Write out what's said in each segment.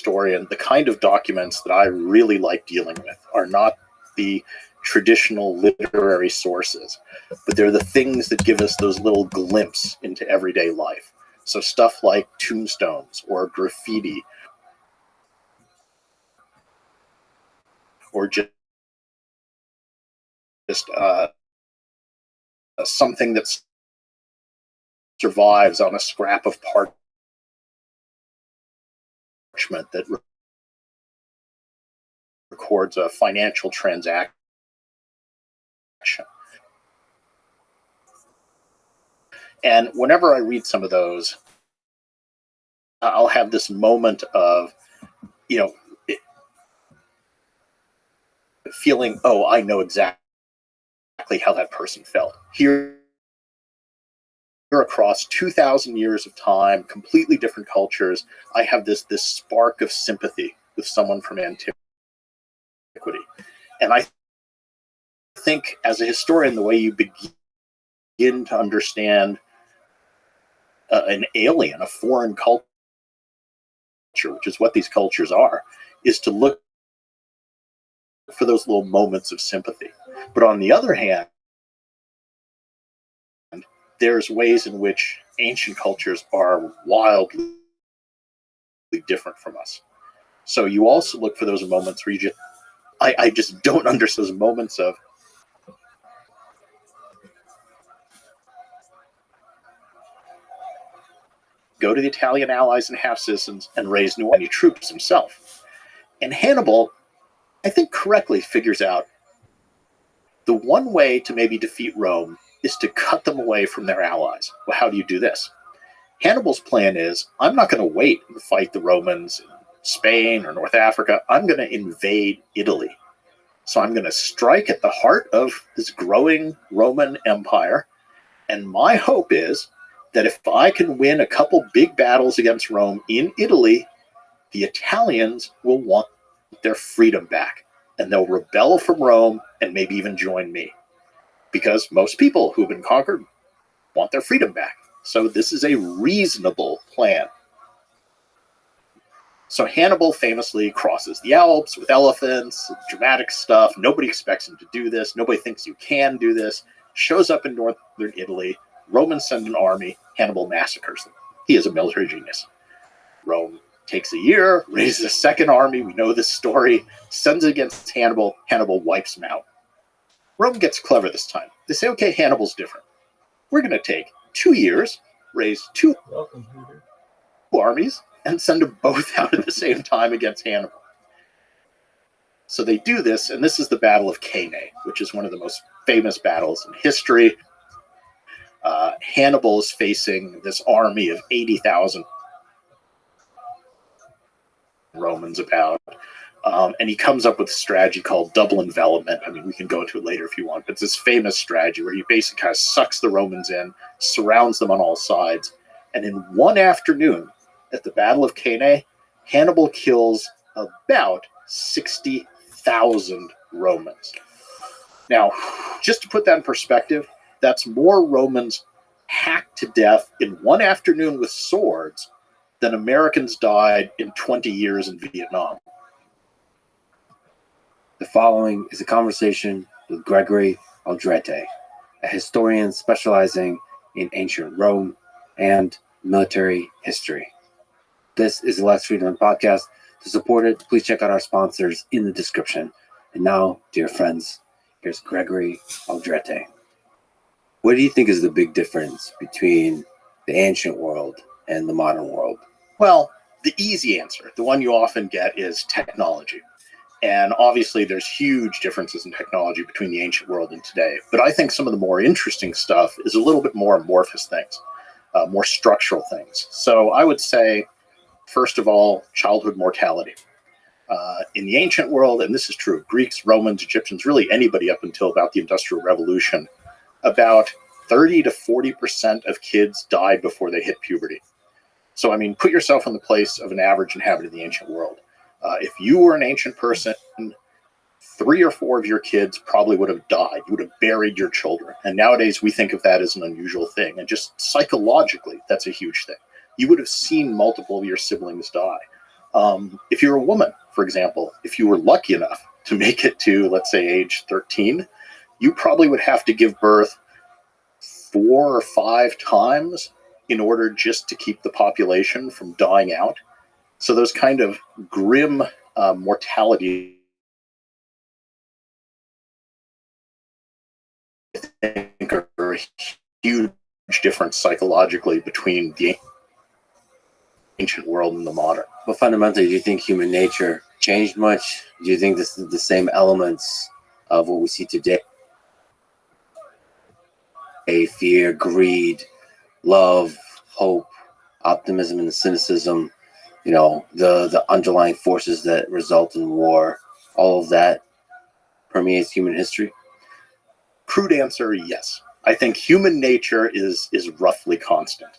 historian, the kind of documents that I really like dealing with are not the traditional literary sources, but they're the things that give us those little glimpses into everyday life. So stuff like tombstones or graffiti or just something that survives on a scrap of parchment that records a financial transaction. And whenever I read some of those, I'll have this moment of, feeling, oh, I know exactly how that person felt. Here across 2,000 years of time, completely different cultures, I have this spark of sympathy with someone from antiquity. And I think as a historian, the way you begin to understand an alien, a foreign culture, which is what these cultures are, is to look for those little moments of sympathy. But on the other hand, there's ways in which ancient cultures are wildly different from us. So you also look for those moments where I just don't understand those moments of go to the Italian allies and half-citizens and raise new troops himself. And Hannibal, I think, correctly figures out the one way to maybe defeat Rome is to cut them away from their allies. Well, how do you do this? Hannibal's plan is, I'm not going to wait and fight the Romans in Spain or North Africa. I'm going to invade Italy. So I'm going to strike at the heart of this growing Roman Empire. And my hope is that if I can win a couple big battles against Rome in Italy, the Italians will want their freedom back. And they'll rebel from Rome and maybe even join me. Because most people who've been conquered want their freedom back. So this is a reasonable plan. So Hannibal famously crosses the Alps with elephants, dramatic stuff. Nobody expects him to do this. Nobody thinks you can do this. Shows up in northern Italy. Romans send an army. Hannibal massacres them. He is a military genius. Rome takes a year, raises a second army. We know this story. Sends it against Hannibal. Hannibal wipes him out. Rome gets clever this time. They say, okay, Hannibal's different. We're going to take 2 years, raise two armies, and send them both out at the same time against Hannibal. So they do this, and this is the Battle of Cannae, which is one of the most famous battles in history. Hannibal is facing this army of 80,000 Romans about. And he comes up with a strategy called double envelopment. I mean, we can go into it later if you want, but it's this famous strategy where he basically kind of sucks the Romans in, surrounds them on all sides. And in one afternoon at the Battle of Cannae, Hannibal kills about 60,000 Romans. Now, just to put that in perspective, that's more Romans hacked to death in one afternoon with swords than Americans died in 20 years in Vietnam. The following is a conversation with Gregory Aldrete, a historian specializing in ancient Rome and military history. This is the Let's Read Learn podcast. To support it, please check out our sponsors in the description. And now, dear friends, here's Gregory Aldrete. What do you think is the big difference between the ancient world and the modern world? Well, the easy answer, the one you often get, is technology. And obviously there's huge differences in technology between the ancient world and today. But I think some of the more interesting stuff is a little bit more amorphous things, more structural things. So I would say, first of all, childhood mortality. In the ancient world, and this is true of Greeks, Romans, Egyptians, really anybody up until about the Industrial Revolution, about 30 to 40% of kids died before they hit puberty. So, I mean, put yourself in the place of an average inhabitant of the ancient world. If you were an ancient person, 3 or 4 of your kids probably would have died. You would have buried your children. And nowadays we think of that as an unusual thing. And just psychologically, that's a huge thing. You would have seen multiple of your siblings die. If you're a woman, for example, if you were lucky enough to make it to, let's say, age 13, you probably would have to give birth 4 or 5 times in order just to keep the population from dying out. So those kind of grim mortality, I think, are a huge difference psychologically between the ancient world and the modern. But fundamentally, do you think human nature changed much? Do you think this is the same elements of what we see today? Fear, greed, love, hope, optimism, and cynicism, the underlying forces that result in war, all of that permeates human history? Crude answer, yes. I think human nature is roughly constant.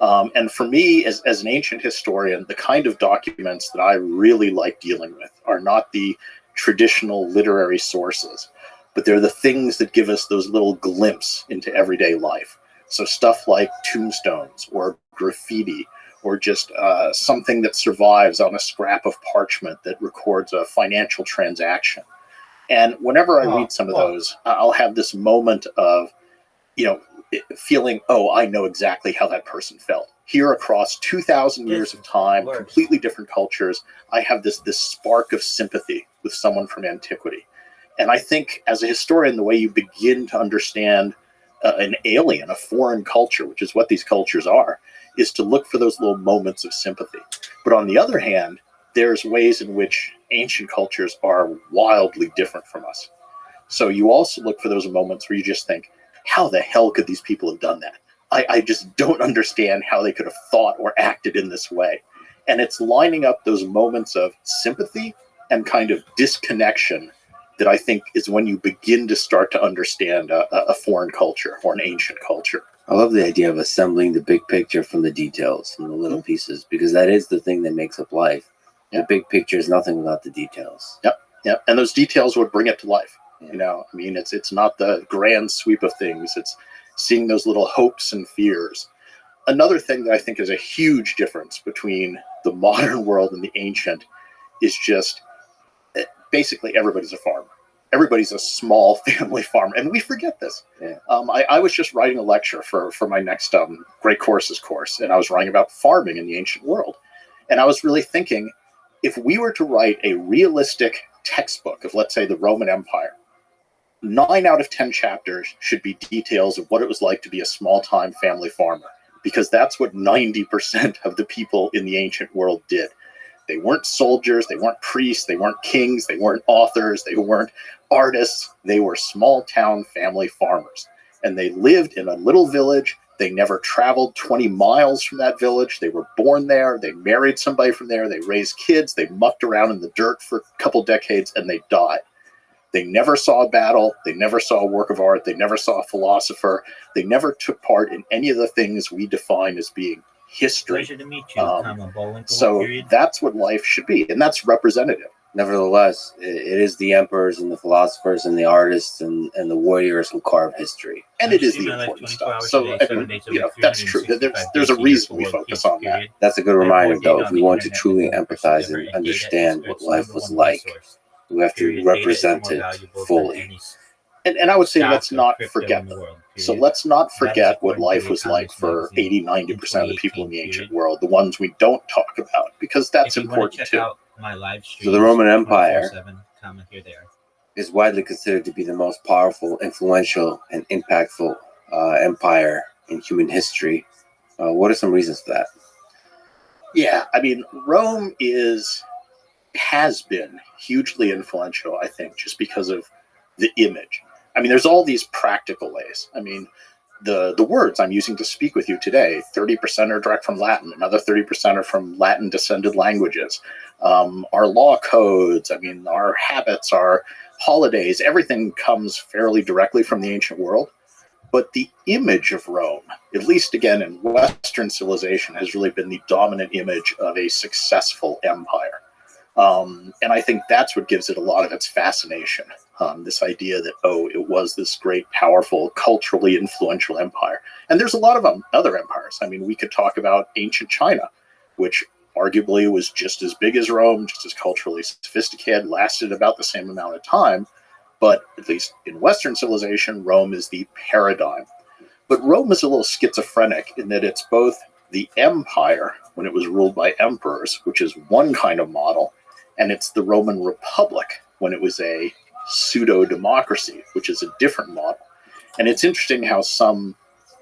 And for me, as an ancient historian, the kind of documents that I really like dealing with are not the traditional literary sources, but they're the things that give us those little glimpses into everyday life. So stuff like tombstones or graffiti, or just something that survives on a scrap of parchment that records a financial transaction. And whenever I read some of those, I'll have this moment of, feeling, oh, I know exactly how that person felt. Here across 2,000 years of time, completely different cultures, I have this spark of sympathy with someone from antiquity. And I think as a historian, the way you begin to understand an alien, a foreign culture, which is what these cultures are, is to look for those little moments of sympathy. But on the other hand, there's ways in which ancient cultures are wildly different from us. So you also look for those moments where you just think, how the hell could these people have done that? I just don't understand how they could have thought or acted in this way. And it's lining up those moments of sympathy and kind of disconnection that I think is when you begin to start to understand a foreign culture or an ancient culture. I love the idea of assembling the big picture from the details and the little pieces, because that is the thing that makes up life. Yeah. The big picture is nothing without the details. Yep. And those details would bring it to life. Yeah. It's not the grand sweep of things. It's seeing those little hopes and fears. Another thing that I think is a huge difference between the modern world and the ancient is just basically everybody's a farmer. Everybody's a small family farmer, and we forget this. Yeah. I was just writing a lecture for my next Great Courses course, and I was writing about farming in the ancient world. And I was really thinking, if we were to write a realistic textbook of, let's say, the Roman Empire, 9 out of 10 chapters should be details of what it was like to be a small-time family farmer, because that's what 90% of the people in the ancient world did. They weren't soldiers, they weren't priests, they weren't kings, they weren't authors, they weren't artists. They were small-town family farmers. And they lived in a little village. They never traveled 20 miles from that village. They were born there. They married somebody from there. They raised kids. They mucked around in the dirt for a couple decades, and they died. They never saw a battle. They never saw a work of art. They never saw a philosopher. They never took part in any of the things we define as being history. Pleasure to meet you, so that's what life should be, and that's representative. Nevertheless, it is the emperors and the philosophers and the artists and the warriors who carve history. And it is the important stuff. So, that's true. There's a reason we focus on that. That's a good reminder, though. If we want to truly empathize and understand what life was like, we have to represent it fully. And I would say let's not forget them. So let's not forget what life was like for 80-90% of the people in the ancient world, the ones we don't talk about, because that's important too. So the Roman Empire is widely considered to be the most powerful, influential, and impactful empire in human history. What are some reasons for that? Yeah, Rome has been hugely influential, I think, just because of the image. There's all these practical ways. The words I'm using to speak with you today, 30% are direct from Latin, another 30% are from Latin-descended languages. Our law codes, our habits, our holidays, everything comes fairly directly from the ancient world. But the image of Rome, at least again in Western civilization, has really been the dominant image of a successful empire. And I think that's what gives it a lot of its fascination. This idea that, it was this great, powerful, culturally influential empire. And there's a lot of other empires. We could talk about ancient China, which arguably was just as big as Rome, just as culturally sophisticated, lasted about the same amount of time. But at least in Western civilization, Rome is the paradigm. But Rome is a little schizophrenic in that it's both the empire, when it was ruled by emperors, which is one kind of model, and it's the Roman Republic, when it was a pseudo-democracy, which is a different model. And it's interesting how some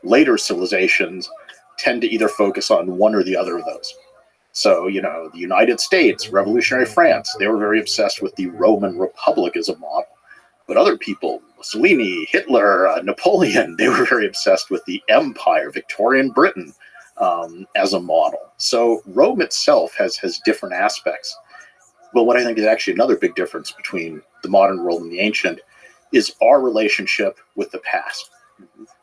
later civilizations tend to either focus on one or the other of those. So, the United States, revolutionary France, they were very obsessed with the Roman Republic as a model. But other people, Mussolini, Hitler, Napoleon, they were very obsessed with the empire, Victorian Britain, as a model. So Rome itself has different aspects. Well, what I think is actually another big difference between the modern world and the ancient is our relationship with the past.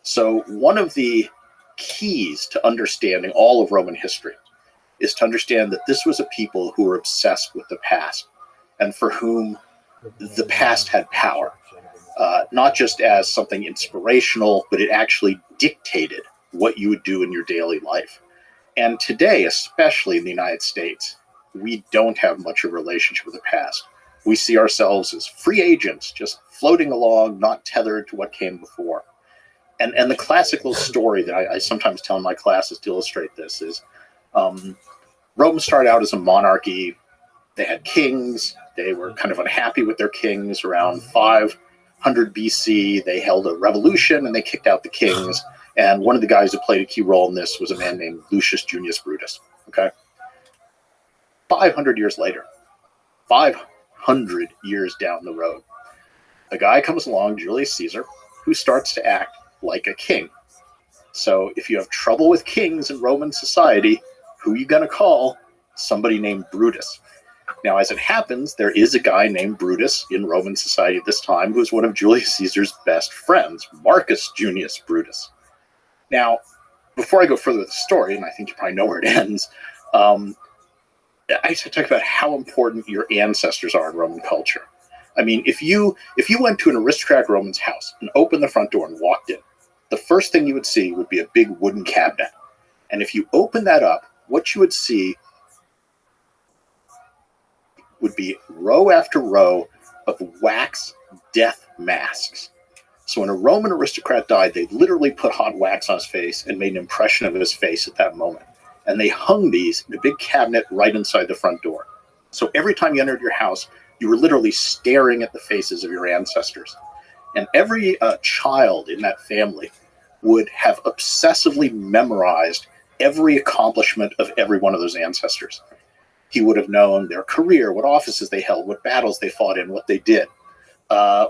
So one of the keys to understanding all of Roman history is to understand that this was a people who were obsessed with the past and for whom the past had power, not just as something inspirational, but it actually dictated what you would do in your daily life. And today, especially in the United States, we don't have much of a relationship with the past. We see ourselves as free agents, just floating along, not tethered to what came before. And the classical story that I sometimes tell in my classes to illustrate this is Rome started out as a monarchy. They had kings. They were kind of unhappy with their kings. Around 500 BC, they held a revolution and they kicked out the kings. And one of the guys who played a key role in this was a man named Lucius Junius Brutus. Okay, 500 years later, 500 years down the road, a guy comes along, Julius Caesar, who starts to act like a king. So if you have trouble with kings in Roman society, who are you going to call? Somebody named Brutus. Now, as it happens, there is a guy named Brutus in Roman society at this time who is one of Julius Caesar's best friends, Marcus Junius Brutus. Now, before I go further with the story, and I think you probably know where it ends, I should talk about how important your ancestors are in Roman culture. I mean, if you went to an aristocratic Roman's house and opened the front door and walked in, the first thing you would see would be a big wooden cabinet. And if you open that up, what you would see would be row after row of wax death masks. So when a Roman aristocrat died, they literally put hot wax on his face and made an impression of his face at that moment. And they hung these in a big cabinet right inside the front door. So every time you entered your house, you were literally staring at the faces of your ancestors. And every child in that family would have obsessively memorized every accomplishment of every one of those ancestors. He would have known their career, what offices they held, what battles they fought in, what they did.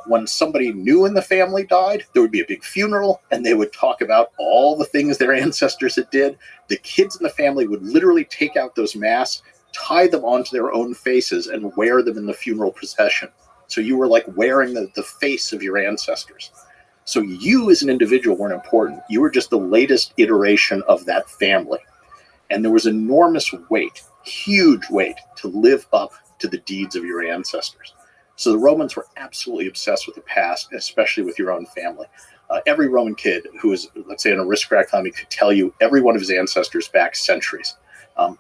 When somebody new in the family died, there would be a big funeral, and they would talk about all the things their ancestors had did. The kids in the family would literally take out those masks, tie them onto their own faces, and wear them in the funeral procession. So you were like wearing the face of your ancestors. So you as an individual weren't important. You were just the latest iteration of that family. And there was enormous weight, huge weight, to live up to the deeds of your ancestors. So the Romans were absolutely obsessed with the past, especially with your own family. Every Roman kid who was, let's say, an aristocratic family could tell you every one of his ancestors back centuries.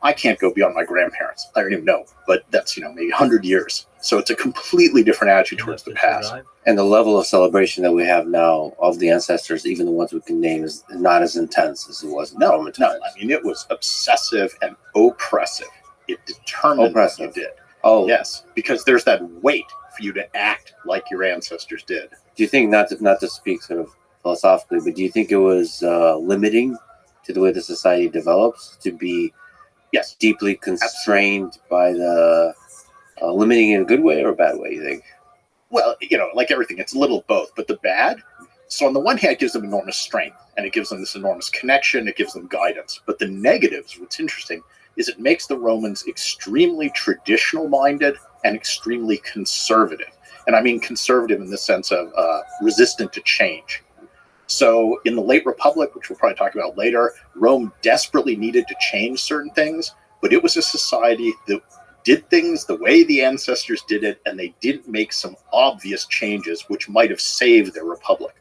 I can't go beyond my grandparents. I don't even know, but that's, maybe 100 years. So it's a completely different attitude towards the past. And the level of celebration that we have now of the ancestors, even the ones we can name, is not as intense as it was in the Roman times. No, I mean, it was obsessive and oppressive. It determined what you did. Oh, yes, because there's that weight for you to act like your ancestors did. Do you think, not to speak sort of philosophically, but do you think it was limiting to the way the society develops to be deeply constrained by the limiting in a good way or a bad way, you think? Well, like everything, it's a little of both, but the bad. So on the one hand, it gives them enormous strength and it gives them this enormous connection. It gives them guidance. But the negatives, what's interesting, is it makes the Romans extremely traditional minded and extremely conservative. And I mean conservative in the sense of resistant to change. So in the late Republic, which we'll probably talk about later, Rome desperately needed to change certain things, but it was a society that did things the way the ancestors did it, and they didn't make some obvious changes which might have saved their republic.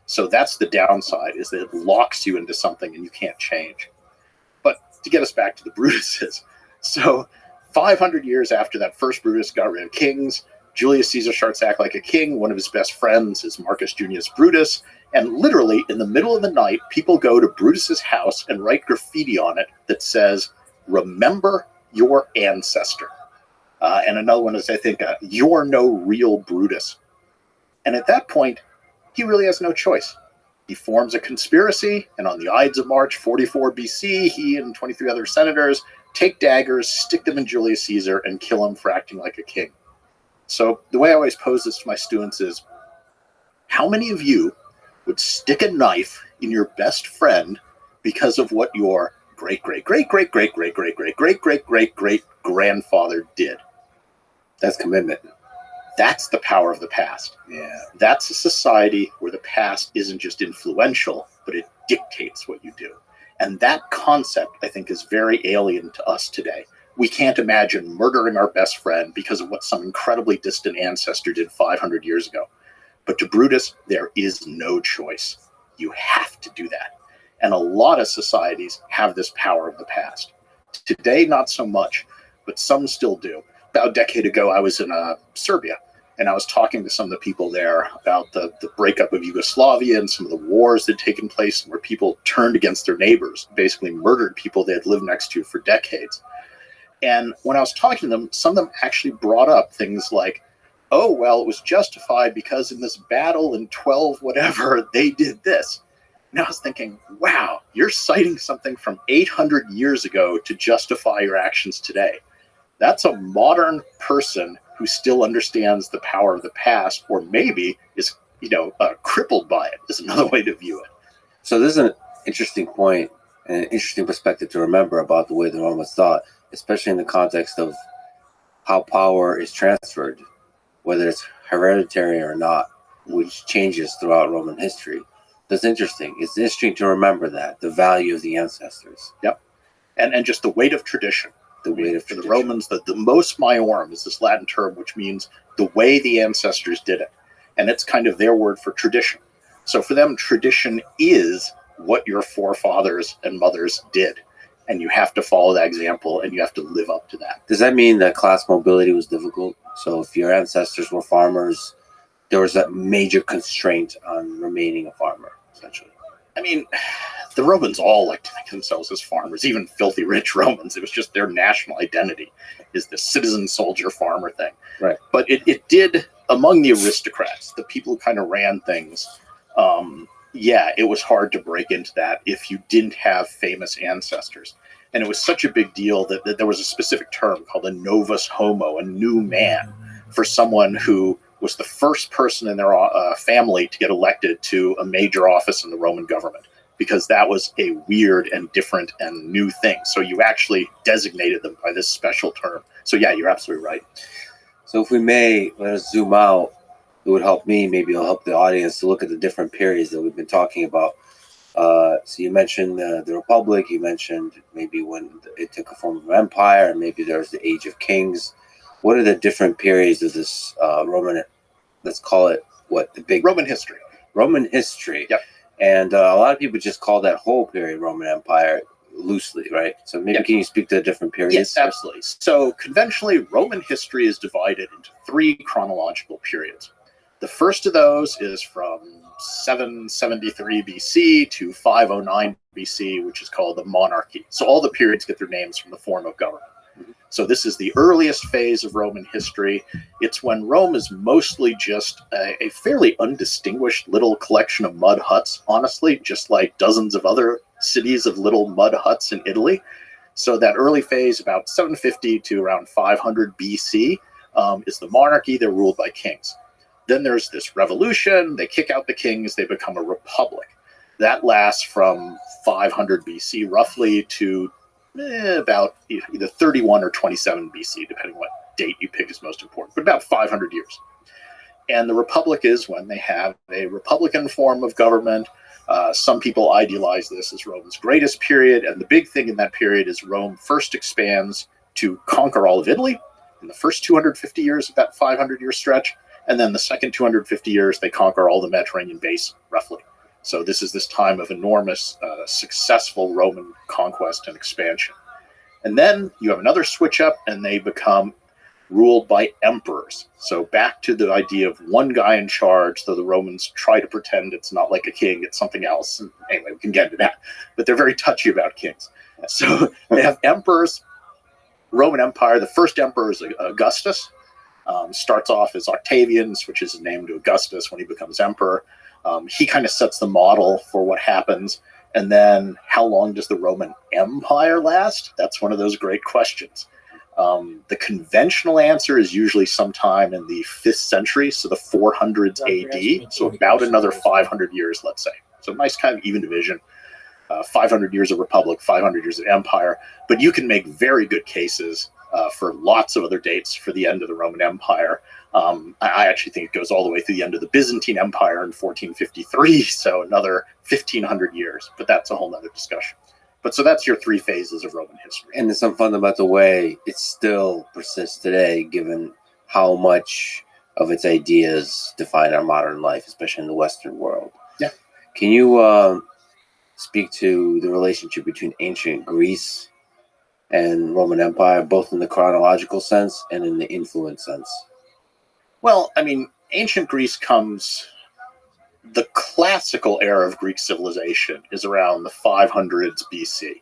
So that's the downside, is that it locks you into something and you can't change. But to get us back to the Brutuses, So 500 years after that first Brutus got rid of kings, Julius Caesar starts to act like a king. One of his best friends is Marcus Junius Brutus. And literally in the middle of the night, people go to Brutus's house and write graffiti on it that says, "Remember your ancestor." And another one is, I think, "You're no real Brutus." And at that point, he really has no choice. He forms a conspiracy, and on the Ides of March 44 BC, he and 23 other senators take daggers, stick them in Julius Caesar, and kill him for acting like a king. So the way I always pose this to my students is, how many of you would stick a knife in your best friend because of what your great great great great great great great great great great great great grandfather did? That's commitment. That's the power of the past. Yeah. That's a society where the past isn't just influential, but it dictates what you do. And that concept, I think, is very alien to us today. We can't imagine murdering our best friend because of what some incredibly distant ancestor did 500 years ago. But to Brutus, there is no choice. You have to do that. And a lot of societies have this power of the past. Today, not so much, but some still do. About a decade ago, I was in Serbia, and I was talking to some of the people there about the breakup of Yugoslavia and some of the wars that had taken place where people turned against their neighbors, basically murdered people they had lived next to for decades. And when I was talking to them, some of them actually brought up things like, oh, well, it was justified because in this battle in 12 whatever, they did this. And I was thinking, wow, you're citing something from 800 years ago to justify your actions today. That's a modern person who still understands the power of the past, or maybe is, crippled by it, is another way to view it. So this is an interesting point and an interesting perspective to remember about the way the Romans thought, especially in the context of how power is transferred, whether it's hereditary or not, which changes throughout Roman history. That's interesting. It's interesting to remember that, the value of the ancestors. Yep. And just the weight of tradition. The weight of For tradition. the Romans, the mos maiorum is this Latin term, which means the way the ancestors did it. And it's kind of their word for tradition. So for them, tradition is what your forefathers and mothers did. And you have to follow that example, and you have to live up to that. Does that mean that class mobility was difficult? So if your ancestors were farmers, there was a major constraint on remaining a farmer, essentially. I mean, the Romans all like to think of themselves as farmers, even filthy rich Romans. It was just their national identity, is the citizen soldier farmer thing. Right. But it did, among the aristocrats, the people who kind of ran things, it was hard to break into that if you didn't have famous ancestors. And it was such a big deal that there was a specific term called a novus homo, a new man, for someone who was the first person in their family to get elected to a major office in the Roman government, because that was a weird and different and new thing. So you actually designated them by this special term. So yeah, you're absolutely right. So if we may, let us zoom out. It would help me, maybe it'll help the audience to look at the different periods that we've been talking about. So you mentioned the Republic, you mentioned maybe when it took a form of empire, and maybe there's the Age of Kings. What are the different periods of this Roman, let's call it, the big... Roman history. Roman history. Yep. And a lot of people just call that whole period Roman Empire loosely, right? So maybe Can you speak to the different periods? Yes, absolutely. So conventionally, Roman history is divided into 3 chronological periods. The first of those is from 773 BC to 509 BC, which is called the monarchy. So all the periods get their names from the form of government. So this is the earliest phase of Roman history. It's when Rome is mostly just a fairly undistinguished little collection of mud huts, honestly, just like dozens of other cities of little mud huts in Italy. So that early phase, about 750 to around 500 BC, is the monarchy. They're ruled by kings. Then there's this revolution. They kick out the kings. They become a republic. That lasts from 500 BC roughly to about either 31 or 27 BC, depending what date you pick is most important, but about 500 years. And the Republic is when they have a republican form of government. Some people idealize this as Rome's greatest period, and the big thing in that period is Rome first expands to conquer all of Italy in the first 250 years of that 500-year stretch, and then the second 250 years they conquer all the Mediterranean basin, roughly. So this is this time of enormous, successful Roman conquest and expansion. And then you have another switch up, and they become ruled by emperors. So back to the idea of one guy in charge, though the Romans try to pretend it's not like a king, it's something else. And anyway, we can get into that. But they're very touchy about kings. So they have emperors. Roman Empire, the first emperor is Augustus. Starts off as Octavian, switches his name to Augustus when he becomes emperor. He kind of sets the model for what happens. And then how long does the Roman Empire last? That's one of those great questions. The conventional answer is usually sometime in the 5th century, so the 400s AD, so about another 500 years, let's say. So nice kind of even division. 500 years of republic, 500 years of empire. But you can make very good cases for lots of other dates for the end of the Roman Empire. I actually think it goes all the way through the end of the Byzantine Empire in 1453, so another 1,500 years. But that's a whole other discussion. But so that's your 3 phases of Roman history. And there's some fundamental way it still persists today, given how much of its ideas define our modern life, especially in the Western world. Yeah. Can you speak to the relationship between ancient Greece and Roman Empire, both in the chronological sense and in the influence sense? Well, I mean, ancient Greece comes... The classical era of Greek civilization is around the 500s BC.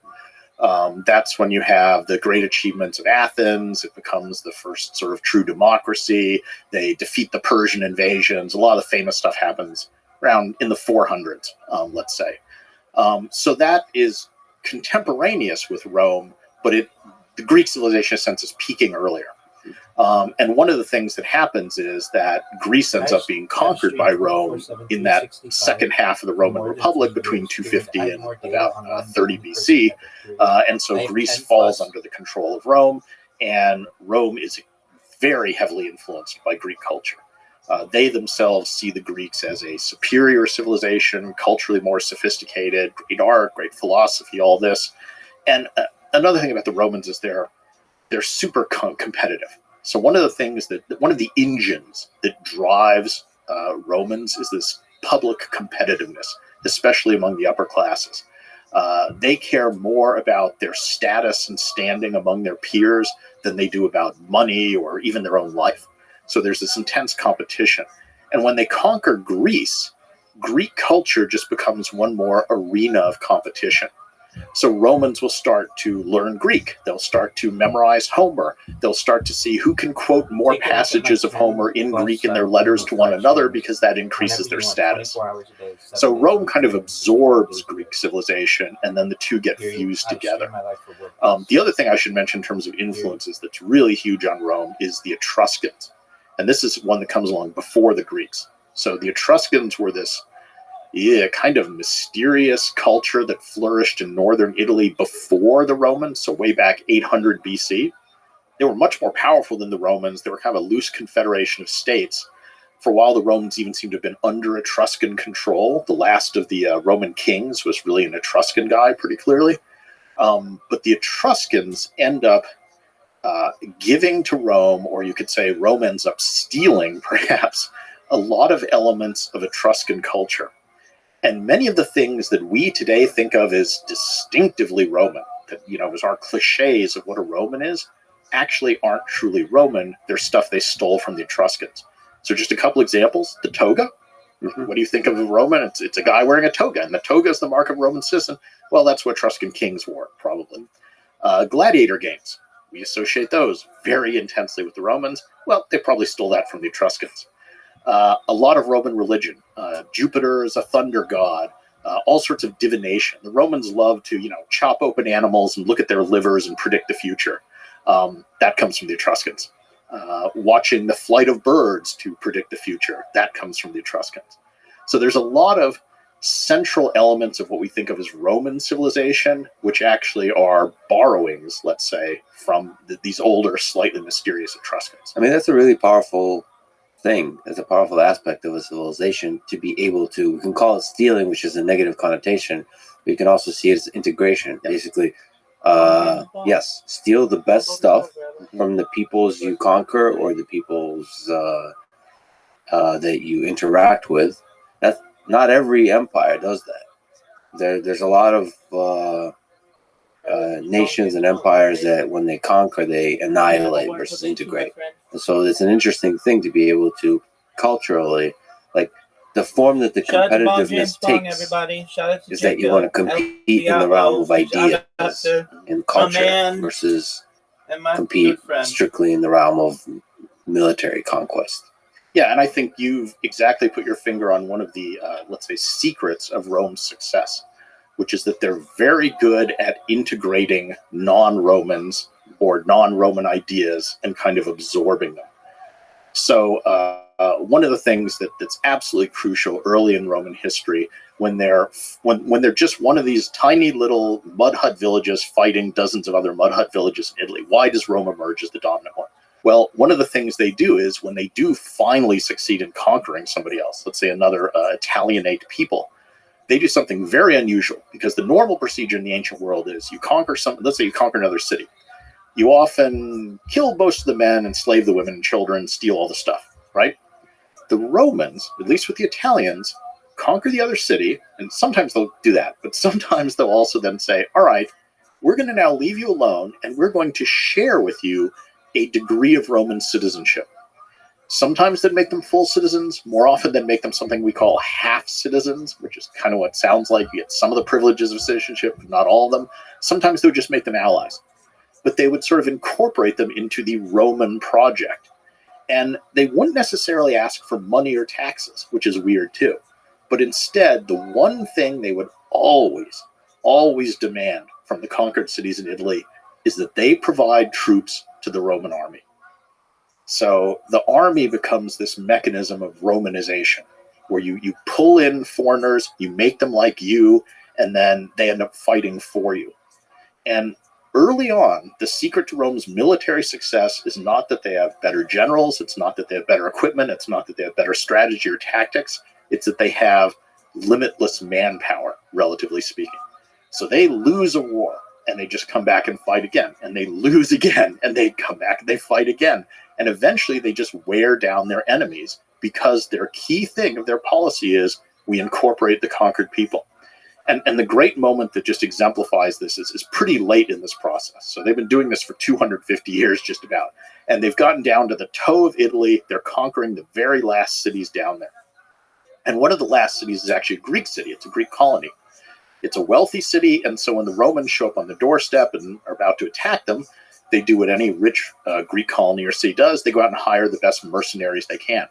That's when you have the great achievements of Athens. It becomes the first sort of true democracy. They defeat the Persian invasions. A lot of the famous stuff happens around in the 400s, let's say. So that is contemporaneous with Rome, but the Greek civilization sense is peaking earlier. And one of the things that happens is that Greece ends up being conquered by Rome in that second half of the Roman Republic between 250 and about 30 BC. And so Greece falls under the control of Rome, and Rome is very heavily influenced by Greek culture. They themselves see the Greeks as a superior civilization, culturally more sophisticated, great art, great philosophy, all this. And another thing about the Romans is they're super competitive. So one of the engines that drives Romans is this public competitiveness, especially among the upper classes. They care more about their status and standing among their peers than they do about money or even their own life. So there's this intense competition. And when they conquer Greece, Greek culture just becomes one more arena of competition. So Romans will start to learn Greek. They'll start to memorize Homer. They'll start to see who can quote more passages of Homer in Greek in their letters to one another, because that increases their status. So Rome kind of absorbs Greek civilization, and then the two get fused together. The other thing I should mention in terms of influences that's really huge on Rome is the Etruscans. And this is one that comes along before the Greeks. So the Etruscans were this kind of mysterious culture that flourished in northern Italy before the Romans, so way back 800 BC. They were much more powerful than the Romans. They were kind of a loose confederation of states. For a while, the Romans even seemed to have been under Etruscan control. The last of the Roman kings was really an Etruscan guy, pretty clearly. But the Etruscans end up giving to Rome, or you could say Rome ends up stealing, perhaps, a lot of elements of Etruscan culture. And many of the things that we today think of as distinctively Roman, that, as our cliches of what a Roman is, actually aren't truly Roman. They're stuff they stole from the Etruscans. So just a couple examples. The toga. What do you think of a Roman? It's a guy wearing a toga, and the toga is the mark of Roman citizen. Well, that's what Etruscan kings wore, probably. Gladiator games. We associate those very intensely with the Romans. Well, they probably stole that from the Etruscans. A lot of Roman religion. Jupiter is a thunder god. All sorts of divination. The Romans love to, chop open animals and look at their livers and predict the future. That comes from the Etruscans. Watching the flight of birds to predict the future. That comes from the Etruscans. So there's a lot of central elements of what we think of as Roman civilization, which actually are borrowings, let's say, from these older, slightly mysterious Etruscans. I mean, that's a really powerful thing. It's a powerful aspect of a civilization to be able to, we can call it stealing, which is a negative connotation, but you can also see it as integration. Yeah. Basically, yes, steal the best stuff from the peoples you conquer or the peoples that you interact with. That's not every empire does that. There's a lot of nations and empires that when they conquer, they annihilate versus integrate. And so it's an interesting thing to be able to culturally, like the form that the competitiveness takes is that you want to compete in the realm of ideas and culture versus compete strictly in the realm of military conquest. Yeah, and I think you've exactly put your finger on one of the, let's say, secrets of Rome's success, which is that they're very good at integrating non-Romans or non-Roman ideas and kind of absorbing them. So one of the things that's absolutely crucial early in Roman history, when they're just one of these tiny little mud hut villages fighting dozens of other mud hut villages in Italy, why does Rome emerge as the dominant one? Well, one of the things they do is when they do finally succeed in conquering somebody else, let's say another Italianate people, they do something very unusual, because the normal procedure in the ancient world is you conquer something. Let's say you conquer another city. You often kill most of the men, enslave the women and children, steal all the stuff, right? The Romans, at least with the Italians, conquer the other city, and sometimes they'll do that, but sometimes they'll also then say, all right, we're going to now leave you alone, and we're going to share with you a degree of Roman citizenship. Sometimes they'd make them full citizens. More often they'd make them something we call half citizens, which is kind of what it sounds like. You get some of the privileges of citizenship, but not all of them. Sometimes they would just make them allies. But they would sort of incorporate them into the Roman project. And they wouldn't necessarily ask for money or taxes, which is weird too. But instead, the one thing they would always demand from the conquered cities in Italy is that they provide troops to the Roman army. So the army becomes this mechanism of Romanization, where you pull in foreigners, you make them like you, and then they end up fighting for you. And early on, the secret to Rome's military success is not that they have better generals, it's not that they have better equipment, it's not that they have better strategy or tactics, it's that they have limitless manpower, relatively speaking. So they lose a war, and they just come back and fight again, and they lose again, and they come back and they fight again. And eventually they just wear down their enemies, because their key thing of their policy is we incorporate the conquered people. And the great moment that just exemplifies this is pretty late in this process. So they've been doing this for 250 years just about. And they've gotten down to the toe of Italy. They're conquering the very last cities down there. And one of the last cities is actually a Greek city. It's a Greek colony. It's a wealthy city. And so when the Romans show up on the doorstep and are about to attack them, they do what any rich Greek colony or city does. They go out and hire the best mercenaries they can.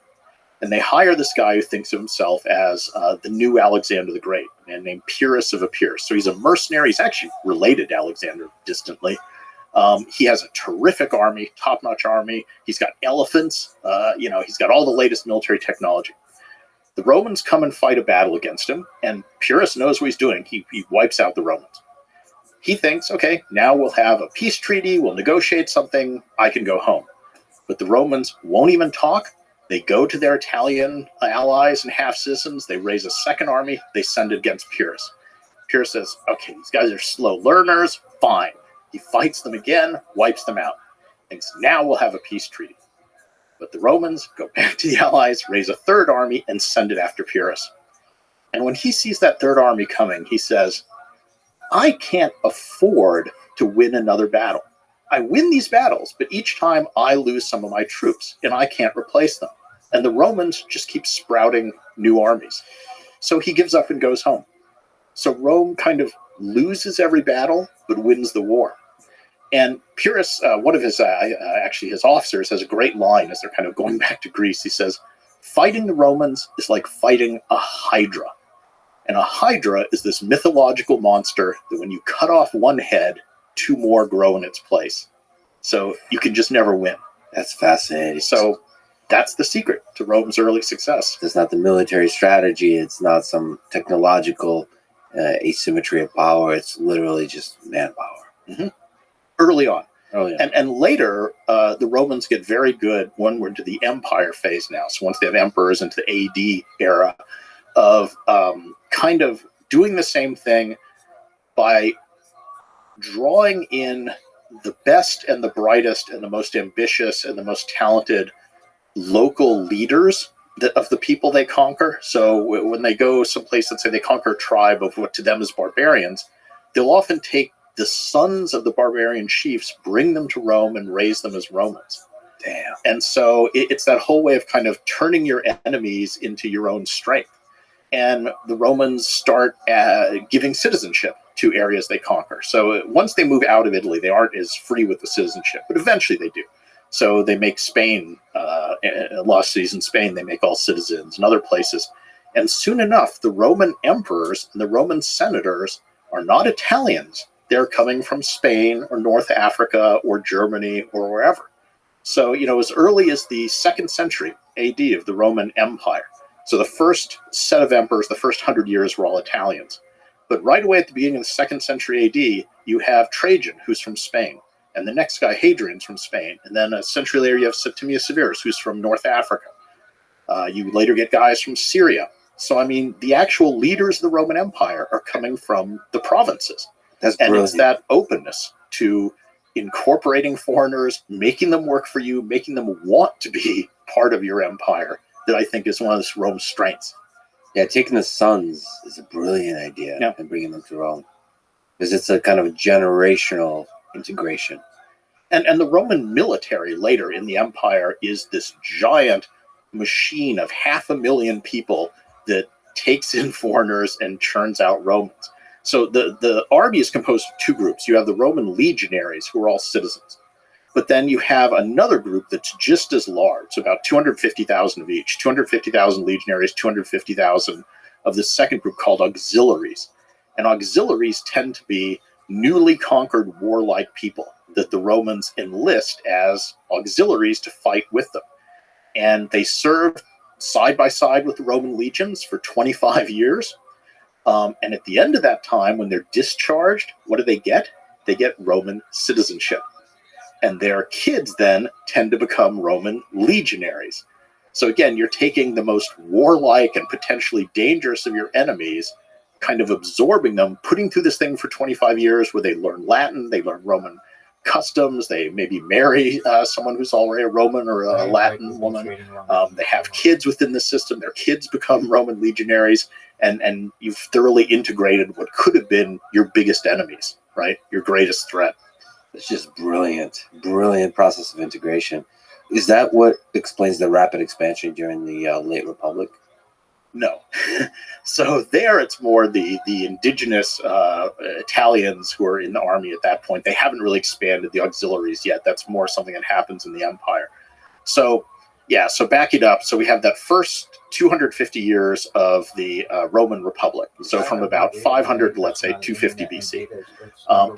And they hire this guy who thinks of himself as the new Alexander the Great, a man named Pyrrhus of Epirus. So he's a mercenary. He's actually related to Alexander distantly. He has a terrific army, top-notch army. He's got elephants. He's got all the latest military technology. The Romans come and fight a battle against him, and Pyrrhus knows what he's doing. He wipes out the Romans. He thinks, okay, now we'll have a peace treaty. We'll negotiate something. I can go home. But the Romans won't even talk. They go to their Italian allies and half-citizens. They raise a second army. They send it against Pyrrhus. Pyrrhus says, okay, these guys are slow learners. Fine. He fights them again, wipes them out. Thinks, now we'll have a peace treaty. But the Romans go back to the allies, raise a third army, and send it after Pyrrhus. And when he sees that third army coming, he says, I can't afford to win another battle. I win these battles, but each time I lose some of my troops, and I can't replace them. And the Romans just keep sprouting new armies. So he gives up and goes home. So Rome kind of loses every battle, but wins the war. And Pyrrhus, one of his officers, has a great line as they're kind of going back to Greece. He says, fighting the Romans is like fighting a hydra. And a hydra is this mythological monster that when you cut off one head, two more grow in its place. So you can just never win. That's fascinating. So that's the secret to Rome's early success. It's not the military strategy. It's not some technological asymmetry of power. It's literally just manpower. Mm-hmm. Early on. And later, the Romans get very good when we're into the empire phase now. So once they have emperors into the AD era of kind of doing the same thing by drawing in the best and the brightest and the most ambitious and the most talented local leaders of the people they conquer. So when they go someplace, let's say they conquer a tribe of what to them is barbarians, they'll often take the sons of the barbarian chiefs bring them to Rome and raise them as Romans. Damn. And so it's that whole way of kind of turning your enemies into your own strength. And the Romans start giving citizenship to areas they conquer. So once they move out of Italy, they aren't as free with the citizenship, but eventually they do. So they make Spain, lost cities in Spain, they make all citizens and other places. And soon enough, the Roman emperors and the Roman senators are not Italians. They're coming from Spain or North Africa or Germany or wherever. So, as early as the 2nd century AD of the Roman Empire. So the first set of emperors, the first 100 years were all Italians. But right away at the beginning of the 2nd century AD, you have Trajan, who's from Spain. And the next guy, Hadrian's from Spain. And then a century later, you have Septimius Severus, who's from North Africa. You later get guys from Syria. So, the actual leaders of the Roman Empire are coming from the provinces. That's and brilliant. It's that openness to incorporating foreigners, making them work for you, making them want to be part of your empire that I think is one of Rome's strengths. Yeah, taking the sons is a brilliant idea and bringing them to Rome. Because it's a kind of a generational integration. And the Roman military later in the empire is this giant machine of 500,000 people that takes in foreigners and churns out Romans. So the army is composed of two groups. You have the Roman legionaries, who are all citizens. But then you have another group that's just as large, so about 250,000 of each, 250,000 legionaries, 250,000 of the second group called auxiliaries. And auxiliaries tend to be newly conquered warlike people that the Romans enlist as auxiliaries to fight with them. And they serve side by side with the Roman legions for 25 years. And at the end of that time, when they're discharged, what do they get? They get Roman citizenship. And their kids then tend to become Roman legionaries. So again, you're taking the most warlike and potentially dangerous of your enemies, kind of absorbing them, putting through this thing for 25 years where they learn Latin, they learn Roman customs, they maybe marry someone who's already a Roman or a Latin woman. They have kids within the system. Their kids become Roman legionaries, and you've thoroughly integrated what could have been your biggest enemies, right? Your greatest threat. It's just brilliant process of integration. Is that what explains the rapid expansion during the late Republic? No. So there it's more the indigenous Italians who are in the army at that point. They haven't really expanded the auxiliaries yet. That's more something that happens in the empire. So back it up. So we have that first 250 years of the Roman Republic. So from about 500 to, let's say, 250 BC.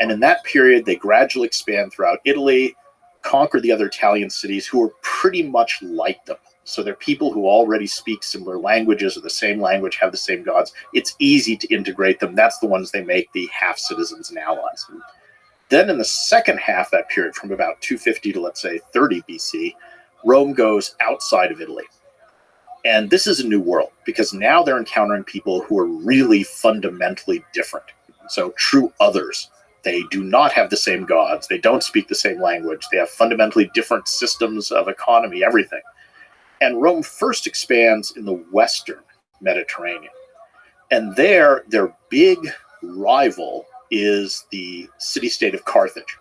And in that period, they gradually expand throughout Italy, conquer the other Italian cities who are pretty much like them. So they're people who already speak similar languages or the same language, have the same gods. It's easy to integrate them. That's the ones they make the half-citizens and allies. Then in the second half of that period, from about 250 to, let's say, 30 BC, Rome goes outside of Italy. And this is a new world because now they're encountering people who are really fundamentally different. So true others. They do not have the same gods. They don't speak the same language. They have fundamentally different systems of economy, everything. And Rome first expands in the Western Mediterranean. And there, their big rival is the city-state of Carthage,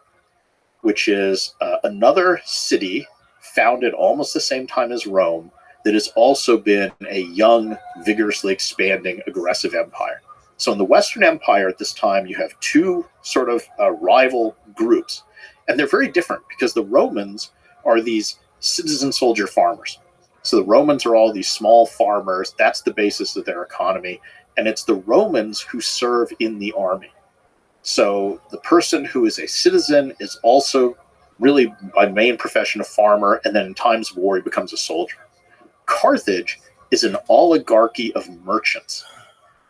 which is another city founded almost the same time as Rome that has also been a young, vigorously expanding, aggressive empire. So in the Western Empire at this time, you have two sort of rival groups. And they're very different because the Romans are these citizen soldier farmers. So the Romans are all these small farmers. That's the basis of their economy. And it's the Romans who serve in the army. So the person who is a citizen is also really by main profession a farmer, and then in times of war he becomes a soldier. Carthage is an oligarchy of merchants.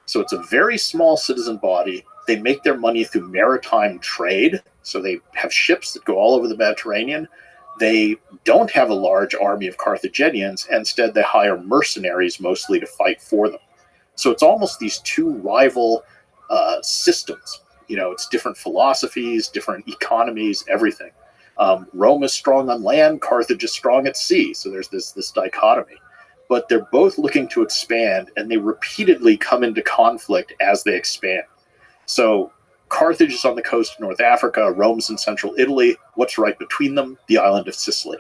So it's a very small citizen body. They make their money through maritime trade. So they have ships that go all over the Mediterranean. They don't have a large army of Carthaginians. Instead, they hire mercenaries mostly to fight for them. So it's almost these two rival systems. It's different philosophies, different economies, everything. Rome is strong on land. Carthage is strong at sea. So there's this dichotomy. But they're both looking to expand, and they repeatedly come into conflict as they expand. So Carthage is on the coast of North Africa. Rome's in central Italy. What's right between them? The island of Sicily.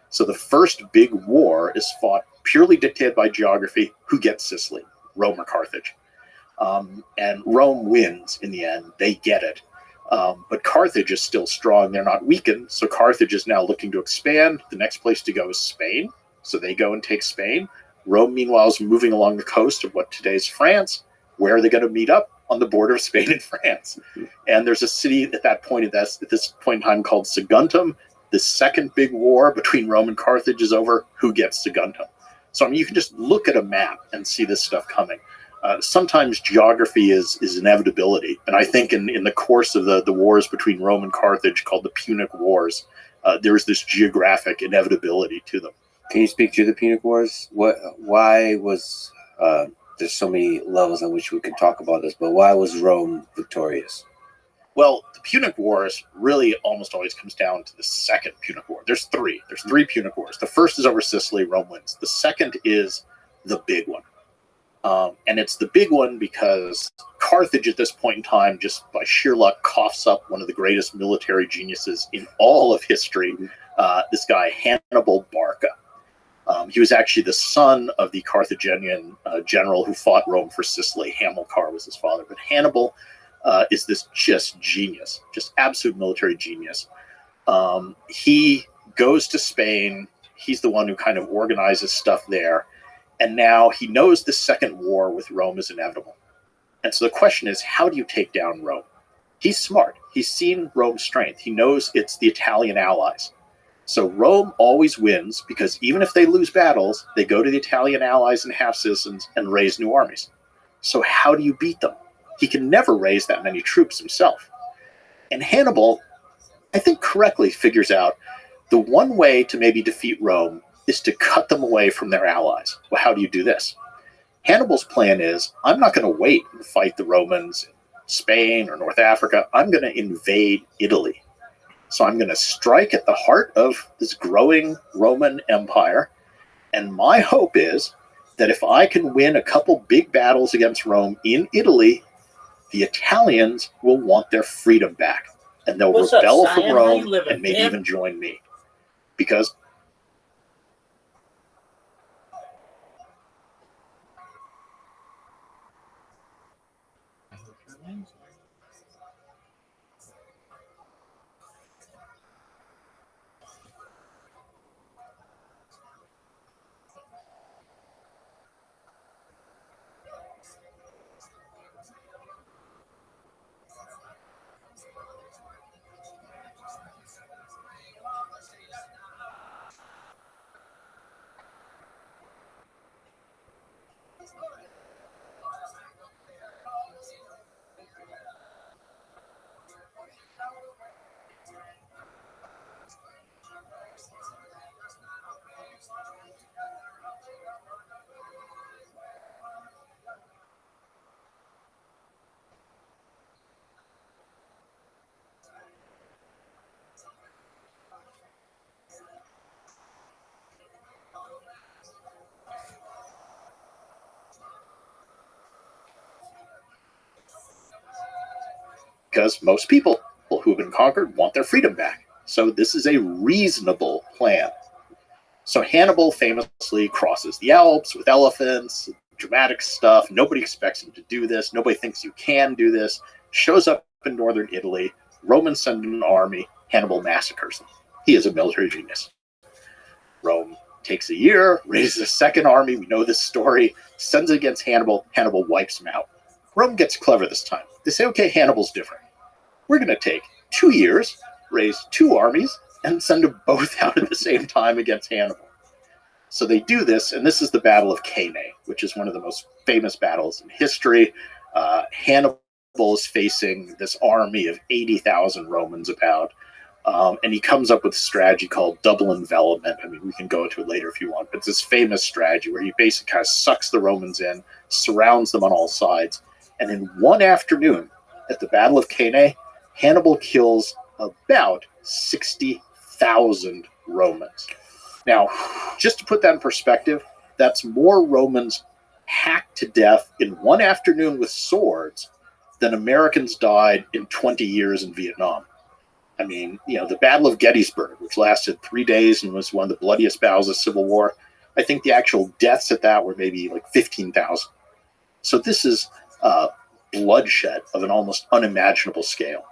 So the first big war is fought purely dictated by geography. Who gets Sicily? Rome or Carthage? And Rome wins in the end. They get it. But Carthage is still strong. They're not weakened. So Carthage is now looking to expand. The next place to go is Spain. So they go and take Spain. Rome, meanwhile, is moving along the coast of what today is France. Where are they going to meet up? On the border of Spain and France. And there's a city at that point, at this point in time, called Saguntum. The second big war between Rome and Carthage is over. Who gets Saguntum? So, I mean, you can just look at a map and see this stuff coming. Sometimes geography is inevitability. And I think in the course of the wars between Rome and Carthage, called the Punic Wars, there is this geographic inevitability to them. Can you speak to the Punic Wars? Why was there's so many levels on which we can talk about this, but why was Rome victorious? Well, the Punic Wars really almost always comes down to the second Punic War. There's three. There's three Punic Wars. The first is over Sicily. Rome wins. The second is the big one. And it's the big one because Carthage at this point in time, just by sheer luck, coughs up one of the greatest military geniuses in all of history, this guy, Hannibal Barca. He was actually the son of the Carthaginian general who fought Rome for Sicily. Hamilcar was his father. But Hannibal is this just genius, just absolute military genius. He goes to Spain. He's the one who kind of organizes stuff there. And now he knows the second war with Rome is inevitable. And so the question is, how do you take down Rome? He's smart. He's seen Rome's strength. He knows it's the Italian allies. So Rome always wins because even if they lose battles, they go to the Italian allies and half-citizens and raise new armies. So how do you beat them? He can never raise that many troops himself. And Hannibal, I think, correctly figures out the one way to maybe defeat Rome is to cut them away from their allies. Well, how do you do this? Hannibal's plan is, I'm not going to wait and fight the Romans in Spain or North Africa. I'm going to invade Italy. So I'm going to strike at the heart of this growing Roman Empire. And my hope is that if I can win a couple big battles against Rome in Italy, the Italians will want their freedom back. And they'll rebel from Rome and maybe even join me. Because because most people who've been conquered want their freedom back. So this is a reasonable plan. So Hannibal famously crosses the Alps with elephants, dramatic stuff. Nobody expects him to do this. Nobody thinks you can do this. Shows up in northern Italy. Romans send an army. Hannibal massacres them. He is a military genius. Rome takes a year, raises a second army. We know this story. Sends it against Hannibal. Hannibal wipes him out. Rome gets clever this time. They say, okay, Hannibal's different. We're going to take 2 years, raise two armies, and send them both out at the same time against Hannibal. So they do this, and this is the Battle of Cannae, which is one of the most famous battles in history. Hannibal is facing this army of 80,000 Romans about, and he comes up with a strategy called double envelopment. I mean, we can go into it later if you want, but it's this famous strategy where he basically kind of sucks the Romans in, surrounds them on all sides, and in one afternoon at the Battle of Cannae, Hannibal kills about 60,000 Romans. Now, just to put that in perspective, that's more Romans hacked to death in one afternoon with swords than Americans died in 20 years in Vietnam. I mean, the Battle of Gettysburg, which lasted 3 days and was one of the bloodiest battles of the Civil War, I think the actual deaths at that were maybe like 15,000. So this is bloodshed of an almost unimaginable scale.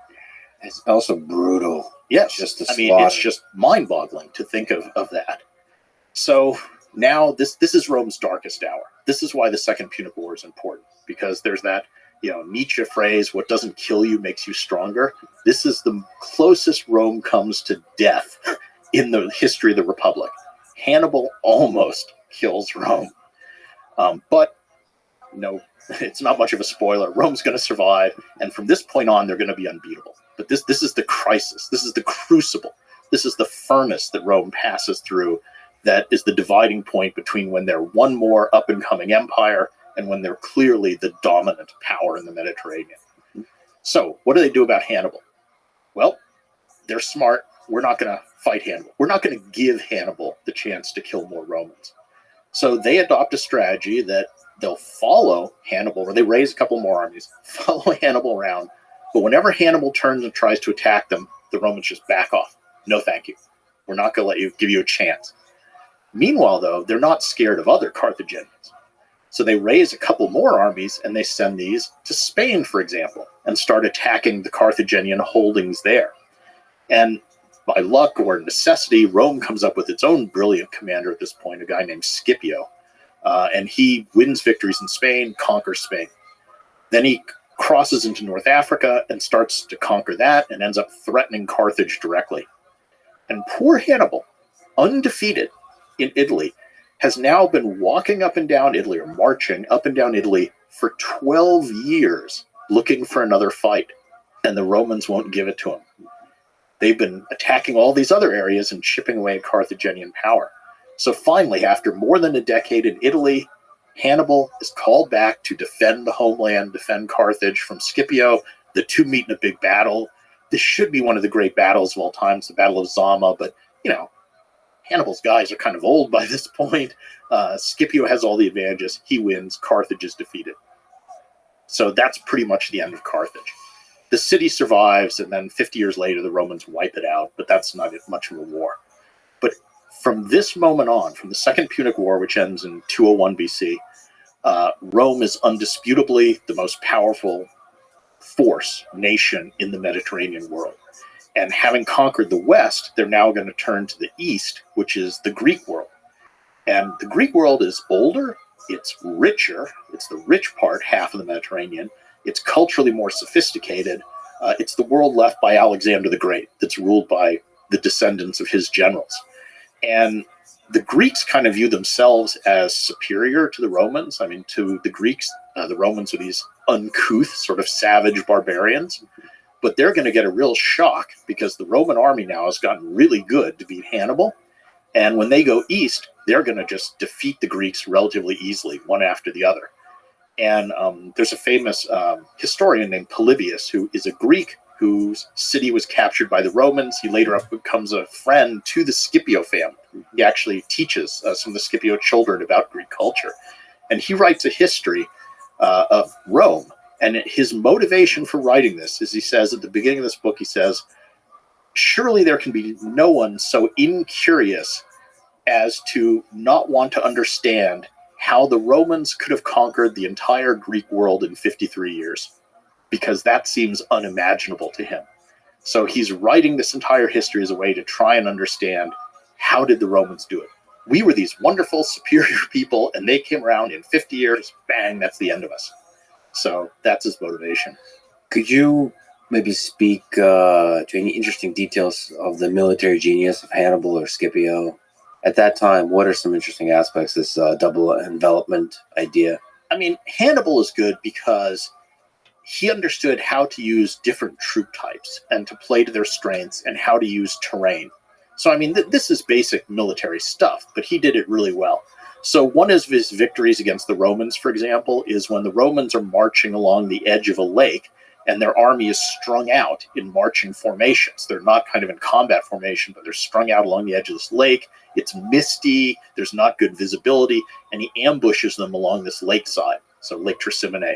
It's also brutal. Yes. Just it's just mind-boggling to think of that. So now this is Rome's darkest hour. This is why the Second Punic War is important, because there's that Nietzsche phrase, what doesn't kill you makes you stronger. This is the closest Rome comes to death in the history of the Republic. Hannibal almost kills Rome. But it's not much of a spoiler. Rome's going to survive, and from this point on, they're going to be unbeatable. But this is the crisis. This is the crucible. This is the furnace that Rome passes through that is the dividing point between when they're one more up-and-coming empire and when they're clearly the dominant power in the Mediterranean. So what do they do about Hannibal? Well, they're smart. We're not going to fight Hannibal. We're not going to give Hannibal the chance to kill more Romans. So they adopt a strategy that they'll follow Hannibal, or they raise a couple more armies, follow Hannibal around, but whenever Hannibal turns and tries to attack them, the Romans just back off. No, thank you. We're not going to give you a chance. Meanwhile, though, they're not scared of other Carthaginians. So they raise a couple more armies, and they send these to Spain, for example, and start attacking the Carthaginian holdings there. And by luck or necessity, Rome comes up with its own brilliant commander at this point, a guy named Scipio. And he wins victories in Spain, conquers Spain. Then he crosses into North Africa and starts to conquer that and ends up threatening Carthage directly. And poor Hannibal, undefeated in Italy, has now been walking up and down Italy, or marching up and down Italy, for 12 years looking for another fight. And the Romans won't give it to him. They've been attacking all these other areas and chipping away Carthaginian power. So finally, after more than a decade in Italy, Hannibal is called back to defend the homeland, defend Carthage from Scipio. The two meet in a big battle. This should be one of the great battles of all time, the Battle of Zama, but, Hannibal's guys are kind of old by this point. Scipio has all the advantages. He wins. Carthage is defeated. So that's pretty much the end of Carthage. The city survives, and then 50 years later, the Romans wipe it out, but that's not much of a war. But from this moment on, from the Second Punic War, which ends in 201 BC, Rome is undisputably the most powerful nation in the Mediterranean world. And having conquered the West, they're now going to turn to the East, which is the Greek world. And the Greek world is older, it's richer, it's the rich part, half of the Mediterranean, it's culturally more sophisticated, it's the world left by Alexander the Great that's ruled by the descendants of his generals. And the Greeks kind of view themselves as superior to the Romans. I mean, to the Greeks, the Romans are these uncouth, sort of savage barbarians. But they're going to get a real shock because the Roman army now has gotten really good to beat Hannibal. And when they go east, they're going to just defeat the Greeks relatively easily, one after the other. And there's a famous historian named Polybius, who is a Greek whose city was captured by the Romans. He later becomes a friend to the Scipio family. He actually teaches some of the Scipio children about Greek culture. And he writes a history of Rome. And his motivation for writing this is, he says at the beginning of this book, he says, surely there can be no one so incurious as to not want to understand how the Romans could have conquered the entire Greek world in 53 years, because that seems unimaginable to him. So he's writing this entire history as a way to try and understand, how did the Romans do it? We were these wonderful, superior people, and they came around in 50 years, bang, that's the end of us. So that's his motivation. Could you maybe speak to any interesting details of the military genius of Hannibal or Scipio? At that time, what are some interesting aspects of this double envelopment idea? I mean, Hannibal is good because he understood how to use different troop types and to play to their strengths and how to use terrain. So, I mean, this is basic military stuff, but he did it really well. So one of his victories against the Romans, for example, is when the Romans are marching along the edge of a lake and their army is strung out in marching formations. They're not kind of in combat formation, but they're strung out along the edge of this lake. It's misty, there's not good visibility, and he ambushes them along this lakeside, so Lake Trasimene.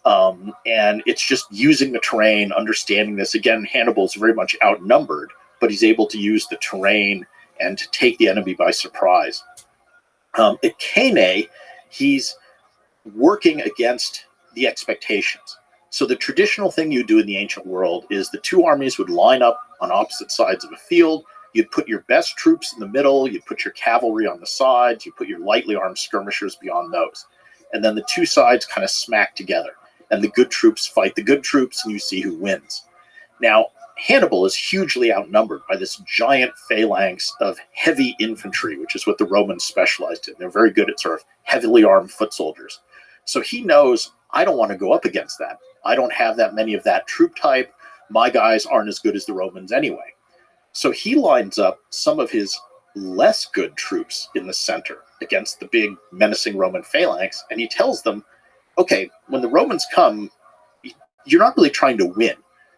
And it's just using the terrain, understanding this. Again, Hannibal's very much outnumbered, but he's able to use the terrain and to take the enemy by surprise. At Cannae, he's working against the expectations. So the traditional thing you do in the ancient world is the two armies would line up on opposite sides of a field. You'd put your best troops in the middle, you'd put your cavalry on the sides, you put your lightly armed skirmishers beyond those. And then the two sides kind of smack together. And the good troops fight the good troops, and you see who wins. Now, Hannibal is hugely outnumbered by this giant phalanx of heavy infantry, which is what the Romans specialized in. They're very good at sort of heavily armed foot soldiers. So he knows, I don't want to go up against that. I don't have that many of that troop type. My guys aren't as good as the Romans anyway. So he lines up some of his less good troops in the center against the big menacing Roman phalanx, and he tells them, okay, when the Romans come, you're not really trying to win.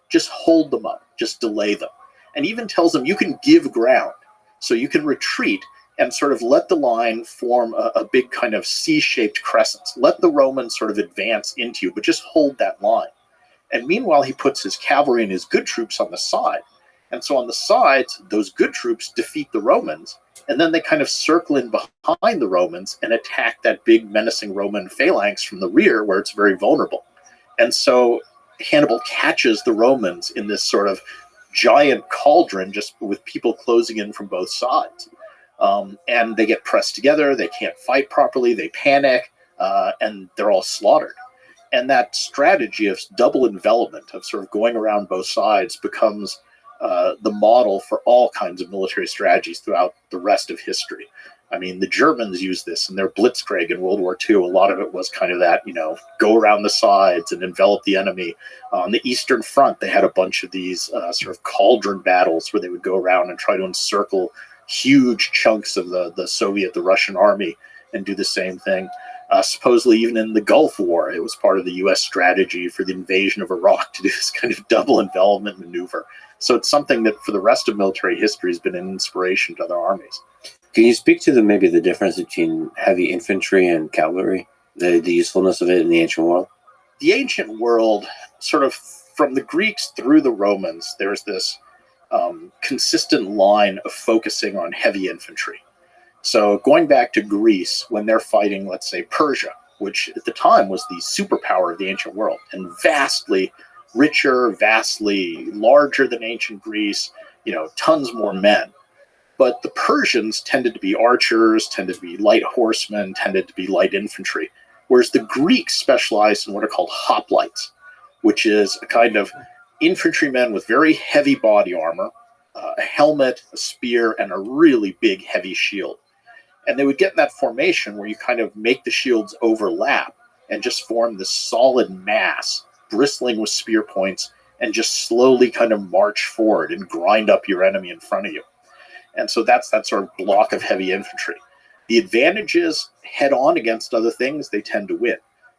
Just hold them up. Just delay them. And even tells them you can give ground. So you can retreat and sort of let the line form a big kind of C-shaped crescent. Let the Romans sort of advance into you, but just hold that line. And meanwhile, he puts his cavalry and his good troops on the side. And so on the sides, those good troops defeat the Romans, and then they kind of circle in behind the Romans and attack that big menacing Roman phalanx from the rear where it's very vulnerable. And so Hannibal catches the Romans in this sort of giant cauldron just with people closing in from both sides. And they get pressed together, they can't fight properly, they panic, and they're all slaughtered. And that strategy of double envelopment, of sort of going around both sides, becomes the model for all kinds of military strategies throughout the rest of history. I mean, the Germans used this in their Blitzkrieg in World War II. A lot of it was kind of that, go around the sides and envelop the enemy. On the Eastern Front, they had a bunch of these sort of cauldron battles where they would go around and try to encircle huge chunks of the Russian army and do the same thing. Supposedly, even in the Gulf War, it was part of the U.S. strategy for the invasion of Iraq to do this kind of double envelopment maneuver. So it's something that for the rest of military history has been an inspiration to other armies. Can you speak to maybe the difference between heavy infantry and cavalry, the usefulness of it in the ancient world? The ancient world, sort of from the Greeks through the Romans, there's this consistent line of focusing on heavy infantry. So going back to Greece, when they're fighting, let's say, Persia, which at the time was the superpower of the ancient world, and vastly richer, vastly larger than ancient Greece, tons more men. But the Persians tended to be archers, tended to be light horsemen, tended to be light infantry, whereas the Greeks specialized in what are called hoplites, which is a kind of infantrymen with very heavy body armor, a helmet, a spear, and a really big, heavy shield. And they would get in that formation where you kind of make the shields overlap and just form this solid mass, bristling with spear points, and just slowly kind of march forward and grind up your enemy in front of you. And so that's that sort of block of heavy infantry. The advantages head on against other things, they tend to win.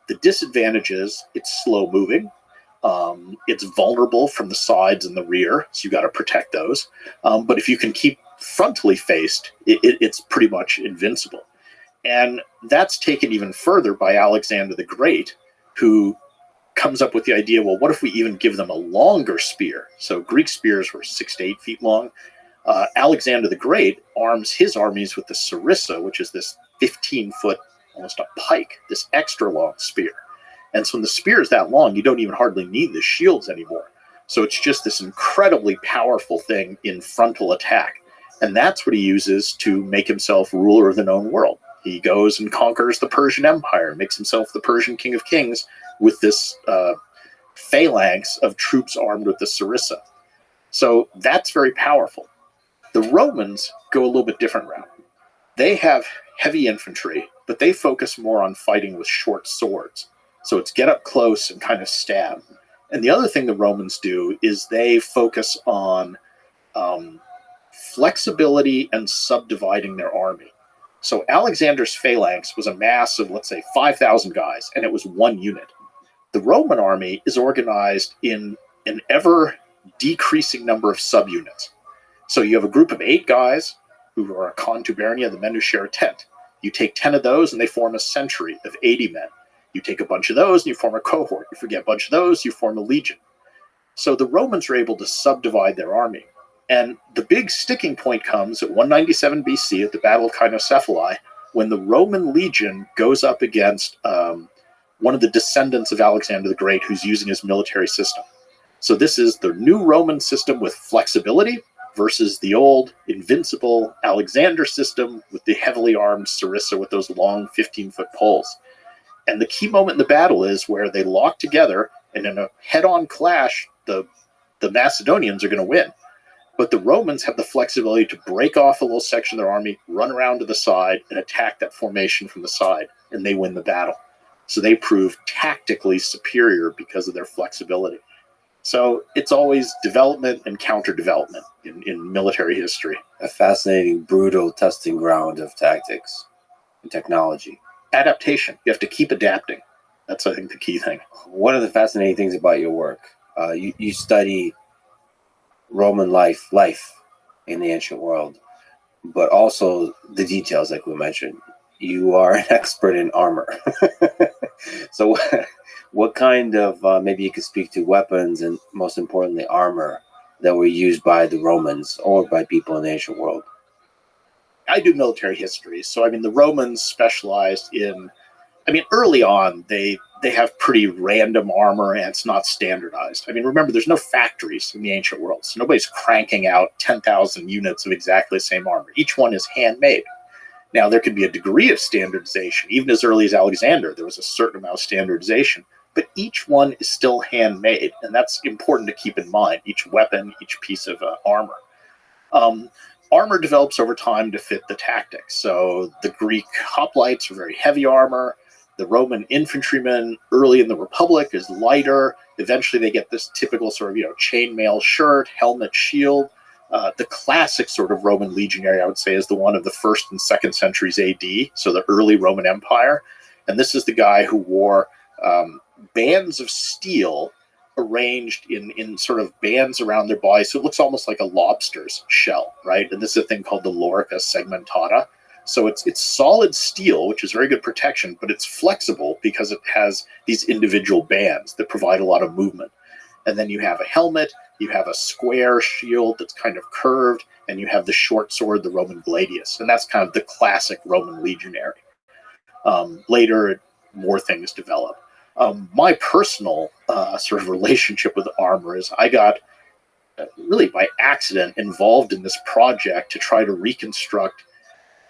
The disadvantages, it's slow moving. It's vulnerable from the sides and the rear, so you got to protect those. But if you can keep frontally faced, it's pretty much invincible. And that's taken even further by Alexander the Great, who comes up with the idea, well, what if we even give them a longer spear? So Greek spears were 6 to 8 feet long. Alexander the Great arms his armies with the sarissa, which is this 15-foot, almost a pike, this extra long spear. And so when the spear is that long, you don't even hardly need the shields anymore. So it's just this incredibly powerful thing in frontal attack. And that's what he uses to make himself ruler of the known world. He goes and conquers the Persian Empire, makes himself the Persian King of Kings with this phalanx of troops armed with the sarissa. So that's very powerful. The Romans go a little bit different route. They have heavy infantry, but they focus more on fighting with short swords. So it's get up close and kind of stab. And the other thing the Romans do is they focus on flexibility and subdividing their army. So Alexander's phalanx was a mass of, let's say, 5,000 guys, and it was one unit. The Roman army is organized in an ever-decreasing number of subunits. So you have a group of 8 guys who are a contubernia, the men who share a tent. You take 10 of those, and they form a century of 80 men. You take a bunch of those and you form a cohort. You forget a bunch of those, you form a legion. So the Romans are able to subdivide their army. And the big sticking point comes at 197 BC at the Battle of Cynocephali, when the Roman legion goes up against one of the descendants of Alexander the Great, who's using his military system. So this is the new Roman system with flexibility versus the old invincible Alexander system with the heavily armed sarissa with those long 15-foot poles. And the key moment in the battle is where they lock together, and in a head-on clash, the Macedonians are going to win. But the Romans have the flexibility to break off a little section of their army, run around to the side, and attack that formation from the side, and they win the battle. So they prove tactically superior because of their flexibility. So it's always development and counter-development in military history. A fascinating, brutal testing ground of tactics and technology. Adaptation. You have to keep adapting. That's, I think, the key thing. One of the fascinating things about your work, you study Roman life in the ancient world, but also the details, like we mentioned. You are an expert in armor. So what kind of, maybe you could speak to weapons and most importantly, armor that were used by the Romans or by people in the ancient world? I do military history. So, I mean, the Romans specialized in, early on, they have pretty random armor and it's not standardized. Remember, there's no factories in the ancient world. So nobody's cranking out 10,000 units of exactly the same armor. Each one is handmade. Now, there could be a degree of standardization. Even as early as Alexander, there was a certain amount of standardization. But each one is still handmade. And that's important to keep in mind. Each weapon, each piece of armor. Armor develops over time to fit the tactics. So the Greek hoplites are very heavy armor. The Roman infantrymen early in the Republic is lighter. Eventually they get this typical sort of, chainmail shirt, helmet, shield. The classic sort of Roman legionary, I would say, is the one of the 1st and 2nd centuries AD, so the early Roman Empire. And this is the guy who wore bands of steel arranged in sort of bands around their body. So it looks almost like a lobster's shell, right? And this is a thing called the lorica segmentata. So it's solid steel, which is very good protection, but it's flexible because it has these individual bands that provide a lot of movement. And then you have a helmet, you have a square shield that's kind of curved, and you have the short sword, the Roman gladius. And that's kind of the classic Roman legionary. Later, more things develop. My personal sort of relationship with armor is I got, really by accident, involved in this project to try to reconstruct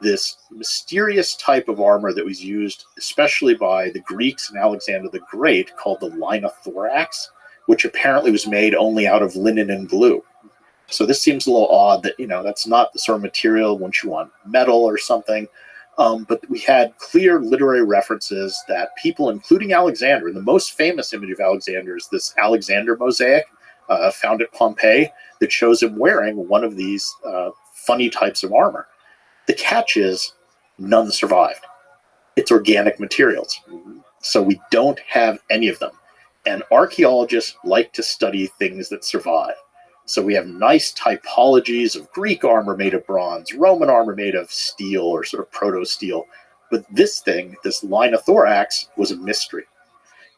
this mysterious type of armor that was used especially by the Greeks and Alexander the Great called the linothorax, which apparently was made only out of linen and glue. So this seems a little odd that, that's not the sort of material once you want metal or something. But we had clear literary references that people, including Alexander, and the most famous image of Alexander is this Alexander mosaic found at Pompeii that shows him wearing one of these funny types of armor. The catch is none survived. It's organic materials. So we don't have any of them. And archaeologists like to study things that survive. So we have nice typologies of Greek armor made of bronze, Roman armor made of steel or sort of proto-steel. But this thing, this linothorax, was a mystery.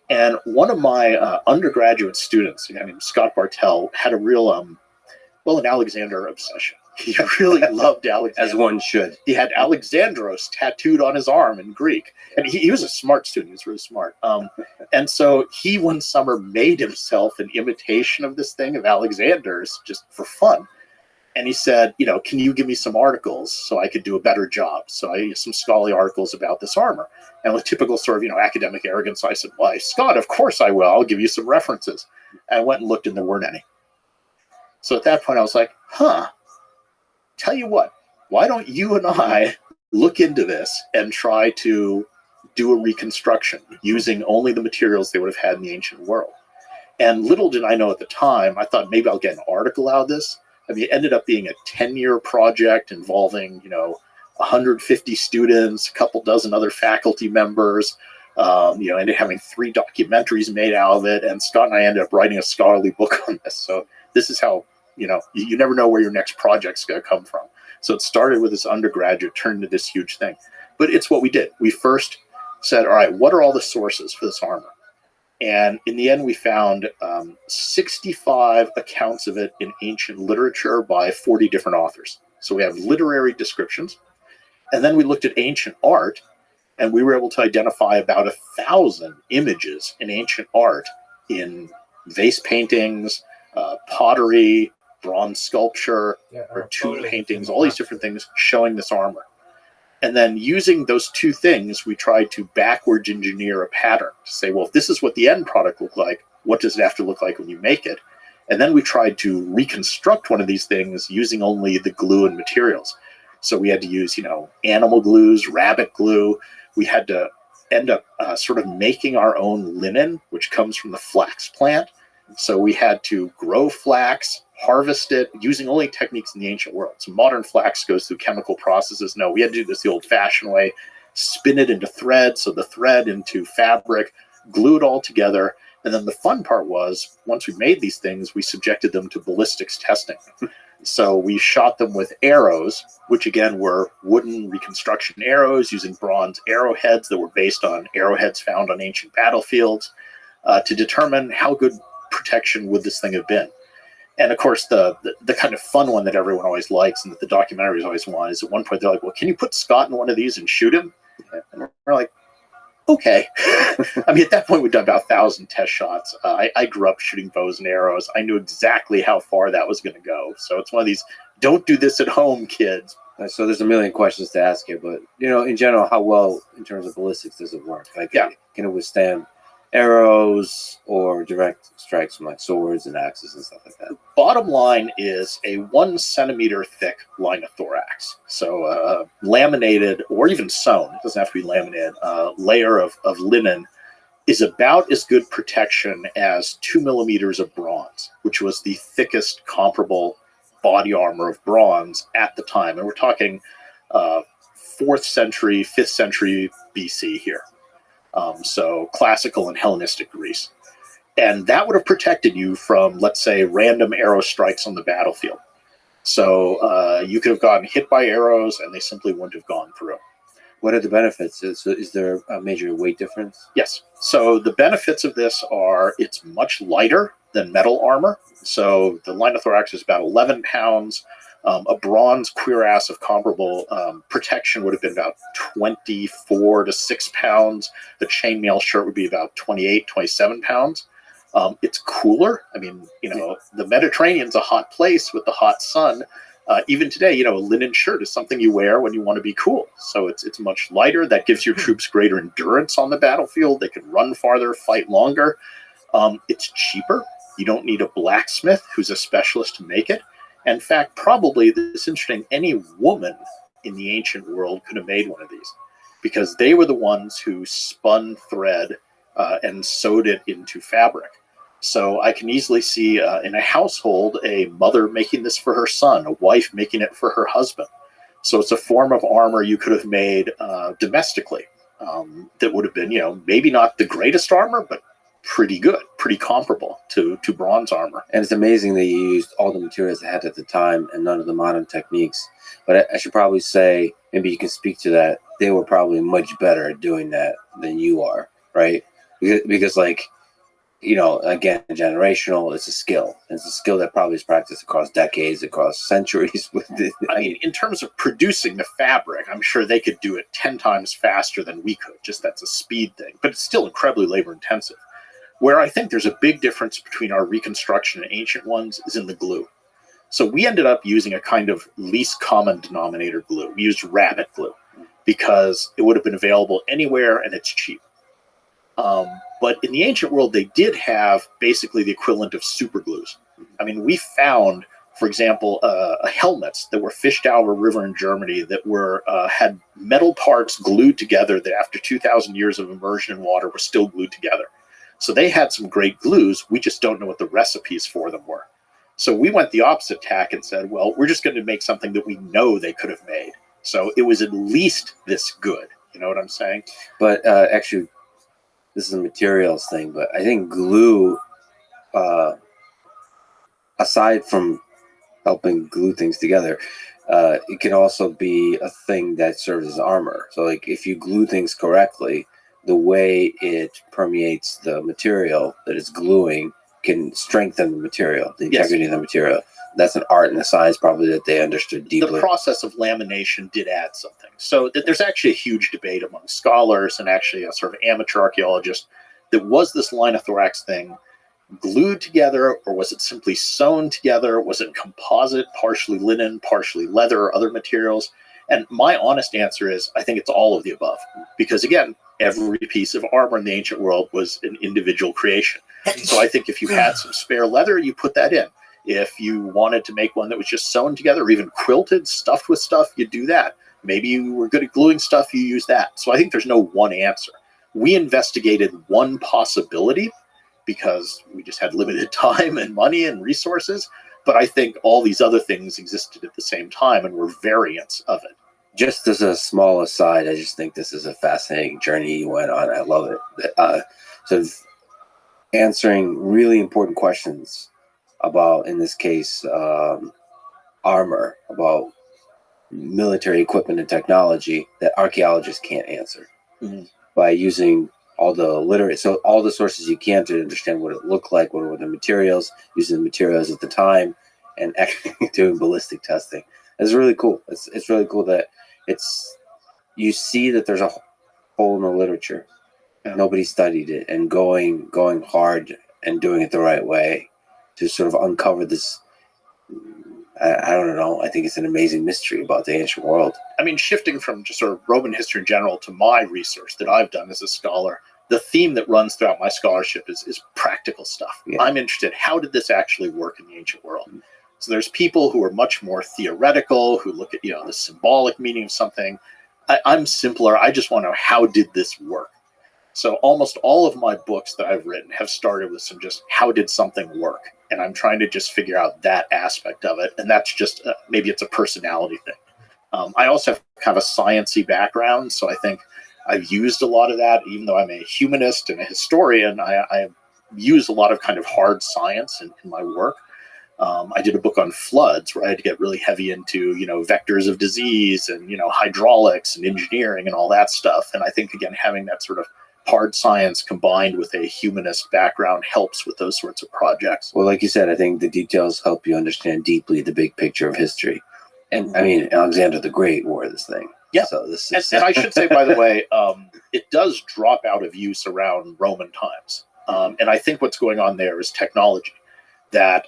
And one of my undergraduate students, a guy named Scott Bartell, had a real, an Alexander obsession. He really loved Alexander. As one should. He had Alexandros tattooed on his arm in Greek. And he was a smart student. He was really smart. And so he one summer made himself an imitation of this thing of Alexander's just for fun. And he said, can you give me some articles so I could do a better job? So I used some scholarly articles about this armor. And with typical sort of, academic arrogance, I said, why, Scott, of course I will. I'll give you some references. And I went and looked and there weren't any. So at that point I was like, tell you what, why don't you and I look into this and try to do a reconstruction using only the materials they would have had in the ancient world? And little did I know at the time, I thought maybe I'll get an article out of this. It ended up being a 10-year project involving, 150 students, a couple dozen other faculty members, ended up having 3 documentaries made out of it. And Scott and I ended up writing a scholarly book on this. So this is how, you never know where your next project's going to come from. So it started with this undergraduate, turned into this huge thing. But it's what we did. We first said, all right, what are all the sources for this armor? And in the end, we found 65 accounts of it in ancient literature by 40 different authors. So we have literary descriptions. And then we looked at ancient art, and we were able to identify about 1,000 images in ancient art in vase paintings, pottery, bronze sculpture, or tomb paintings, all these different things showing this armor. And then using those two things, we tried to backwards engineer a pattern to say, well, if this is what the end product looked like, what does it have to look like when you make it? And then we tried to reconstruct one of these things using only the glue and materials. So we had to use, animal glues, rabbit glue. We had to end up sort of making our own linen, which comes from the flax plant. So we had to grow flax, harvest it using only techniques in the ancient world. So modern flax goes through chemical processes. No, we had to do this the old-fashioned way, spin it into thread, so the thread into fabric, glue it all together. And then the fun part was, once we made these things, we subjected them to ballistics testing. So we shot them with arrows, which again were wooden reconstruction arrows using bronze arrowheads that were based on arrowheads found on ancient battlefields to determine how good protection would this thing have been. And of course, the kind of fun one that everyone always likes and that the documentaries always want is at one point they're like, well, can you put Scott in one of these and shoot him? And we're like, okay. I mean, at that point, we'd done about 1,000 test shots. I grew up shooting bows and arrows. I knew exactly how far that was going to go. So it's one of these, don't do this at home, kids. So there's a million questions to ask here, but, in general, how well, in terms of ballistics, does it work? Like, can it withstand arrows or direct strikes from like swords and axes and stuff like that? Bottom line is a 1 centimeter thick linothorax. So laminated or even sewn, it doesn't have to be laminated, layer of linen is about as good protection as 2 millimeters of bronze, which was the thickest comparable body armor of bronze at the time. And we're talking 4th century, 5th century BC here. So classical and Hellenistic Greece. And that would have protected you from, let's say, random arrow strikes on the battlefield. So you could have gotten hit by arrows and they simply wouldn't have gone through. What are the benefits? Is there a major weight difference? Yes. So the benefits of this are it's much lighter than metal armor. So the linothorax is about 11 pounds. A bronze cuirass of comparable protection would have been about 24 to 6 pounds. The chainmail shirt would be about 28, 27 pounds. It's cooler. I mean, the Mediterranean's a hot place with the hot sun. Even today, a linen shirt is something you wear when you want to be cool. So it's much lighter. That gives your troops greater endurance on the battlefield. They can run farther, fight longer. It's cheaper. You don't need a blacksmith who's a specialist to make it. In fact, probably this is interesting, any woman in the ancient world could have made one of these because they were the ones who spun thread and sewed it into fabric. So I can easily see in a household, a mother making this for her son, a wife making it for her husband. So it's a form of armor you could have made domestically that would have been, maybe not the greatest armor, but pretty good, pretty comparable to bronze armor. And it's amazing that you used all the materials they had at the time and none of the modern techniques. But I should probably say, maybe you can speak to that, they were probably much better at doing that than you are, right? Because again, generational, it's a skill. It's a skill that probably is practiced across decades, across centuries. I mean, in terms of producing the fabric, I'm sure they could do it 10 times faster than we could. Just that's a speed thing. But it's still incredibly labor intensive. Where I think there's a big difference between our reconstruction and ancient ones is in the glue. So we ended up using a kind of least common denominator glue. We used rabbit glue because it would have been available anywhere and it's cheap. But in the ancient world, they did have basically the equivalent of super glues. I mean, we found, for example, helmets that were fished out of a river in Germany that were had metal parts glued together that after 2,000 years of immersion in water were still glued together. So they had some great glues. We just don't know what the recipes for them were. So we went the opposite tack and said, well, we're just going to make something that we know they could have made. So it was at least this good. You know what I'm saying? But actually, this is a materials thing, but I think glue, aside from helping glue things together, it can also be a thing that serves as armor. So like if you glue things correctly, the way it permeates the material that it's gluing can strengthen the material, the integrity of the material. That's an art and a science probably that they understood deeply. The process of lamination did add something. So there's actually a huge debate among scholars and actually a sort of amateur archaeologist that was this linothorax thing glued together, or was it simply sewn together? Was it composite, partially linen, partially leather, or other materials? And my honest answer is, I think it's all of the above. Because again, every piece of armor in the ancient world was an individual creation. So I think if you had some spare leather, you put that in. If you wanted to make one that was just sewn together, or even quilted, stuffed with stuff, you do that. Maybe you were good at gluing stuff, you use that. So I think there's no one answer. We investigated one possibility because we just had limited time and money and resources. But I think all these other things existed at the same time and were variants of it. Just as a small aside, I just think this is a fascinating journey you went on. I love it. Sort of answering really important questions about, in this case, armor, about military equipment and technology that archaeologists can't answer by using all the sources you can to understand what it looked like, what were the materials, using the materials at the time, and actually doing ballistic testing. It's really cool. It's really cool that you see that there's a hole in the literature. Nobody studied it, and going hard and doing it the right way to sort of uncover this. I don't know. I think it's an amazing mystery about the ancient world. I mean, shifting from just sort of Roman history in general to my research that I've done as a scholar, the theme that runs throughout my scholarship is practical stuff. Yeah. I'm interested, how did this actually work in the ancient world? So there's people who are much more theoretical, who look at, the symbolic meaning of something. I'm simpler. I just want to know, how did this work? So almost all of my books that I've written have started with some just, how did something work? And I'm trying to just figure out that aspect of it. And that's just, maybe it's a personality thing. I also have kind of a sciencey background. So I think I've used a lot of that, even though I'm a humanist and a historian, I use a lot of kind of hard science in my work. I did a book on floods where I had to get really heavy into, vectors of disease and, hydraulics and engineering and all that stuff. And I think, again, having that sort of hard science combined with a humanist background helps with those sorts of projects. Well, like you said, I think the details help you understand deeply the big picture of history. And I mean, Alexander the Great wore this thing. Yeah. So this is... and I should say, by the way, it does drop out of use around Roman times. And I think what's going on there is technology. That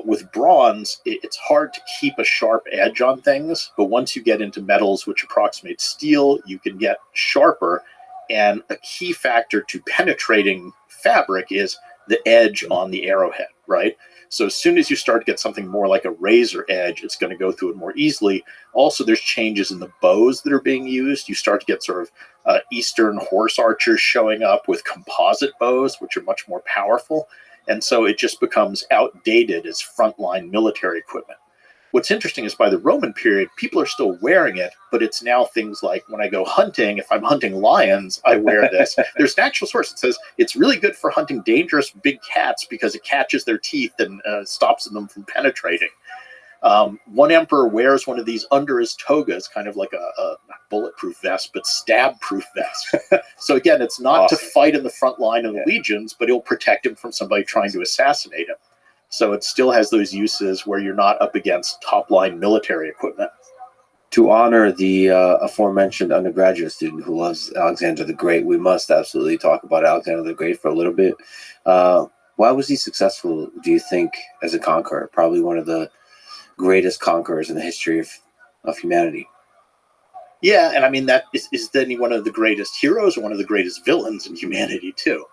with bronze, it's hard to keep a sharp edge on things. But once you get into metals which approximate steel, you can get sharper. And a key factor to penetrating fabric is the edge on the arrowhead, right? So as soon as you start to get something more like a razor edge, it's going to go through it more easily. Also, there's changes in the bows that are being used. You start to get sort of Eastern horse archers showing up with composite bows, which are much more powerful. And so it just becomes outdated as frontline military equipment. What's interesting is by the Roman period, people are still wearing it, but it's now things like when I go hunting, if I'm hunting lions, I wear this. There's an actual source that says it's really good for hunting dangerous big cats because it catches their teeth and stops them from penetrating. One emperor wears one of these under his toga. It's kind of like a bulletproof vest, but stab-proof vest. So again, it's not to fight in the front line of the legions, but it'll protect him from somebody trying to assassinate him. So it still has those uses where you're not up against top-line military equipment. To honor the aforementioned undergraduate student who loves Alexander the Great, we must absolutely talk about Alexander the Great for a little bit. Why was he successful, do you think, as a conqueror? Probably one of the greatest conquerors in the history of humanity. Yeah, and I mean, that is then he one of the greatest heroes or one of the greatest villains in humanity, too?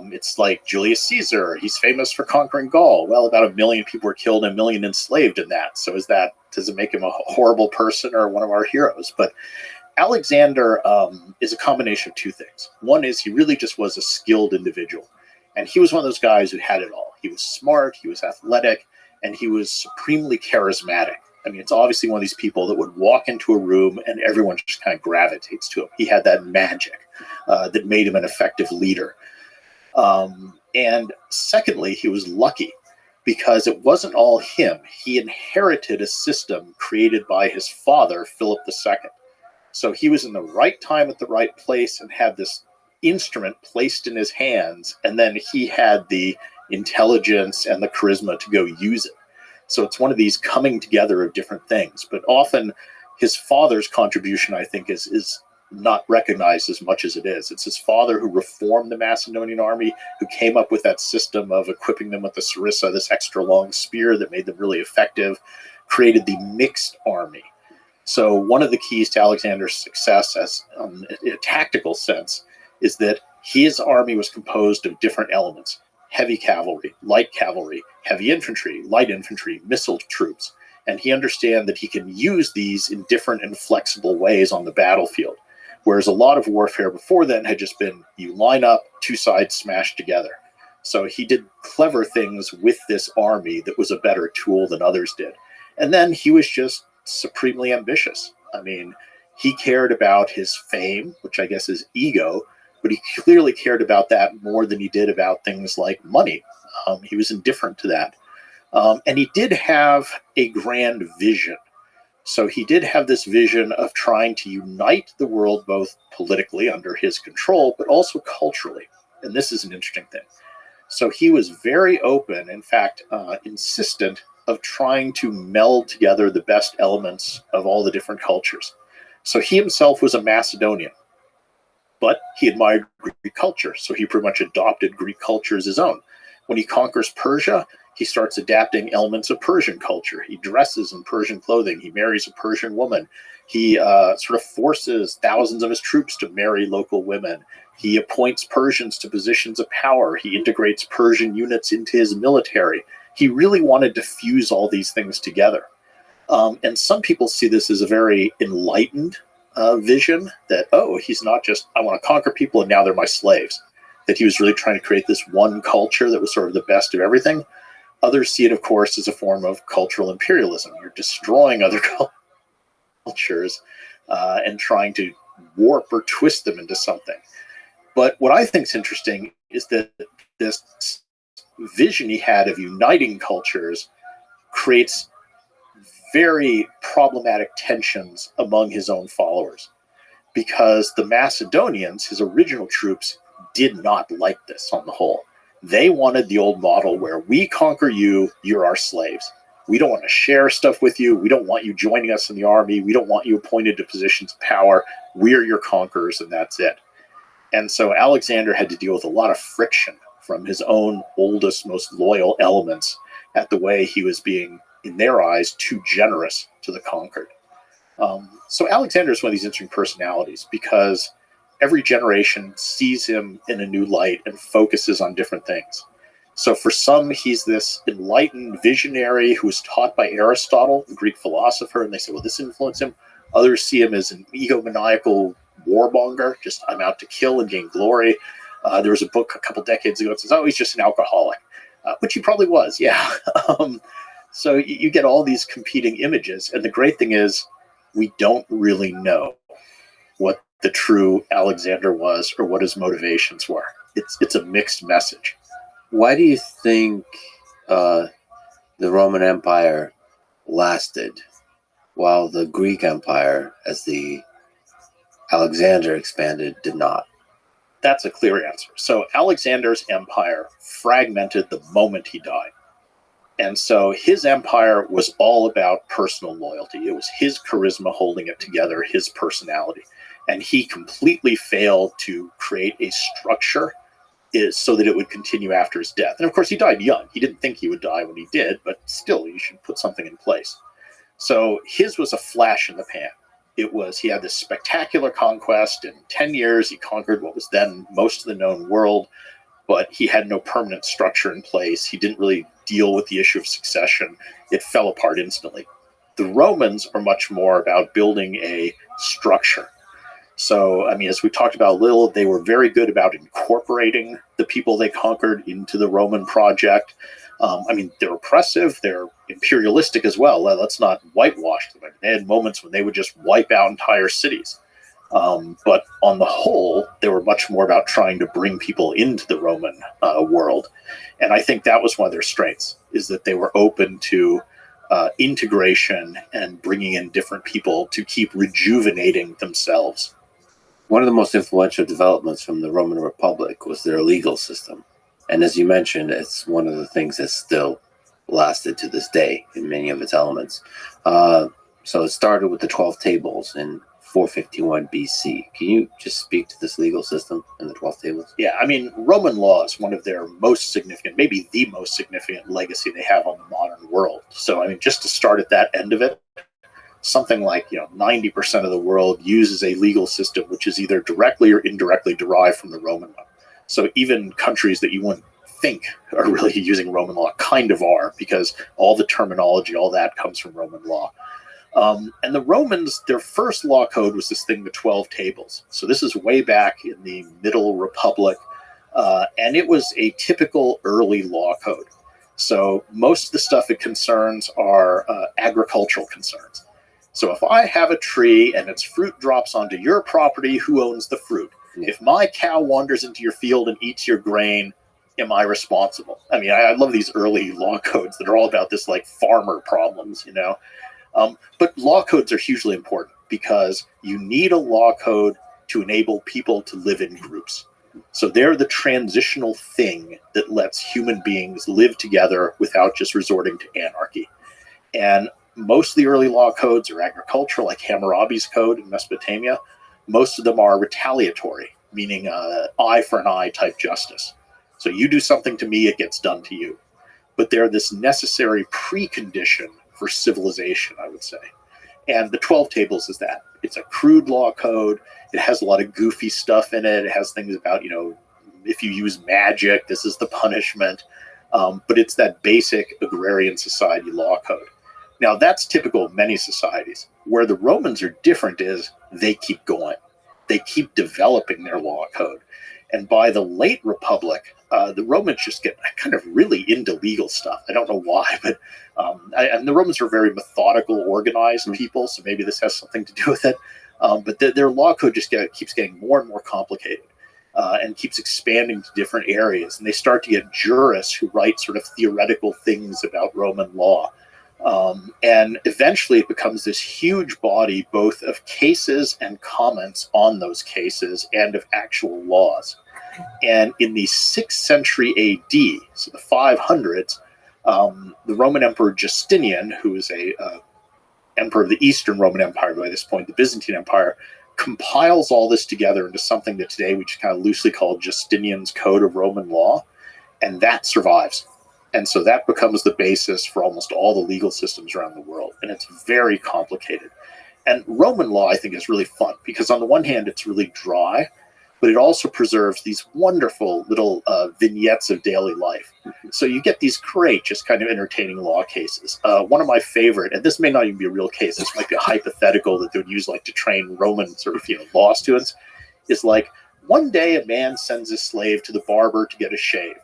It's like Julius Caesar. He's famous for conquering Gaul. Well, about 1 million people were killed and 1 million enslaved in that. So does it make him a horrible person or one of our heroes? But Alexander is a combination of two things. One is he really just was a skilled individual. And he was one of those guys who had it all. He was smart, he was athletic, and he was supremely charismatic. I mean, it's obviously one of these people that would walk into a room and everyone just kind of gravitates to him. He had that magic that made him an effective leader. And secondly, he was lucky because it wasn't all him. He inherited a system created by his father, Philip II. So he was in the right time at the right place and had this instrument placed in his hands, and then he had the intelligence and the charisma to go use it. So it's one of these coming together of different things. But often his father's contribution, I think, is not recognized as much as it is. It's his father who reformed the Macedonian army, who came up with that system of equipping them with the sarissa, this extra long spear that made them really effective, created the mixed army. So one of the keys to Alexander's success as in a tactical sense is that his army was composed of different elements: heavy cavalry, light cavalry, heavy infantry, light infantry, missile troops. And he understands that he can use these in different and flexible ways on the battlefield. Whereas a lot of warfare before then had just been, you line up, two sides smashed together. So he did clever things with this army that was a better tool than others did. And then he was just supremely ambitious. I mean, he cared about his fame, which I guess is ego, but he clearly cared about that more than he did about things like money. He was indifferent to that. And he did have a grand vision. So he did have this vision of trying to unite the world, both politically under his control, but also culturally. And this is an interesting thing. So he was very open, in fact, insistent of trying to meld together the best elements of all the different cultures. So he himself was a Macedonian, but he admired Greek culture. So he pretty much adopted Greek culture as his own. When he conquers Persia, he starts adapting elements of Persian culture. He dresses in Persian clothing. He marries a Persian woman. He sort of forces thousands of his troops to marry local women. He appoints Persians to positions of power. He integrates Persian units into his military. He really wanted to fuse all these things together. And some people see this as a very enlightened vision that, oh, he's not just, I want to conquer people and now they're my slaves. That he was really trying to create this one culture that was sort of the best of everything. Others see it, of course, as a form of cultural imperialism. You're destroying other cultures and trying to warp or twist them into something. But what I think is interesting is that this vision he had of uniting cultures creates very problematic tensions among his own followers, because the Macedonians, his original troops, did not like this on the whole. They wanted the old model where we conquer you, you're our slaves. We don't want to share stuff with you. We don't want you joining us in the army. We don't want you appointed to positions of power. We're your conquerors, and that's it. And so Alexander had to deal with a lot of friction from his own oldest, most loyal elements at the way he was being, in their eyes, too generous to the conquered. So Alexander is one of these interesting personalities because every generation sees him in a new light and focuses on different things. So for some, he's this enlightened visionary who was taught by Aristotle, the Greek philosopher, and they say, well, this influenced him. Others see him as an egomaniacal warmonger, just I'm out to kill and gain glory. There was a book a couple decades ago that says, oh, he's just an alcoholic, which he probably was, yeah. So you get all these competing images, and the great thing is we don't really know what the true Alexander was or what his motivations were. It's a mixed message. Why do you think the Roman Empire lasted while the Greek Empire, as the Alexander expanded, did not? That's a clear answer. So Alexander's empire fragmented the moment he died. And so his empire was all about personal loyalty. It was his charisma holding it together, his personality. And he completely failed to create a structure so that it would continue after his death. And of course, he died young. He didn't think he would die when he did, but still, you should put something in place. So his was a flash in the pan. He had this spectacular conquest. In 10 years, he conquered what was then most of the known world, but he had no permanent structure in place. He didn't really deal with the issue of succession. It fell apart instantly. The Romans are much more about building a structure. So, I mean, as we talked about a little, they were very good about incorporating the people they conquered into the Roman project. I mean, they're oppressive, they're imperialistic as well. Let's not whitewash them. I mean, they had moments when they would just wipe out entire cities. But on the whole, they were much more about trying to bring people into the Roman world. And I think that was one of their strengths, is that they were open to integration and bringing in different people to keep rejuvenating themselves. One of the most influential developments from the Roman Republic was their legal system. And as you mentioned, it's one of the things that still lasted to this day in many of its elements. So it started with the 12 tables in 451 BC. Can you just speak to this legal system and the 12 tables? Yeah, I mean, Roman law is one of their most significant, maybe the most significant legacy they have on the modern world. So, I mean, just to start at that end of it, something like 90% of the world uses a legal system which is either directly or indirectly derived from the Roman law. So even countries that you wouldn't think are really using Roman law kind of are, because all the terminology, all that comes from Roman law. And the Romans, their first law code was this thing, the 12 tables. So this is way back in the Middle Republic, and it was a typical early law code. So most of the stuff it concerns are agricultural concerns. So if I have a tree and its fruit drops onto your property, who owns the fruit? Yeah. If my cow wanders into your field and eats your grain, am I responsible? I mean, I love these early law codes that are all about this, like, farmer problems, But law codes are hugely important because you need a law code to enable people to live in groups. So they're the transitional thing that lets human beings live together without just resorting to anarchy. And most of the early law codes are agricultural, like Hammurabi's code in Mesopotamia. Most of them are retaliatory, meaning eye for an eye type justice. So you do something to me, it gets done to you. But they're this necessary precondition for civilization, I would say. And the 12 tables is that. It's a crude law code. It has a lot of goofy stuff in it. It has things about, if you use magic, this is the punishment. But it's that basic agrarian society law code. Now, that's typical of many societies. Where the Romans are different is they keep going. They keep developing their law code. And by the late Republic, the Romans just get kind of really into legal stuff. I don't know why, but and the Romans are very methodical, organized people, so maybe this has something to do with it. But their law code just keeps getting more and more complicated and keeps expanding to different areas. And they start to get jurists who write sort of theoretical things about Roman law. And eventually it becomes this huge body, both of cases and comments on those cases and of actual laws. And in the 6th century AD, so the 500s, the Roman Emperor Justinian, who is a emperor of the Eastern Roman Empire by this point, the Byzantine Empire, compiles all this together into something that today we just kind of loosely call Justinian's Code of Roman Law, and that survives. And so that becomes the basis for almost all the legal systems around the world. And it's very complicated. And Roman law, I think, is really fun because on the one hand, it's really dry, but it also preserves these wonderful little vignettes of daily life. So you get these great, just kind of entertaining law cases. One of my favorite, and this may not even be a real case, this might be a hypothetical that they would use like to train Roman sort of law students, is like, one day a man sends his slave to the barber to get a shave.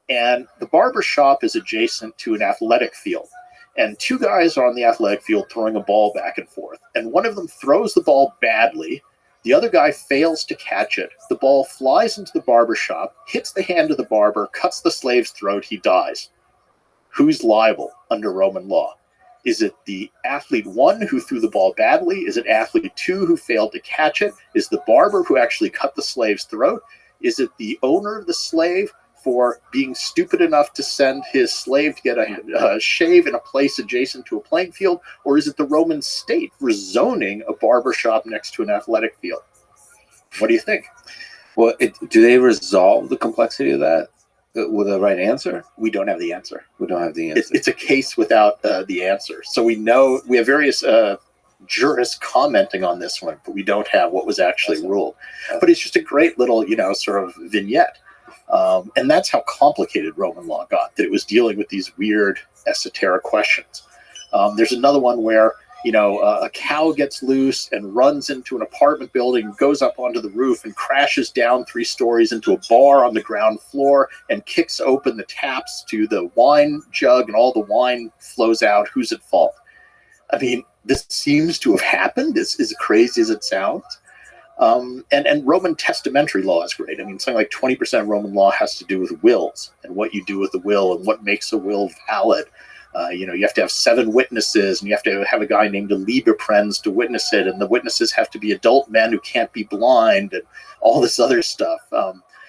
And the barber shop is adjacent to an athletic field. And two guys are on the athletic field throwing a ball back and forth. And one of them throws the ball badly. The other guy fails to catch it. The ball flies into the barber shop, hits the hand of the barber, cuts the slave's throat, he dies. Who's liable under Roman law? Is it the athlete 1 who threw the ball badly? Is it athlete 2 who failed to catch it? Is the barber who actually cut the slave's throat? Is it the owner of the slave for being stupid enough to send his slave to get a shave in a place adjacent to a playing field? Or is it the Roman state for zoning a barber shop next to an athletic field? What do you think? Well, do they resolve the complexity of that with a right answer? We don't have the answer. We don't have the answer. It's a case without the answer. So we have various jurists commenting on this one, but we don't have what was actually ruled. But it's just a great little, sort of vignette. And that's how complicated Roman law got, that it was dealing with these weird esoteric questions. There's another one where, a cow gets loose and runs into an apartment building, goes up onto the roof and crashes down 3 stories into a bar on the ground floor and kicks open the taps to the wine jug and all the wine flows out. Who's at fault? I mean, this seems to have happened, as crazy as it sounds. And Roman testamentary law is great. I mean, something like 20% of Roman law has to do with wills and what you do with the will and what makes a will valid. You have to have 7 witnesses, and you have to have a guy named a Liebeprens to witness it, and the witnesses have to be adult men who can't be blind, and all this other stuff.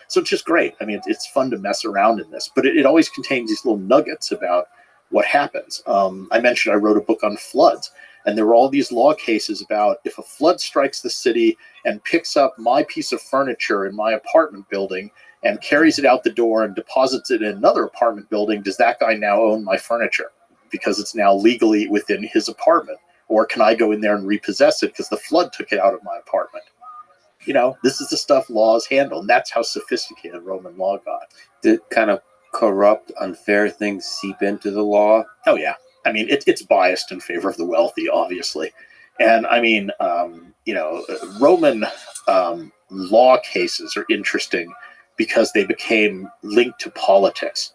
So it's just great. I mean, it's fun to mess around in this, but it always contains these little nuggets about what happens. I mentioned I wrote a book on floods, and there were all these law cases about if a flood strikes the city and picks up my piece of furniture in my apartment building and carries it out the door and deposits it in another apartment building, does that guy now own my furniture because it's now legally within his apartment? Or can I go in there and repossess it because the flood took it out of my apartment? This is the stuff laws handle, and that's how sophisticated Roman law got. Did kind of corrupt, unfair things seep into the law? Oh, yeah. I mean, it's biased in favor of the wealthy, obviously. And I mean, Roman law cases are interesting because they became linked to politics.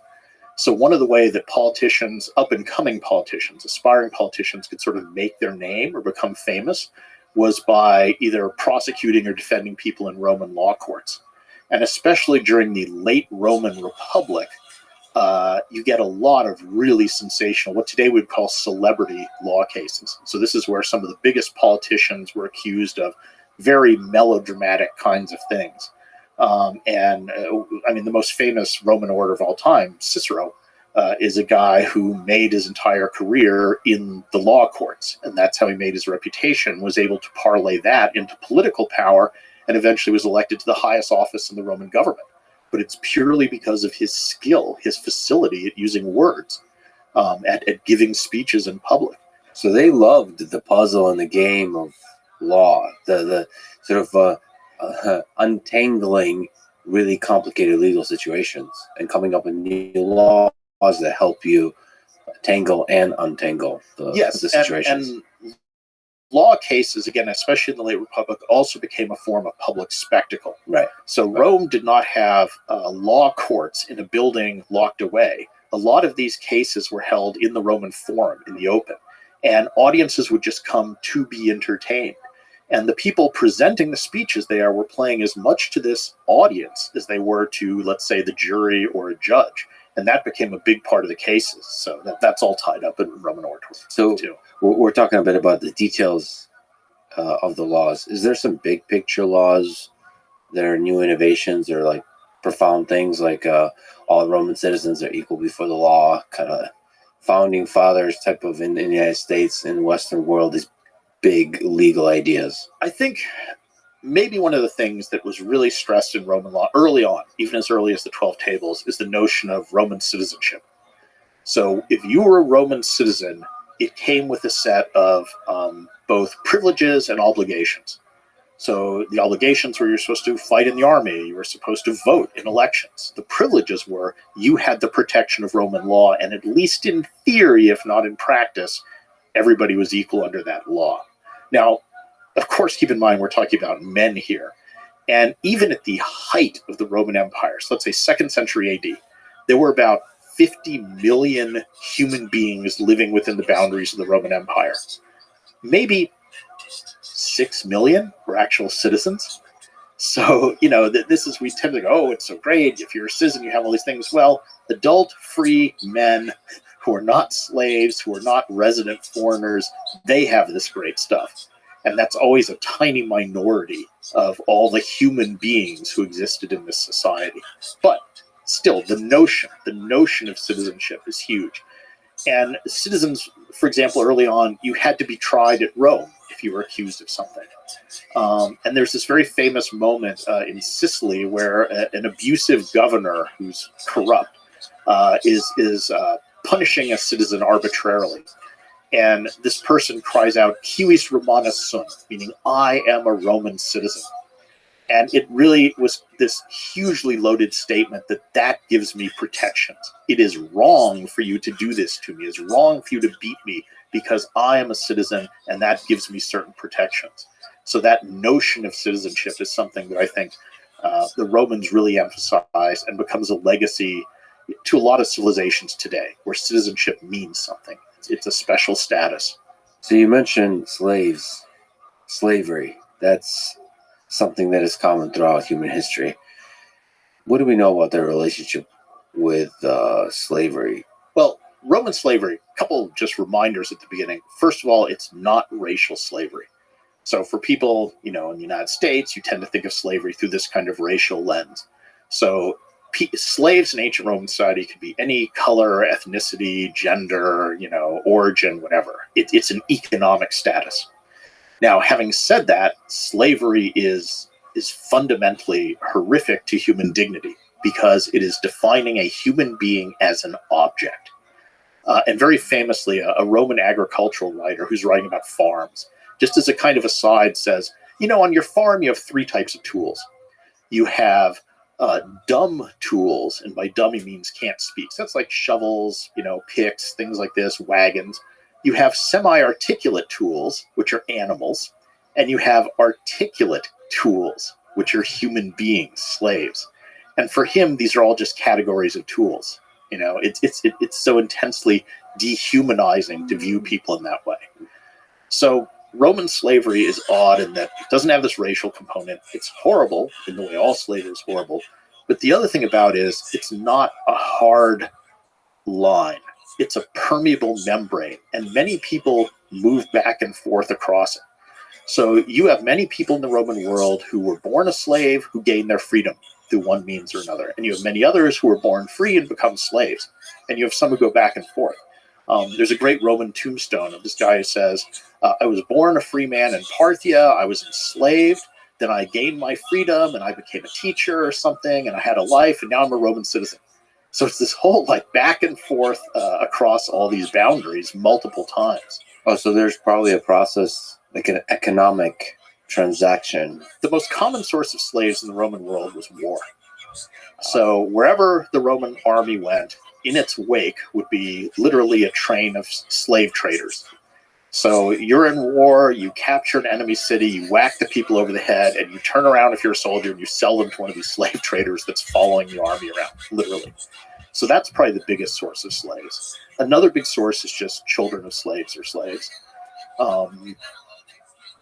So one of the ways that politicians, up-and-coming politicians, aspiring politicians, could sort of make their name or become famous was by either prosecuting or defending people in Roman law courts. And especially during the late Roman Republic, you get a lot of really sensational, what today we'd call celebrity law cases. So this is where some of the biggest politicians were accused of very melodramatic kinds of things. The most famous Roman orator of all time, Cicero, is a guy who made his entire career in the law courts. And that's how he made his reputation, was able to parlay that into political power, and eventually was elected to the highest office in the Roman government. But it's purely because of his skill, his facility at using words, at giving speeches in public. So they loved the puzzle and the game of law, the sort of untangling really complicated legal situations and coming up with new laws that help you tangle and untangle the situations. And law cases, again, especially in the late Republic, also became a form of public spectacle. Right. So Rome did not have law courts in a building locked away. A lot of these cases were held in the Roman Forum, in the open, and audiences would just come to be entertained. And the people presenting the speeches there were playing as much to this audience as they were to, let's say, the jury or a judge. And that became a big part of the cases. So that's all tied up in Roman oratory. So too. We're talking a bit about the details of the laws. Is there some big picture laws that are new innovations or like profound things like all Roman citizens are equal before the law, kind of founding fathers type of in the United States and Western world, these big legal ideas? I think maybe one of the things that was really stressed in Roman law early on, even as early as the 12 Tables, is the notion of Roman citizenship. So if you were a Roman citizen, it came with a set of both privileges and obligations. So the obligations were you're supposed to fight in the army, you were supposed to vote in elections. The privileges were you had the protection of Roman law, and at least in theory, if not in practice, everybody was equal under that law. Now, of course, keep in mind we're talking about men here. And even at the height of the Roman Empire, so let's say 2nd century AD, there were about 50 million human beings living within the boundaries of the Roman Empire. Maybe 6 million were actual citizens. So, we tend to go, oh, it's so great. If you're a citizen, you have all these things. Well, adult, free men who are not slaves, who are not resident foreigners, they have this great stuff. And that's always a tiny minority of all the human beings who existed in this society. But still, the notion of citizenship is huge. And citizens, for example, early on, you had to be tried at Rome if you were accused of something. And there's this very famous moment in Sicily where an abusive governor who's corrupt is punishing a citizen arbitrarily. And this person cries out, "Civis Romanus sunt," meaning I am a Roman citizen. And it really was this hugely loaded statement that gives me protections. It is wrong for you to do this to me. It's wrong for you to beat me because I am a citizen, and that gives me certain protections. So that notion of citizenship is something that I think the Romans really emphasize and becomes a legacy to a lot of civilizations today, where citizenship means something. It's a special status. So you mentioned slavery. That's something that is common throughout human history. What do we know about their relationship with slavery? Well, Roman slavery, a couple just reminders at the beginning. First of all, it's not racial slavery. So for people, in the United States, you tend to think of slavery through this kind of racial lens. So slaves in ancient Roman society could be any color, ethnicity, gender, origin, whatever. It's an economic status. Now, having said that, slavery is fundamentally horrific to human dignity because it is defining a human being as an object. And very famously, a Roman agricultural writer who's writing about farms, just as a kind of aside, says, on your farm, you have three types of tools. You have dumb tools, and by dumb he means can't speak. So that's like shovels, picks, things like this, wagons. You have semi-articulate tools, which are animals, and you have articulate tools, which are human beings, slaves. And for him, these are all just categories of tools. It's so intensely dehumanizing to view people in that way. So Roman slavery is odd in that it doesn't have this racial component. It's horrible in the way all slavery is horrible. But the other thing about it is it's not a hard line. It's a permeable membrane, and many people move back and forth across it. So you have many people in the Roman world who were born a slave who gained their freedom through one means or another. And you have many others who were born free and become slaves. And you have some who go back and forth. There's a great Roman tombstone of this guy who says, I was born a free man in Parthia, I was enslaved, then I gained my freedom and I became a teacher or something, and I had a life, and now I'm a Roman citizen. So it's this whole back and forth across all these boundaries multiple times. Oh, so there's probably a process, like an economic transaction. The most common source of slaves in the Roman world was war. So wherever the Roman army went, in its wake would be literally a train of slave traders. So you're in war, you capture an enemy city, you whack the people over the head, and you turn around if you're a soldier and you sell them to one of these slave traders that's following the army around, literally. So that's probably the biggest source of slaves. Another big source is just children of slaves or slaves.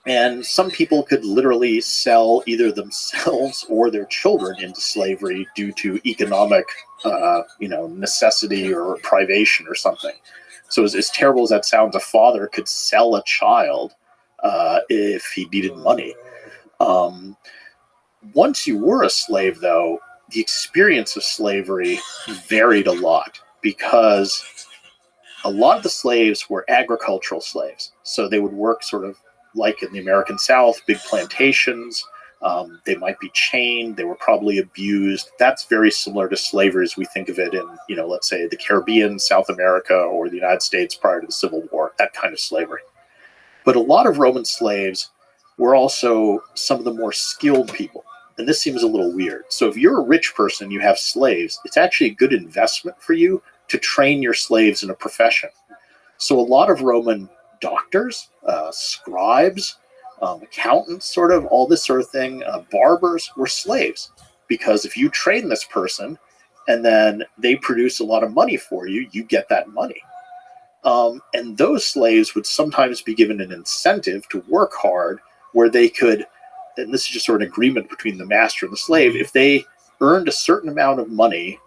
And some people could literally sell either themselves or their children into slavery due to economic, necessity or privation or something. So as terrible as that sounds, a father could sell a child if he needed money. Once you were a slave, though, the experience of slavery varied a lot because a lot of the slaves were agricultural slaves. So they would work sort of like in the American South, big plantations. They might be chained. They were probably abused. That's very similar to slavery as we think of it in, let's say the Caribbean, South America, or the United States prior to the Civil War, that kind of slavery. But a lot of Roman slaves were also some of the more skilled people. And this seems a little weird. So if you're a rich person, you have slaves, it's actually a good investment for you to train your slaves in a profession. So a lot of Roman doctors, scribes, accountants, sort of, all this sort of thing, barbers were slaves. Because if you train this person and then they produce a lot of money for you, you get that money. And those slaves would sometimes be given an incentive to work hard where they could, and this is just sort of an agreement between the master and the slave, if they earned a certain amount of money,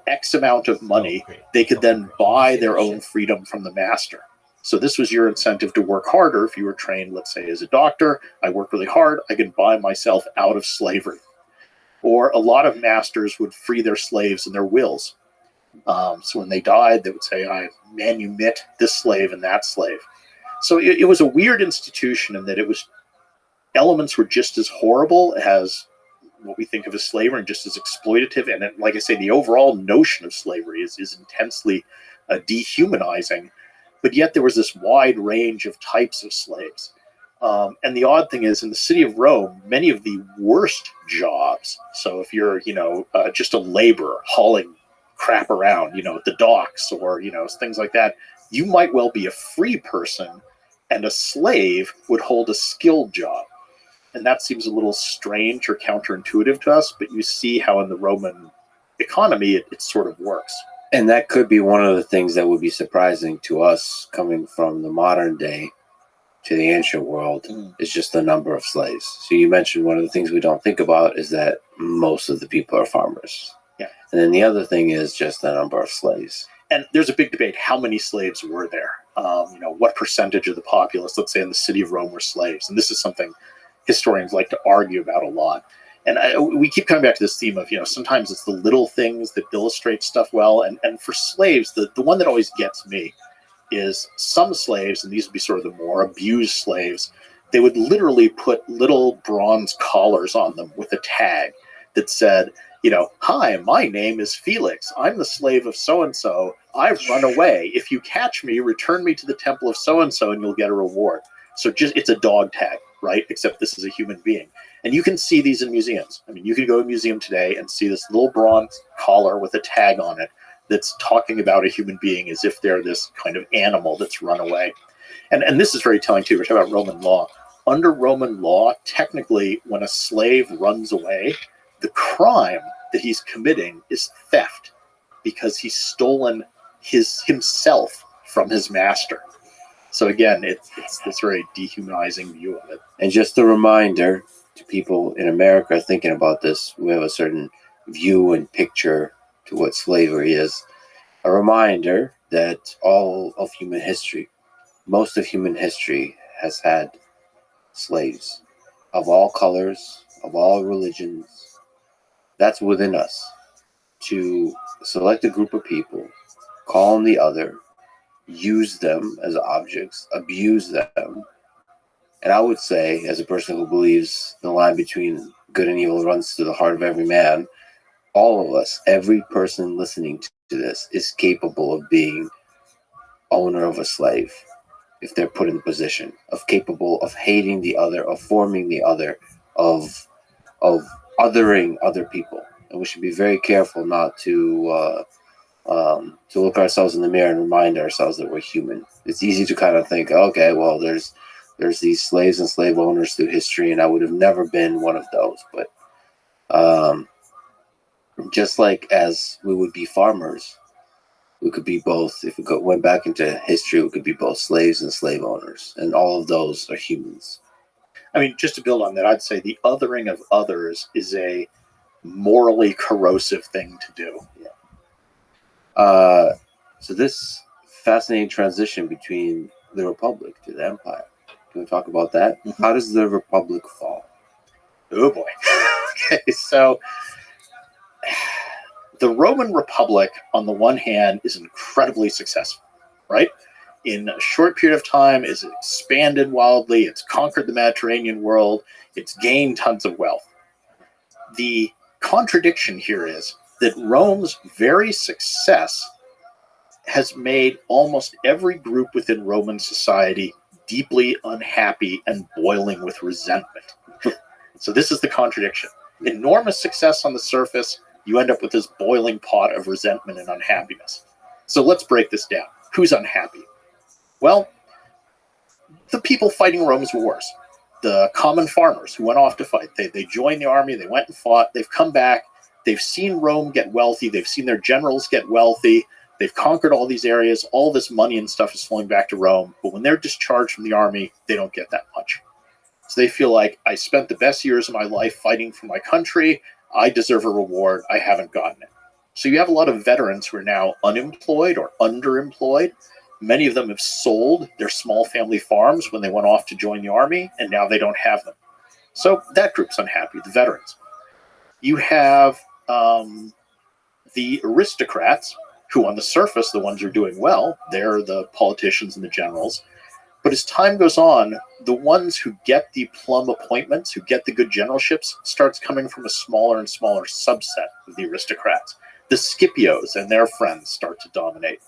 X amount of money, they could then buy their own freedom from the master. So this was your incentive to work harder. If you were trained, let's say, as a doctor, I work really hard, I can buy myself out of slavery. Or a lot of masters would free their slaves in their wills. So when they died, they would say, I manumit this slave and that slave. So it was a weird institution in that elements were just as horrible as what we think of as slavery and just as exploitative. And like I say, the overall notion of slavery is intensely dehumanizing. But yet there was this wide range of types of slaves. And the odd thing is, in the city of Rome, many of the worst jobs, so if you're, just a laborer hauling crap around, at the docks or, things like that, you might well be a free person and a slave would hold a skilled job. And that seems a little strange or counterintuitive to us, but you see how in the Roman economy it sort of works. And that could be one of the things that would be surprising to us coming from the modern day to the ancient world is just the number of slaves. So you mentioned one of the things we don't think about is that most of the people are farmers. Yeah. And then the other thing is just the number of slaves. And there's a big debate. How many slaves were there? What percentage of the populace, let's say in the city of Rome, were slaves? And this is something historians like to argue about a lot. And we keep coming back to this theme of, sometimes it's the little things that illustrate stuff well. And for slaves, the one that always gets me is some slaves, and these would be sort of the more abused slaves, they would literally put little bronze collars on them with a tag that said, hi, my name is Felix. I'm the slave of so-and-so. I've run away. If you catch me, return me to the temple of so-and-so and you'll get a reward. So it's a dog tag, right? Except this is a human being. And you can see these in museums. I mean, you could go to a museum today and see this little bronze collar with a tag on it that's talking about a human being as if they're this kind of animal that's run away. And this is very telling too. We're talking about Roman law. Under Roman law, technically, when a slave runs away, the crime that he's committing is theft because he's stolen himself from his master. So again, it's this very dehumanizing view of it. And just a reminder to people in America thinking about this, we have a certain view and picture to what slavery is. A reminder that all of human history, most of human history has had slaves of all colors, of all religions. That's within us to select a group of people, call them the other, use them as objects, abuse them. And I would say, as a person who believes the line between good and evil runs through the heart of every man, all of us, every person listening to this is capable of being owner of a slave if they're put in the position, of capable of hating the other, of forming the other, of othering other people. And we should be very careful not to look ourselves in the mirror and remind ourselves that we're human. It's easy to kind of think, okay, well, there's these slaves and slave owners through history, and I would have never been one of those. But just like as we would be farmers, we could be both. If we went back into history, we could be both slaves and slave owners, and all of those are humans. I mean, just to build on that, I'd say the othering of others is a morally corrosive thing to do. Yeah. So this fascinating transition between the Republic to the Empire. Can we talk about that? Mm-hmm. How does the Republic fall? Oh boy. Okay, so the Roman Republic, on the one hand, is incredibly successful, right? In a short period of time, it's expanded wildly, it's conquered the Mediterranean world, it's gained tons of wealth. The contradiction here is that Rome's very success has made almost every group within Roman society deeply unhappy and boiling with resentment. So this is the contradiction. Enormous success on the surface, you end up with this boiling pot of resentment and unhappiness. So let's break this down. Who's unhappy? Well, the people fighting Rome's wars, the common farmers who went off to fight. They joined the army, they went and fought, they've come back, they've seen Rome get wealthy, they've seen their generals get wealthy, they've conquered all these areas, all this money and stuff is flowing back to Rome, but when they're discharged from the army, they don't get that much. So they feel like, I spent the best years of my life fighting for my country, I deserve a reward, I haven't gotten it. So you have a lot of veterans who are now unemployed or underemployed. Many of them have sold their small family farms when they went off to join the army, and now they don't have them. So that group's unhappy, the veterans. You have the aristocrats, who on the surface, the ones who are doing well, they're the politicians and the generals. But as time goes on, the ones who get the plum appointments, who get the good generalships, starts coming from a smaller and smaller subset of the aristocrats. The Scipios and their friends start to dominate.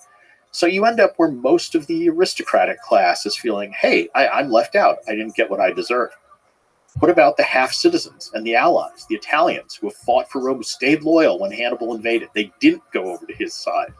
So you end up where most of the aristocratic class is feeling, hey, I'm left out. I didn't get what I deserve. What about the half-citizens and the allies, the Italians, who have fought for Rome, who stayed loyal when Hannibal invaded? They didn't go over to his side.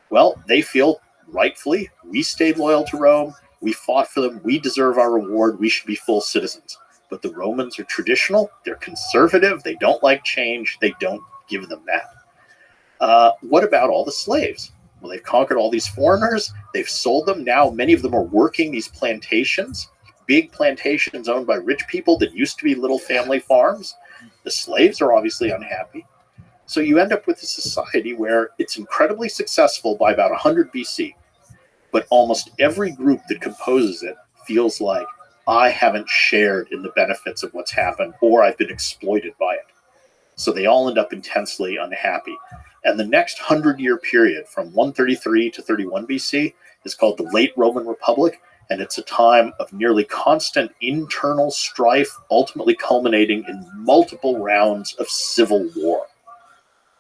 Well, they feel rightfully, we stayed loyal to Rome, we fought for them, we deserve our reward, we should be full citizens. But the Romans are traditional, they're conservative, they don't like change, they don't give them that. What about all the slaves? Well, they've conquered all these foreigners, they've sold them, now many of them are working these plantations, big plantations owned by rich people that used to be little family farms. The slaves are obviously unhappy. So you end up with a society where it's incredibly successful by about 100 BC, but almost every group that composes it feels like I haven't shared in the benefits of what's happened, or I've been exploited by it. So they all end up intensely unhappy. And the next 100-year period from 133 to 31 BC is called the Late Roman Republic, and it's a time of nearly constant internal strife, ultimately culminating in multiple rounds of civil war.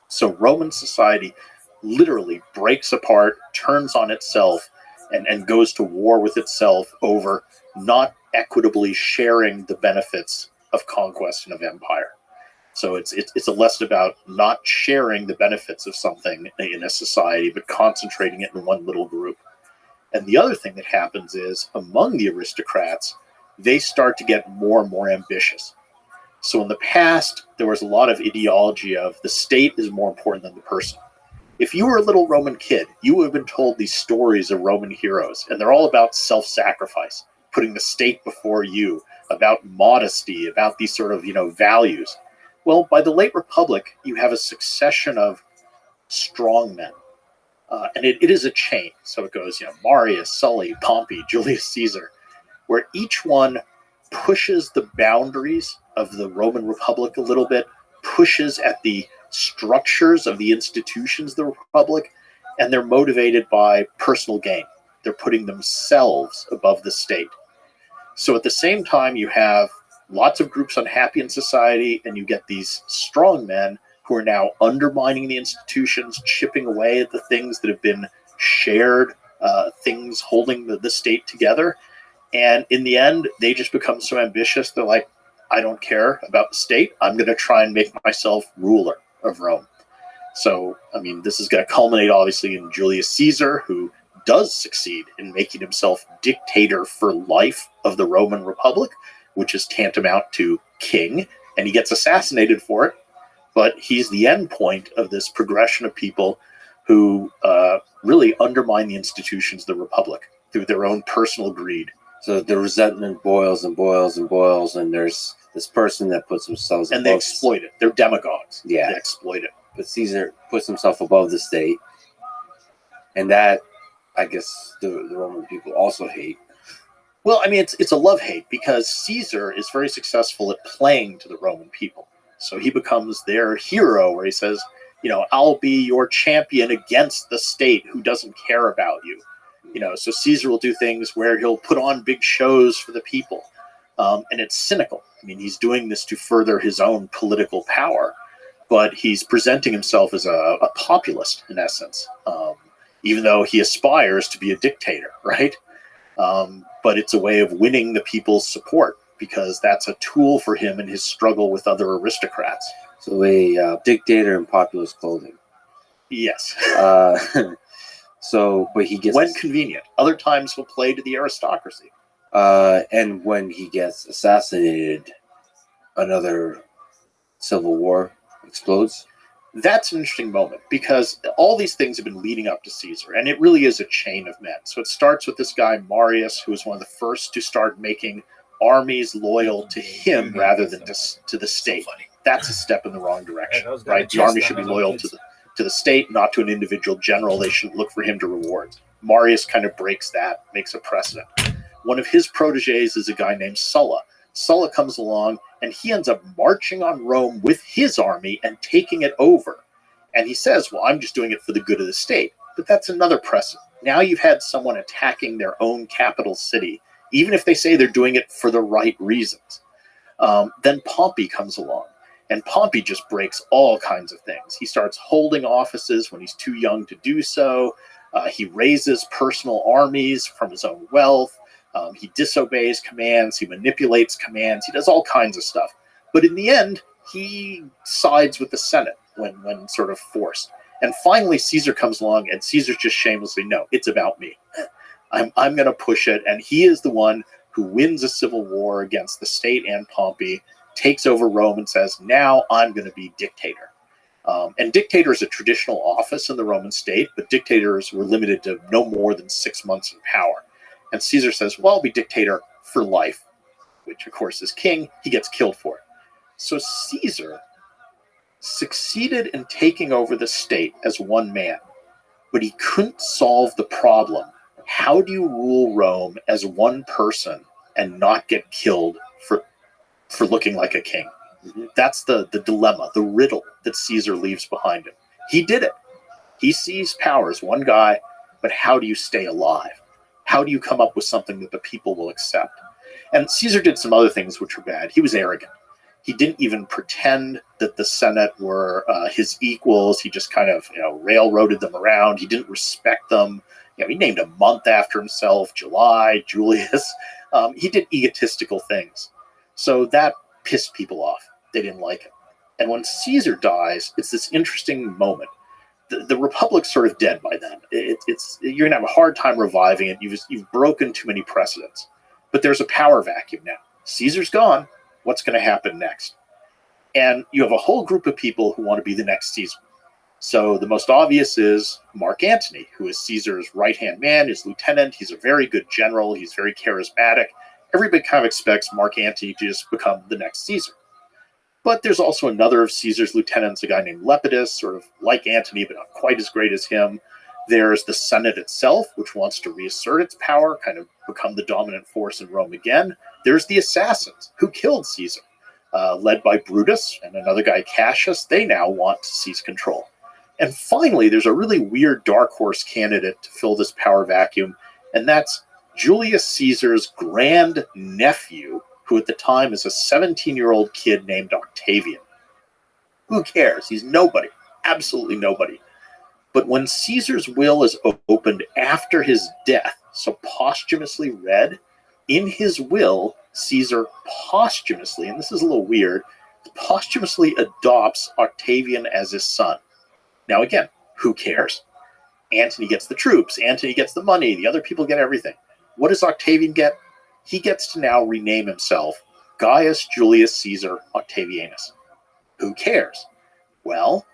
So Roman society literally breaks apart, turns on itself, and goes to war with itself over not equitably sharing the benefits of conquest and of empire. So it's a lesson about not sharing the benefits of something in a society, but concentrating it in one little group. And the other thing that happens is among the aristocrats, they start to get more and more ambitious. So in the past, there was a lot of ideology of the state is more important than the person. If you were a little Roman kid, you would have been told these stories of Roman heroes, and they're all about self-sacrifice, putting the state before you, about modesty, about these sort of, values. Well, by the late Republic, you have a succession of strong men. And it is a chain. So it goes, Marius, Sully, Pompey, Julius Caesar, where each one pushes the boundaries of the Roman Republic a little bit, pushes at the structures of the institutions of the Republic, and they're motivated by personal gain. They're putting themselves above the state. So at the same time, you have lots of groups unhappy in society, and you get these strong men who are now undermining the institutions, chipping away at the things that have been shared, things holding the state together. And in the end, they just become so ambitious. They're like, I don't care about the state. I'm going to try and make myself ruler of Rome. So, this is going to culminate, obviously, in Julius Caesar, who does succeed in making himself dictator for life of the Roman Republic, which is tantamount to king, and he gets assassinated for it. But he's the end point of this progression of people who really undermine the institutions of the Republic through their own personal greed. So the resentment boils and boils and boils, and there's this person that puts themselves and they exploit it. They're demagogues. Yeah. They exploit it. But Caesar puts himself above the state, and that, I guess, the Roman people also hate. Well, it's a love-hate, because Caesar is very successful at playing to the Roman people. So he becomes their hero, where he says, I'll be your champion against the state who doesn't care about you. So Caesar will do things where he'll put on big shows for the people. And it's cynical. He's doing this to further his own political power, but he's presenting himself as a populist, in essence, even though he aspires to be a dictator, right? But it's a way of winning the people's support, because that's a tool for him in his struggle with other aristocrats. So a dictator in populist clothing. Yes. But he gets... When convenient. Other times he'll play to the aristocracy. And when he gets assassinated, another civil war explodes. That's an interesting moment, because all these things have been leading up to Caesar, and it really is a chain of men. So it starts with this guy, Marius, who was one of the first to start making armies loyal to him rather than to the state. That's a step in the wrong direction, right? The army should be loyal to the state, not to an individual general. They shouldn't look for him to reward. Marius kind of breaks that, makes a precedent. One of his proteges is a guy named Sulla. Sulla comes along, and he ends up marching on Rome with his army and taking it over. And he says, well, I'm just doing it for the good of the state. But that's another precedent. Now you've had someone attacking their own capital city, even if they say they're doing it for the right reasons. Then Pompey comes along, and Pompey just breaks all kinds of things. He starts holding offices when he's too young to do so. He raises personal armies from his own wealth. He disobeys commands. He manipulates commands. He does all kinds of stuff. But in the end, he sides with the Senate when sort of forced. And finally, Caesar comes along, and Caesar's just shamelessly, no, it's about me. I'm going to push it. And he is the one who wins a civil war against the state and Pompey, takes over Rome, and says, now I'm going to be dictator. And dictator is a traditional office in the Roman state, but dictators were limited to no more than 6 months in power. And Caesar says, well, I'll be dictator for life, which, of course, is king. He gets killed for it. So Caesar succeeded in taking over the state as one man, but he couldn't solve the problem. How do you rule Rome as one person and not get killed for looking like a king? That's the dilemma, the riddle that Caesar leaves behind him. He did it. He seized power as one guy, but how do you stay alive? How do you come up with something that the people will accept? And Caesar did some other things which were bad. He was arrogant. He didn't even pretend that the Senate were his equals. He just kind of, railroaded them around. He didn't respect them. He named a month after himself, July, Julius. He did egotistical things. So that pissed people off. They didn't like it. And when Caesar dies, it's this interesting moment. The Republic's sort of dead by then. You're going to have a hard time reviving it. You've broken too many precedents. But there's a power vacuum now. Caesar's gone. What's going to happen next? And you have a whole group of people who want to be the next Caesar. So the most obvious is Mark Antony, who is Caesar's right-hand man, his lieutenant. He's a very good general. He's very charismatic. Everybody kind of expects Mark Antony to just become the next Caesar. But there's also another of Caesar's lieutenants, a guy named Lepidus, sort of like Antony, but not quite as great as him. There's the Senate itself, which wants to reassert its power, kind of become the dominant force in Rome again. There's the assassins who killed Caesar, led by Brutus and another guy, Cassius. They now want to seize control. And finally, there's a really weird dark horse candidate to fill this power vacuum, and that's Julius Caesar's grand nephew, who at the time is a 17-year-old kid named Octavian. Who cares? He's nobody, absolutely nobody. But when Caesar's will is opened after his death, so posthumously read, in his will, Caesar posthumously, and this is a little weird, posthumously adopts Octavian as his son. Now again, who cares? Antony gets the troops, Antony gets the money, the other people get everything. What does Octavian get? He gets to now rename himself Gaius Julius Caesar Octavianus. Who cares? Well,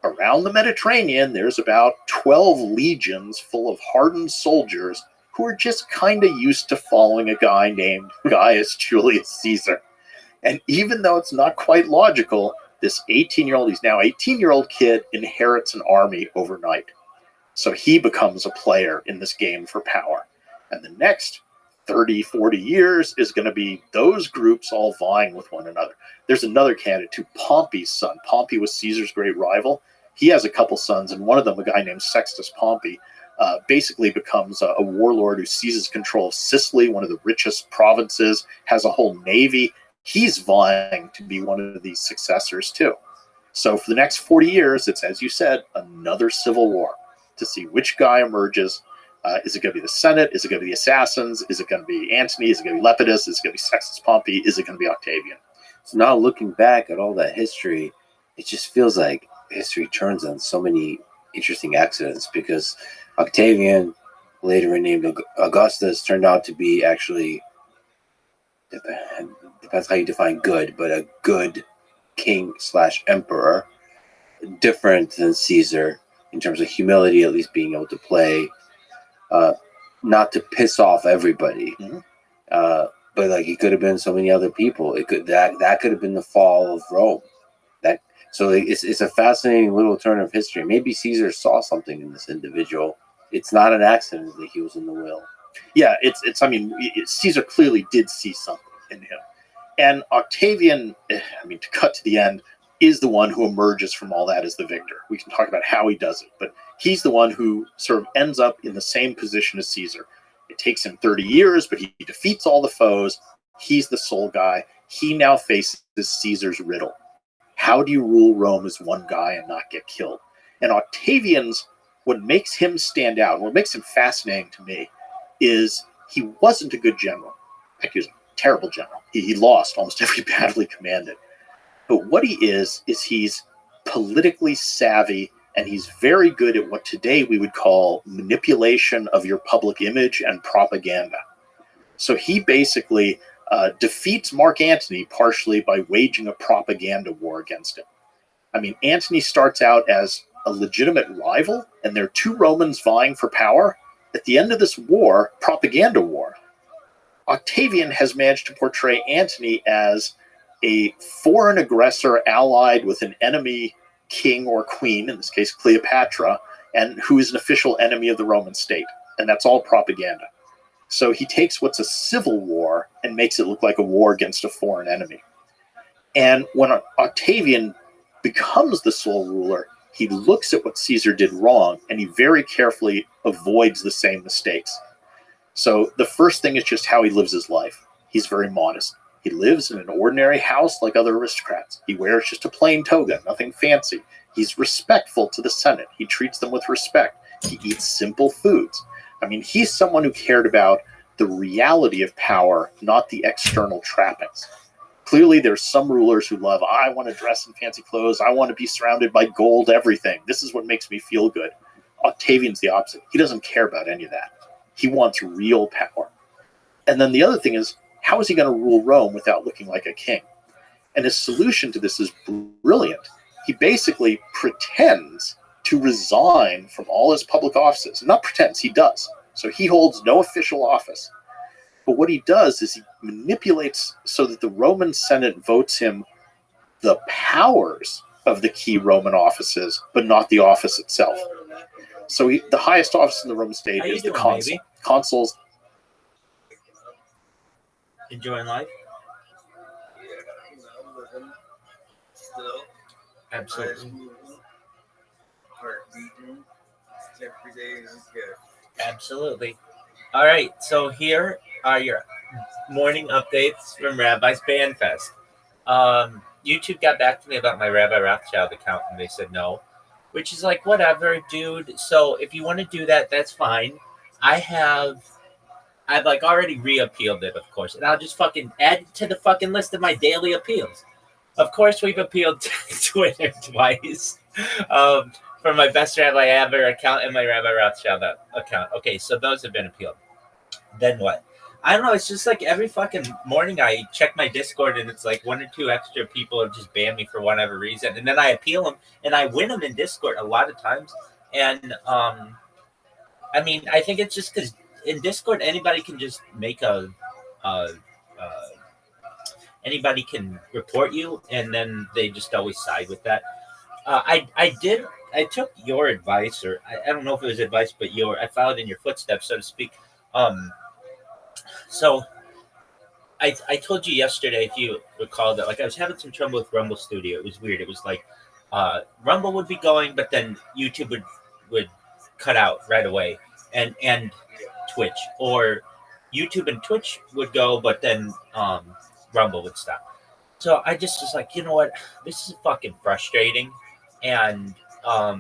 around the Mediterranean, there's about 12 legions full of hardened soldiers who are just kind of used to following a guy named Gaius Julius Caesar. And even though it's not quite logical, this 18-year-old, he's now 18-year-old kid, inherits an army overnight. So he becomes a player in this game for power. And the next 30, 40 years is going to be those groups all vying with one another. There's another candidate too, Pompey's son. Pompey was Caesar's great rival. He has a couple sons, and one of them, a guy named Sextus Pompey, basically becomes a warlord who seizes control of Sicily, one of the richest provinces, has a whole navy. He's vying to be one of these successors too. So for the next 40 years, it's, as you said, another civil war to see which guy emerges. Is it going to be the Senate? Is it going to be the assassins? Is it going to be Antony? Is it going to be Lepidus? Is it going to be Sextus Pompey? Is it going to be Octavian? So now looking back at all that history, it just feels like history turns on so many interesting accidents, because Octavian, later renamed Augustus, turned out to be actually, depends how you define good, but a good king/emperor, different than Caesar in terms of humility, at least being able to play, not to piss off everybody. Mm-hmm. But like, it could have been so many other people. It could that could have been the fall of Rome. So it's a fascinating little turn of history. Maybe Caesar saw something in this individual. It's not an accident that he was in the will. Yeah, Caesar clearly did see something in him. And Octavian, to cut to the end, is the one who emerges from all that as the victor. We can talk about how he does it, but he's the one who sort of ends up in the same position as Caesar. It takes him 30 years, but he defeats all the foes. He's the sole guy. He now faces Caesar's riddle. How do you rule Rome as one guy and not get killed? And Octavian's, what makes him stand out, what makes him fascinating to me, is he wasn't a good general. In fact, he was a terrible general. He lost almost every battle he commanded. But what he is he's politically savvy, and he's very good at what today we would call manipulation of your public image and propaganda. So he basically defeats Mark Antony partially by waging a propaganda war against him. Antony starts out as a legitimate rival, and there are two Romans vying for power. At the end of this war, propaganda war, Octavian has managed to portray Antony as a foreign aggressor allied with an enemy king or queen, in this case Cleopatra, and who is an official enemy of the Roman state. And that's all propaganda. So he takes what's a civil war and makes it look like a war against a foreign enemy. And when Octavian becomes the sole ruler, he looks at what Caesar did wrong and he very carefully avoids the same mistakes. So the first thing is just how he lives his life. He's very modest. He lives in an ordinary house like other aristocrats. He wears just a plain toga, nothing fancy. He's respectful to the Senate. He treats them with respect. He eats simple foods. I mean, he's someone who cared about the reality of power, not the external trappings. Clearly, there's some rulers who love, I want to dress in fancy clothes. I want to be surrounded by gold, everything. This is what makes me feel good. Octavian's the opposite. He doesn't care about any of that. He wants real power. And then the other thing is, how is he going to rule Rome without looking like a king? And his solution to this is brilliant. He basically pretends to resign from all his public offices. Not pretends, he does. So he holds no official office. But what he does is he manipulates so that the Roman Senate votes him the powers of the key Roman offices, but not the office itself. So the highest office in the Roman state is the consul. Baby? Consuls. Enjoying life? Absolutely. Absolutely. All right, so here are your morning updates from Rabbi's Band Fest. YouTube got back to me about my Rabbi Rothschild account, and they said no, which is like, whatever, dude. So if you want to do that, that's fine. I've like already re-appealed it, of course, and I'll just fucking add it to the fucking list of my daily appeals. Of course, we've appealed to Twitter twice for my Best Rabbi Ever account and my Rabbi Rothschild account. Okay, so those have been appealed. Then what? I don't know. It's just like every fucking morning I check my Discord and it's like one or two extra people have just banned me for whatever reason. And then I appeal them and I win them in Discord a lot of times. And I mean, I think it's just because in Discord, anybody can just make anybody can report you, and then they just always side with that. I took your advice, or I don't know if it was advice, but I followed in your footsteps, so to speak. So I told you yesterday, if you recall, that like I was having some trouble with Rumble Studio. It was weird. It was like Rumble would be going, but then YouTube would cut out right away, and Twitch, or YouTube and Twitch would go, but then Rumble would stop. So I just was like, you know what? This is fucking frustrating, and I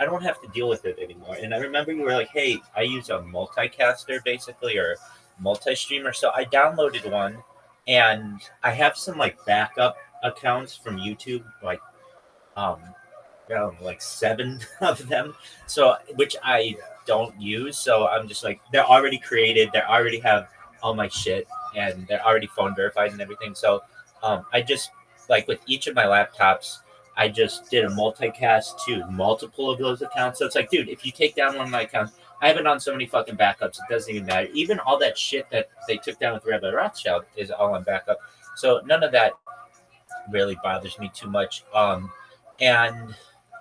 don't have to deal with it anymore. And I remember you were like, hey, I use a multicaster basically, or multi-streamer. So I downloaded one, and I have some like backup accounts from YouTube, like like 7 of them. So which I don't use. So I'm just like, they're already created. They already have all my shit, and they're already phone verified and everything. So I just, like with each of my laptops, I just did a multicast to multiple of those accounts. So it's like, dude, if you take down one of my accounts, I have it on so many fucking backups, it doesn't even matter. Even all that shit that they took down with Rabbi Rothschild is all on backup. So none of that really bothers me too much. And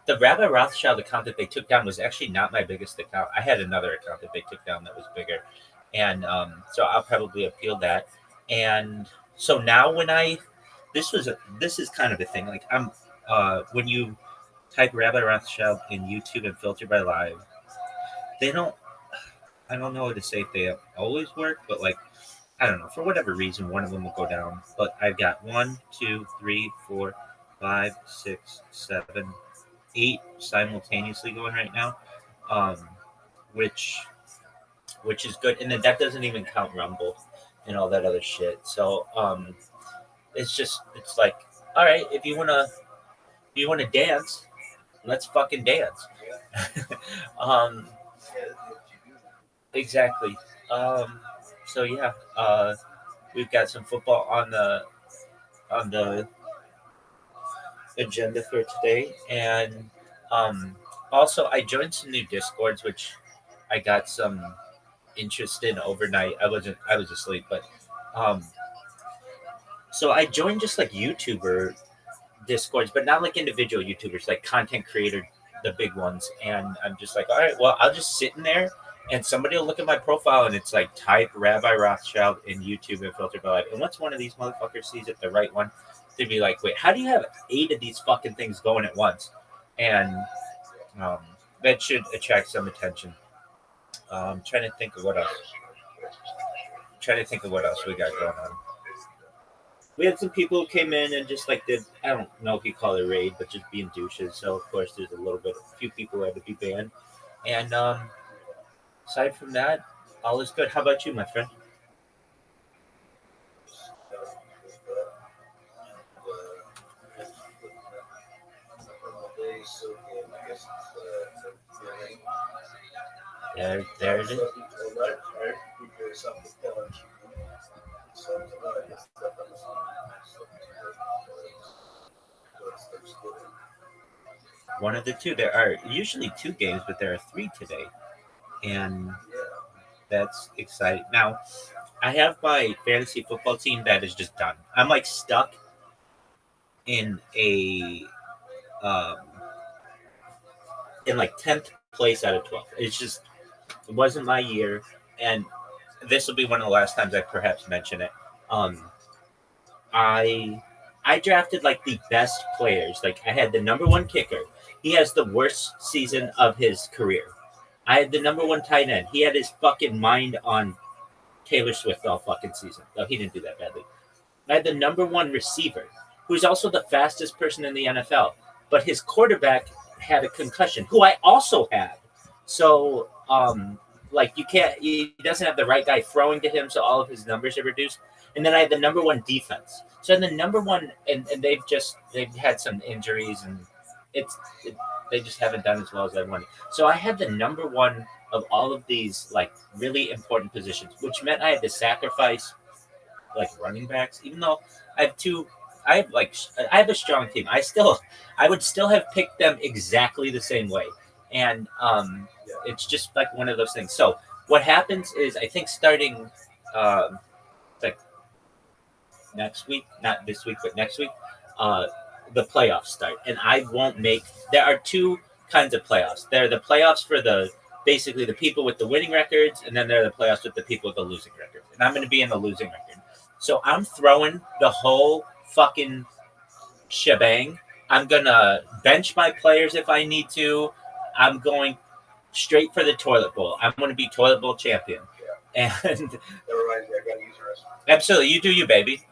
the Rabbi Rothschild account that they took down was actually not my biggest account. I had another account that they took down that was bigger. And so I'll probably appeal that. And so now when this is kind of a thing. Like when you type Rabbi Rothschild in YouTube and filter by live, I don't know what to say if they always work, but like, I don't know, for whatever reason, one of them will go down. But I've got 1, 2, 3, 4, 5, 6, 7, 8 simultaneously going right now, which is good. And then that doesn't even count Rumble and all that other shit. So it's like, all right, if you wanna dance, let's fucking dance. Exactly. So yeah, we've got some football on the agenda for today, and also I joined some new Discords, which I got some interest in overnight. I was asleep, but So I joined just like YouTuber discords, but not like individual YouTubers, like content creator, the big ones. And I'm just like, all right, well, I'll just sit in there, and somebody will look at my profile, and it's like type Rabbi Rothschild in YouTube and filter by life. And once one of these motherfuckers sees it, the right one, they'd be like, wait, how do you have 8 of these fucking things going at once? And um, that should attract some attention. Trying to think of what else. Trying to think of what else we got going on. We had some people who came in and just like did, I don't know if you call it a raid, but just being douches. So of course there's a few people who had to be banned. And aside from that, all is good. How about you, my friend? There it is. One of the two. There are usually 2 games, but there are 3 today, and that's exciting. Now I have my fantasy football team that is just done. I'm like stuck in a um, in like 10th place out of 12. It's just it wasn't my year, and this will be one of the last times I perhaps mention it. Um, I I drafted like the best players. Like I had the number one kicker. He has the worst season of his career. I had the number one tight end. He had his fucking mind on Taylor Swift all fucking season. No, he didn't do that badly. I had the number one receiver, who's also the fastest person in the NFL. But his quarterback had a concussion, who I also had. So, like you can't, he doesn't have the right guy throwing to him, so all of his numbers are reduced. And then I had the number one defense. So the number one, and they've had some injuries, and it's it, they just haven't done as well as I wanted. So I had the number one of all of these like really important positions, which meant I had to sacrifice like running backs, even though I have two. I have a strong team. I would still have picked them exactly the same way, and it's just like one of those things. So what happens is I think starting um, like next week, not this week, but next week, uh, the playoffs start, and I won't make. There are 2 kinds of playoffs. There are the playoffs for the basically the people with the winning records, and then there are the playoffs with the people with the losing records. And I'm going to be in the losing record. So I'm throwing the whole fucking shebang. I'm gonna bench my players if I need to. I'm going straight for the toilet bowl. I'm going to be toilet bowl champion. And absolutely, you do you, baby.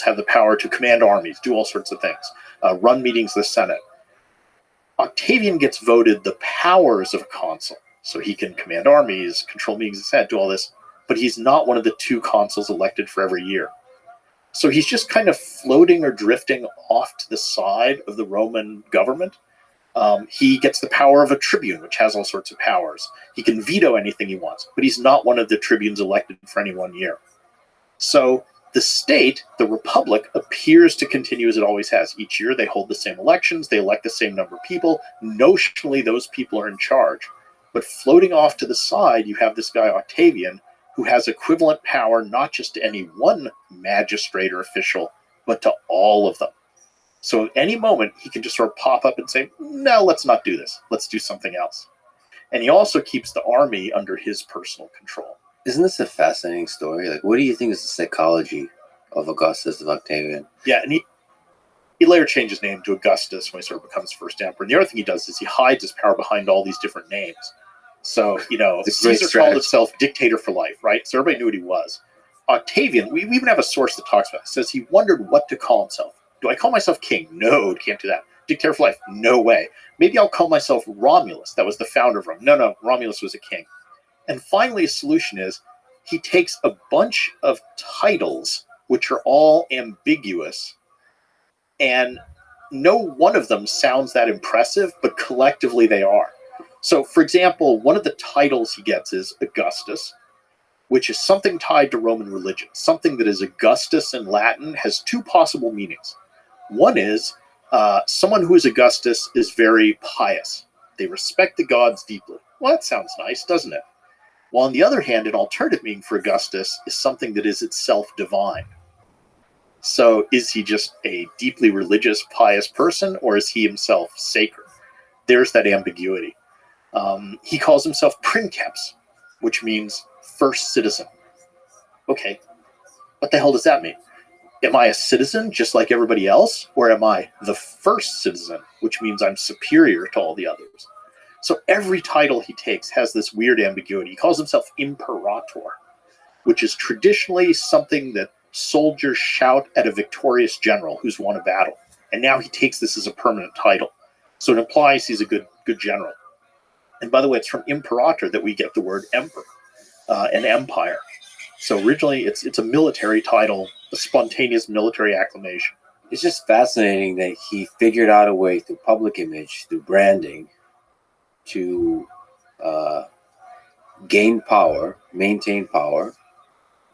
have the power to command armies, do all sorts of things, run meetings of the Senate. Octavian gets voted the powers of a consul. So he can command armies, control meetings of the Senate, do all this, but he's not one of the 2 consuls elected for every year. So he's just kind of floating or drifting off to the side of the Roman government. He gets the power of a tribune, which has all sorts of powers. He can veto anything he wants, but he's not one of the tribunes elected for any one year. So the state, the republic, appears to continue as it always has. Each year they hold the same elections, they elect the same number of people. Notionally, those people are in charge. But floating off to the side, you have this guy Octavian, who has equivalent power not just to any one magistrate or official, but to all of them. So at any moment, he can just sort of pop up and say, no, let's not do this. Let's do something else. And he also keeps the army under his personal control. Isn't this a fascinating story? Like, what do you think is the psychology of Augustus, of Octavian? Yeah, and he later changed his name to Augustus when he sort of becomes first emperor. And the other thing he does is he hides his power behind all these different names. So, Caesar called himself dictator for life, right? So everybody knew what he was. Octavian, we even have a source that talks about it. It says he wondered what to call himself. Do I call myself king? No, can't do that. Dictator for life? No way. Maybe I'll call myself Romulus. That was the founder of Rome. No, Romulus was a king. And finally, a solution is he takes a bunch of titles, which are all ambiguous, and no one of them sounds that impressive, but collectively they are. So, for example, one of the titles he gets is Augustus, which is something tied to Roman religion. Something that is Augustus in Latin has 2 possible meanings. One is someone who is Augustus is very pious. They respect the gods deeply. Well, that sounds nice, doesn't it? While on the other hand, an alternative meaning for Augustus is something that is itself divine. So is he just a deeply religious, pious person, or is he himself sacred? There's that ambiguity. He calls himself princeps, which means first citizen. Okay, what the hell does that mean? Am I a citizen just like everybody else, or am I the first citizen, which means I'm superior to all the others? So every title he takes has this weird ambiguity. He calls himself imperator, which is traditionally something that soldiers shout at a victorious general who's won a battle. And now he takes this as a permanent title. So it implies he's a good general. And by the way, it's from imperator that we get the word emperor, an empire. So originally it's a military title, a spontaneous military acclamation. It's just fascinating that he figured out a way through public image, through branding, to gain power, maintain power,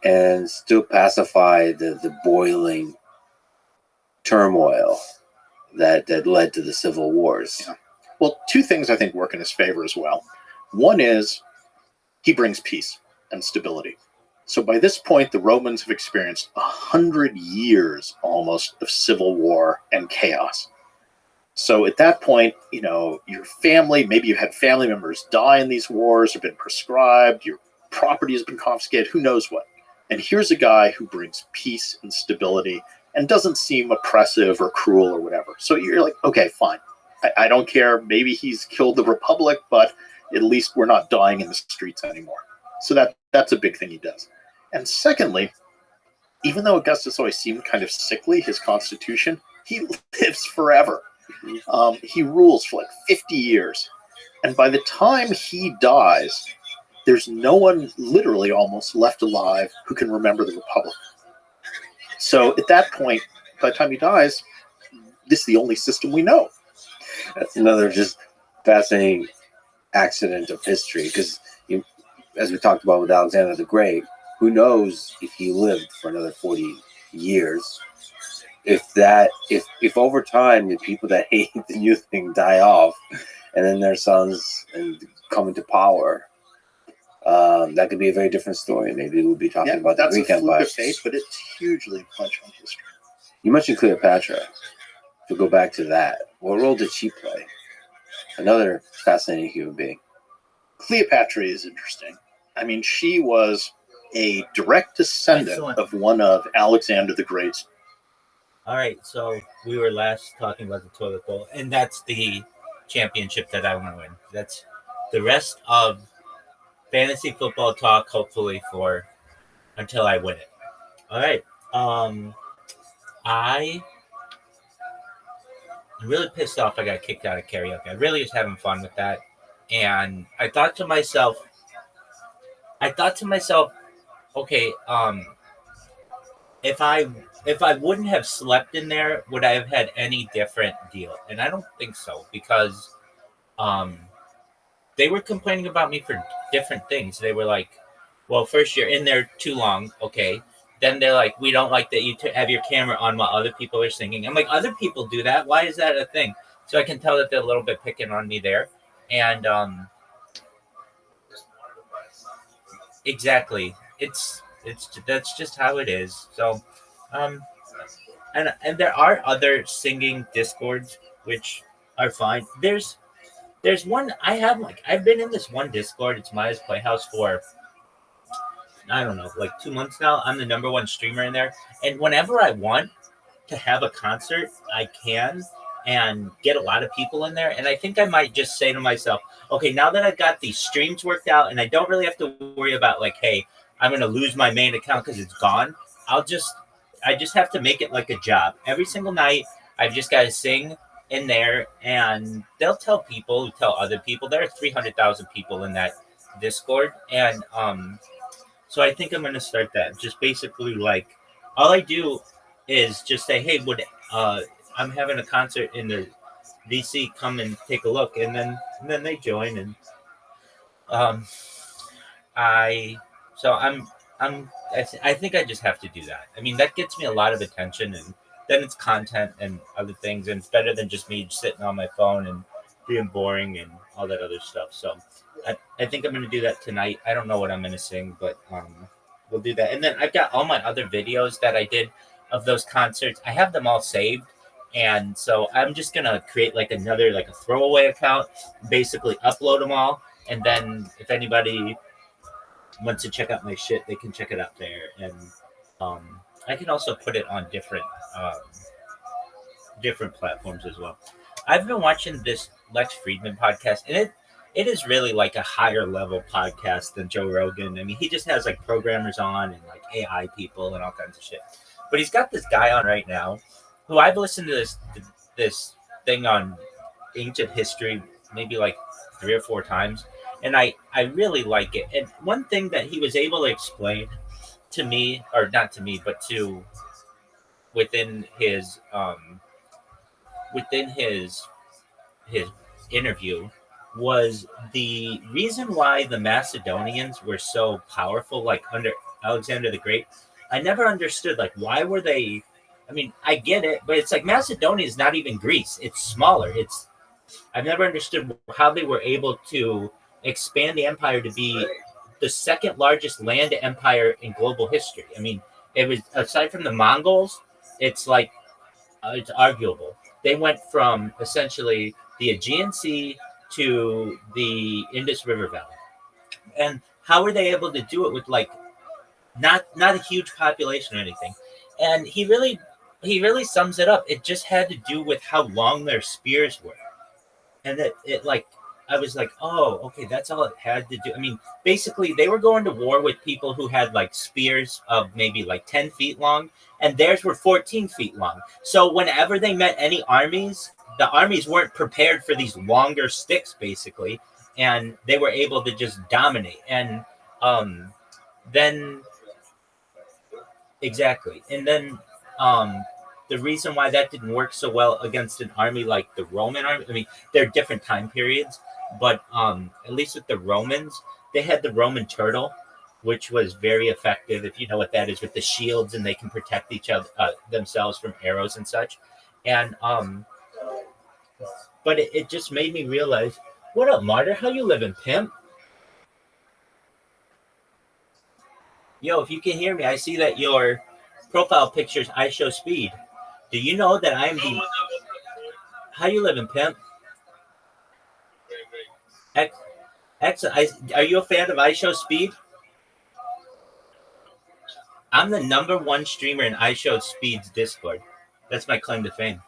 and still pacify the boiling turmoil that led to the civil wars. Yeah. Well, 2 things I think work in his favor as well. One is he brings peace and stability. So by this point, the Romans have experienced 100 years almost of civil war and chaos. So at that point, your family, maybe you had family members die in these wars or been proscribed, your property has been confiscated, who knows what. And here's a guy who brings peace and stability and doesn't seem oppressive or cruel or whatever. So you're like, okay, fine. I don't care. Maybe he's killed the Republic, but at least we're not dying in the streets anymore. So that's a big thing he does. And secondly, even though Augustus always seemed kind of sickly, his constitution, he lives forever. He rules for like 50 years. And by the time he dies, there's no one literally almost left alive who can remember the Republic. So at that point, by the time he dies, this is the only system we know. That's another just fascinating accident of history, because as we talked about with Alexander the Great, who knows if he lived for another 40 years. If over time the people that hate the new thing die off, and then their sons come into power, that could be a very different story. Maybe we'll be talking about the Greek Empire. That's a fluke of fate, but it's hugely influential in history. You mentioned Cleopatra. To go back to that, what role did she play? Another fascinating human being. Cleopatra is interesting. I mean, she was a direct descendant of one of Alexander the Great's. All right, so we were last talking about the toilet bowl, and that's the championship that I want to win. That's the rest of fantasy football talk, hopefully, for until I win it. All right. I'm really pissed off. I got kicked out of karaoke. I really was having fun with that, and I thought to myself, okay, if I wouldn't have slept in there, would I have had any different deal? And I don't think so because um, they were complaining about me for different things. They were like, well, first you're in there too long, okay. Then they're like, we don't like that you have your camera on while other people are singing. I'm like, other people do that. Why is that a thing? So I can tell that they're a little bit picking on me there, and exactly, it's that's just how it is. So, um, and there are other singing discords which are fine. There's one I have, like I've been in this one Discord. It's Maya's Playhouse for I don't know, like 2 months now. I'm the number one streamer in there, and whenever I want to have a concert, I can and get a lot of people in there. And I think I might just say to myself, okay, now that I've got these streams worked out and I don't really have to worry about like, hey, I'm gonna lose my main account because it's gone. I'll just I just have to make it like a job. Every single night I've just gotta sing in there and they'll tell other people. There are 300,000 people in that Discord. And so I think I'm gonna start that. Just basically like all I do is just say, hey, would I'm having a concert in the DC, come and take a look, and then they join, and um, I so I think I just have to do that. I mean, that gets me a lot of attention, and then it's content and other things, and it's better than just me sitting on my phone and being boring and all that other stuff. So I think I'm gonna do that tonight. I don't know what I'm gonna sing, but we'll do that. And then I've got all my other videos that I did of those concerts. I have them all saved. And so I'm just gonna create like another like a throwaway account, basically upload them all, and then if anybody wants to check out my shit, they can check it out there. And I can also put it on different platforms as well. I've been watching this Lex Friedman podcast, and it is really like a higher level podcast than Joe Rogan. I mean, he just has like programmers on and like AI people and all kinds of shit. But he's got this guy on right now who I've listened to this thing on ancient history maybe like 3 or 4 times, and I really like it. And one thing that he was able to explain to me, or not to me, but to within his interview was the reason why the Macedonians were so powerful, like under Alexander the Great. I never understood, like, why were they? I mean, I get it, but it's like Macedonia is not even Greece. It's smaller. I've never understood how they were able to expand the empire to be the second largest land empire in global history. I mean, it was aside from the Mongols, it's like it's arguable. They went from essentially the Aegean Sea to the Indus River Valley. And how were they able to do it with like not a huge population or anything? And he really sums it up. It just had to do with how long their spears were. And it like I was like, oh, okay, that's all it had to do. I mean, basically, they were going to war with people who had like spears of maybe like 10 feet long, and theirs were 14 feet long. So whenever they met any armies, the armies weren't prepared for these longer sticks, basically, and they were able to just dominate. And then exactly, and then the reason why that didn't work so well against an army like the Roman army, I mean, they're different time periods, but at least with the Romans, they had the Roman turtle, which was very effective, if you know what that is, with the shields, and they can protect each other themselves from arrows and such. And but it just made me realize, what up, Martyr? How you living, pimp? Yo, if you can hear me, I see that your profile pictures I show speed. Do you know that I'm the? How you living, pimp? Excellent. Are you a fan of I Show Speed? I'm the number one streamer in I Show Speed's Discord. That's my claim to fame.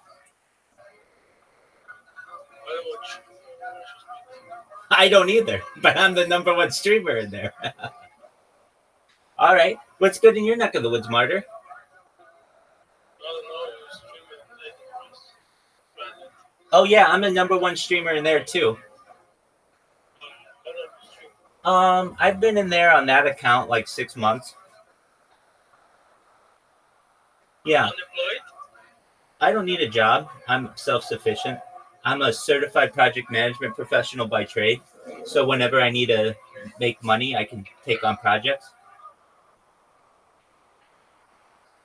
I don't either, but I'm the number one streamer in there. All right. What's good in your neck of the woods, Martyr? Oh yeah, I'm the number one streamer in there too. I've been in there on that account like 6 months. Yeah, I don't need a job. I'm self-sufficient. I'm a certified project management professional by trade. So whenever I need to make money, I can take on projects.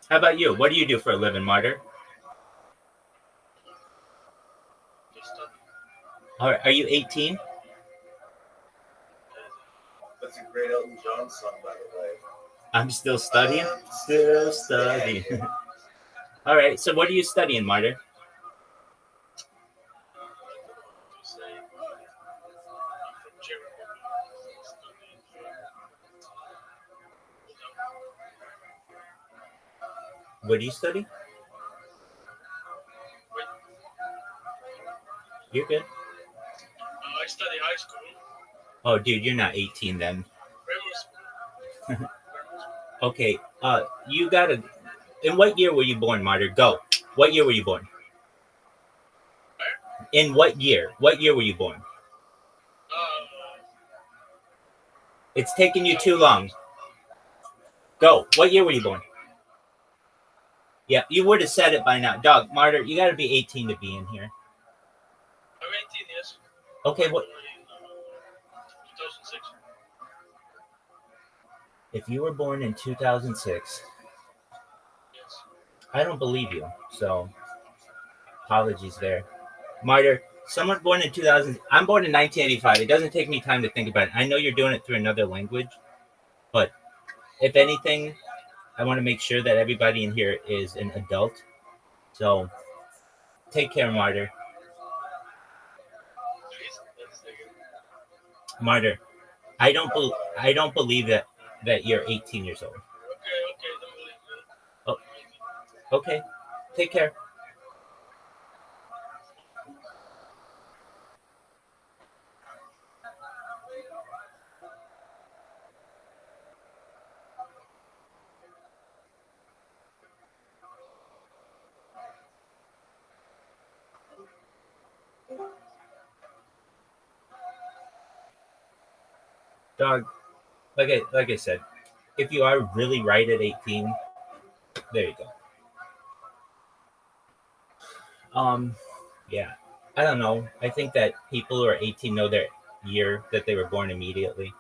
How about you? What do you do for a living, Martyr? Are you 18? That's a great Elton John song, by the way. I'm still studying. Still studying. All right. So what are you studying, Martyr? What do you study? You're good. I study high school. Oh, dude, you're not 18 then. Okay. You gotta. In what year were you born, Martyr? Go. What year were you born? In what year? What year were you born? It's taking you too long. Go. What year were you born? Yeah, you would have said it by now. Dog, Martyr, you gotta be 18 to be in here. I'm 18 years. Okay, what 2006. if you were born in 2006? Yes. I don't believe you. So, apologies there. Martyr, someone born in 2000. I'm born in 1985. It doesn't take me time to think about it. I know you're doing it through another language, but if anything, I want to make sure that everybody in here is an adult. So, take care, Martyr. Martyr, I don't believe that you're 18 years old. Okay, don't believe it. Oh, okay. Take care. Dog, like I said, if you are really right at 18, there you go. Yeah. I don't know. I think that people who are 18 know their year that they were born immediately.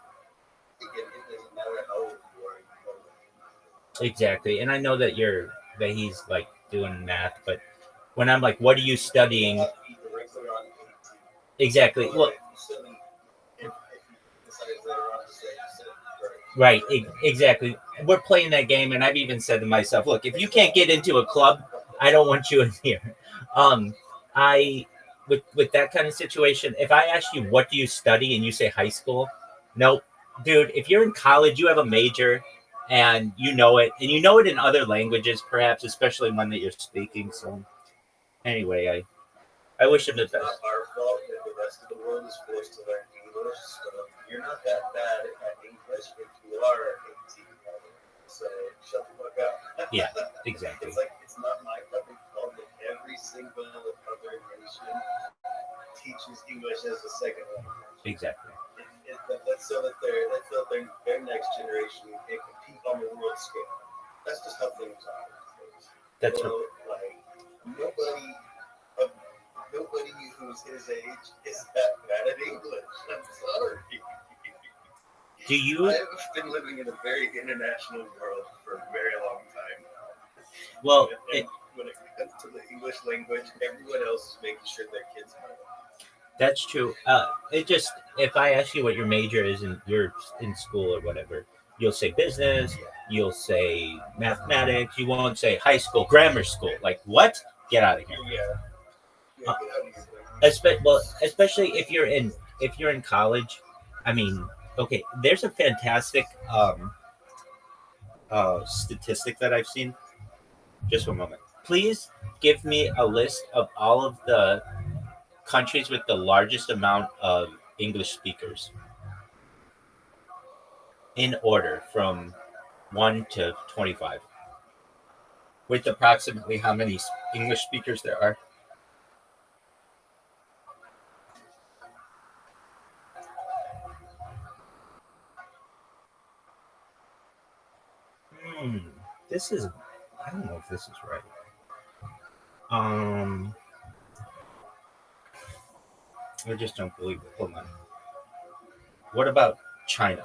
Exactly. And I know that he's like doing math, but when I'm like, what are you studying? Exactly. Well, right. Exactly. We're playing that game, and I've even said to myself, look, if you can't get into a club, I don't want you in here. Um, I with that kind of situation, if I ask you what do you study and you say high school, nope, dude. If you're in college, you have a major, and you know it in other languages, perhaps, especially one that you're speaking. So, anyway, I wish him the best. It's not our fault that the rest of the world is forced to learn English. So you're not that bad at English if you are 18. So shut the fuck up. Yeah, exactly. It's like it's not my fucking fault that every single other nation teaches English as a second language. Exactly. That's so that their next generation can compete on the world scale. That's just how things are. That's so, like nobody who's his age is that bad at English. I'm sorry. Do you? I've been living in a very international world for a very long time. Well, when it comes to the English language, everyone else is making sure their kids know it. That's true. If I ask you what your major is and you're in school or whatever, you'll say business, you'll say mathematics, you won't say high school, grammar school. Like what? Get out of here. Yeah. Get out of here. Especially if you're in college. I mean, okay, there's a fantastic statistic that I've seen. Just one moment. Please give me a list of all of the countries with the largest amount of English speakers in order from 1 to 25 with approximately how many English speakers there are. This is, I don't know if this is right. I just don't believe it. Hold on. What about China?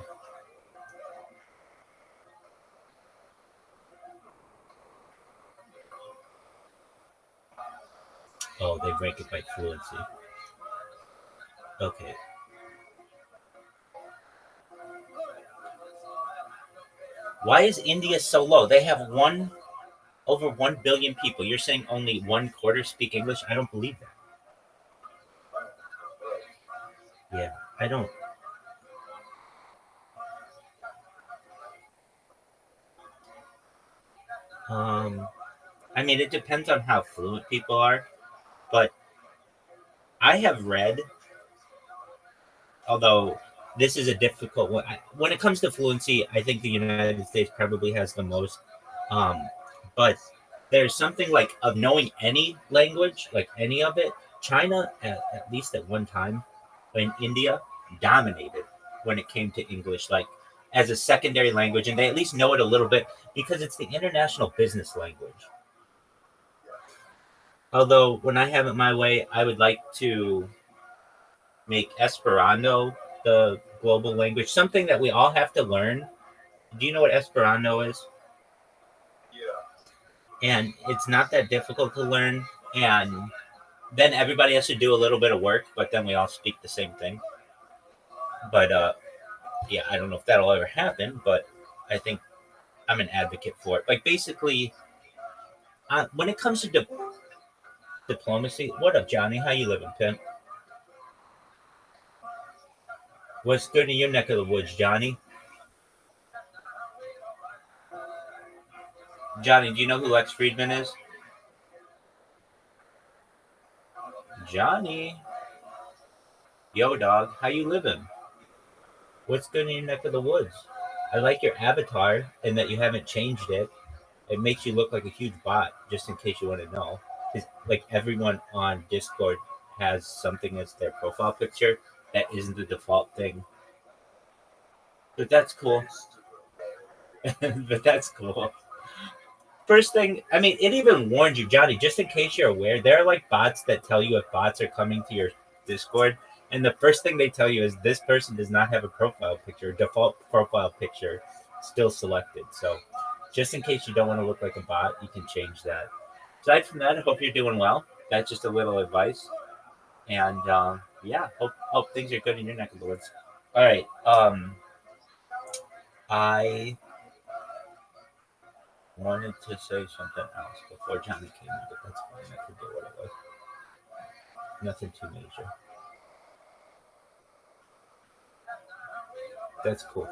Oh, they rank it by fluency. Okay. Why is India so low? They have over 1 billion people. You're saying only 1/4 speak English? I don't believe that. Yeah, I don't. I mean, it depends on how fluent people are, but I have read, although this is a difficult one. When it comes to fluency, I think the United States probably has the most. But there's something like of knowing any language, like any of it. China, at least at one time, in India, dominated when it came to English, like as a secondary language, and they at least know it a little bit because it's the international business language. Although, when I have it my way, I would like to make Esperanto the global language, something that we all have to learn. Do you know what Esperanto is? Yeah. And it's not that difficult to learn, and then everybody has to do a little bit of work, but then we all speak the same thing. But yeah, I don't know if that'll ever happen, but I think I'm an advocate for it. Like basically, when it comes to diplomacy, what up, Johnny? How you living, pimp? What's good in your neck of the woods, Johnny? Johnny, do you know who Lex Friedman is? Johnny. Yo, dog, how you living? What's good in your neck of the woods? I like your avatar and that you haven't changed it. It makes you look like a huge bot, just in case you want to know. Because like everyone on Discord has something as their profile picture that isn't the default thing. But that's cool. But that's cool. First thing, I mean, it even warned you, Johnny, just in case you're aware, there are like bots that tell you if bots are coming to your Discord. And the first thing they tell you is this person does not have a profile picture, default profile picture still selected. So just in case you don't want to look like a bot, you can change that. Aside from that, I hope you're doing well. That's just a little advice. And yeah, hope things are good in your neck of the woods. All right. I wanted to say something else before Johnny came in, but that's fine. I forget what it was. Nothing too major. That's cool.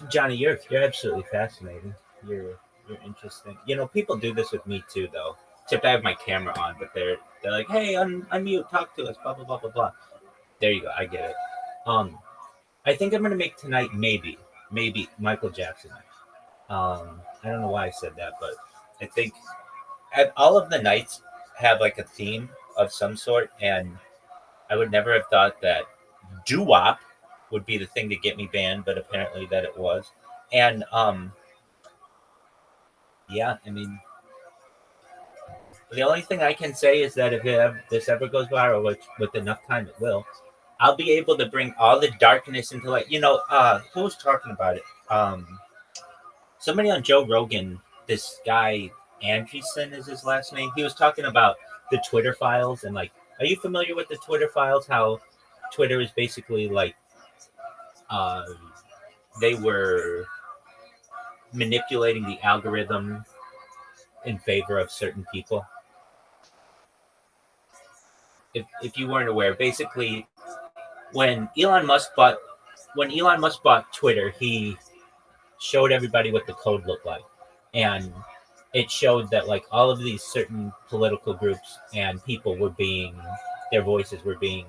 Johnny, you're absolutely fascinating. You're interesting. You know, people do this with me too, though. Except I have my camera on, but they're like, "Hey, unmute, talk to us." Blah blah blah blah blah. There you go. I get it. I think I'm gonna make tonight maybe Michael Jackson. I don't know why I said that, but I think all of the nights have like a theme of some sort, and I would never have thought that doo-wop would be the thing to get me banned, but apparently that it was. And yeah, I mean, the only thing I can say is that if this ever goes viral, which with enough time it will, I'll be able to bring all the darkness into light. You know, who was talking about it? Somebody on Joe Rogan, this guy Andreessen is his last name. He was talking about the Twitter files and like, are you familiar with the Twitter files? How Twitter is basically like, they were manipulating the algorithm in favor of certain people. If you weren't aware, basically, when Elon Musk bought Twitter, he showed everybody what the code looked like, and it showed that like all of these certain political groups and people were their voices were being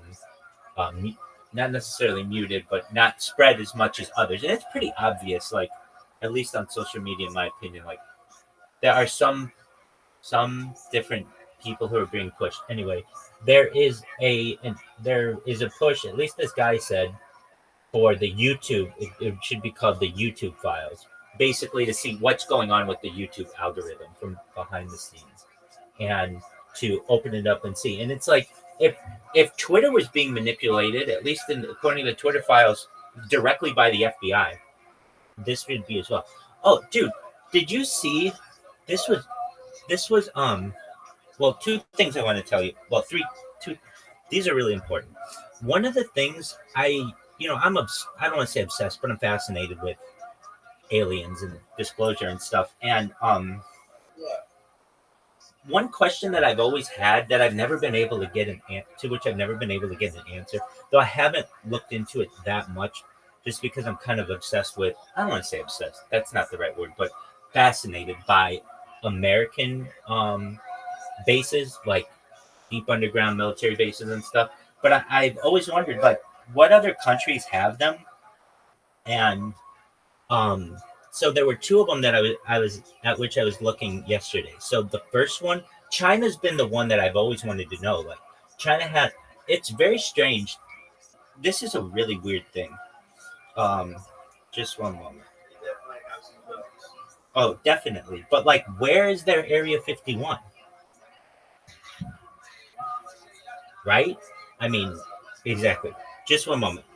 not necessarily muted, but not spread as much as others. And it's pretty obvious, like at least on social media, in my opinion, like there are some different people who are being pushed. Anyway, there is a push. At least this guy said for the YouTube. It should be called the YouTube files. basically to see what's going on with the YouTube algorithm from behind the scenes, and to open it up and see. And it's like if Twitter was being manipulated, at least according to the Twitter files, directly by the FBI, this would be as well. Oh, dude, did you see? This was well, two things I want to tell you. Well, two. These are really important. One of the things I don't want to say obsessed, but I'm fascinated with aliens and disclosure and stuff. And one question that I've always had that I've never been able to get to which I've never been able to get an answer, though I haven't looked into it that much, just because I'm kind of obsessed with. I don't want to say obsessed. That's not the right word, but fascinated by American bases, like deep underground military bases and stuff. But I've always wondered, like, what other countries have them? And so there were two of them that I was at which I was looking yesterday. So the first one, China's been the one that I've always wanted to know. Like, China had, it's very strange. This is a really weird thing. Just one moment. Oh, definitely. But like, where is their Area 51? Right? I mean, exactly. Just one moment.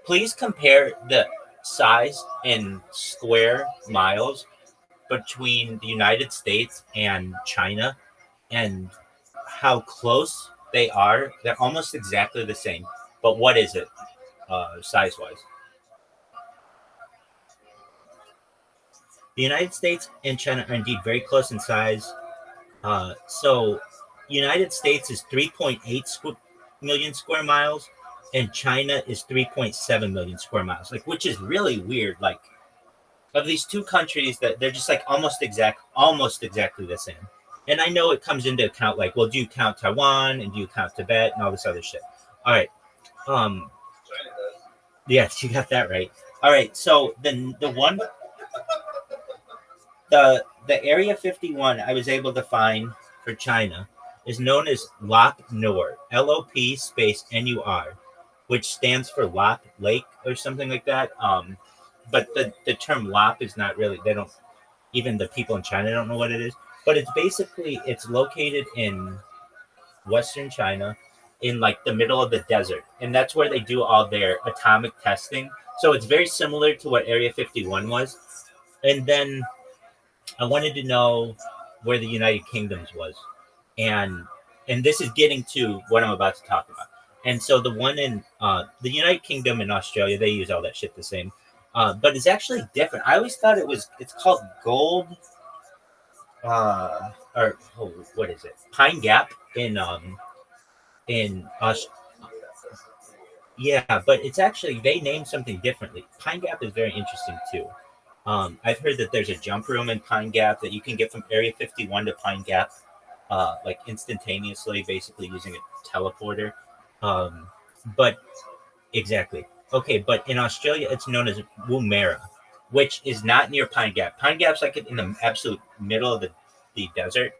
Please compare the size in square miles between the United States and China, and how close they are. They're almost exactly the same. But what is it, size-wise? The United States and China are indeed very close in size. So United States is 3.8 million square miles, and China is 3.7 million square miles. Like, which is really weird. Like, of these two countries, that they're just like almost exactly the same. And I know it comes into account, like, well, do you count Taiwan and do you count Tibet and all this other shit? All right. Yes, you got that right. All right. So then the Area 51 I was able to find for China is known as Lop Nur, LOP space NUR, which stands for Lop Lake or something like that. But the term Lop is not really, they don't, even the people in China don't know what it is. But it's located in Western China, in like the middle of the desert. And that's where they do all their atomic testing. So it's very similar to what Area 51 was. And then I wanted to know where the United Kingdom's was. And this is getting to what I'm about to talk about. And so the one in the United Kingdom and Australia, they use all that shit the same. But it's actually different. I always thought it's called Gold, what is it? Pine Gap in yeah, but it's actually, they named something differently. Pine Gap is very interesting too. I've heard that there's a jump room in Pine Gap that you can get from Area 51 to Pine Gap, like instantaneously, basically using a teleporter. But exactly. Okay, but in Australia, it's known as Woomera, which is not near Pine Gap. Pine Gap's like in the absolute middle of the desert.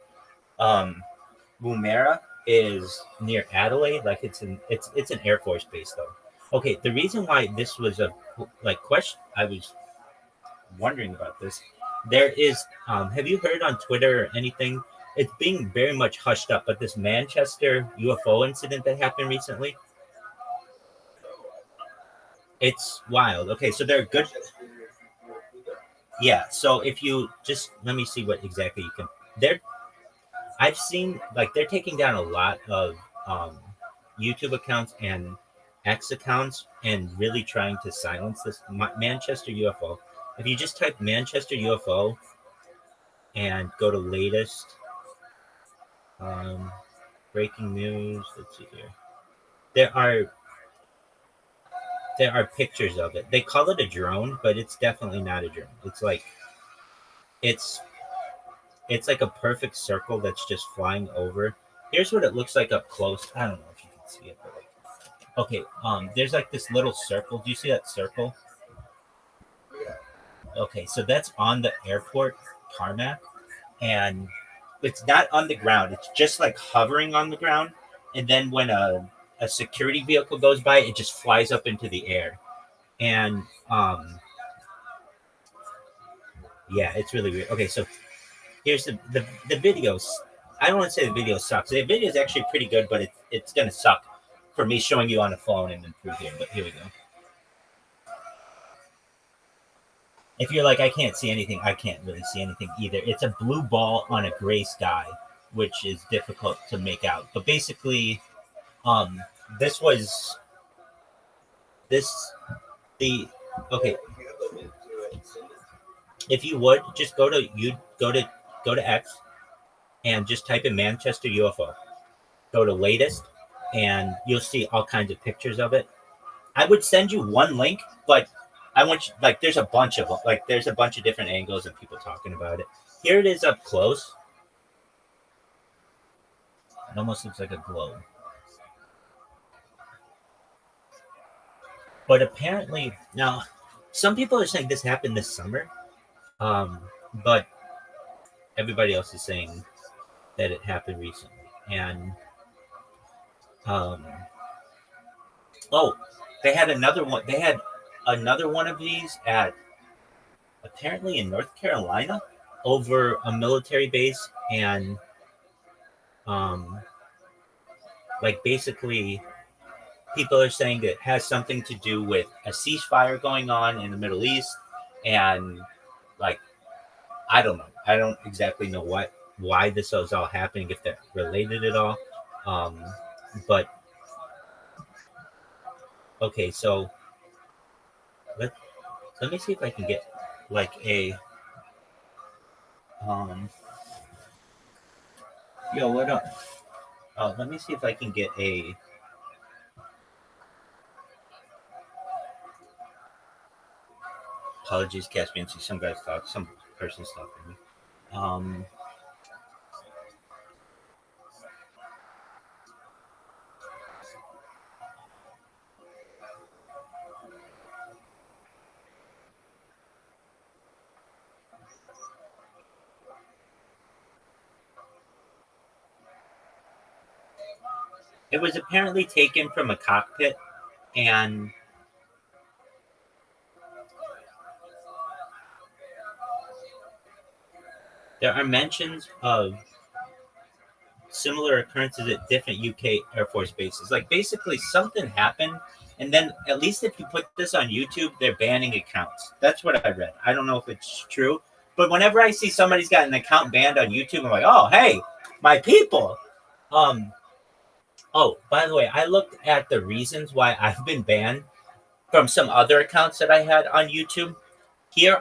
Woomera is near Adelaide. Like, it's an Air Force base though. Okay, the reason why this was a question, I was wondering about this. There is, have you heard on Twitter or anything? It's being very much hushed up, but this Manchester UFO incident that happened recently, it's wild. Okay, so they're good. Yeah, so if you just, let me see what exactly you can, I've seen, like, they're taking down a lot of YouTube accounts and X accounts and really trying to silence this Manchester UFO. If you just type Manchester UFO and go to latest breaking news, let's see here. There are pictures of it. They call it a drone, but it's definitely not a drone. It's like like a perfect circle that's just flying over. Here's what it looks like up close. I don't know if you can see it, but like, okay, there's like this little circle. Do you see that circle? Okay, so that's on the airport tarmac, and it's not on the ground. It's just like hovering on the ground, and then when a security vehicle goes by, it just flies up into the air. And Yeah, it's really weird. Okay, so here's the videos. I don't want to say the video sucks. The video is actually pretty good, but it's gonna suck for me showing you on a phone and then through here. But here we go. If you're like, I can't see anything, I can't really see anything either. It's a blue ball on a gray sky, which is difficult to make out. But basically, um, this was this the okay. If you would just go to X and just type in Manchester UFO. Go to latest, and you'll see all kinds of pictures of it. I would send you one link, but I want you, like there's a bunch of different angles and people talking about it. Here it is up close. It almost looks like a globe. But apparently now some people are saying this happened this summer. But everybody else is saying that it happened recently. And oh, they had another one. They had another one of these at apparently in North Carolina over a military base, and like basically people are saying that it has something to do with a ceasefire going on in the Middle East, and like I don't know. I don't exactly know why this is all happening, if they're related at all. But okay, so let me see if I can get like a yo, what up? Let me see if I can get a apologies, Caspian. See some person's talking to me. It was apparently taken from a cockpit, and there are mentions of similar occurrences at different UK Air Force bases. Like basically something happened, and then at least if you put this on YouTube, they're banning accounts. That's what I read. I don't know if it's true, but whenever I see somebody's got an account banned on YouTube, I'm like, oh, hey, my people. Oh, by the way, I looked at the reasons why I've been banned from some other accounts that I had on YouTube.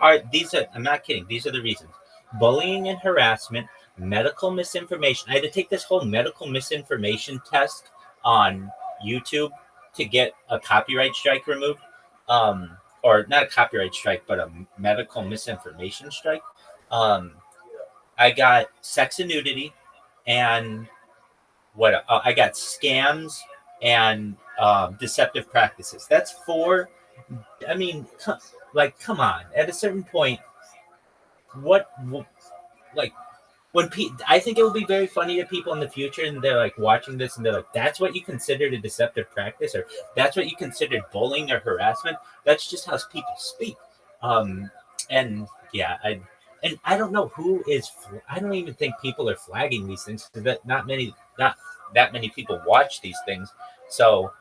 I'm not kidding. These are the reasons: bullying and harassment, medical misinformation. I had to take this whole medical misinformation test on YouTube to get a copyright strike removed. Or not a copyright strike, but a medical misinformation strike. I got sex and nudity, and I got scams and deceptive practices. That's four. I mean, come on. At a certain point, like I think it would be very funny to people in the future, and they're like watching this, and they're like, "That's what you considered a deceptive practice, or that's what you considered bullying or harassment." That's just how people speak. And yeah, I don't know who is. I don't even think people are flagging these things, because not that many people watch these things. So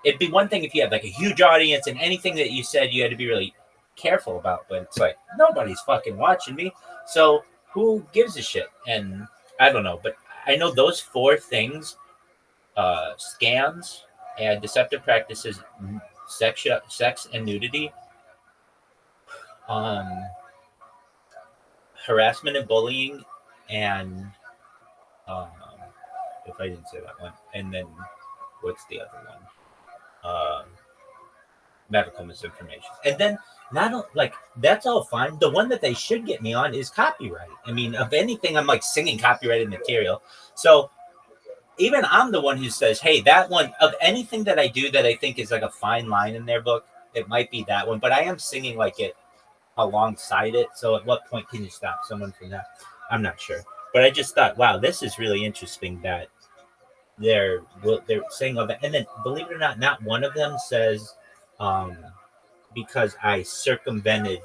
it'd be one thing if you had like a huge audience and anything that you said you had to be really careful about, but it's like nobody's fucking watching me, so who gives a shit? And I don't know, but I know those four things: scams and deceptive practices, sex and nudity, harassment and bullying, and if I didn't say that one, and then what's the other one? Medical misinformation. And then that's all fine. The one that they should get me on is copyright. I mean, of anything, I'm like singing copyrighted material. So even I'm the one who says, hey, that one, of anything that I do that I think is like a fine line in their book, it might be that one, but I am singing like it alongside it. So at what point can you stop someone from that? I'm not sure. But I just thought, wow, this is really interesting that they're saying all that. And then believe it or not one of them says, because I circumvented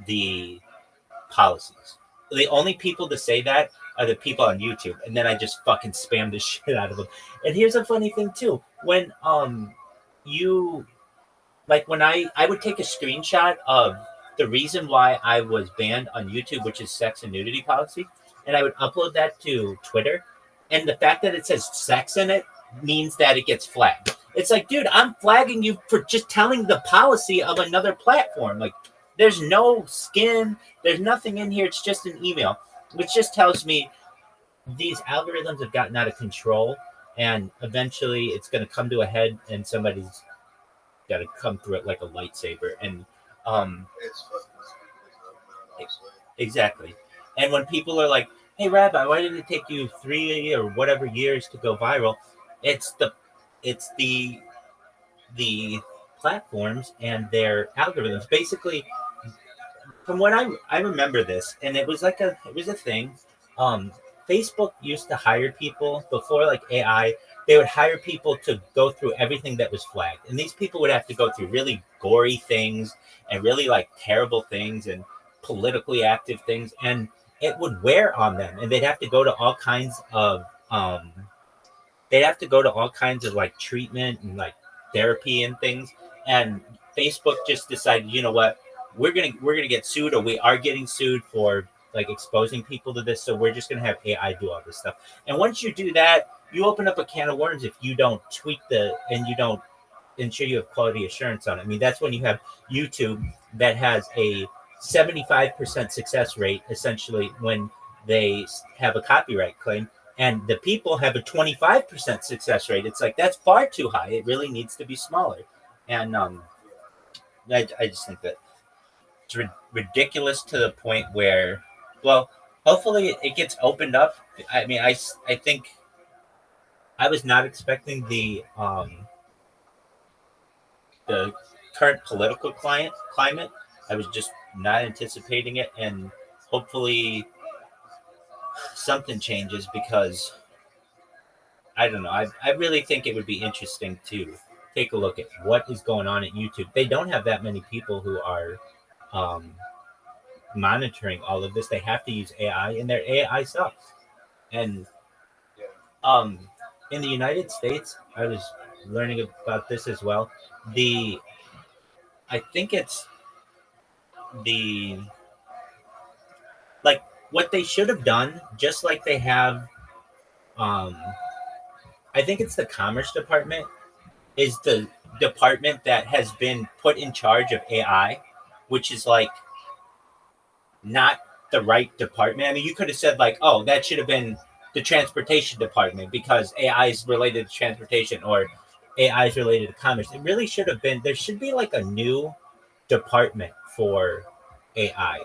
the policies. The only people to say that are the people on YouTube, and then I just fucking spam the shit out of them. And here's a funny thing too: when you like when I would take a screenshot of the reason why I was banned on YouTube, which is sex and nudity policy, and I would upload that to Twitter, and the fact that it says sex in it means that it gets flagged. It's like, dude, I'm flagging you for just telling the policy of another platform. Like, there's no skin, there's nothing in here. It's just an email, which just tells me these algorithms have gotten out of control, and eventually it's going to come to a head, and somebody's got to come through it like a lightsaber. And It's fucking exactly. And when people are like, "Hey, Rabbi, why did it take you 3 or whatever years to go viral?" It's the platforms and their algorithms. Basically, from what I remember this, and it was a thing. Facebook used to hire people before like AI. They would hire people to go through everything that was flagged, and these people would have to go through really gory things and really like terrible things and politically active things, and it would wear on them, and they'd have to go to all kinds of like treatment and like therapy and things. And Facebook just decided, you know what, we're gonna get sued, or we are getting sued for like exposing people to this, so we're just gonna have AI do all this stuff. And once you do that, you open up a can of worms if you don't tweak and you don't ensure you have quality assurance on it. I mean, that's when you have YouTube that has a 75% success rate essentially when they have a copyright claim, and the people have a 25% success rate. It's like, that's far too high. It really needs to be smaller. And I just think that it's ridiculous to the point where, well, hopefully it gets opened up. I mean, I think I was not expecting the current political climate. I was just not anticipating it, and hopefully something changes, because I don't know. I really think it would be interesting to take a look at what is going on at YouTube. They don't have that many people who are monitoring all of this. They have to use AI, and their AI sucks. And in the United States, I was learning about this as well. I think it's the like what they should have done, just like they have. I think it's the Commerce Department is the department that has been put in charge of AI, which is like not the right department. I mean, you could have said like, oh, that should have been the transportation department because AI is related to transportation, or AI is related to commerce. It really should have been, there should be like a new department for AI.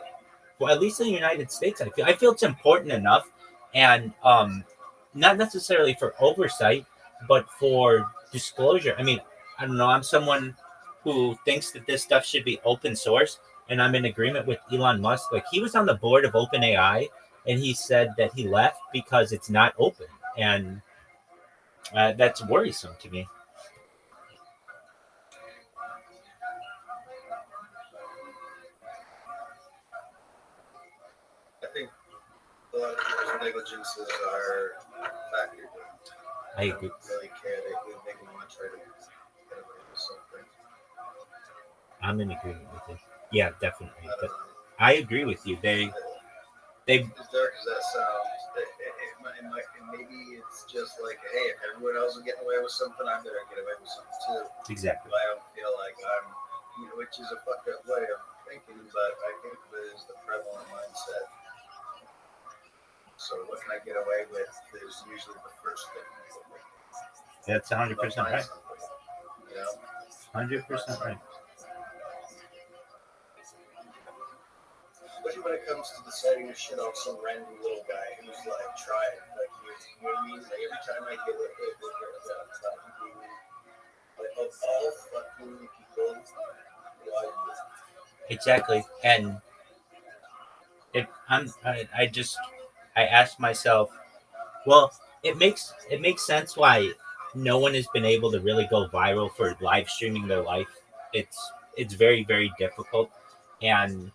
Well, at least in the United States, I feel it's important enough, and not necessarily for oversight, but for disclosure. I mean, I don't know. I'm someone who thinks that this stuff should be open source, and I'm in agreement with Elon Musk. Like, he was on the board of OpenAI, and he said that he left because it's not open, and that's worrisome to me. I think a lot of people's negligences are factored in. I agree. Don't really care. They want to try to get away with something. I'm in agreement with you. Yeah, definitely. But I agree with you. They As dark as that sounds, maybe it's just like, hey, if everyone else is getting away with something, I better get away with something too. exactly. But I don't feel like which is a fucked up way of thinking, but I think it is the prevalent mindset. So what can I get away with is usually the first thing. That's 100% right. You know? 100% right. Especially when it comes to deciding to shit off some random little guy who's like trying, like, you know what I mean? Like every time I get it, like of all fucking people, why you? Exactly. And I asked myself, well, it makes sense why no one has been able to really go viral for live streaming their life. It's very, very difficult. And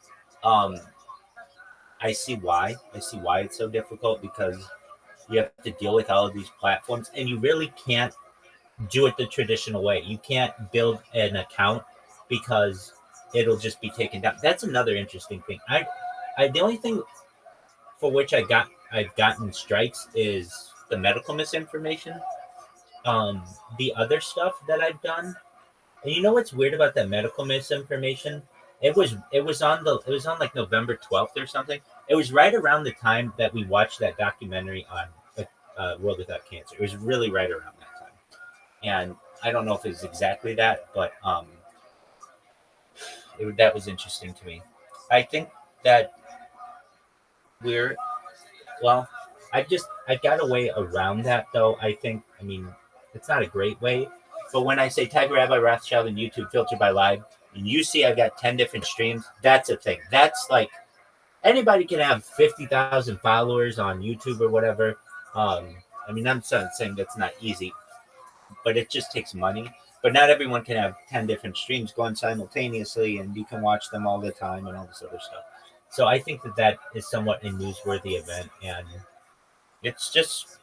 I see why. I see why it's so difficult because you have to deal with all of these platforms, and you really can't do it the traditional way. You can't build an account because it'll just be taken down. That's another interesting thing. I the only thing for which I've gotten strikes is the medical misinformation. The other stuff that I've done, and you know what's weird about that medical misinformation? It was on like November 12th or something. It was right around the time that we watched that documentary on World Without Cancer. It was really right around that time, and I don't know if it's exactly that, but that was interesting to me. I think that we're well. I've got a way around that though. I mean it's not a great way, but when I say type Rabbi Rothschild in YouTube filtered by live, and you see I've got 10 different streams, that's a thing. That's like anybody can have 50,000 followers on YouTube or whatever. I mean, I'm not saying that's not easy, but it just takes money. But not everyone can have 10 different streams going simultaneously, and you can watch them all the time and all this other stuff. So I think that is somewhat a newsworthy event, and it's just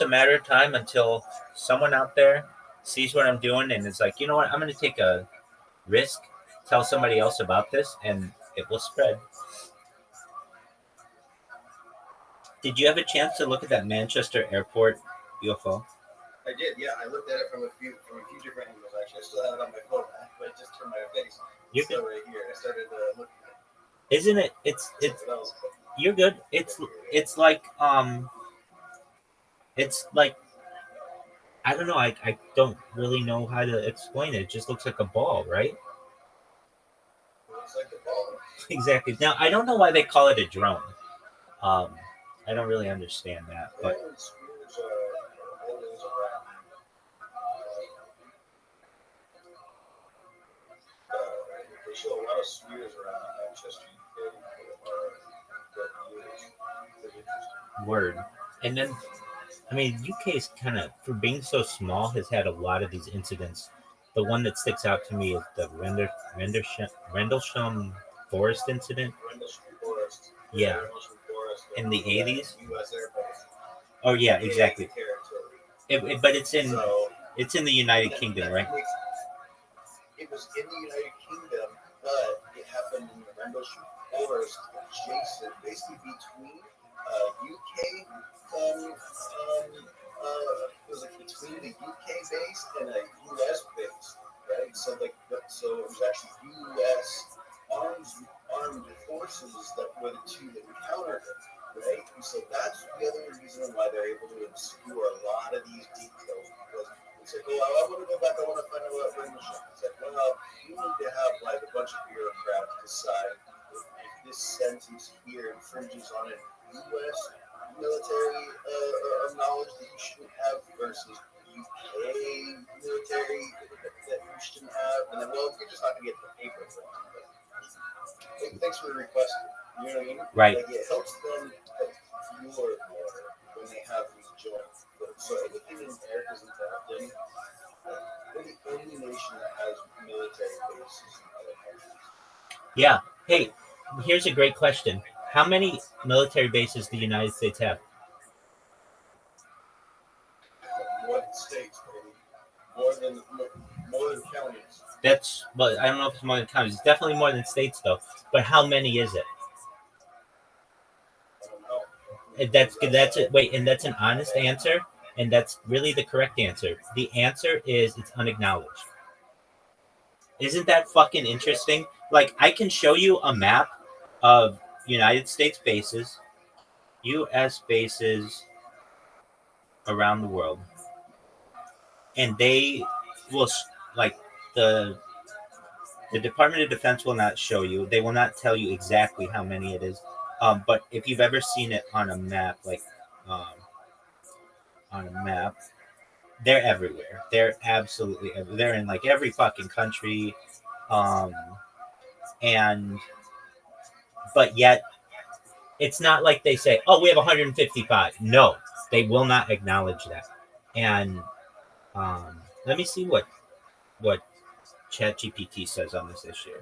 a matter of time until someone out there sees what I'm doing and is like, you know what, I'm going to take a risk, tell somebody else about this, and it will spread. Did you have a chance to look at that Manchester airport UFO? I did, yeah. I looked at it from a few different angles. Actually, I still have it on my phone, but I just turned my face. You're It's still right here. I started looking at Isn't it? It's something else. you're good. It's like it's like I don't know. I don't really know how to explain it. It just looks like a ball, right? Looks like a ball. Exactly. Now I don't know why they call it a drone. Um, I don't really understand that, but And spheres are always around. They show a lot of spheres around Manchester, UK for years. Pretty interesting. word. And then I mean, UK is kind of for being so small has had a lot of these incidents. The one that sticks out to me is the Rendlesham Forest incident. Rendlesham Forest. Yeah, Rendlesham Forest. in the 80s. U.S. Air Force. Oh yeah, exactly. Territory. But it's in So the United Kingdom, right? it was in the United Kingdom, but it happened in the Rendlesham Forest, adjacent, basically between UK. It was like between the UK base and a US base, right? So so it was actually US armed forces that were the two that encountered it, right? And so that's the other reason why they're able to obscure a lot of these details, because it's like, oh, I want to go back, I want to find out what Rendlesham. It's like, well, you need to have like a bunch of bureaucrats decide if this sentence here infringes on a U.S. military knowledge that you shouldn't have versus UK military that you shouldn't have, and then well, you're just not gonna get the paper. Thanks for the request. You know what I mean? Right. Like, it helps them obscure more when they have these joints. So anything in America's involved in, we're the only nation that has military bases in other countries. Yeah. Hey, here's a great question. How many military bases do the United States have? More than states, baby. More than counties. Well, I don't know if it's more than counties. It's definitely more than states, though. But how many is it? I don't know. And that's it. Wait, and that's an honest answer, and that's really the correct answer. The answer is it's unacknowledged. Isn't that fucking interesting? Like, I can show you a map of United States bases, U.S. bases around the world, and they will like the Department of Defense will not show you. They will not tell you exactly how many it is. But if you've ever seen it on a map, like on a map, they're everywhere. They're absolutely everywhere. They're in like every fucking country, and but yet it's not like they say, "Oh, we have 155." No, they will not acknowledge that. And let me see what ChatGPT says on this issue.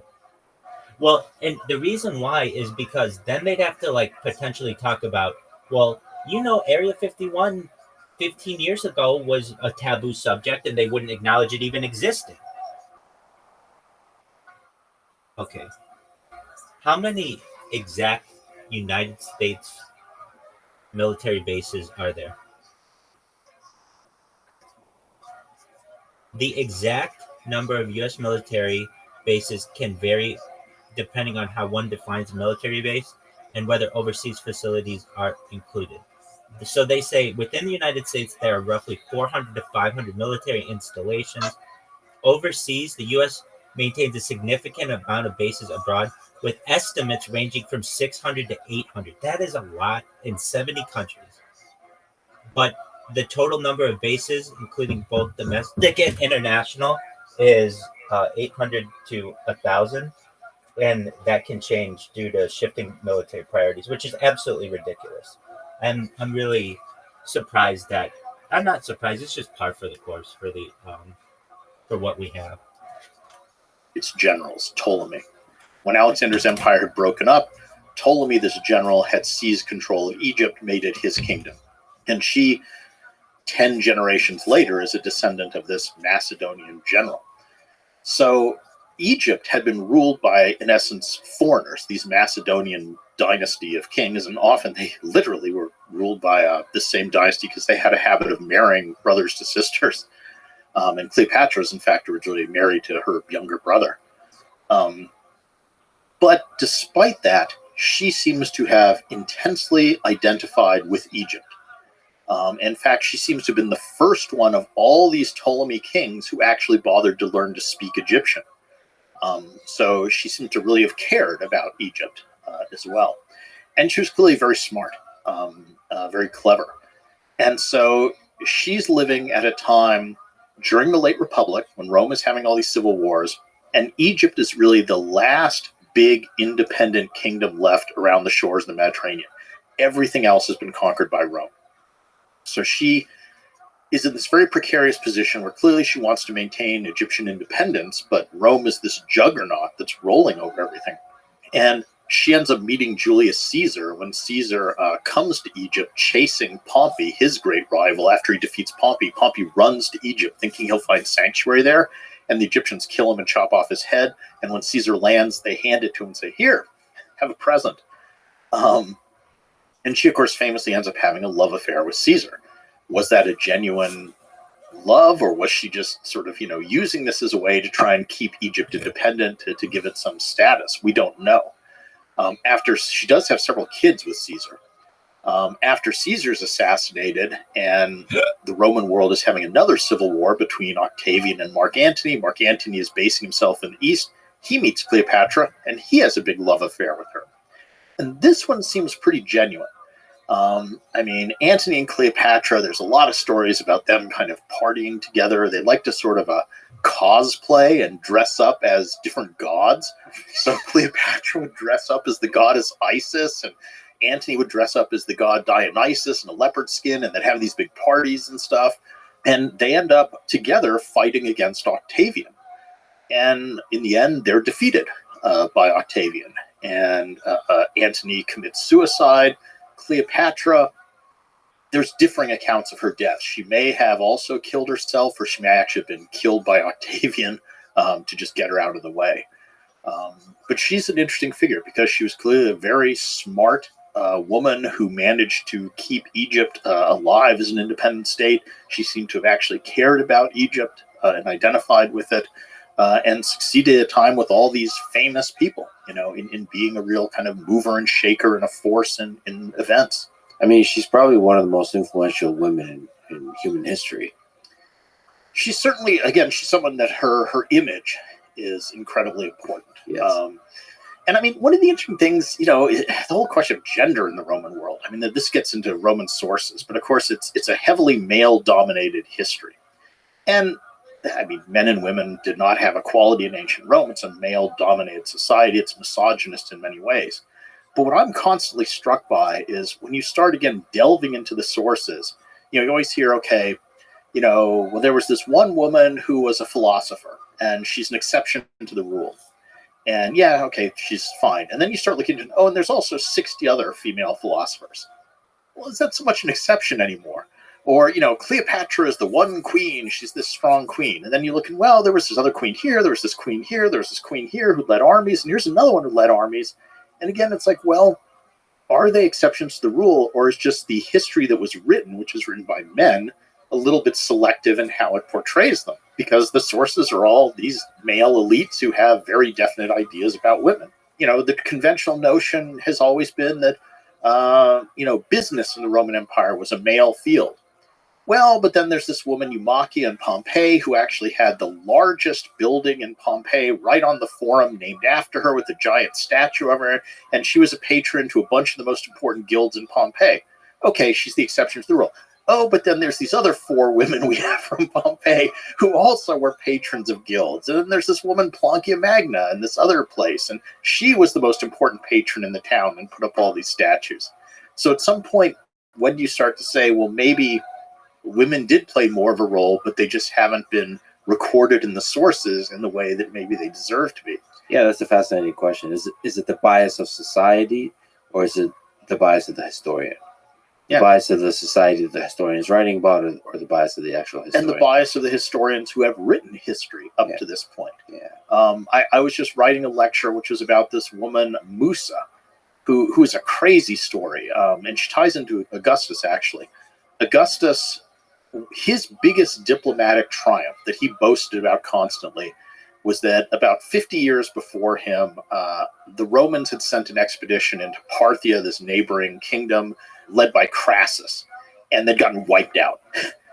Well, and the reason why is because then they'd have to like potentially talk about, well, Area 51 15 years ago was a taboo subject and they wouldn't acknowledge it even existed. Okay. How many exact United States military bases are there? The exact number of U.S. military bases can vary depending on how one defines a military base and whether overseas facilities are included. So they say within the United States, there are roughly 400 to 500 military installations. Overseas, the U.S. maintains a significant amount of bases abroad, with estimates ranging from 600 to 800. That is a lot in 70 countries. But the total number of bases, including both domestic and international, is 800 to 1,000. And that can change due to shifting military priorities, which is absolutely ridiculous. And I'm really surprised that I'm not surprised. It's just par for the course for the for what we have. Its generals, Ptolemy. When Alexander's empire had broken up, Ptolemy, this general, had seized control of Egypt, made it his kingdom. And she, 10 generations later, is a descendant of this Macedonian general. So Egypt had been ruled by, in essence, foreigners, these Macedonian dynasty of kings, and often they literally were ruled by the same dynasty because they had a habit of marrying brothers to sisters. And Cleopatra is, in fact, originally married to her younger brother. But despite that, she seems to have intensely identified with Egypt. In fact, she seems to have been the first one of all these Ptolemy kings who actually bothered to learn to speak Egyptian. So she seemed to really have cared about Egypt as well. And she was clearly very smart, very clever. And so she's living at a time during the late Republic when Rome is having all these civil wars, and Egypt is really the last big independent kingdom left around the shores of the Mediterranean. Everything else has been conquered by Rome. So she is in this very precarious position where clearly she wants to maintain Egyptian independence, but Rome is this juggernaut that's rolling over everything. And she ends up meeting Julius Caesar when Caesar comes to Egypt chasing Pompey, his great rival. After he defeats Pompey, Pompey runs to Egypt thinking he'll find sanctuary there, and the Egyptians kill him and chop off his head. And when Caesar lands, they hand it to him and say, "Here, have a present." And she, of course, famously ends up having a love affair with Caesar. Was that a genuine love, or was she just sort of, using this as a way to try and keep Egypt independent, to give it some status? We don't know. After she does have several kids with Caesar. After Caesar's assassinated and the Roman world is having another civil war between Octavian and Mark Antony is basing himself in the east. He meets Cleopatra, and he has a big love affair with her. And this one seems pretty genuine. Antony and Cleopatra, there's a lot of stories about them kind of partying together. They like to sort of cosplay and dress up as different gods. So Cleopatra would dress up as the goddess Isis, and Antony would dress up as the god Dionysus in a leopard skin, and they'd have these big parties and stuff. And they end up together fighting against Octavian. And in the end, they're defeated by Octavian. And Antony commits suicide. Cleopatra, there's differing accounts of her death. She may have also killed herself, or she may actually have been killed by Octavian to just get her out of the way. But she's an interesting figure because she was clearly a very smart woman who managed to keep Egypt alive as an independent state. She seemed to have actually cared about Egypt and identified with it, and succeeded at a time with all these famous people, in being a real kind of mover and shaker and a force in events. I mean, she's probably one of the most influential women in human history. She's certainly, again, she's someone that her image is incredibly important. Yes. One of the interesting things, the whole question of gender in the Roman world. This gets into Roman sources, but of course it's a heavily male-dominated history. And men and women did not have equality in ancient Rome. It's a male-dominated society. It's misogynist in many ways. But what I'm constantly struck by is when you start, again, delving into the sources, you always hear, okay, there was this one woman who was a philosopher, and she's an exception to the rule. And yeah, okay, she's fine. And then you start looking at, oh, and there's also 60 other female philosophers. Well, is that so much an exception anymore? Or, Cleopatra is the one queen. She's this strong queen. And then you look and, well, there was this other queen here. There was this queen here. There was this queen here who led armies. And here's another one who led armies. And again, it's like, well, are they exceptions to the rule? Or is just the history that was written, which was written by men, a little bit selective in how it portrays them? Because the sources are all these male elites who have very definite ideas about women. The conventional notion has always been that, business in the Roman Empire was a male field. Well, but then there's this woman, Eumachia in Pompeii, who actually had the largest building in Pompeii right on the Forum named after her with a giant statue of her. And she was a patron to a bunch of the most important guilds in Pompeii. Okay, she's the exception to the rule. Oh, but then there's these other 4 women we have from Pompeii who also were patrons of guilds. And then there's this woman, Plancia Magna, in this other place. And she was the most important patron in the town and put up all these statues. So at some point, when do you start to say, well, maybe women did play more of a role, but they just haven't been recorded in the sources in the way that maybe they deserve to be? Yeah, that's a fascinating question. Is it the bias of society, or is it the bias of the historian? The bias of the society that the historian is writing about, or the bias of the actual historian? And the bias of the historians who have written history up to this point. Yeah. I was just writing a lecture which was about this woman, Musa, who is a crazy story. And she ties into Augustus, actually. Augustus, his biggest diplomatic triumph that he boasted about constantly was that about 50 years before him, the Romans had sent an expedition into Parthia, this neighboring kingdom, led by Crassus, and they'd gotten wiped out.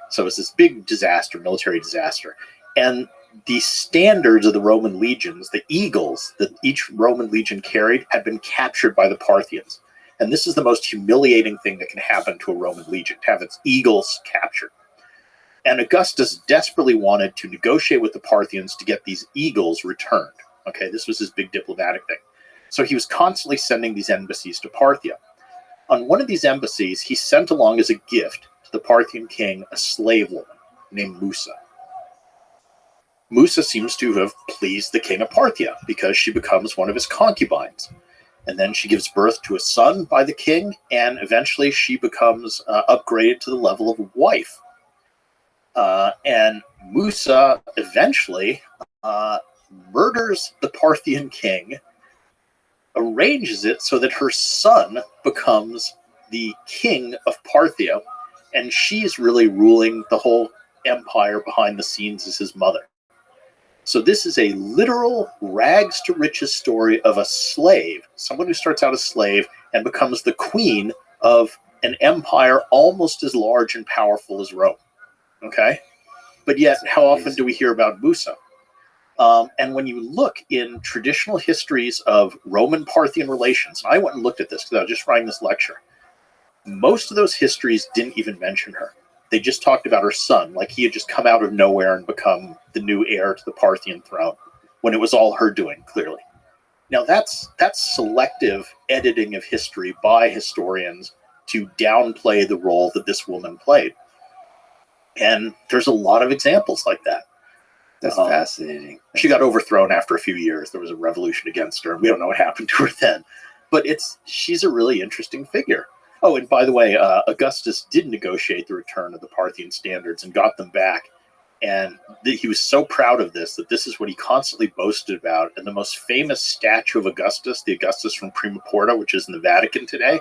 So it was this big disaster, military disaster. And the standards of the Roman legions, the eagles that each Roman legion carried, had been captured by the Parthians. And this is the most humiliating thing that can happen to a Roman legion, to have its eagles captured. And Augustus desperately wanted to negotiate with the Parthians to get these eagles returned. Okay, this was his big diplomatic thing. So he was constantly sending these embassies to Parthia. On one of these embassies, he sent along as a gift to the Parthian king a slave woman named Musa. Musa seems to have pleased the king of Parthia because she becomes one of his concubines. And then she gives birth to a son by the king, and eventually she becomes upgraded to the level of a wife. And Musa eventually murders the Parthian king, arranges it so that her son becomes the king of Parthia, and she's really ruling the whole empire behind the scenes as his mother. So this is a literal rags to riches story of a slave, someone who starts out a slave and becomes the queen of an empire almost as large and powerful as Rome. Okay? But yet, how often do we hear about Musa? And when you look in traditional histories of Roman-Parthian relations, and I went and looked at this because I was just writing this lecture, most of those histories didn't even mention her. They just talked about her son, like he had just come out of nowhere and become the new heir to the Parthian throne, when it was all her doing, clearly. Now, that's selective editing of history by historians to downplay the role that this woman played. And there's a lot of examples like that. That's fascinating. She got overthrown after a few years. There was a revolution against her, and we don't know what happened to her then. But she's a really interesting figure. Oh, and by the way, Augustus did negotiate the return of the Parthian standards and got them back. And he was so proud of this that this is what he constantly boasted about. And the most famous statue of Augustus, the Augustus from Prima Porta, which is in the Vatican today,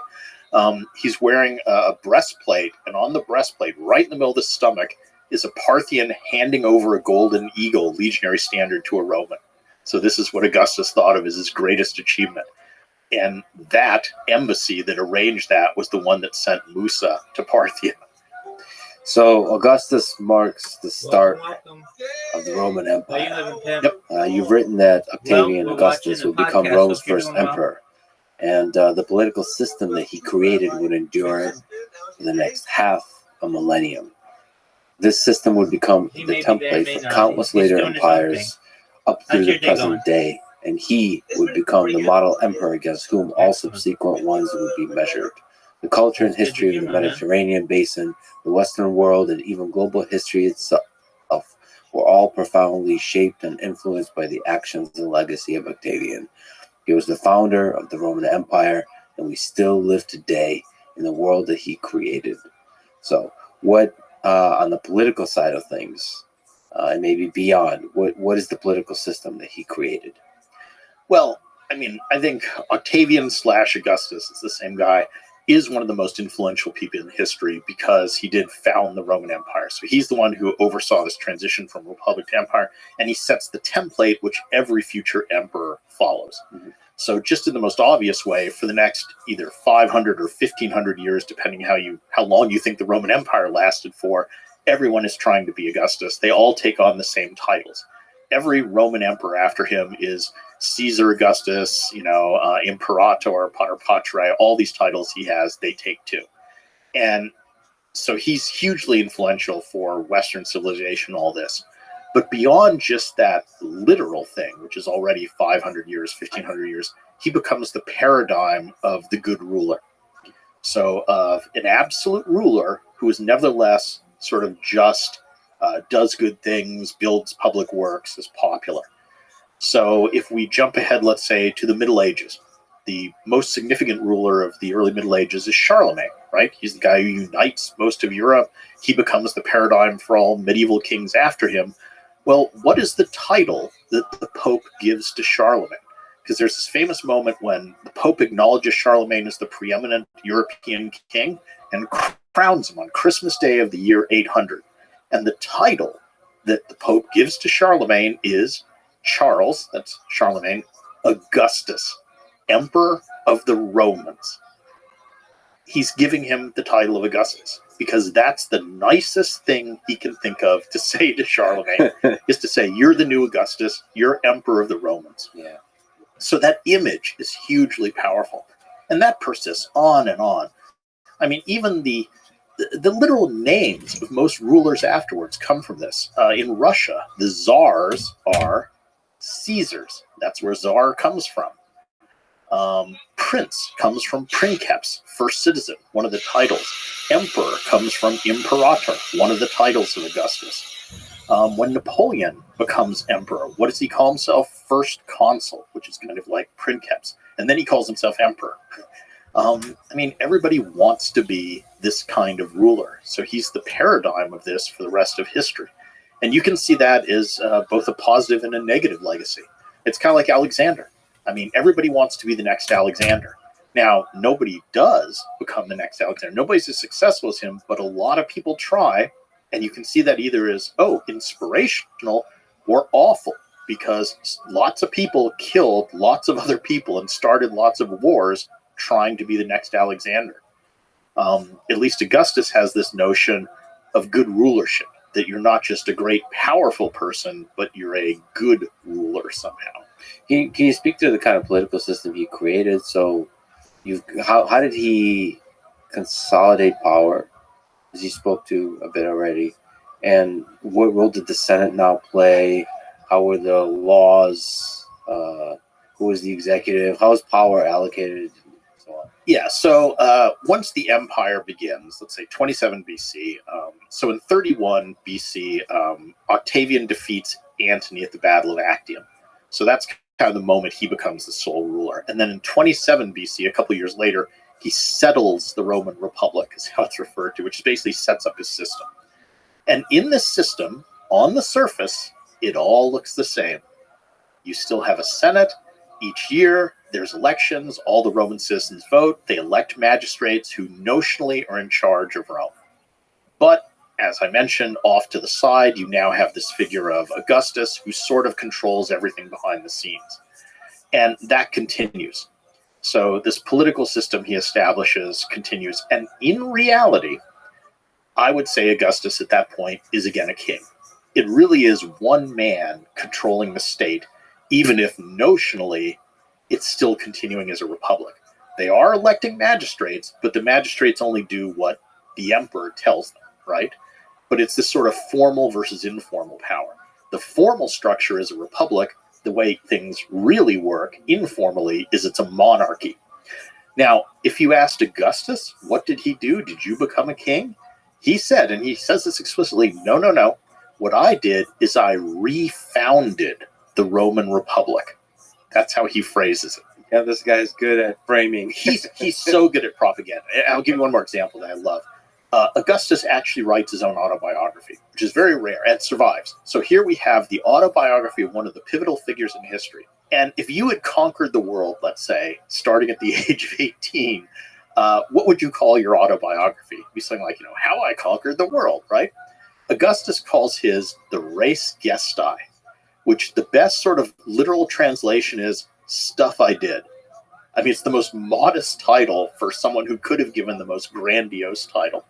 he's wearing a breastplate. And on the breastplate, right in the middle of the stomach, is a Parthian handing over a golden eagle, legionary standard, to a Roman. So this is what Augustus thought of as his greatest achievement. And that embassy that arranged that was the one that sent Musa to Parthia. So Augustus marks the start of the Roman Empire. You've written that Octavian Augustus would become Rome's first emperor, and the political system that he created would endure for the next half a millennium. This system would become the template for countless later empires up through the present day, and he would become the model emperor against whom all subsequent ones would be measured. The culture and history of the Mediterranean basin, the Western world, and even global history itself were all profoundly shaped and influenced by the actions and legacy of Octavian. He was the founder of the Roman Empire, and we still live today in the world that he created. So, what on the political side of things, and maybe beyond, what is the political system that he created? Well, I mean, I think Octavian / Augustus is the same guy, is one of the most influential people in history because he did found the Roman Empire. So he's the one who oversaw this transition from republic to empire, and he sets the template which every future emperor follows. Mhm. So just in the most obvious way, for the next either 500 or 1500 years, depending how long you think the Roman Empire lasted for, everyone is trying to be Augustus. They all take on the same titles. Every Roman emperor after him is Caesar Augustus, Imperator, Pater Patriae, all these titles he has, they take too. And so he's hugely influential for Western civilization, all this. But beyond just that literal thing, which is already 500 years, 1500 years, he becomes the paradigm of the good ruler. So of an absolute ruler who is nevertheless sort of just, does good things, builds public works, is popular. So if we jump ahead, let's say, to the Middle Ages, the most significant ruler of the early Middle Ages is Charlemagne, right? He's the guy who unites most of Europe. He becomes the paradigm for all medieval kings after him. Well, what is the title that the Pope gives to Charlemagne? Because there's this famous moment when the Pope acknowledges Charlemagne as the preeminent European king and crowns him on Christmas Day of the year 800. And the title that the Pope gives to Charlemagne is Charles, that's Charlemagne, Augustus, Emperor of the Romans. He's giving him the title of Augustus because that's the nicest thing he can think of to say to Charlemagne, is to say, you're the new Augustus, you're Emperor of the Romans. Yeah. So that image is hugely powerful. And that persists on and on. I mean, even the literal names of most rulers afterwards come from this. In Russia, the czars are Caesars. That's where czar comes from. Prince comes from princeps, first citizen, one of the titles. Emperor comes from imperator, one of the titles of Augustus. When Napoleon becomes emperor, what does he call himself? First consul, which is kind of like princeps. And then he calls himself emperor. I mean, everybody wants to be this kind of ruler. So he's the paradigm of this for the rest of history. And you can see that as both a positive and a negative legacy. It's kind of like Alexander. I mean, everybody wants to be the next Alexander. Now, nobody does become the next Alexander. Nobody's as successful as him, but a lot of people try. And you can see that either as, inspirational or awful, because lots of people killed lots of other people and started lots of wars trying to be the next Alexander. At least Augustus has this notion of good rulership, that you're not just a great, powerful person, but you're a good ruler somehow. Can you speak to the kind of political system he created? So, how did he consolidate power, as you spoke to a bit already? And what role did the Senate now play? How were the laws? Who was the executive? How was power allocated? So on. Yeah, so once the empire begins, let's say 27 BC, so in 31 BC, Octavian defeats Antony at the Battle of Actium. So that's kind of the moment he becomes the sole ruler. And then in 27 BC, a couple of years later, he settles the Roman Republic, is how it's referred to, which basically sets up his system. And in this system, on the surface, it all looks the same. You still have a Senate. Each year, there's elections. All the Roman citizens vote. They elect magistrates who notionally are in charge of Rome. But as I mentioned, off to the side, you now have this figure of Augustus who sort of controls everything behind the scenes. And that continues. So this political system he establishes continues. And in reality, I would say Augustus at that point is again a king. It really is one man controlling the state, even if notionally it's still continuing as a republic. They are electing magistrates, but the magistrates only do what the emperor tells them, right? But it's this sort of formal versus informal power. The formal structure is a republic. The way things really work informally is it's a monarchy. Now, if you asked Augustus, what did he do? Did you become a king? He said, and he says this explicitly, no. What I did is I refounded the Roman Republic. That's how he phrases it. Yeah, this guy's good at framing. He's so good at propaganda. I'll give you one more example that I love. Augustus actually writes his own autobiography, which is very rare and survives. So here we have the autobiography of one of the pivotal figures in history. And if you had conquered the world, let's say, starting at the age of 18, what would you call your autobiography? It'd be something like, How I Conquered the World, right? Augustus calls his the Res Gestae, which the best sort of literal translation is Stuff I Did. I mean, it's the most modest title for someone who could have given the most grandiose title.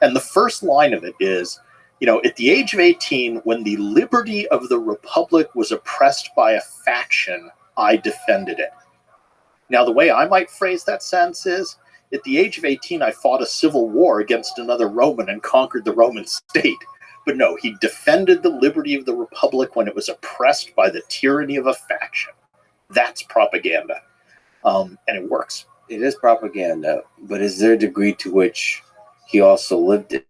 And the first line of it is, at the age of 18, when the liberty of the Republic was oppressed by a faction, I defended it. Now, the way I might phrase that sentence is, at the age of 18, I fought a civil war against another Roman and conquered the Roman state. But no, he defended the liberty of the Republic when it was oppressed by the tyranny of a faction. That's propaganda. And it works. It is propaganda, but is there a degree to which he also lived it?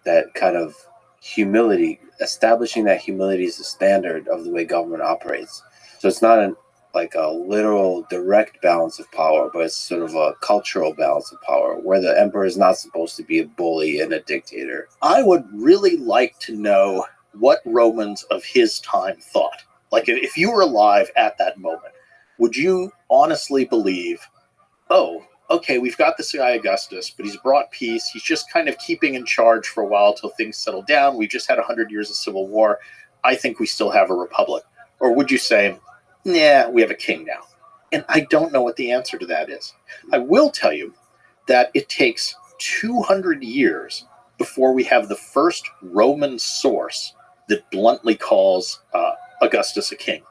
That kind of humility, establishing that humility is the standard of the way government operates. So it's not a literal direct balance of power, but it's sort of a cultural balance of power where the emperor is not supposed to be a bully and a dictator. I would really like to know what Romans of his time thought. Like, if you were alive at that moment, would you honestly believe, oh, okay, we've got this guy Augustus, but he's brought peace. He's just kind of keeping in charge for a while till things settle down. We've just had 100 years of civil war. I think we still have a republic. Or would you say, nah, we have a king now? And I don't know what the answer to that is. I will tell you that it takes 200 years before we have the first Roman source that bluntly calls Augustus a king.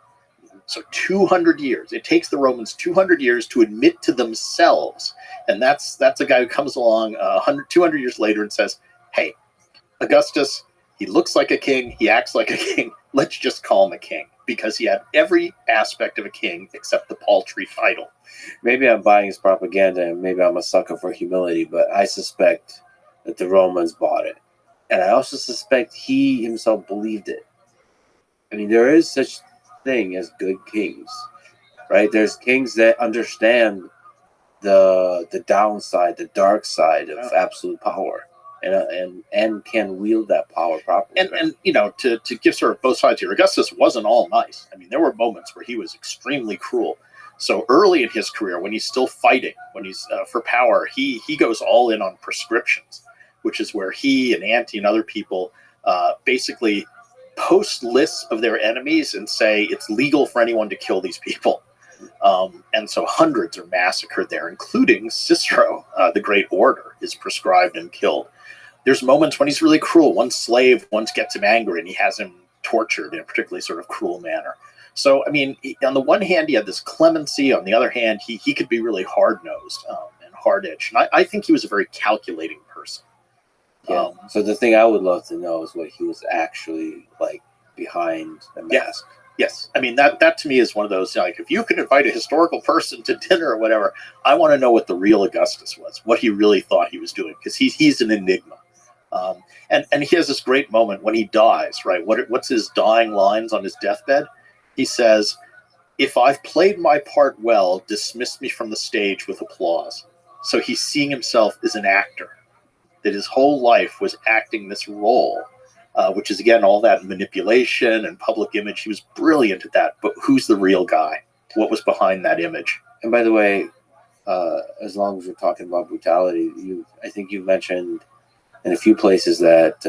So 200 years. It takes the Romans 200 years to admit to themselves. And that's a guy who comes along 200 years later and says, hey, Augustus, he looks like a king. He acts like a king. Let's just call him a king, because he had every aspect of a king except the paltry title. Maybe I'm buying his propaganda and maybe I'm a sucker for humility, but I suspect that the Romans bought it. And I also suspect he himself believed it. I mean, there is such thing as good kings, right? There's kings that understand the downside, the dark side of absolute power, and can wield that power properly. And to give sort of both sides here, Augustus wasn't all nice. I mean, there were moments where he was extremely cruel. So early in his career, when he's still fighting, when he's for power, he goes all in on prescriptions, which is where he and Antony and other people basically post lists of their enemies and say it's legal for anyone to kill these people. And so hundreds are massacred there, including Cicero, the great orator, is proscribed and killed. There's moments when he's really cruel. One slave once gets him angry and he has him tortured in a particularly sort of cruel manner. So, I mean, on the one hand, he had this clemency. On the other hand, he could be really hard-nosed and hard-edged. And I think he was a very calculating person. Yeah. So the thing I would love to know is what he was actually like behind the mask. Yes. I mean, that to me is one of those, like, if you could invite a historical person to dinner or whatever, I want to know what the real Augustus was, what he really thought he was doing, because he's an enigma. And he has this great moment when he dies, right? What's his dying lines on his deathbed? He says, if I've played my part well, dismiss me from the stage with applause. So he's seeing himself as an actor, that his whole life was acting this role, which is, again, all that manipulation and public image. He was brilliant at that. But who's the real guy? What was behind that image? And by the way, as long as we're talking about brutality, I think you mentioned in a few places that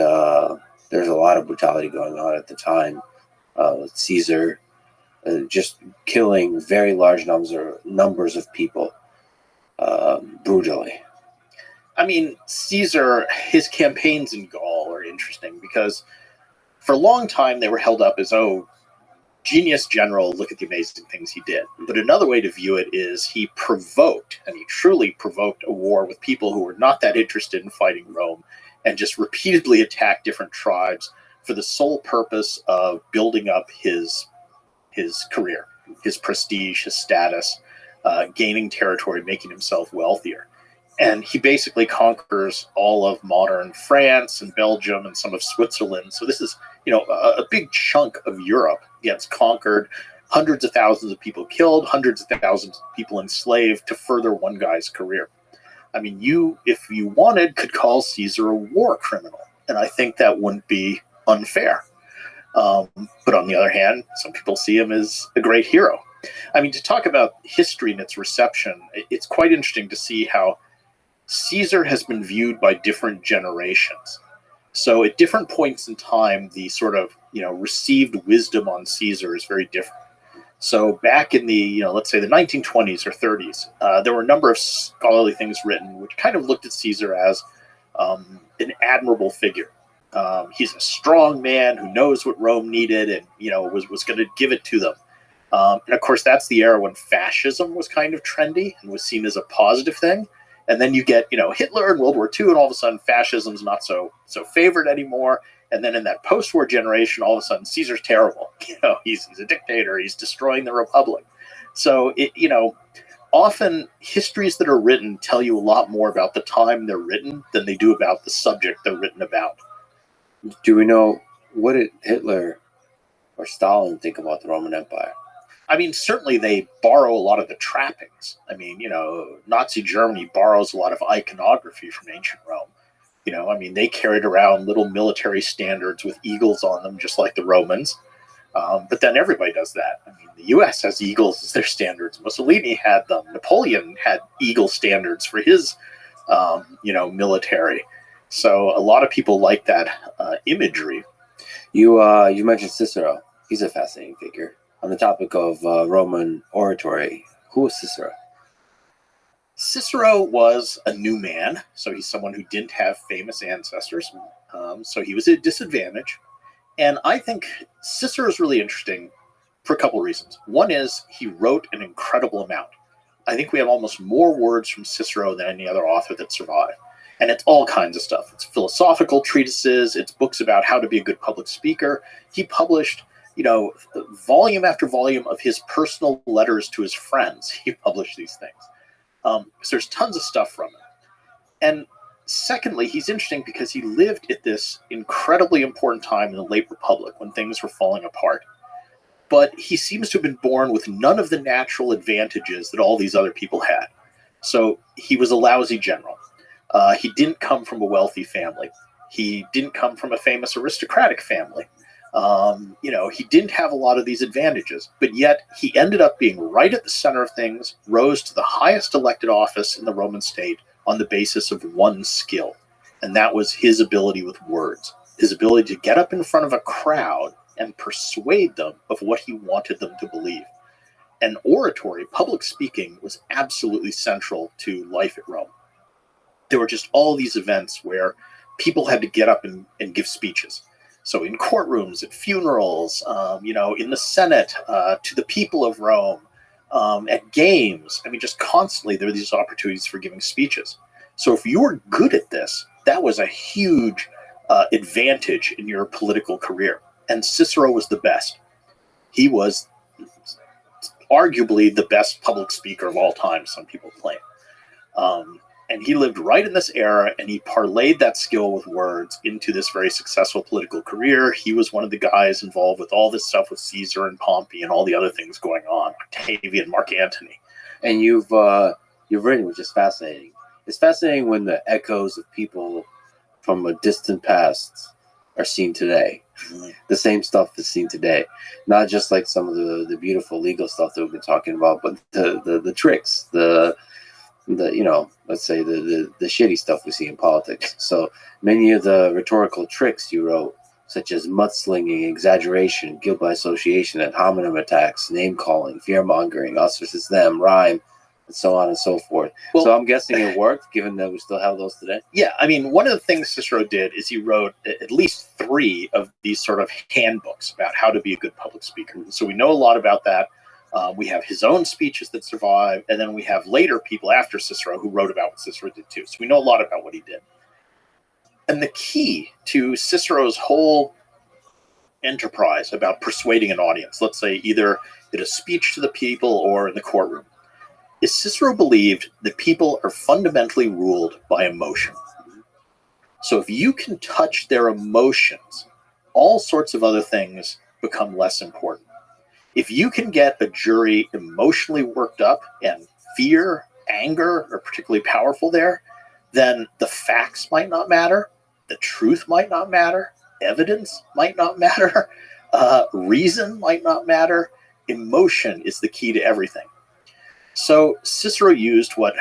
there's a lot of brutality going on at the time. Caesar just killing very large numbers of people brutally. I mean, Caesar, his campaigns in Gaul are interesting because for a long time they were held up as, genius general, look at the amazing things he did. But another way to view it is he truly provoked a war with people who were not that interested in fighting Rome and just repeatedly attacked different tribes for the sole purpose of building up his career, his prestige, his status, gaining territory, making himself wealthier. And he basically conquers all of modern France and Belgium and some of Switzerland. So this is, a big chunk of Europe gets conquered, hundreds of thousands of people killed, hundreds of thousands of people enslaved to further one guy's career. I mean, you, if you wanted, could call Caesar a war criminal, and I think that wouldn't be unfair. But on the other hand, some people see him as a great hero. I mean, to talk about history and its reception, it's quite interesting to see how Caesar has been viewed by different generations. So at different points in time, the sort of, received wisdom on Caesar is very different. So back in the, let's say the 1920s or 30s, there were a number of scholarly things written which kind of looked at Caesar as an admirable figure. He's a strong man who knows what Rome needed and, was going to give it to them. And of course, that's the era when fascism was kind of trendy and was seen as a positive thing. And then you get, Hitler and World War II, and all of a sudden fascism's not so favored anymore. And then in that post-war generation, all of a sudden Caesar's terrible. He's a dictator. He's destroying the republic. So, often histories that are written tell you a lot more about the time they're written than they do about the subject they're written about. Do we know, what did Hitler or Stalin think about the Roman Empire? I mean, certainly they borrow a lot of the trappings. I mean, Nazi Germany borrows a lot of iconography from ancient Rome. They carried around little military standards with eagles on them, just like the Romans. But then everybody does that. I mean, the U.S. has eagles as their standards. Mussolini had them. Napoleon had eagle standards for his, military. So a lot of people like that imagery. You mentioned Cicero. He's a fascinating figure. On the topic of Roman oratory, who was Cicero? Cicero was a new man, so he's someone who didn't have famous ancestors, so he was at a disadvantage. And I think Cicero is really interesting for a couple of reasons. One is he wrote an incredible amount. I think we have almost more words from Cicero than any other author that survived. And it's all kinds of stuff. It's philosophical treatises. It's books about how to be a good public speaker. He published, volume after volume of his personal letters to his friends. He published these things. So there's tons of stuff from him. And secondly, he's interesting because he lived at this incredibly important time in the late Republic when things were falling apart. But he seems to have been born with none of the natural advantages that all these other people had. So he was a lousy general. He didn't come from a wealthy family. He didn't come from a famous aristocratic family. He didn't have a lot of these advantages, but yet he ended up being right at the center of things, rose to the highest elected office in the Roman state on the basis of one skill, and that was his ability with words, his ability to get up in front of a crowd and persuade them of what he wanted them to believe. And oratory, public speaking, was absolutely central to life at Rome. There were just all these events where people had to get up and give speeches. So in courtrooms, at funerals, in the Senate, to the people of Rome, at games. I mean, just constantly there were these opportunities for giving speeches. So if you were good at this, that was a huge advantage in your political career. And Cicero was the best. He was arguably the best public speaker of all time, some people claim. And he lived right in this era, and he parlayed that skill with words into this very successful political career. He was one of the guys involved with all this stuff with Caesar and Pompey and all the other things going on, Octavian, Mark Antony. And you've written, which is fascinating. It's fascinating when the echoes of people from a distant past are seen today. Mm-hmm. The same stuff is seen today. Not just like some of the beautiful legal stuff that we've been talking about, but the tricks, let's say the shitty stuff we see in politics. So many of the rhetorical tricks you wrote, such as mudslinging, exaggeration, guilt by association, ad hominem attacks, name calling, fear mongering, us versus them, rhyme, and so on and so forth. Well, so I'm guessing it worked, given that we still have those today. Yeah, I mean, one of the things Cicero did is he wrote at least 3 of these sort of handbooks about how to be a good public speaker. So we know a lot about that. We have his own speeches that survive, and then we have later people after Cicero who wrote about what Cicero did too. So we know a lot about what he did. And the key to Cicero's whole enterprise about persuading an audience, let's say either in a speech to the people or in the courtroom, is Cicero believed that people are fundamentally ruled by emotion. So if you can touch their emotions, all sorts of other things become less important. If you can get a jury emotionally worked up and fear, anger are particularly powerful there, then the facts might not matter, the truth might not matter, evidence might not matter, reason might not matter. Emotion is the key to everything. So Cicero used what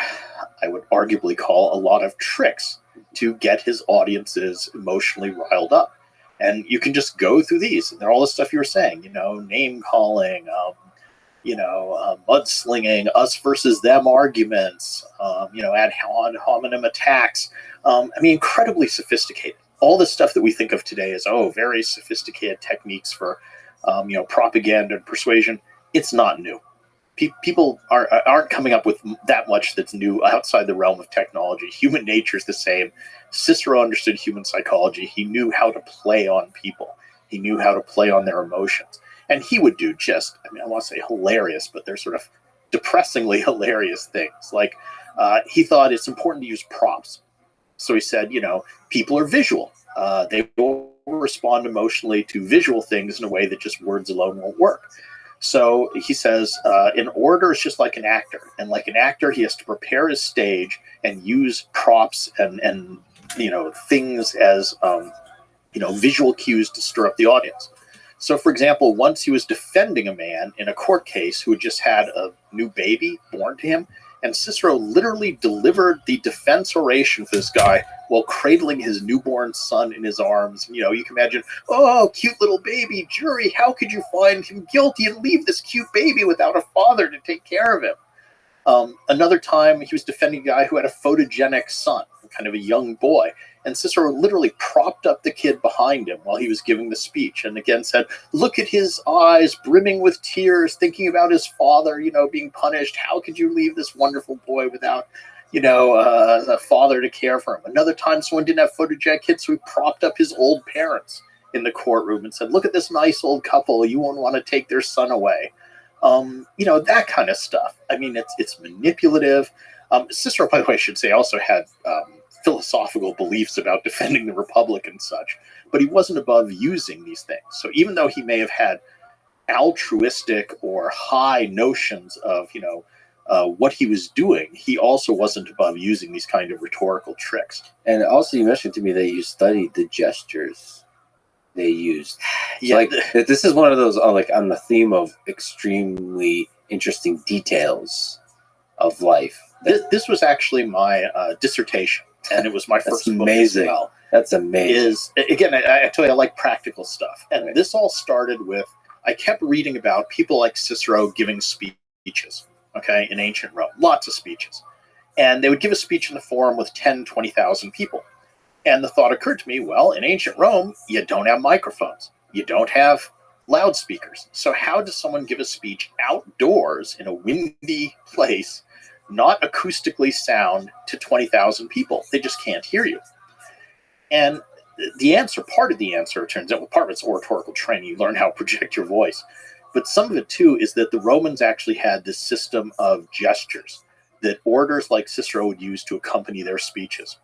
I would arguably call a lot of tricks to get his audiences emotionally riled up. And you can just go through these, and they're all the stuff you were saying, name calling, mudslinging, us versus them arguments, ad hominem attacks. Incredibly sophisticated. All the stuff that we think of today as, very sophisticated techniques for, propaganda and persuasion. It's not new. People aren't coming up with that much that's new outside the realm of technology. Human nature is the same. Cicero understood human psychology. He knew how to play on people. He knew how to play on their emotions. And he would do I want to say hilarious, but they're sort of depressingly hilarious things. Like he thought it's important to use props. So he said, people are visual. They will respond emotionally to visual things in a way that just words alone won't work. So he says, an orator is just like an actor. And like an actor, he has to prepare his stage and use props and things as, visual cues to stir up the audience. So, for example, once he was defending a man in a court case who had just had a new baby born to him, and Cicero literally delivered the defense oration for this guy while cradling his newborn son in his arms. You can imagine, cute little baby, jury, how could you find him guilty and leave this cute baby without a father to take care of him? Another time, he was defending a guy who had a photogenic son, kind of a young boy. And Cicero literally propped up the kid behind him while he was giving the speech. And again said, look at his eyes brimming with tears, thinking about his father, being punished. How could you leave this wonderful boy without, a father to care for him? Another time, someone didn't have photogenic kids, so he propped up his old parents in the courtroom and said, look at this nice old couple. You won't want to take their son away. That kind of stuff. It's manipulative. Cicero, by the way, I should say, also had philosophical beliefs about defending the Republic and such, but he wasn't above using these things. So even though he may have had altruistic or high notions of, what he was doing, he also wasn't above using these kind of rhetorical tricks. And also, you mentioned to me that you studied the gestures they used. So this is one of those, on the theme of extremely interesting details of life. This was actually my dissertation, and it was my first book as well. That's amazing. I tell you, I like practical stuff. And right. This all started with, I kept reading about people like Cicero giving speeches, in ancient Rome, lots of speeches. And they would give a speech in the forum with 10, 20,000 people. And the thought occurred to me, well, in ancient Rome, you don't have microphones. You don't have loudspeakers. So how does someone give a speech outdoors in a windy place, not acoustically sound to 20,000 people? They just can't hear you. And part of the answer, it turns out, part of it's oratorical training. You learn how to project your voice. But some of it, too, is that the Romans actually had this system of gestures that orators like Cicero would use to accompany their speeches.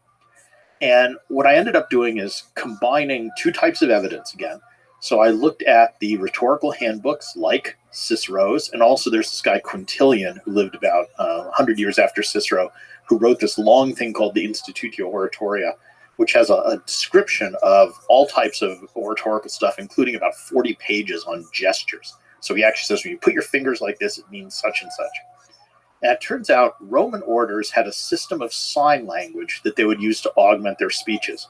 And what I ended up doing is combining two types of evidence again. So I looked at the rhetorical handbooks like Cicero's, and also there's this guy Quintilian who lived about 100 years after Cicero, who wrote this long thing called the Institutio Oratoria, which has a description of all types of oratorical stuff, including about 40 pages on gestures. So he actually says, when you put your fingers like this, it means such and such. And it turns out Roman orators had a system of sign language that they would use to augment their speeches.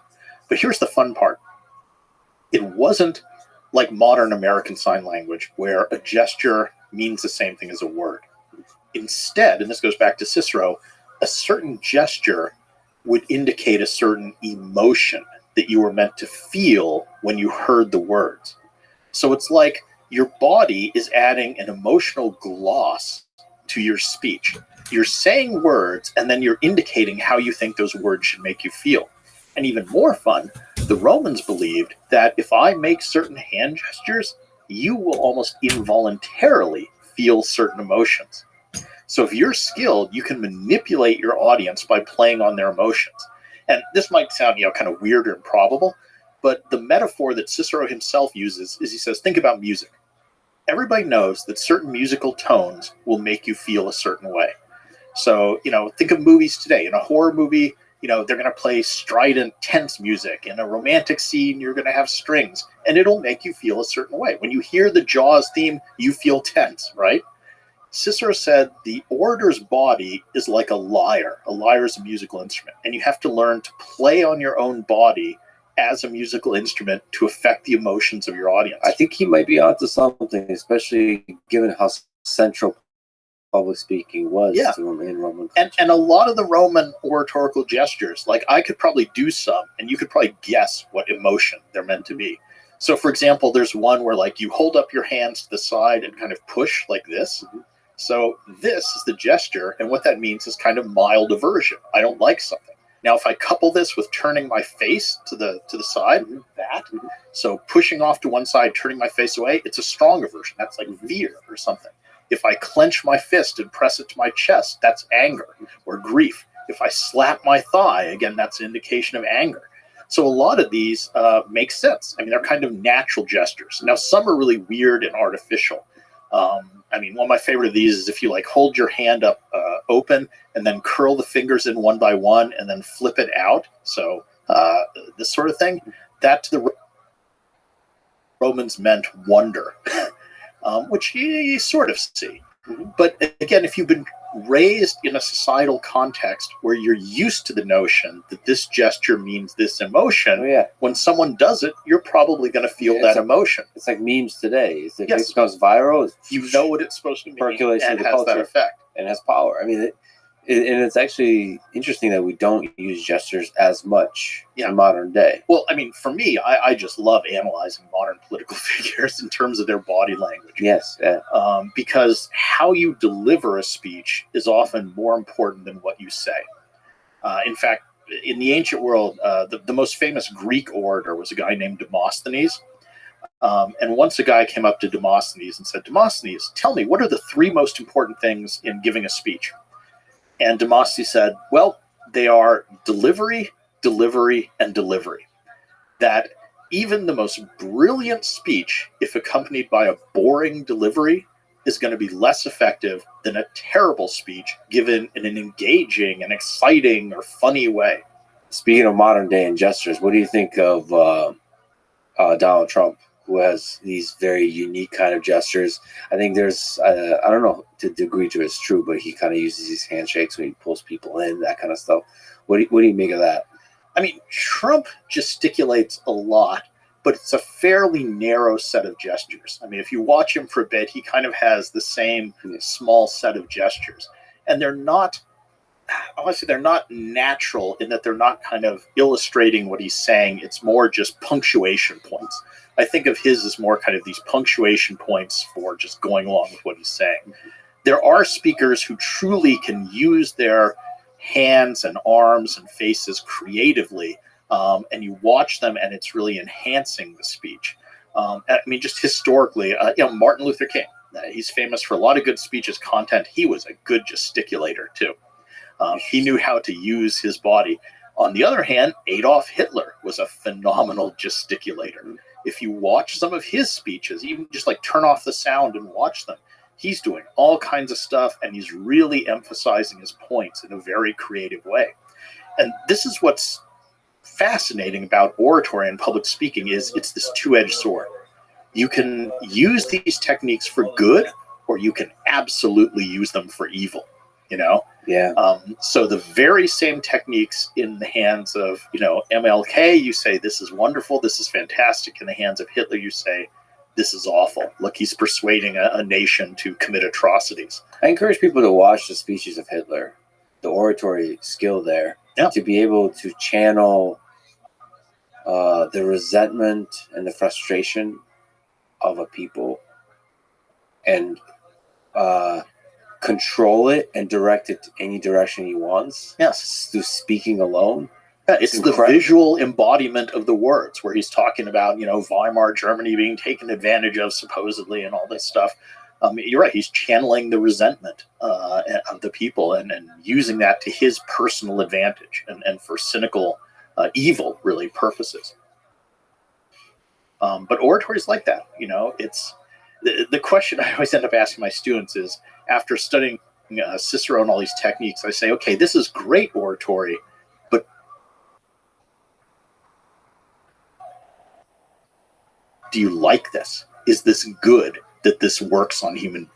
But here's the fun part. It wasn't like modern American Sign Language, where a gesture means the same thing as a word. Instead, and this goes back to Cicero, a certain gesture would indicate a certain emotion that you were meant to feel when you heard the words. So it's like your body is adding an emotional gloss to your speech. You're saying words, and then you're indicating how you think those words should make you feel. And even more fun, the Romans believed that if I make certain hand gestures, you will almost involuntarily feel certain emotions. So if you're skilled, you can manipulate your audience by playing on their emotions. And this might sound, kind of weird or improbable, but the metaphor that Cicero himself uses is he says, think about music. Everybody knows that certain musical tones will make you feel a certain way. So, think of movies today. In a horror movie, they're going to play strident, tense music. In a romantic scene, you're going to have strings, and it'll make you feel a certain way. When you hear the Jaws theme, you feel tense, right? Cicero said the orator's body is like a lyre. A lyre is a musical instrument, and you have to learn to play on your own body as a musical instrument to affect the emotions of your audience. I think he might be onto something, especially given how central public speaking was to him in Roman culture. And a lot of the Roman oratorical gestures, like I could probably do some, and you could probably guess what emotion they're meant to be. So, for example, there's one where like you hold up your hands to the side and kind of push like this. Mm-hmm. So this is the gesture, and what that means is kind of mild aversion. I don't like something. Now, if I couple this with turning my face to the side, so pushing off to one side, turning my face away, it's a strong aversion. That's like veer or something. If I clench my fist and press it to my chest, that's anger or grief. If I slap my thigh, again, that's an indication of anger. So a lot of these make sense. I mean, they're kind of natural gestures. Now, some are really weird and artificial. One of my favorite of these is if you like hold your hand up open and then curl the fingers in one by one and then flip it out. So this sort of thing, that to the Romans meant wonder, which you sort of see. Mm-hmm. But again, if you've been raised in a societal context where you're used to the notion that this gesture means this emotion, when someone does it, you're probably going to feel that emotion. It's like memes today. If it goes viral, you know what it's supposed to mean, percolates and the has culture, that effect. And has power. I mean, and it's actually interesting that we don't use gestures as much in modern day. Well, for me, I just love analyzing modern political figures in terms of their body language. Yes. Yeah. Because how you deliver a speech is often more important than what you say. In fact, in the ancient world, the most famous Greek orator was a guy named Demosthenes. And once a guy came up to Demosthenes and said, Demosthenes, tell me, what are the three most important things in giving a speech? And Demosthenes said, well, they are delivery, delivery, and delivery. That even the most brilliant speech, if accompanied by a boring delivery, is going to be less effective than a terrible speech given in an engaging and exciting or funny way. Speaking of modern day and gestures, what do you think of Donald Trump, who has these very unique kind of gestures? I think there's, I don't know to the degree to it's true, but he kind of uses these handshakes when he pulls people in, that kind of stuff. What do you make of that? Trump gesticulates a lot, but it's a fairly narrow set of gestures. If you watch him for a bit, he kind of has the same small set of gestures. And they're not, honestly, they're not natural in that they're not kind of illustrating what he's saying. It's more just punctuation points. I think of his as more kind of these punctuation points for just going along with what he's saying. There are speakers who truly can use their hands and arms and faces creatively, and you watch them and it's really enhancing the speech. Just historically, Martin Luther King, he's famous for a lot of good speeches, content. He was a good gesticulator too. He knew how to use his body. On the other hand, Adolf Hitler was a phenomenal gesticulator. If you watch some of his speeches, even just like turn off the sound and watch them, he's doing all kinds of stuff and he's really emphasizing his points in a very creative way. And this is what's fascinating about oratory and public speaking is it's this two-edged sword. You can use these techniques for good, or you can absolutely use them for evil, So the very same techniques in the hands of, MLK, you say, this is wonderful, this is fantastic. In the hands of Hitler, you say, this is awful. Look, he's persuading a nation to commit atrocities. I encourage people to watch the speeches of Hitler, the oratory skill there, to be able to channel the resentment and the frustration of a people and control it and direct it to any direction he wants. Yes. Through speaking alone. It's the visual embodiment of the words where he's talking about, Weimar Germany being taken advantage of supposedly and all this stuff. You're right. He's channeling the resentment of the people and using that to his personal advantage and for cynical, evil, really, purposes. But oratory is like that. It's the question I always end up asking my students is, after studying Cicero and all these techniques, I say, okay, this is great oratory, but do you like this? Is this good that this works on human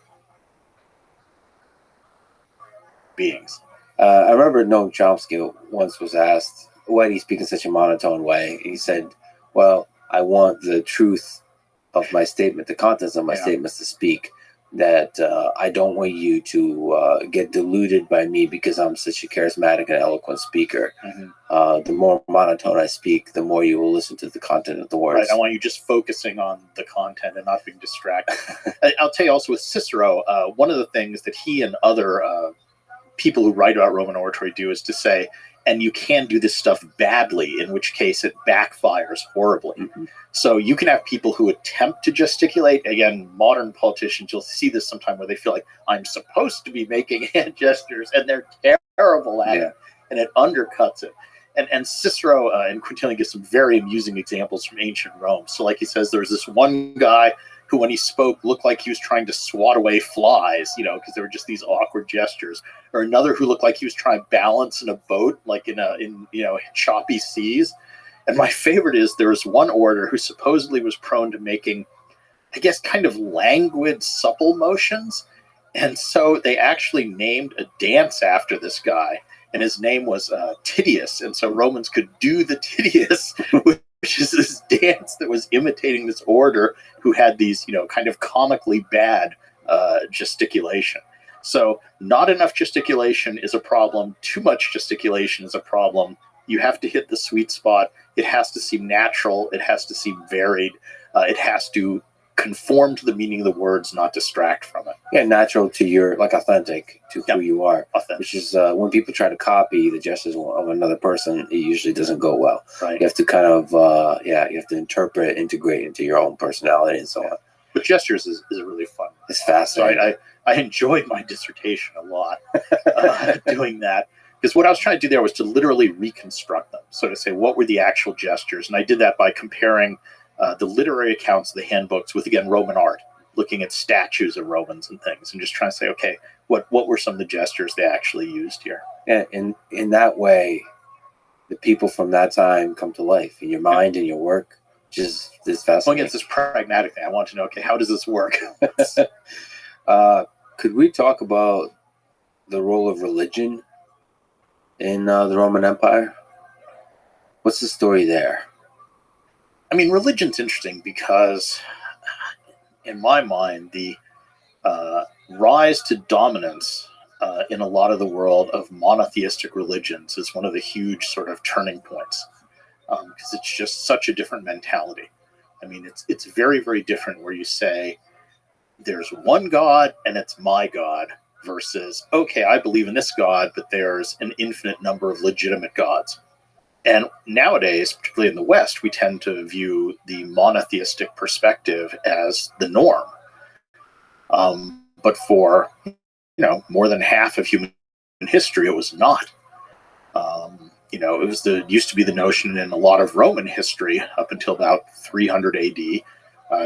beings? I remember Noam Chomsky once was asked, why do you speak in such a monotone way? And he said, well, I want the truth of my statement, the contents of my statements to speak, that I don't want you to get deluded by me because I'm such a charismatic and eloquent speaker. Mm-hmm. The more monotone I speak, the more you will listen to the content of the words. Right. I want you just focusing on the content and not being distracted. I'll tell you also with Cicero, one of the things that he and other people who write about Roman oratory do is to say, and you can do this stuff badly, in which case it backfires horribly. Mm-hmm. So you can have people who attempt to gesticulate. Again, modern politicians, you'll see this sometime where they feel like, I'm supposed to be making hand gestures, and they're terrible at it, and it undercuts it. And Cicero and Quintilian give some very amusing examples from ancient Rome. So like he says, there was this one guy who, when he spoke, looked like he was trying to swat away flies, because there were just these awkward gestures. Or another who looked like he was trying to balance in a boat, like in choppy seas. And my favorite is there was one orator who supposedly was prone to making, I guess, kind of languid, supple motions. And so they actually named a dance after this guy, and his name was Titius. And so Romans could do the Titius, which is this dance that was imitating this orator who had these, kind of comically bad gesticulation. So not enough gesticulation is a problem. Too much gesticulation is a problem. You have to hit the sweet spot. It has to seem natural. It has to seem varied. It has to conform to the meaning of the words, not distract from it. Yeah, natural to your, authentic to who you are. Authentic. Which is when people try to copy the gestures of another person, it usually doesn't go well. Right. You have to kind of, you have to interpret, integrate into your own personality and so on. But gestures is really fun. It's fascinating. So I enjoyed my dissertation a lot doing that. Because what I was trying to do there was to literally reconstruct them. So to say, what were the actual gestures? And I did that by comparing the literary accounts of the handbooks with, again, Roman art, looking at statues of Romans and things, and just trying to say, okay, what were some of the gestures they actually used here? And in that way, the people from that time come to life in your mind and your work. Just this fascinating. Well, again, it's this pragmatic thing. I want to know, okay, how does this work? Could we talk about the role of religion in the Roman Empire? What's the story there? I mean, religion's interesting because, in my mind, the rise to dominance in a lot of the world of monotheistic religions is one of the huge sort of turning points, because it's just such a different mentality. I mean, it's very, very different where you say, there's one God and it's my God, versus, okay, I believe in this God, but there's an infinite number of legitimate gods. And nowadays, particularly in the West, we tend to view the monotheistic perspective as the norm. But for, more than half of human history, it was not. It was used to be the notion in a lot of Roman history up until about 300 AD.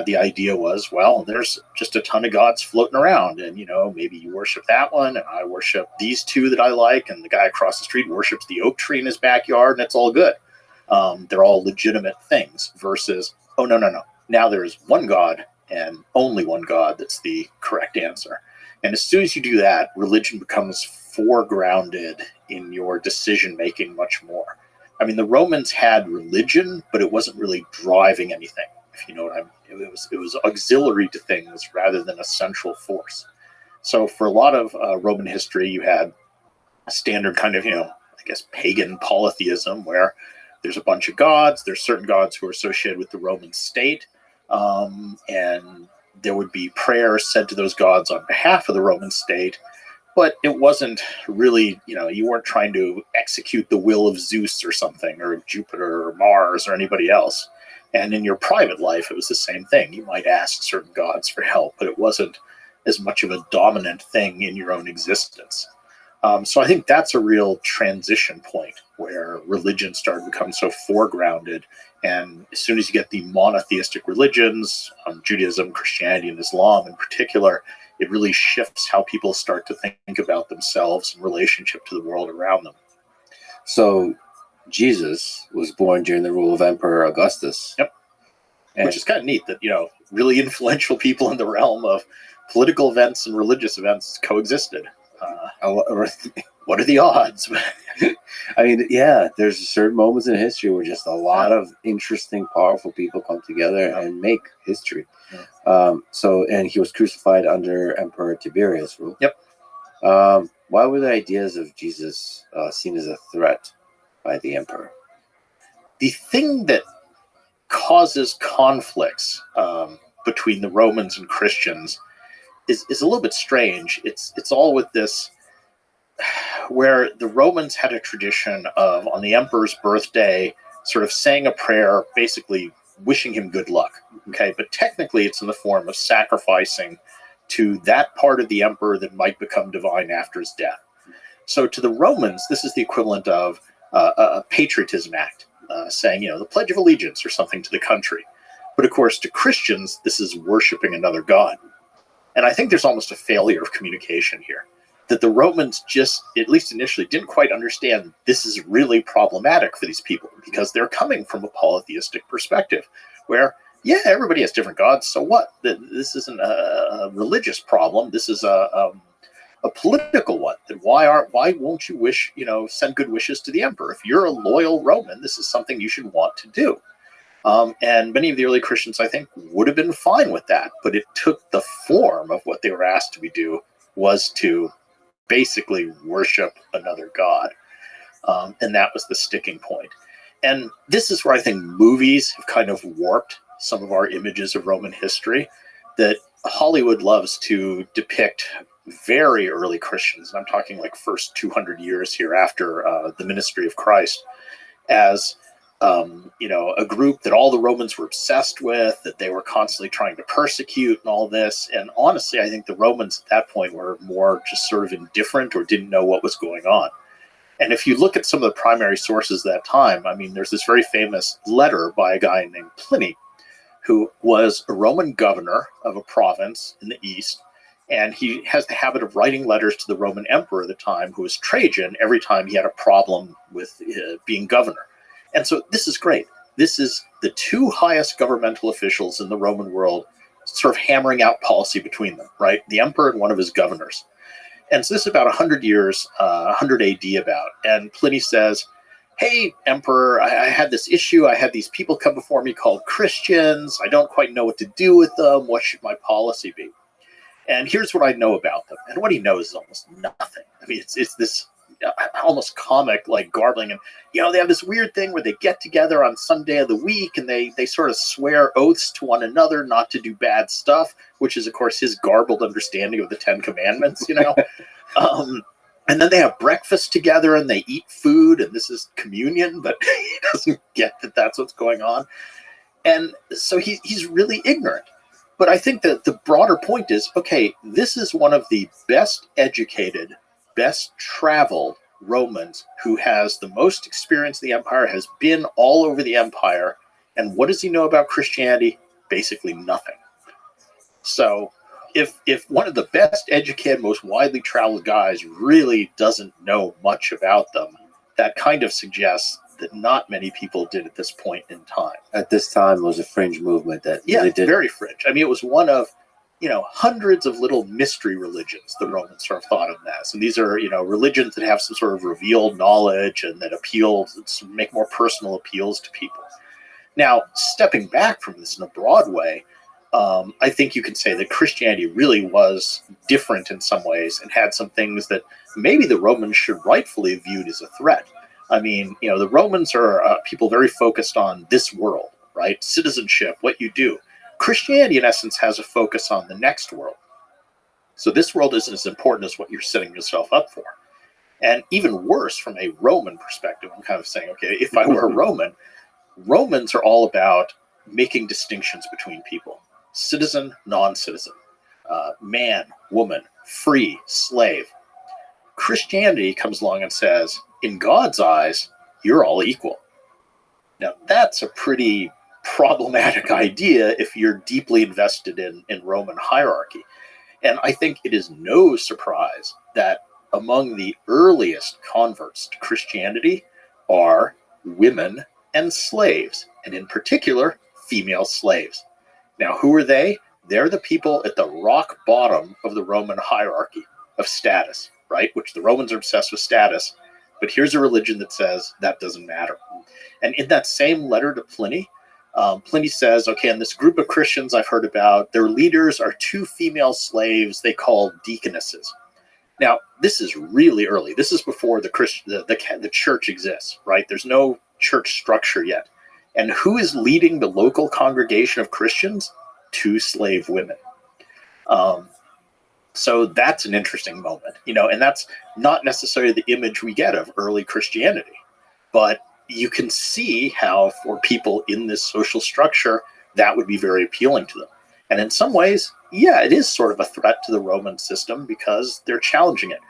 The idea was, well, there's just a ton of gods floating around, and maybe you worship that one, and I worship these two that I like, and the guy across the street worships the oak tree in his backyard, and it's all good. They're all legitimate things. Versus, oh no, now there's one God and only one God that's the correct answer. And as soon as you do that, religion becomes foregrounded in your decision making much more. I mean, the Romans had religion, but it wasn't really driving anything, if you know what I mean. It was auxiliary to things rather than a central force. So for a lot of Roman history, you had a standard kind of, pagan polytheism where there's a bunch of gods. There's certain gods who are associated with the Roman state. And there would be prayers said to those gods on behalf of the Roman state. But it wasn't really, you weren't trying to execute the will of Zeus or something, or Jupiter or Mars or anybody else. And in your private life, it was the same thing. You might ask certain gods for help, but it wasn't as much of a dominant thing in your own existence. So I think that's a real transition point where religion started to become so foregrounded. And as soon as you get the monotheistic religions, Judaism, Christianity, and Islam in particular, it really shifts how people start to think about themselves in relationship to the world around them. So Jesus was born during the rule of Emperor Augustus. Yep. Which is kind of neat that, really influential people in the realm of political events and religious events coexisted. What are the odds? I mean, yeah, there's certain moments in history where just a lot of interesting, powerful people come together and make history. Yeah. And he was crucified under Emperor Tiberius' rule. Yep. Why were the ideas of Jesus seen as a threat by the emperor? The thing that causes conflicts between the Romans and Christians is a little bit strange. It's all with this, where the Romans had a tradition of, on the emperor's birthday, sort of saying a prayer, basically wishing him good luck. Okay, but technically it's in the form of sacrificing to that part of the emperor that might become divine after his death. So to the Romans, this is the equivalent of a patriotism act, saying, the Pledge of Allegiance or something to the country. But of course, to Christians, this is worshiping another god. And I think there's almost a failure of communication here, that the Romans just, at least initially, didn't quite understand this is really problematic for these people, because they're coming from a polytheistic perspective where, yeah, everybody has different gods, so what? This isn't a religious problem. This is a political one. That why won't you send good wishes to the emperor? If you're a loyal Roman, this is something you should want to do. And many of the early Christians, I think, would have been fine with that, but it took the form of what they were asked to do was to basically worship another god. And that was the sticking point. And this is where I think movies have kind of warped some of our images of Roman history, that Hollywood loves to depict very early Christians, and I'm talking like first 200 years here after the ministry of Christ, as a group that all the Romans were obsessed with, that they were constantly trying to persecute and all this. And honestly, I think the Romans at that point were more just sort of indifferent or didn't know what was going on. And if you look at some of the primary sources at that time, I mean, there's this very famous letter by a guy named Pliny, who was a Roman governor of a province in the east. And he has the habit of writing letters to the Roman emperor at the time, who was Trajan, every time he had a problem with being governor. And so this is great. This is the two highest governmental officials in the Roman world sort of hammering out policy between them, right? The emperor and one of his governors. And so this is about 100 years, 100 AD about. And Pliny says, hey, emperor, I had this issue. I had these people come before me called Christians. I don't quite know what to do with them. What should my policy be? And here's what I know about them. And what he knows is almost nothing. I mean, it's this almost comic, like garbling. And, they have this weird thing where they get together on some day of the week and they sort of swear oaths to one another not to do bad stuff, which is, of course, his garbled understanding of the Ten Commandments, And then they have breakfast together and they eat food, and this is communion, but he doesn't get that that's what's going on. And so he's really ignorant. But I think that the broader point is, okay, this is one of the best educated, best traveled Romans who has the most experience in the empire, has been all over the empire. And what does he know about Christianity? Basically nothing. So if one of the best educated, most widely traveled guys really doesn't know much about them, that kind of suggests that not many people did at this point in time. At this time, it was a fringe movement that really did. Very fringe. I mean, it was one of, hundreds of little mystery religions the Romans sort of thought of as. And these are, religions that have some sort of revealed knowledge and that appeal, make more personal appeals to people. Now, stepping back from this in a broad way, I think you can say that Christianity really was different in some ways and had some things that maybe the Romans should rightfully have viewed as a threat. I mean, the Romans are people very focused on this world, right? Citizenship, what you do. Christianity, in essence, has a focus on the next world. So this world isn't as important as what you're setting yourself up for. And even worse, from a Roman perspective, I'm kind of saying, okay, if I were a Roman, Romans are all about making distinctions between people. Citizen, non-citizen. man, woman, free, slave. Christianity comes along and says, in God's eyes, you're all equal. Now, that's a pretty problematic idea if you're deeply invested in Roman hierarchy. And I think it is no surprise that among the earliest converts to Christianity are women and slaves, and in particular, female slaves. Now, who are they? They're the people at the rock bottom of the Roman hierarchy of status, right? Which the Romans are obsessed with status. But here's a religion that says that doesn't matter. And in that same letter to Pliny, Pliny says, okay, in this group of Christians I've heard about, their leaders are 2 female slaves they call deaconesses. Now, this is really early. This is before the church exists, right? There's no church structure yet. And who is leading the local congregation of Christians? 2 slave women. So that's an interesting moment, and that's not necessarily the image we get of early Christianity. But you can see how for people in this social structure, that would be very appealing to them. And in some ways, yeah, it is sort of a threat to the Roman system because they're challenging it.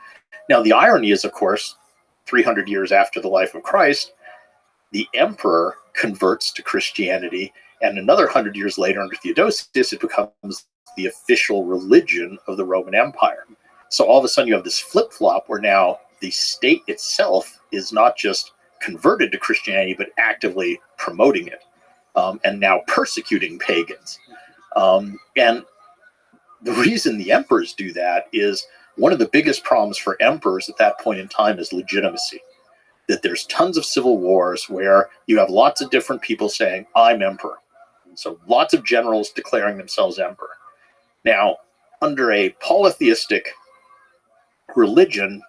Now, the irony is, of course, 300 years after the life of Christ, the emperor converts to Christianity, and another 100 years later under Theodosius, it becomes the official religion of the Roman Empire. So all of a sudden you have this flip-flop where now the state itself is not just converted to Christianity, but actively promoting it, and now persecuting pagans. And the reason the emperors do that is one of the biggest problems for emperors at that point in time is legitimacy. That there's tons of civil wars where you have lots of different people saying, I'm emperor. So lots of generals declaring themselves emperor. Now, under a polytheistic religion,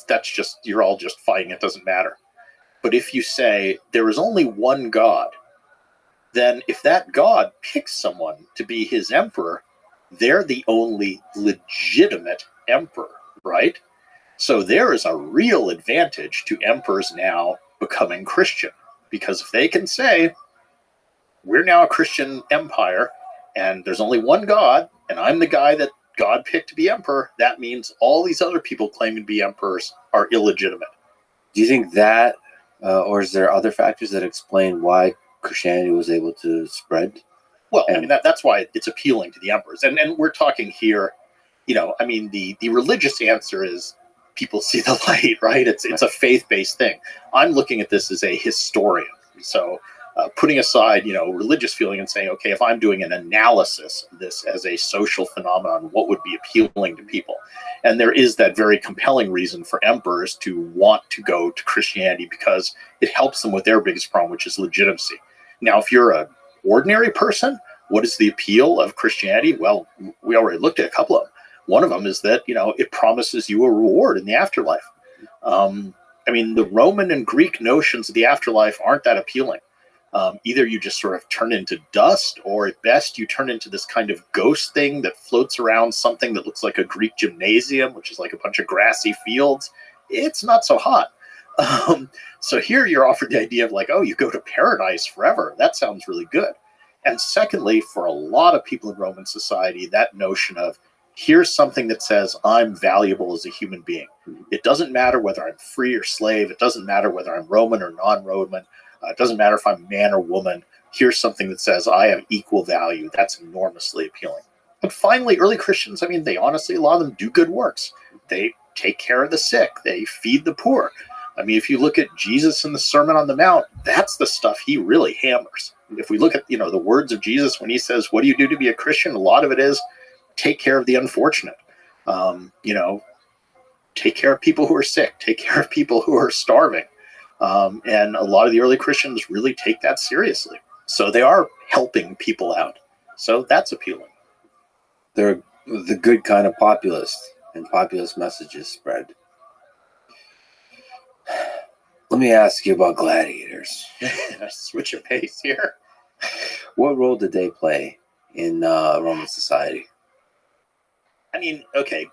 that's just, you're all just fighting, it doesn't matter. But if you say there is only one God, then if that God picks someone to be his emperor, they're the only legitimate emperor, right? So there is a real advantage to emperors now becoming Christian, because if they can say, we're now a Christian empire, and there's only one God, and I'm the guy that God picked to be emperor, that means all these other people claiming to be emperors are illegitimate. Do you think that, or is there other factors that explain why Christianity was able to spread? Well, I mean, that's why it's appealing to the emperors. And we're talking here, the religious answer is people see the light, right? It's a faith-based thing. I'm looking at this as a historian. So putting aside, religious feeling and saying, okay, if I'm doing an analysis of this as a social phenomenon, what would be appealing to people? And there is that very compelling reason for emperors to want to go to Christianity because it helps them with their biggest problem, which is legitimacy. Now, if you're an ordinary person, what is the appeal of Christianity? Well, we already looked at a couple of them. One of them is that, it promises you a reward in the afterlife. The Roman and Greek notions of the afterlife aren't that appealing. Either you just sort of turn into dust, or at best you turn into this kind of ghost thing that floats around something that looks like a Greek gymnasium, which is like a bunch of grassy fields. It's not so hot. So here you're offered the idea of like, oh, you go to paradise forever. That sounds really good. And secondly, for a lot of people in Roman society, that notion of here's something that says I'm valuable as a human being. It doesn't matter whether I'm free or slave. It doesn't matter whether I'm Roman or non-Roman. It doesn't matter if I'm man or woman. Here's something that says I have equal value. That's enormously appealing. And finally, early Christians, they honestly, a lot of them do good works. They take care of the sick. They feed the poor. If you look at Jesus in the Sermon on the Mount, that's the stuff he really hammers. If we look at, the words of Jesus when he says, what do you do to be a Christian? A lot of it is take care of the unfortunate. Take care of people who are sick. Take care of people who are starving. And a lot of the early Christians really take that seriously. So they are helping people out. So that's appealing. They're the good kind of populist, and populist messages spread. Let me ask you about gladiators. Switch of pace here. What role did they play in Roman society?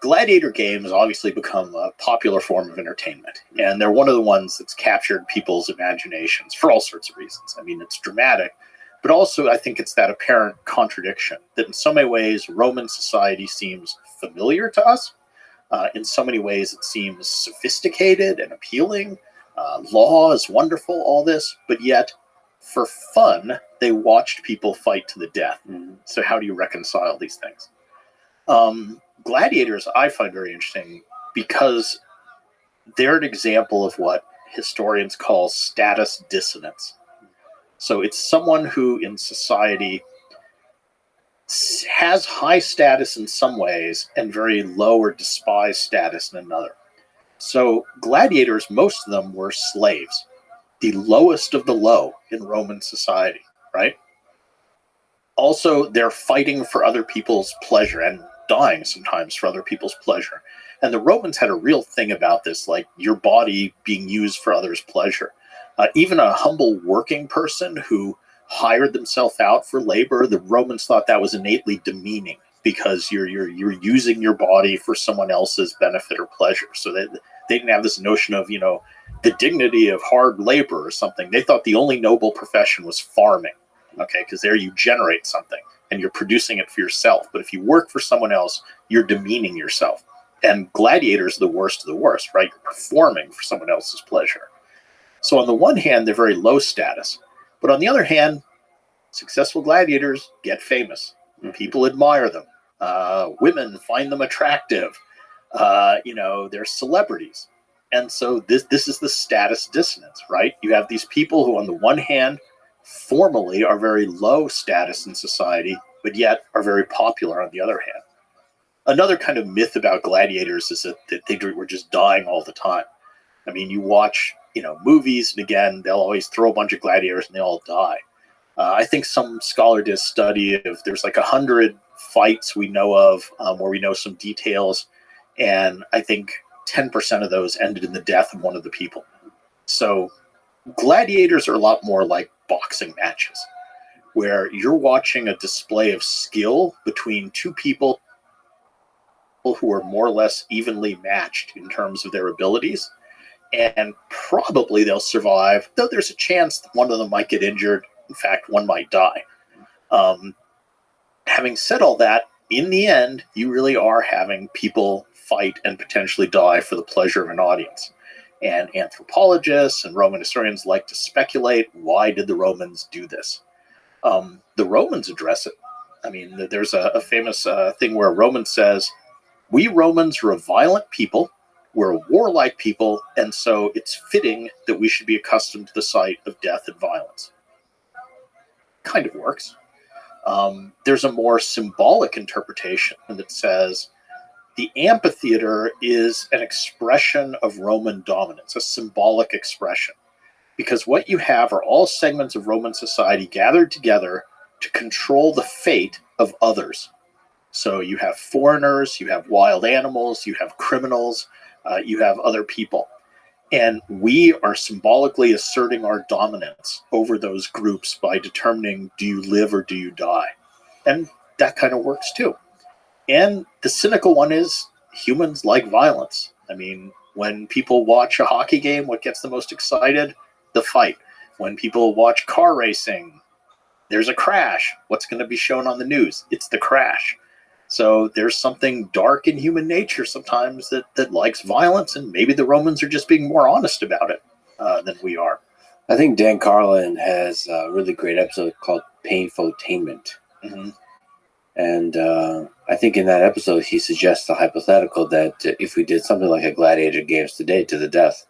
Gladiator games obviously become a popular form of entertainment, and they're one of the ones that's captured people's imaginations for all sorts of reasons. It's dramatic, But also, I think it's that apparent contradiction that in so many ways, Roman society seems familiar to us. In so many ways, it seems sophisticated and appealing. Law is wonderful, all this, but yet, for fun, they watched people fight to the death. Mhm. So how do you reconcile these things? Gladiators, I find very interesting because they're an example of what historians call status dissonance. So it's someone who in society has high status in some ways and very low or despised status in another. So gladiators, most of them were slaves, the lowest of the low in Roman society, right? Also, they're fighting for other people's pleasure and dying sometimes for other people's pleasure. And the Romans had a real thing about this, like your body being used for others' pleasure. Even a humble working person who hired themselves out for labor, the Romans thought that was innately demeaning because you're using your body for someone else's benefit or pleasure. So they didn't have this notion of, the dignity of hard labor or something. They thought the only noble profession was farming, okay, because there you generate something and you're producing it for yourself. But if you work for someone else, you're demeaning yourself. And gladiators are the worst of the worst, right? You're performing for someone else's pleasure. So on the one hand, they're very low status. But on the other hand, successful gladiators get famous. People admire them. Women find them attractive. They're celebrities. And so this is the status dissonance, right? You have these people who on the one hand formally are very low status in society, but yet are very popular on the other hand. Another kind of myth about gladiators is that they were just dying all the time. I mean, you watch, movies, and again, they'll always throw a bunch of gladiators and they all die. I think some scholar did a study of there's like 100 fights we know of where we know some details, and I think 10% of those ended in the death of one of the people. So gladiators are a lot more like boxing matches, where you're watching a display of skill between two people who are more or less evenly matched in terms of their abilities. And probably they'll survive, though there's a chance that one of them might get injured. In fact, one might die. Having said all that, in the end, you really are having people fight and potentially die for the pleasure of an audience. And anthropologists and Roman historians like to speculate, why did the Romans do this? The Romans address it. I mean, there's a famous thing where a Roman says, we Romans are a violent people, we're a warlike people, and so it's fitting that we should be accustomed to the sight of death and violence. Kind of works. There's a more symbolic interpretation that says the amphitheater is an expression of Roman dominance, a symbolic expression. Because what you have are all segments of Roman society gathered together to control the fate of others. So you have foreigners, you have wild animals, you have criminals, you have other people. And we are symbolically asserting our dominance over those groups by determining, do you live or do you die? And that kind of works too. And the cynical one is humans like violence. I mean, when people watch a hockey game, what gets the most excited? The fight. When people watch car racing, there's a crash. What's going to be shown on the news? It's the crash. So there's something dark in human nature sometimes that likes violence, and maybe the Romans are just being more honest about it than we are. I think Dan Carlin has a really great episode called Painfotainment. Mm-hmm. And I think in that episode, he suggests the hypothetical that if we did something like a Gladiator Games today to the death,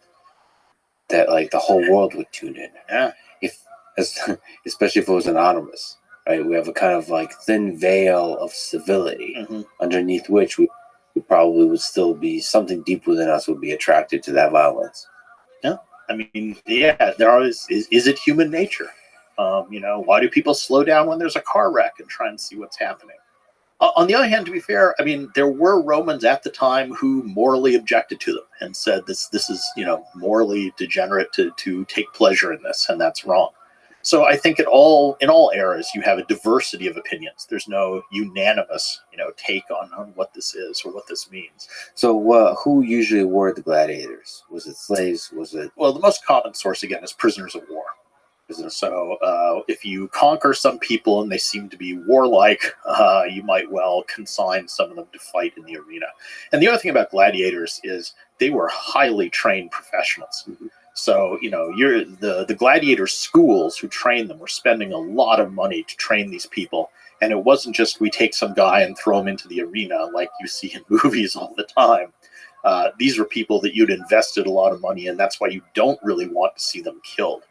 that like the whole world would tune in. Yeah. Especially if it was anonymous, right? We have a kind of like thin veil of civility underneath which we probably would still be something deep within us would be attracted to that violence. Yeah. I mean, yeah, is it human nature? Why do people slow down when there's a car wreck and try and see what's happening? On the other hand, to be fair, I mean, there were Romans at the time who morally objected to them and said this is, morally degenerate to take pleasure in this, and that's wrong. So I think in all eras, you have a diversity of opinions. There's no unanimous, take on what this is or what this means. So who usually were the gladiators? Was it slaves? Was it? Well, the most common source, again, is prisoners of war. So if you conquer some people and they seem to be warlike, you might well consign some of them to fight in the arena. And the other thing about gladiators is they were highly trained professionals. Mhm. So, you're the gladiator schools who trained them were spending a lot of money to train these people. And it wasn't just we take some guy and throw him into the arena like you see in movies all the time. These were people that you'd invested a lot of money in. That's why you don't really want to see them killed.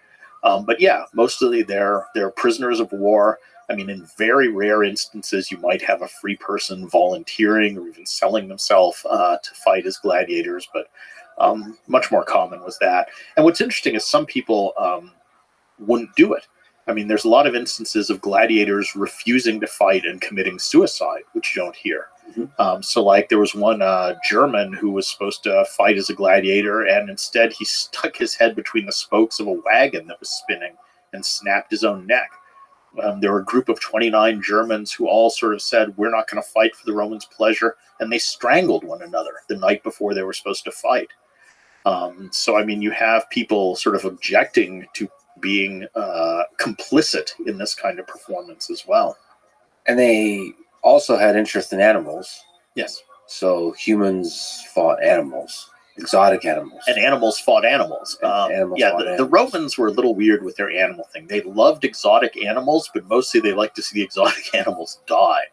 But yeah, mostly they're prisoners of war. I mean, in very rare instances, you might have a free person volunteering or even selling themselves to fight as gladiators, but much more common was that. And what's interesting is some people wouldn't do it. I mean, there's a lot of instances of gladiators refusing to fight and committing suicide, which you don't hear. So, like, there was one German who was supposed to fight as a gladiator, and instead he stuck his head between the spokes of a wagon that was spinning and snapped his own neck. There were a group of 29 Germans who all sort of said, we're not going to fight for the Romans' pleasure, and they strangled one another the night before they were supposed to fight. So, I mean, you have people sort of objecting to being complicit in this kind of performance as well. And they also had interest in animals. Yes. So humans fought animals, exotic animals. And animals fought animals. The Romans were a little weird with their animal thing. They loved exotic animals, but mostly they liked to see the exotic animals die.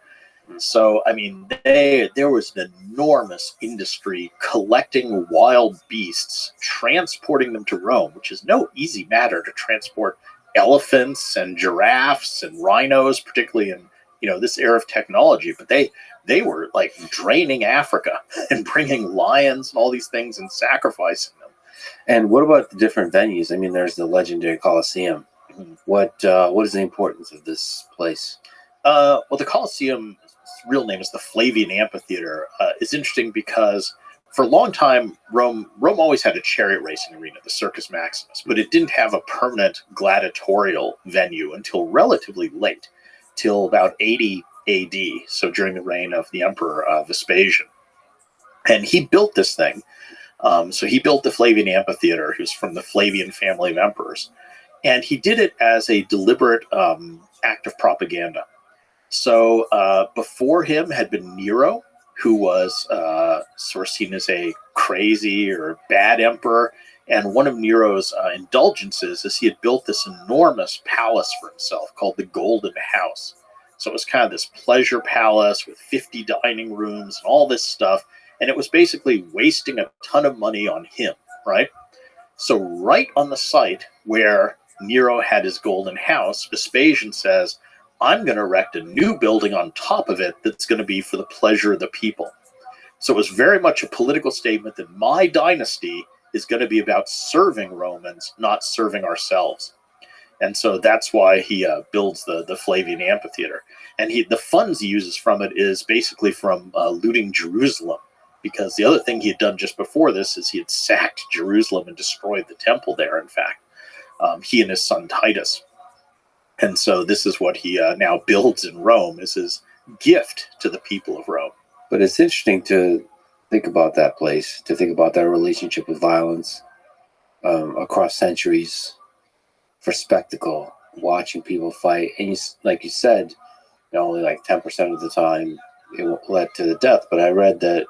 So, I mean, there was an enormous industry collecting wild beasts, transporting them to Rome, which is no easy matter to transport elephants and giraffes and rhinos, particularly in this era of technology. But they were like draining Africa and bringing lions and all these things and sacrificing them. And what about the different venues? I mean, there's the legendary Colosseum. Mhm. What is the importance of this place? Well, the Colosseum, its real name is the Flavian Amphitheater, is interesting because for a long time, Rome always had a chariot racing arena, the Circus Maximus, but it didn't have a permanent gladiatorial venue until relatively late, till about 80 AD, so during the reign of the Emperor Vespasian. And he built this thing. So he built the Flavian Amphitheater, who's from the Flavian family of emperors. And he did it as a deliberate act of propaganda. So before him had been Nero, who was sort of seen as a crazy or bad emperor. And one of Nero's indulgences is he had built this enormous palace for himself called the Golden House. So it was kind of this pleasure palace with 50 dining rooms and all this stuff. And it was basically wasting a ton of money on him, right? So right on the site where Nero had his Golden House, Vespasian says, I'm going to erect a new building on top of it that's going to be for the pleasure of the people. So it was very much a political statement that my dynasty is going to be about serving Romans, not serving ourselves. And so that's why he builds the Flavian Amphitheater. And the funds he uses from it is basically from looting Jerusalem, because the other thing he had done just before this is he had sacked Jerusalem and destroyed the temple there, in fact. He and his son Titus. And so this is what he now builds in Rome as his gift to the people of Rome. But it's interesting to think about that place, to think about that relationship with violence across centuries for spectacle, watching people fight. And like you said, only like 10% of the time it led to the death. But I read that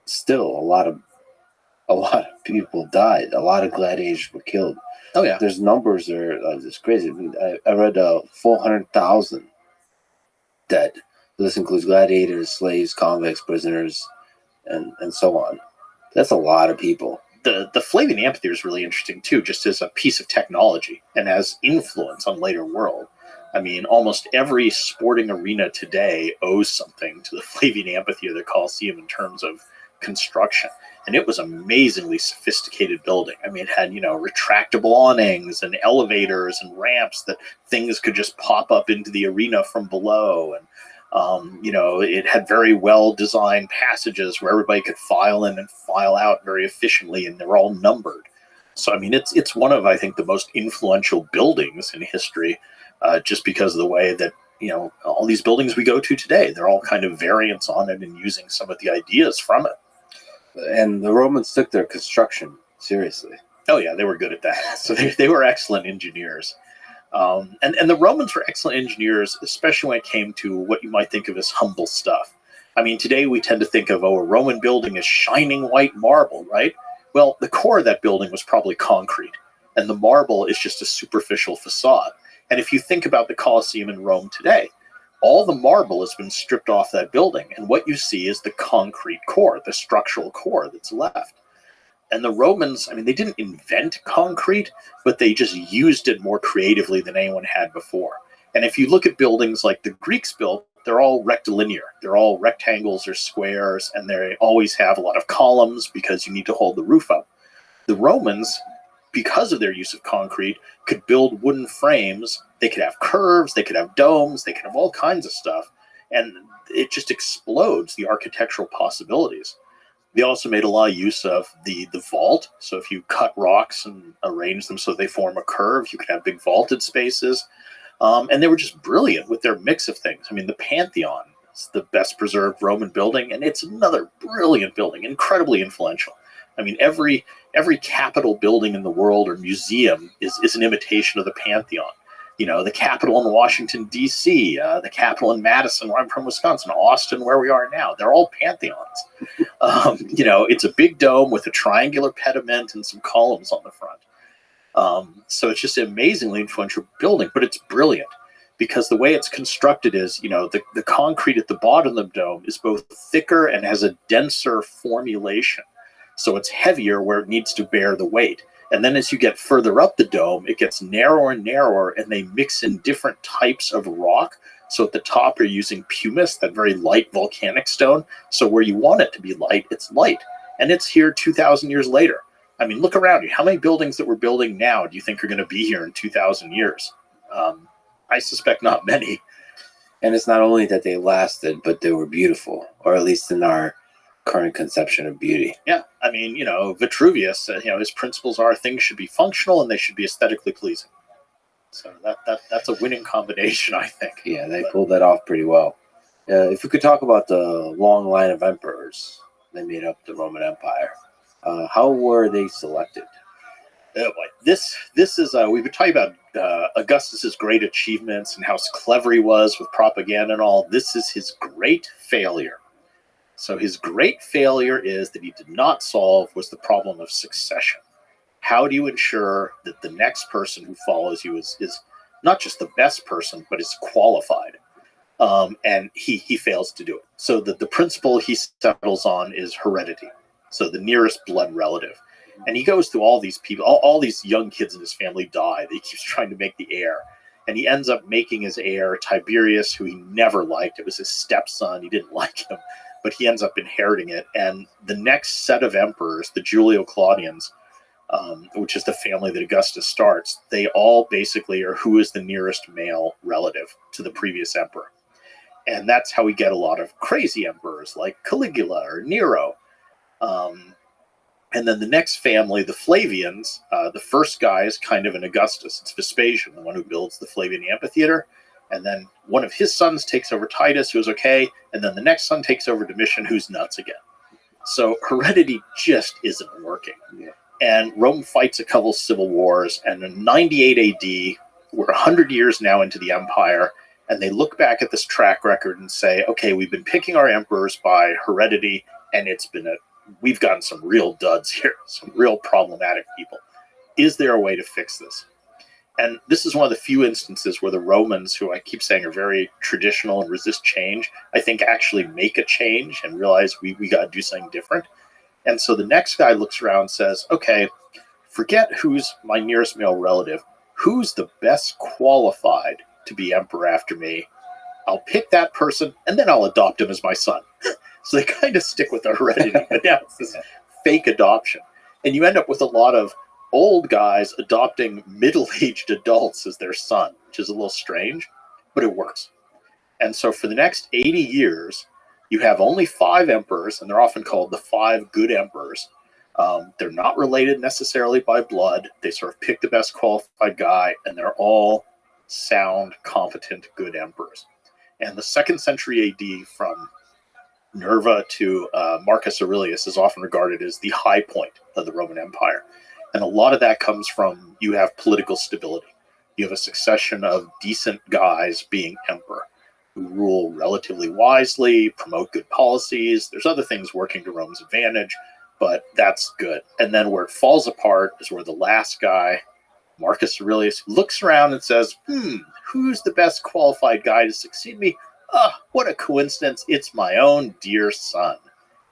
still a lot of people died. A lot of gladiators were killed. Oh, yeah. There's numbers are it's crazy. I mean, I read 400,000 dead. This includes gladiators, slaves, convicts, prisoners, and so on. That's a lot of people. The Flavian Amphitheater is really interesting, too, just as a piece of technology and has influence on later world. I mean, almost every sporting arena today owes something to the Flavian Amphitheater, the Colosseum, in terms of construction. And it was amazingly sophisticated building. I mean, it had, retractable awnings and elevators and ramps that things could just pop up into the arena from below. And, it had very well-designed passages where everybody could file in and file out very efficiently, and they're all numbered. So, I mean, it's one of, I think, the most influential buildings in history, just because of the way that, all these buildings we go to today, they're all kind of variants on it and using some of the ideas from it. And the Romans took their construction seriously. Oh, yeah, they were good at that. So they were excellent engineers. And the Romans were excellent engineers, especially when it came to what you might think of as humble stuff. I mean, today we tend to think of, a Roman building as shining white marble, right? Well, the core of that building was probably concrete, and the marble is just a superficial facade. And if you think about the Colosseum in Rome today, all the marble has been stripped off that building, and what you see is the concrete core, the structural core that's left. And the Romans, I mean, they didn't invent concrete, but they just used it more creatively than anyone had before. And if you look at buildings like the Greeks built, they're all rectilinear. They're all rectangles or squares, and they always have a lot of columns because you need to hold the roof up. The Romans, because of their use of concrete, could build wooden frames. They could have curves, they could have domes, they could have all kinds of stuff. And it just explodes the architectural possibilities. They also made a lot of use of the vault. So if you cut rocks and arrange them so they form a curve, you can have big vaulted spaces. And they were just brilliant with their mix of things. I mean, the Pantheon is the best preserved Roman building, and it's another brilliant building, incredibly influential. I mean, every Capitol building in the world or museum is an imitation of the Pantheon. You know, the Capitol in Washington, D.C., the Capitol in Madison, where I'm from, Wisconsin, Austin, where we are now. They're all Pantheons. You know, it's a big dome with a triangular pediment and some columns on the front. So it's just an amazingly influential building, but it's brilliant because the way it's constructed is, you know, the concrete at the bottom of the dome is both thicker and has a denser formulation. So it's heavier where it needs to bear the weight. And then as you get further up the dome, it gets narrower and narrower, and they mix in different types of rock. So at the top, you're using pumice, that very light volcanic stone. So where you want it to be light, it's light. And it's here 2,000 years later. I mean, look around you. How many buildings that we're building now do you think are going to be here in 2,000 years? I suspect not many. And it's not only that they lasted, but they were beautiful, or at least in our current conception of beauty. Yeah, I mean, you know, Vitruvius, you know, his principles are things should be functional and they should be aesthetically pleasing. So that's a winning combination, I think. Yeah, they pulled that off pretty well. If we could talk about the long line of emperors that made up the Roman Empire, how were they selected? Oh boy. This is we've been talking about Augustus's great achievements and how clever he was with propaganda and all. This is his great failure. So his great failure is that he did not solve was the problem of succession. How do you ensure that the next person who follows you is not just the best person, but is qualified? And he fails to do it. So the principle he settles on is heredity. So the nearest blood relative. And he goes through all these people, all these young kids in his family die. He keeps trying to make the heir. And he ends up making his heir Tiberius, who he never liked. It was his stepson. He didn't like him. But he ends up inheriting it. And the next set of emperors, the Julio-Claudians, which is the family that Augustus starts, they all basically are who is the nearest male relative to the previous emperor. And that's how we get a lot of crazy emperors like Caligula or Nero. And then the next family, the Flavians, the first guy is kind of an Augustus. It's Vespasian, the one who builds the Flavian amphitheater. And then one of his sons takes over Titus, who's okay. And then the next son takes over Domitian, who's nuts again. So heredity just isn't working. Yeah. And Rome fights a couple civil wars. And in 98 AD, we're 100 years now into the empire. And they look back at this track record and say, okay, we've been picking our emperors by heredity. And we've gotten some real duds here, some real problematic people. Is there a way to fix this? And this is one of the few instances where the Romans, who I keep saying are very traditional and resist change, I think actually make a change and realize we got to do something different. And so the next guy looks around and says, okay, forget who's my nearest male relative. Who's the best qualified to be emperor after me? I'll pick that person, and then I'll adopt him as my son. So they kind of stick with the heredity, but now it's this fake adoption. And you end up with a lot of old guys adopting middle-aged adults as their son, which is a little strange, but it works. And so for the next 80 years, you have only 5 emperors, and they're often called the 5 good emperors. They're not related necessarily by blood. They sort of pick the best qualified guy, and they're all sound, competent, good emperors. And the 2nd century AD, from Nerva to Marcus Aurelius, is often regarded as the high point of the Roman Empire. And a lot of that comes from you have political stability. You have a succession of decent guys being emperor who rule relatively wisely, promote good policies. There's other things working to Rome's advantage, but that's good. And then where it falls apart is where the last guy, Marcus Aurelius, looks around and says, who's the best qualified guy to succeed me? What a coincidence. It's my own dear son,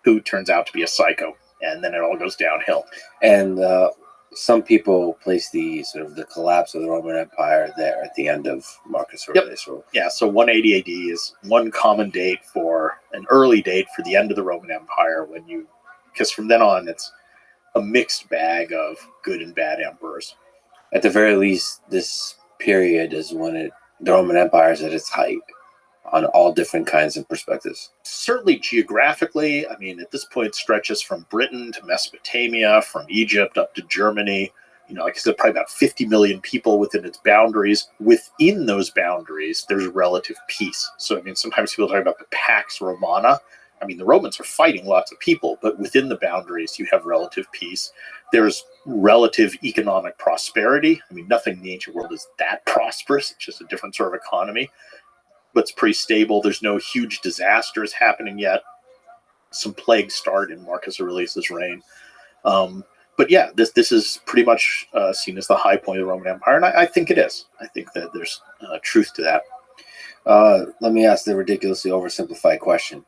who turns out to be a psycho. And then it all goes downhill. And some people place the sort of the collapse of the Roman Empire there at the end of Marcus Aurelius' rule. Yeah, so 180 AD is one common date for an early date for the end of the Roman Empire, because from then on it's a mixed bag of good and bad emperors. At the very least, this period is when the Roman Empire is at its height on all different kinds of perspectives. Certainly geographically, I mean, at this point stretches from Britain to Mesopotamia, from Egypt up to Germany. Like I said, probably about 50 million people within its boundaries. Within those boundaries, there's relative peace. So, I mean, sometimes people talk about the Pax Romana. I mean, the Romans are fighting lots of people, but within the boundaries, you have relative peace. There's relative economic prosperity. I mean, nothing in the ancient world is that prosperous. It's just a different sort of economy, but it's pretty stable. There's no huge disasters happening yet. Some plagues start in Marcus Aurelius' reign. But yeah, this is pretty much seen as the high point of the Roman Empire, and I think it is. I think that there's truth to that. Let me ask the ridiculously oversimplified question.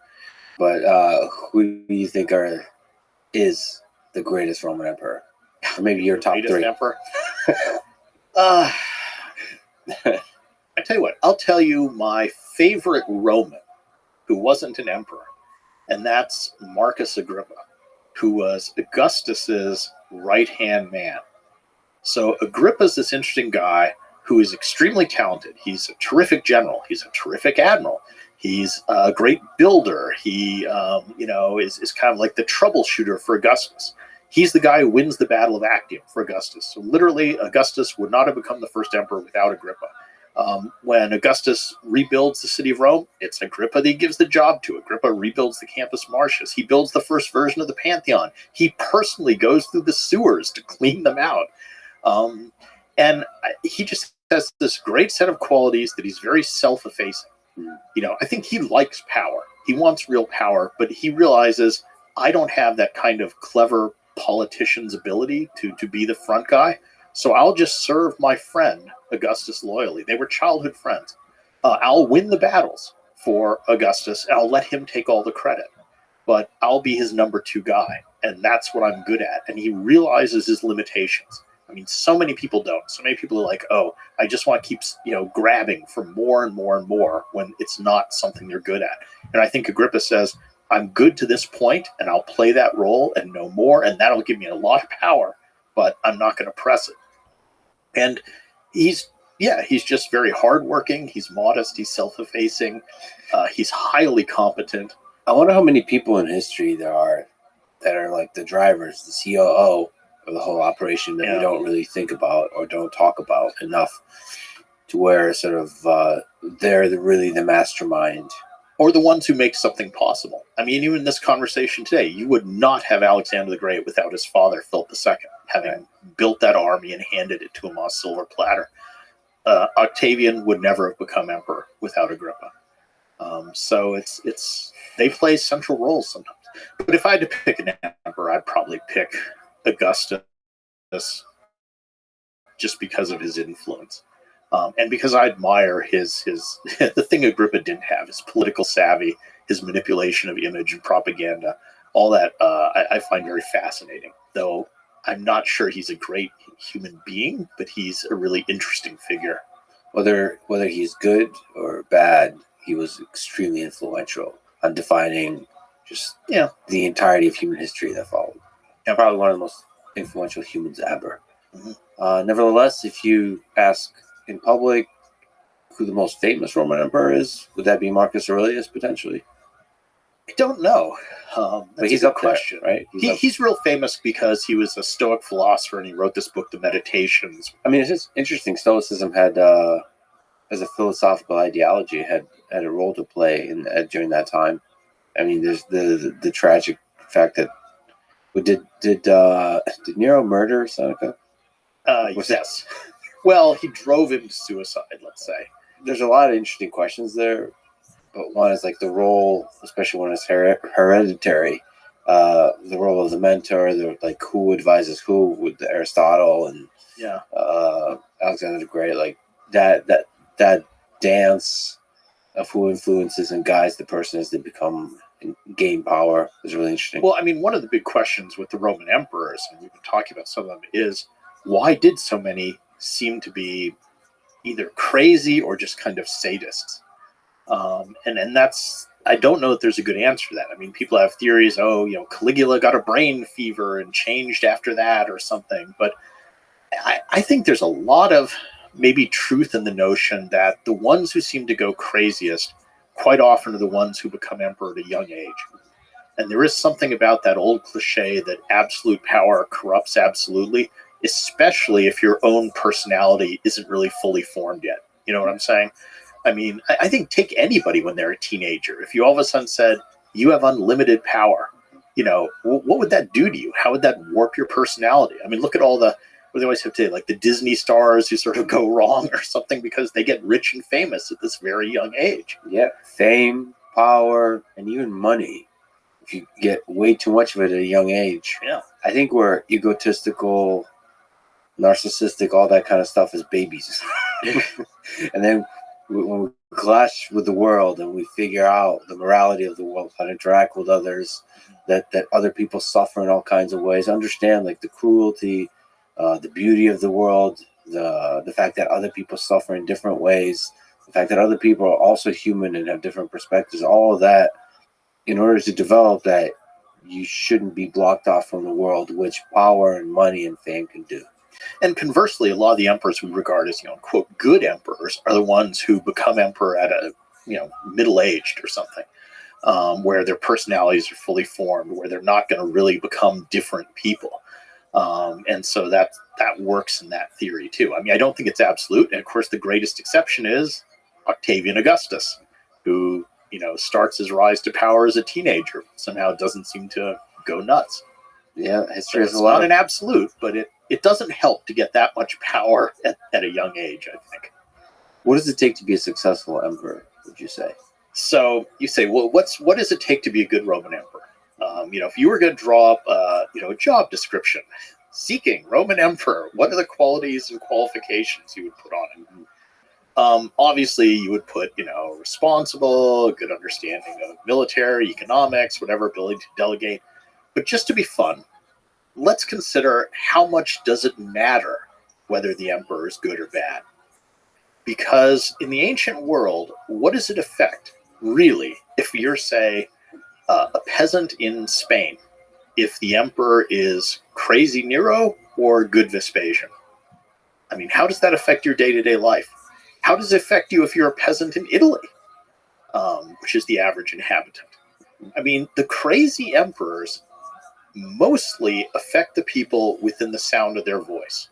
But who do you think is the greatest Roman emperor? Or maybe your top three. Emperor? I tell you what, I'll tell you my favorite Roman who wasn't an emperor, and that's Marcus Agrippa, who was Augustus's right-hand man. So Agrippa's this interesting guy who is extremely talented. He's a terrific general. He's a terrific admiral. He's a great builder. He, is kind of like the troubleshooter for Augustus. He's the guy who wins the Battle of Actium for Augustus. So literally, Augustus would not have become the first emperor without Agrippa. When Augustus rebuilds the city of Rome, it's Agrippa that he gives the job to. Agrippa rebuilds the Campus Martius. He builds the first version of the Pantheon. He personally goes through the sewers to clean them out. And he just has this great set of qualities that he's very self-effacing. I think he likes power. He wants real power, but he realizes I don't have that kind of clever politician's ability to be the front guy. So I'll just serve my friend Augustus loyally. They were childhood friends. I'll win the battles for Augustus, and I'll let him take all the credit. But I'll be his number two guy, and that's what I'm good at. And he realizes his limitations. I mean, so many people don't. So many people are like, oh, I just want to keep, grabbing for more and more and more when it's not something they're good at. And I think Agrippa says, I'm good to this point, and I'll play that role and no more, and that'll give me a lot of power, but I'm not going to press it. And he's just very hardworking. He's modest. He's self-effacing. He's highly competent. I wonder how many people in history there are that are like the drivers, the COO of the whole operation that we don't really think about or don't talk about enough, to where sort of they're really the mastermind. Or the ones who make something possible. I mean, even in this conversation today, you would not have Alexander the Great without his father, Philip II, having built that army and handed it to him on a silver platter. Octavian would never have become emperor without Agrippa. So they play central roles sometimes. But if I had to pick an emperor, I'd probably pick Augustus, just because of his influence. And because I admire his the thing Agrippa didn't have, his political savvy, his manipulation of image and propaganda, all that I find very fascinating. Though I'm not sure he's a great human being, but he's a really interesting figure. Whether he's good or bad, he was extremely influential on defining just the entirety of human history that followed. And probably one of the most influential humans ever. Mm-hmm. Nevertheless, if you ask in public who the most famous Roman emperor is, would that be Marcus Aurelius potentially? I don't know. But he's up question, right? He's real famous because he was a Stoic philosopher and he wrote this book, The Meditations. I mean, it's just interesting. Stoicism had, as a philosophical ideology, had a role to play during that time. I mean, there's the tragic fact that did Nero murder Seneca? Yes. Well, he drove him to suicide, let's say. There's a lot of interesting questions there, but one is like the role, especially when it's hereditary, the role of the mentor, like who advises who with Aristotle and Yeah. Alexander the Great, like that dance of who influences and guides the person as they become and gain power is really interesting. Well, I mean, one of the big questions with the Roman emperors, and we've been talking about some of them, is why did so many seem to be either crazy or just kind of sadists? And that's, I don't know that there's a good answer to that. I mean, people have theories, Caligula got a brain fever and changed after that or something. But I think there's a lot of maybe truth in the notion that the ones who seem to go craziest quite often are the ones who become emperor at a young age. And there is something about that old cliche that absolute power corrupts absolutely, especially if your own personality isn't really fully formed yet. You know what I'm saying? I mean, I think take anybody when they're a teenager. If you all of a sudden said, you have unlimited power, what would that do to you? How would that warp your personality? I mean, look at all what they always have to say, like the Disney stars who sort of go wrong or something because they get rich and famous at this very young age. Yeah, fame, power, and even money. If you get way too much of it at a young age. Yeah. I think we're egotistical, narcissistic, all that kind of stuff as babies. And then when we clash with the world and we figure out the morality of the world, how to interact with others, that other people suffer in all kinds of ways, understand like the cruelty, the beauty of the world, the fact that other people suffer in different ways, the fact that other people are also human and have different perspectives, all of that, in order to develop that, you shouldn't be blocked off from the world, which power and money and fame can do. And conversely, a lot of the emperors we regard as, quote, good emperors are the ones who become emperor at a, middle-aged or something, where their personalities are fully formed, where they're not going to really become different people. And so that works in that theory too. I mean, I don't think it's absolute. And of course, the greatest exception is Octavian Augustus, who, starts his rise to power as a teenager. Somehow doesn't seem to go nuts. Yeah, history So has it's a lot not an absolute, but it doesn't help to get that much power at a young age, I think. What does it take to be a successful emperor, would you say? So you say, well, what does it take to be a good Roman emperor? If you were going to draw up, a job description, seeking Roman emperor, what are the qualities and qualifications you would put on it? Obviously, you would put, responsible, good understanding of military, economics, whatever, ability to delegate. But just to be fun, let's consider how much does it matter whether the emperor is good or bad? Because in the ancient world, what does it affect, really, if you're, say, a peasant in Spain, if the emperor is crazy Nero or good Vespasian? I mean, how does that affect your day-to-day life? How does it affect you if you're a peasant in Italy, which is the average inhabitant? I mean, the crazy emperors mostly affect the people within the sound of their voice.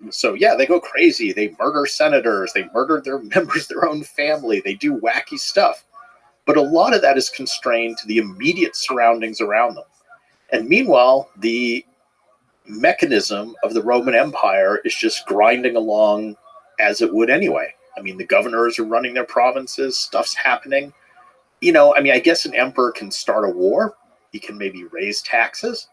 So, yeah, they go crazy. They murder senators. They murder their members of their own family. They do wacky stuff. But a lot of that is constrained to the immediate surroundings around them. And meanwhile, the mechanism of the Roman Empire is just grinding along as it would anyway. I mean, the governors are running their provinces. Stuff's happening. I guess an emperor can start a war. He can maybe raise taxes.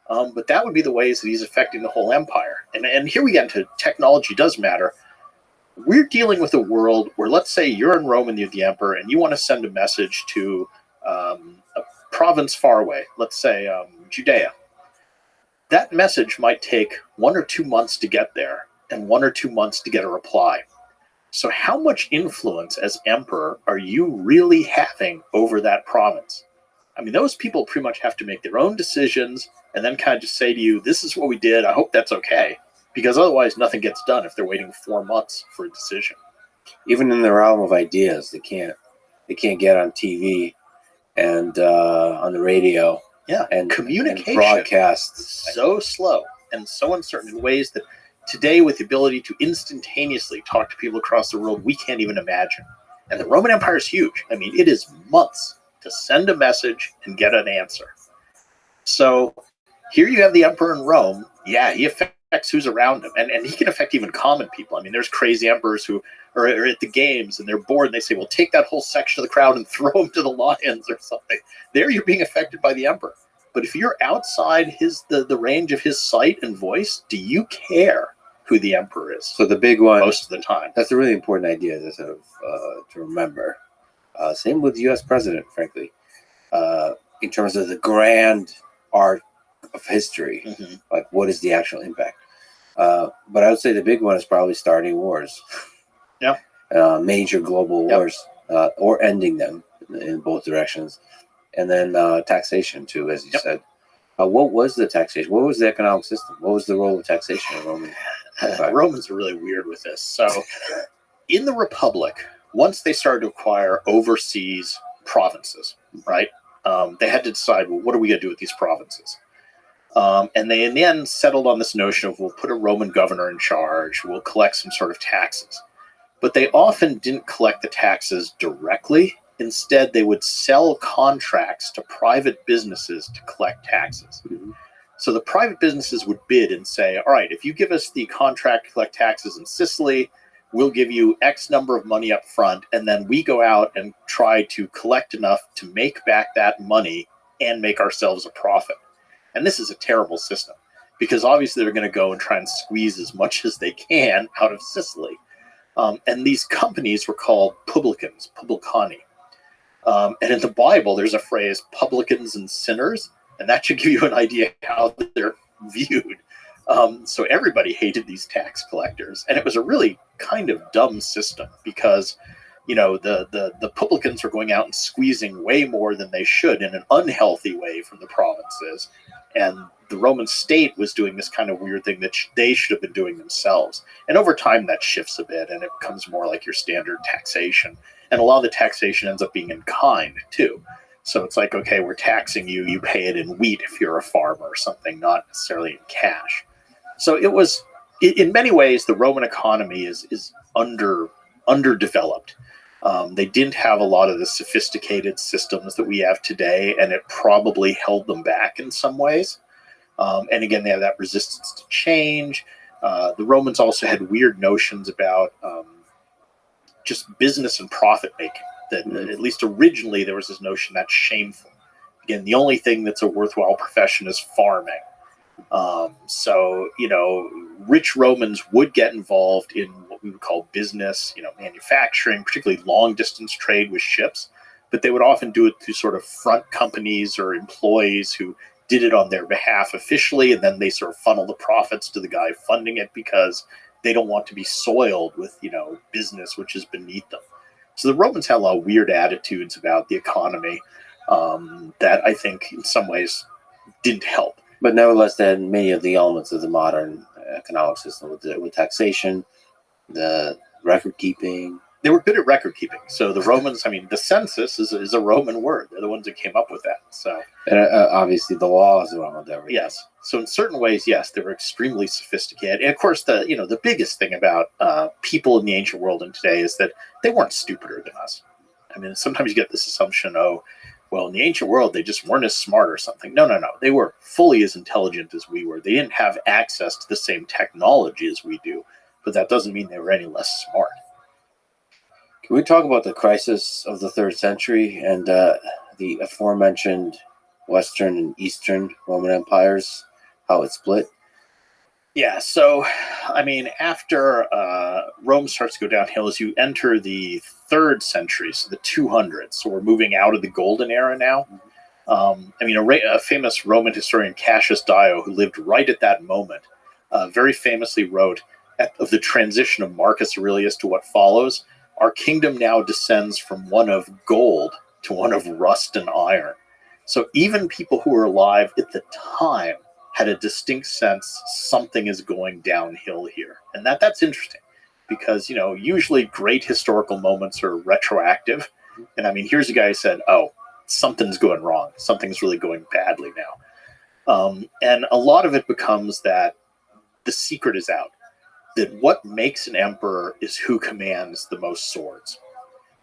But that would be the ways that he's affecting the whole empire. And here we get into technology does matter. We're dealing with a world where, let's say you're in Rome and you're the emperor and you want to send a message to a province far away, let's say Judea. That message might take 1 or 2 months to get there and 1 or 2 months to get a reply. So how much influence as emperor are you really having over that province? I mean, those people pretty much have to make their own decisions and then kind of just say to you, this is what we did. I hope that's okay. Because otherwise nothing gets done if they're waiting 4 months for a decision. Even in the realm of ideas, they can't get on TV and on the radio. Yeah, and communication and broadcasts so slow and so uncertain in ways that today, with the ability to instantaneously talk to people across the world, we can't even imagine. And the Roman Empire is huge. I mean, it is months to send a message and get an answer. So here you have the emperor in Rome. Yeah, he affects who's around him, and he can affect even common people. I mean, there's crazy emperors who are at the games and they're bored and they say, well, take that whole section of the crowd and throw them to the lions or something. There you're being affected by the emperor. But if you're outside the range of his sight and voice, do you care who the emperor is? So the big one, Most of the time. that's a really important idea to sort of to remember. Same with U.S. president, frankly, in terms of the grand arc of history. Mm-hmm. Like, what is the actual impact? But I would say the big one is probably starting wars. Yeah. Major global wars, or ending them in both directions. And then taxation, too, as you said. What was the taxation? What was the economic system? What was the role of taxation in Roman? The Romans are really weird with this. So in the Republic, once they started to acquire overseas provinces, right, they had to decide, well, what are we going to do with these provinces? And they in the end settled on this notion of we'll put a Roman governor in charge, we'll collect some sort of taxes. But they often didn't collect the taxes directly. Instead, they would sell contracts to private businesses to collect taxes. Mm-hmm. So the private businesses would bid and say, all right, if you give us the contract to collect taxes in Sicily, we'll give you X number of money up front, and then we go out and try to collect enough to make back that money and make ourselves a profit. And this is a terrible system because obviously they're going to go and try and squeeze as much as they can out of Sicily. And these companies were called publicans, publicani. And in the Bible, there's a phrase, publicans and sinners, and that should give you an idea how they're viewed. So everybody hated these tax collectors, and it was a really kind of dumb system because, you know, the publicans were going out and squeezing way more than they should in an unhealthy way from the provinces, and the Roman state was doing this kind of weird thing that they should have been doing themselves. And over time, that shifts a bit, and it becomes more like your standard taxation. And a lot of the taxation ends up being in kind, too. So it's like, okay, we're taxing you. You pay it in wheat if you're a farmer or something, not necessarily in cash. So it was, in many ways, the Roman economy is underdeveloped. They didn't have a lot of the sophisticated systems that we have today, and it probably held them back in some ways. And again, they have that resistance to change. The Romans also had weird notions about just business and profit making. That at least originally there was this notion that's shameful. Again, the only thing that's a worthwhile profession is farming. So, you know, rich Romans would get involved in what we would call business, you know, manufacturing, particularly long distance trade with ships, but they would often do it through sort of front companies or employees who did it on their behalf officially, and then they sort of funnel the profits to the guy funding it because they don't want to be soiled with, you know, business which is beneath them. So the Romans had a lot of weird attitudes about the economy that I think in some ways didn't help. But nevertheless, they had many of the elements of the modern economic system with taxation, the record keeping. They were good at record keeping. So the Romans, I mean, the census is a Roman word. They're the ones that came up with that. So And obviously the laws around everything. yes. So in certain ways, yes, they were extremely sophisticated. And of course, the biggest thing about people in the ancient world and today is that they weren't stupider than us. I mean, sometimes you get this assumption, oh, well, in the ancient world, they just weren't as smart or something. No. They were fully as intelligent as we were. They didn't have access to the same technology as we do, but that doesn't mean they were any less smart. Can we talk about the crisis of the 3rd century and the aforementioned Western and Eastern Roman empires, how it split? Yeah, so, I mean, after Rome starts to go downhill, as you enter the 3rd century, so the 200s, so we're moving out of the Golden Era now. I mean, a famous Roman historian, Cassius Dio, who lived right at that moment, very famously wrote of the transition of Marcus Aurelius to what follows, our kingdom now descends from one of gold to one of rust and iron. So even people who were alive at the time had a distinct sense something is going downhill here. And that's interesting because, you know, usually great historical moments are retroactive. And I mean, here's a guy who said, oh, something's going wrong. Something's really going badly now. And a lot of it becomes that the secret is out. That what makes an emperor is who commands the most swords.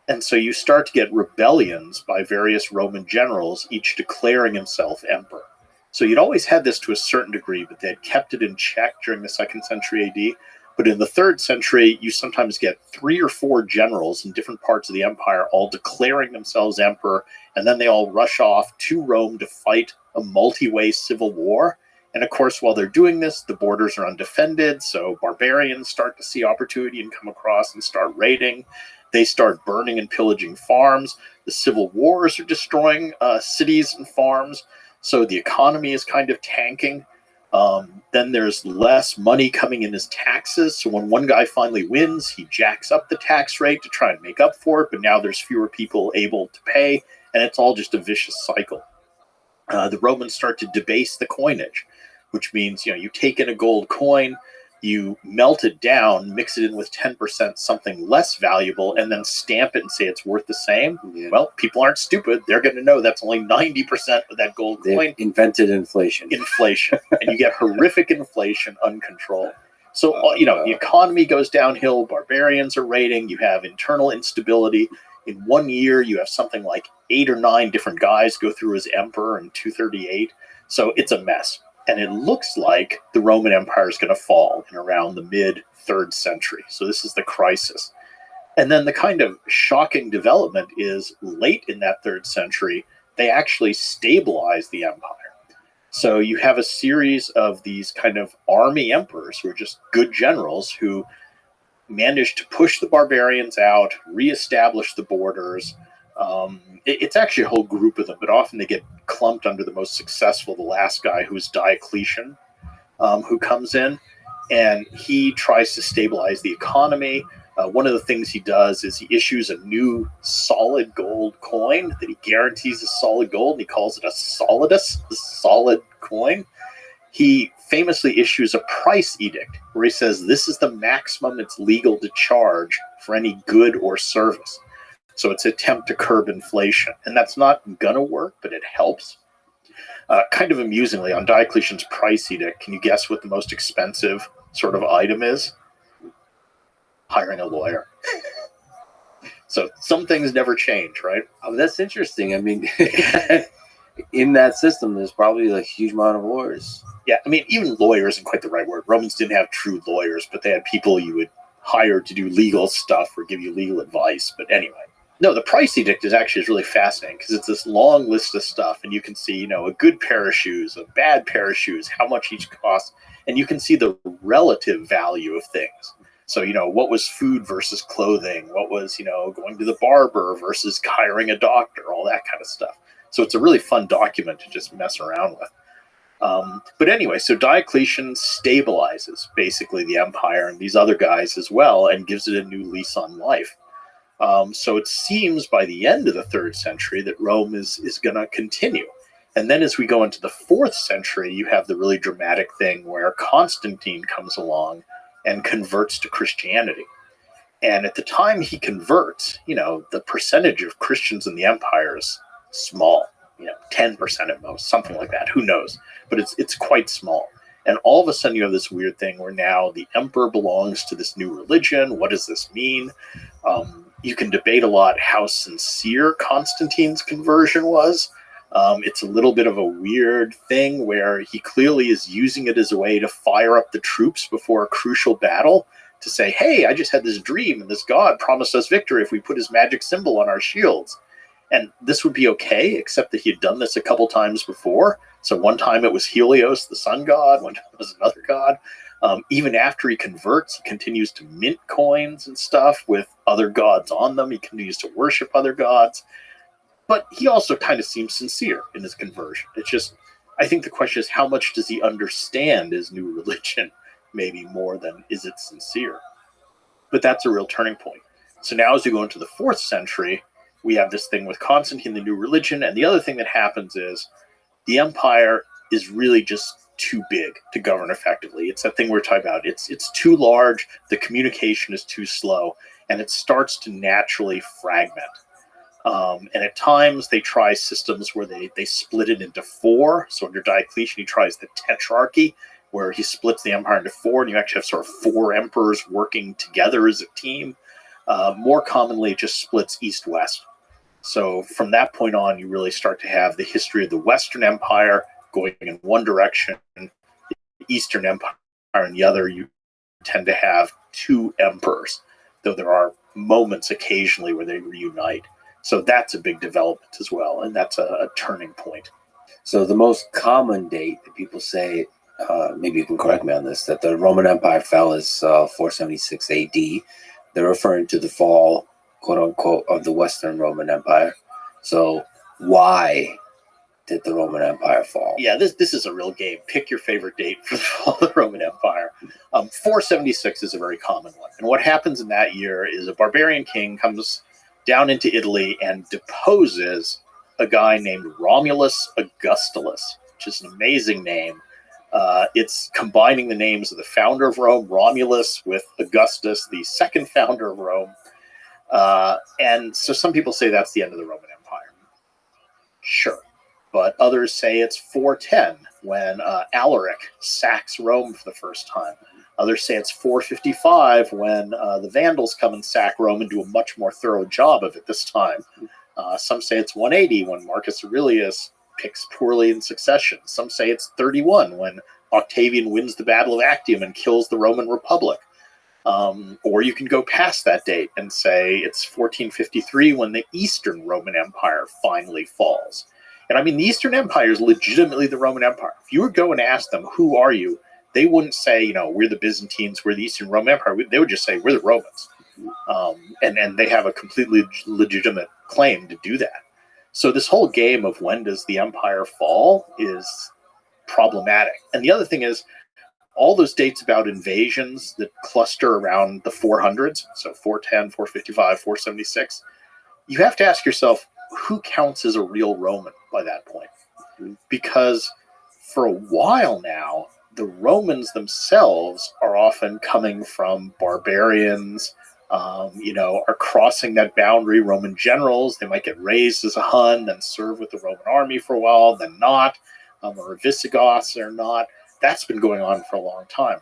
And so you start to get rebellions by various Roman generals, each declaring himself emperor. So you'd always had this to a certain degree, but they had kept it in check during the 2nd century AD. But in the 3rd century, you sometimes get 3 or 4 generals in different parts of the empire all declaring themselves emperor, and then they all rush off to Rome to fight a multi-way civil war. And of course, while they're doing this, the borders are undefended, so barbarians start to see opportunity and come across and start raiding. They start burning and pillaging farms. The civil wars are destroying cities and farms. So the economy is kind of tanking. Then there's less money coming in as taxes. So when one guy finally wins, he jacks up the tax rate to try and make up for it. But now there's fewer people able to pay, and it's all just a vicious cycle. The Romans start to debase the coinage, which means, you take in a gold coin, you melt it down, mix it in with 10% something less valuable, and then stamp it and say it's worth the same. Yeah. Well, people aren't stupid. They're going to know that's only 90% of that gold They've coin. invented inflation. And you get horrific inflation uncontrolled. So, the economy goes downhill. Barbarians are raiding. You have internal instability. In 1 year, you have something like 8 or 9 different guys go through as emperor in 238. So it's a mess. And it looks like the Roman Empire is going to fall in around the mid-3rd century. So this is the crisis. And then the kind of shocking development is late in that 3rd century, they actually stabilize the empire. So you have a series of these kind of army emperors who are just good generals who managed to push the barbarians out, reestablish the borders. It's actually a whole group of them, but often they get clumped under the most successful, the last guy, who is Diocletian, who comes in, and he tries to stabilize the economy. One of the things he does is he issues a new solid gold coin that he guarantees is solid gold, and he calls it a solidus, the solid coin. He famously issues a price edict where he says this is the maximum it's legal to charge for any good or service. So it's an attempt to curb inflation. And that's not going to work, but it helps. Kind of amusingly, on Diocletian's price edict, can you guess what the most expensive sort of item is? Hiring a lawyer. So some things never change, right? Oh, that's interesting. I mean, in that system, there's probably a huge amount of lawyers. Yeah, I mean, even lawyer isn't quite the right word. Romans didn't have true lawyers, but they had people you would hire to do legal stuff or give you legal advice. But anyway. No, the price edict is really fascinating because it's this long list of stuff, and you can see, a good pair of shoes, a bad pair of shoes, how much each costs, and you can see the relative value of things. So, what was food versus clothing? What was, going to the barber versus hiring a doctor, all that kind of stuff. So it's a really fun document to just mess around with. But anyway, so Diocletian stabilizes basically the empire and these other guys as well and gives it a new lease on life. So it seems by the end of the 3rd century that Rome is going to continue. And then as we go into the 4th century, you have the really dramatic thing where Constantine comes along and converts to Christianity. And at the time he converts, the percentage of Christians in the empire is small, 10% at most, something like that. Who knows? But it's quite small. And all of a sudden you have this weird thing where now the emperor belongs to this new religion. What does this mean? You can debate a lot how sincere Constantine's conversion was. It's a little bit of a weird thing where he clearly is using it as a way to fire up the troops before a crucial battle to say, hey, I just had this dream and this god promised us victory if we put his magic symbol on our shields. And this would be okay, except that he had done this a couple times before. So one time it was Helios, the sun god. One time it was another god. Even after he converts, he continues to mint coins and stuff with other gods on them. He continues to worship other gods. But he also kind of seems sincere in his conversion. It's just, I think the question is, how much does he understand his new religion? Maybe more than is it sincere? But that's a real turning point. So now as we go into the 4th century, we have this thing with Constantine, the new religion. And the other thing that happens is the empire is really just too big to govern effectively. It's that thing we're talking about. It's too large, the communication is too slow, and it starts to naturally fragment. And at times they try systems where they split it into 4. So under Diocletian, he tries the tetrarchy, where he splits the empire into 4, and you actually have sort of 4 emperors working together as a team. More commonly, it just splits east-west. So from that point on, you really start to have the history of the Western Empire going in one direction, the Eastern Empire, and the other, you tend to have two emperors, though there are moments occasionally where they reunite. So that's a big development as well, and that's a turning point. So the most common date that people say, maybe you can correct me on this, that the Roman Empire fell is 476 AD. They're referring to the fall, quote unquote, of the Western Roman Empire. So why did the Roman Empire fall? Yeah, this is a real game. Pick your favorite date for the fall of the Roman Empire. 476 is a very common one. And what happens in that year is a barbarian king comes down into Italy and deposes a guy named Romulus Augustulus, which is an amazing name. It's combining the names of the founder of Rome, Romulus, with Augustus, the second founder of Rome. And so some people say that's the end of the Roman Empire. Sure. But others say it's 410 when Alaric sacks Rome for the first time. Others say it's 455 when the Vandals come and sack Rome and do a much more thorough job of it this time. Some say it's 180 when Marcus Aurelius picks poorly in succession. Some say it's 31 when Octavian wins the Battle of Actium and kills the Roman Republic. Or you can go past that date and say it's 1453 when the Eastern Roman Empire finally falls. And I mean, the Eastern Empire is legitimately the Roman Empire. If you were going to ask them, who are you? They wouldn't say, we're the Byzantines, we're the Eastern Roman Empire. They would just say, we're the Romans. And they have a completely legitimate claim to do that. So this whole game of when does the empire fall is problematic. And the other thing is, all those dates about invasions that cluster around the 400s, so 410, 455, 476, you have to ask yourself, who counts as a real Roman by that point? Because for a while now, the Romans themselves are often coming from barbarians, are crossing that boundary. Roman generals, they might get raised as a Hun, then serve with the Roman army for a while, then not, or Visigoths or not. That's been going on for a long time.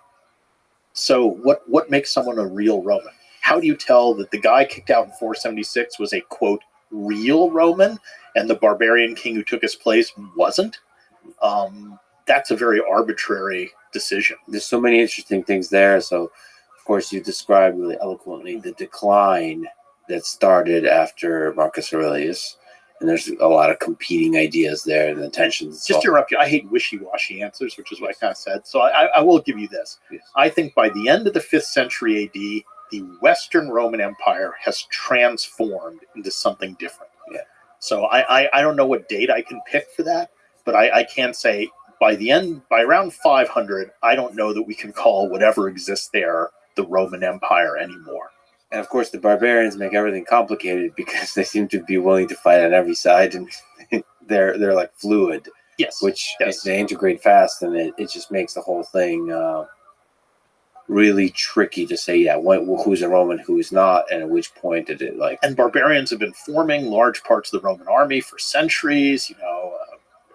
So what makes someone a real Roman? How do you tell that the guy kicked out in 476 was a, quote, real Roman, and the barbarian king who took his place wasn't? That's a very arbitrary decision. There's so many interesting things there. So, of course, you described really eloquently the decline that started after Marcus Aurelius. And there's a lot of competing ideas there and the tensions. Just to interrupt you, I hate wishy-washy answers, which is what I kind of said. So I will give you this. Yes. I think by the end of the 5th century AD, the Western Roman Empire has transformed into something different. Yeah. So I don't know what date I can pick for that, but I can say by around 500, I don't know that we can call whatever exists there the Roman Empire anymore. And of course, the barbarians make everything complicated because they seem to be willing to fight on every side, and they're like fluid. Yes. Which yes. They integrate fast, and it just makes the whole thing really tricky to say, who's a Roman, who's not, and at which point did it like. And barbarians have been forming large parts of the Roman army for centuries.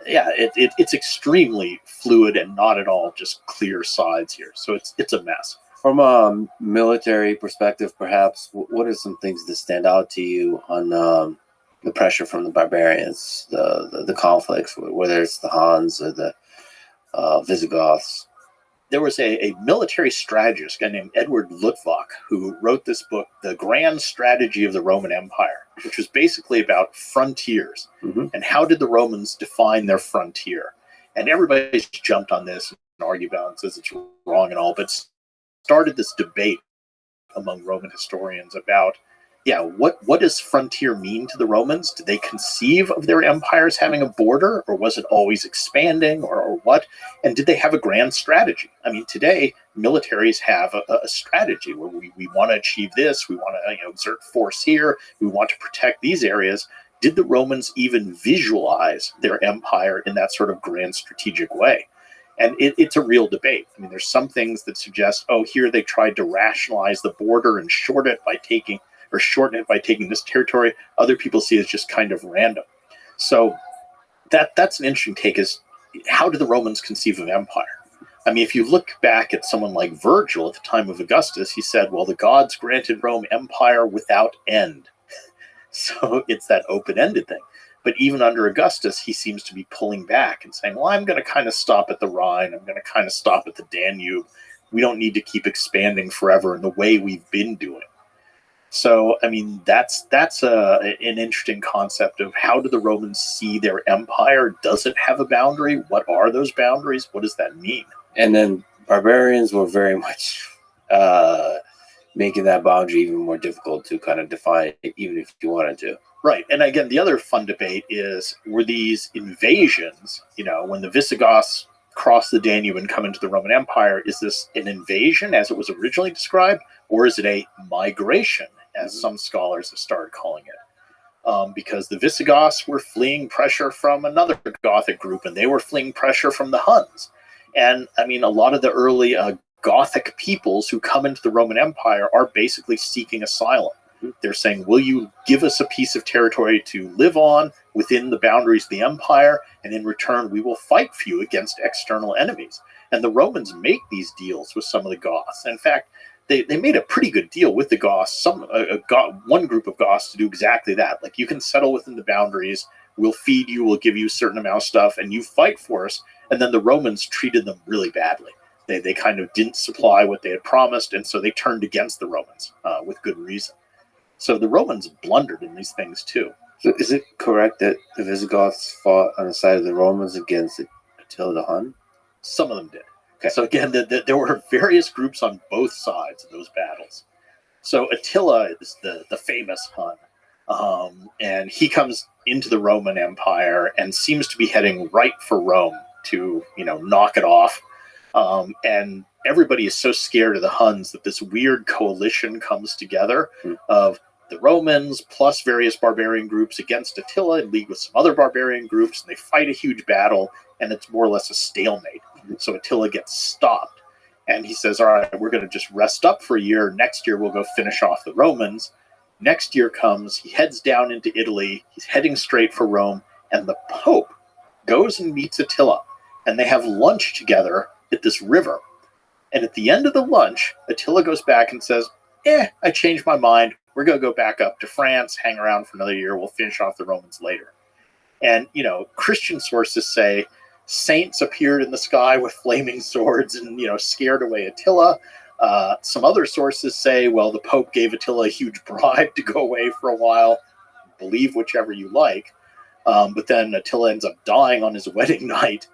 It's extremely fluid and not at all just clear sides here. So it's a mess. From a military perspective, perhaps, what are some things that stand out to you on the pressure from the barbarians, the conflicts, whether it's the Huns or the Visigoths? There was a military strategist, a guy named Edward Luttwak, who wrote this book, The Grand Strategy of the Roman Empire, which was basically about frontiers and how did the Romans define their frontier. And everybody's jumped on this and argued about it and says it's wrong and all, but started this debate among Roman historians about, what does frontier mean to the Romans? Did they conceive of their empires having a border, or was it always expanding, or what? And did they have a grand strategy? I mean, today, militaries have a strategy where we want to achieve this, we want to exert force here, we want to protect these areas. Did the Romans even visualize their empire in that sort of grand strategic way? And it's a real debate. I mean, there's some things that suggest, here they tried to rationalize the border and shorten it by taking this territory. Other people see it as just kind of random. So that's an interesting take, is how did the Romans conceive of empire? I mean, if you look back at someone like Virgil at the time of Augustus, he said, well, the gods granted Rome empire without end. So it's that open-ended thing. But even under Augustus, he seems to be pulling back and saying, well, I'm going to kind of stop at the Rhine. I'm going to kind of stop at the Danube. We don't need to keep expanding forever in the way we've been doing. So, I mean, that's an interesting concept of how do the Romans see their empire? Does it have a boundary? What are those boundaries? What does that mean? And then barbarians were very much making that boundary even more difficult to kind of define, even if you wanted to. Right. And again, the other fun debate is, were these invasions, when the Visigoths cross the Danube and come into the Roman Empire, is this an invasion as it was originally described, or is it a migration, as some scholars have started calling it? Because the Visigoths were fleeing pressure from another Gothic group, and they were fleeing pressure from the Huns. And I mean, a lot of the early Gothic peoples who come into the Roman Empire are basically seeking asylum. They're saying, will you give us a piece of territory to live on within the boundaries of the empire? And in return, we will fight for you against external enemies. And the Romans make these deals with some of the Goths. In fact, they made a pretty good deal with the Goths, one group of Goths, to do exactly that. Like, you can settle within the boundaries, we'll feed you, we'll give you a certain amount of stuff, and you fight for us. And then the Romans treated them really badly. They kind of didn't supply what they had promised, and so they turned against the Romans with good reason. So the Romans blundered in these things too. So is it correct that the Visigoths fought on the side of the Romans against Attila the Hun? Some of them did. Okay. So again, there were various groups on both sides of those battles. So Attila is the famous Hun, and he comes into the Roman Empire and seems to be heading right for Rome to knock it off. And everybody is so scared of the Huns that this weird coalition comes together of the Romans plus various barbarian groups against Attila in league with some other barbarian groups, and they fight a huge battle, and it's more or less a stalemate. So Attila gets stopped, and he says, all right, we're going to just rest up for a year. Next year, we'll go finish off the Romans. Next year comes, he heads down into Italy, he's heading straight for Rome, and the Pope goes and meets Attila, and they have lunch together at this river. And at the end of the lunch, Attila goes back and says, I changed my mind. We're going to go back up to France, hang around for another year. We'll finish off the Romans later. And, Christian sources say saints appeared in the sky with flaming swords and, scared away Attila. Some other sources say, well, the Pope gave Attila a huge bribe to go away for a while. Believe whichever you like. But then Attila ends up dying on his wedding night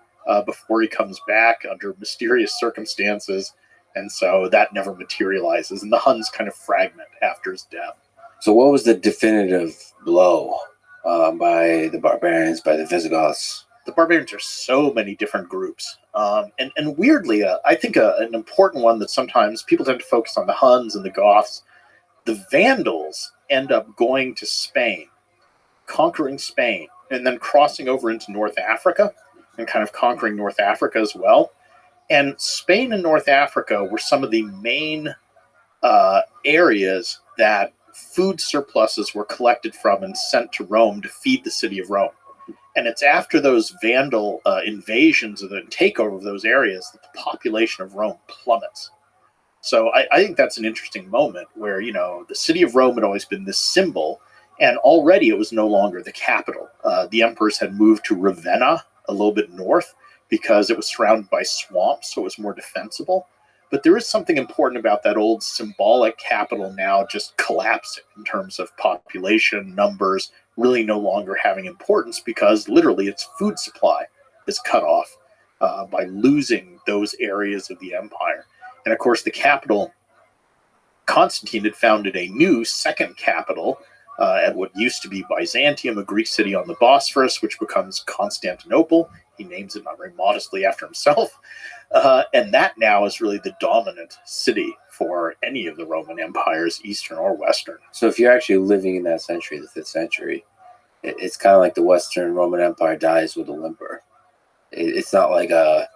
before he comes back under mysterious circumstances. And so that never materializes, and the Huns kind of fragment after his death. So what was the definitive blow by the barbarians, by the Visigoths? The barbarians are so many different groups. And weirdly, I think an important one that sometimes people tend to focus on the Huns and the Goths, the Vandals end up going to Spain, conquering Spain, and then crossing over into North Africa and kind of conquering North Africa as well. And Spain and North Africa were some of the main areas that food surpluses were collected from and sent to Rome to feed the city of Rome. And it's after those Vandal invasions and the takeover of those areas that the population of Rome plummets. So I think that's an interesting moment where, the city of Rome had always been this symbol, and already it was no longer the capital. The emperors had moved to Ravenna, a little bit north, because it was surrounded by swamps, so it was more defensible. But there is something important about that old symbolic capital now just collapsing in terms of population, numbers, really no longer having importance because literally its food supply is cut off by losing those areas of the empire. And of course, the capital, Constantine had founded a new second capital at what used to be Byzantium, a Greek city on the Bosphorus, which becomes Constantinople. He names it not very modestly after himself. And that now is really the dominant city for any of the Roman empires, Eastern or Western. So if you're actually living in that century, the 5th century, it's kind of like the Western Roman Empire dies with a whimper. It's not like a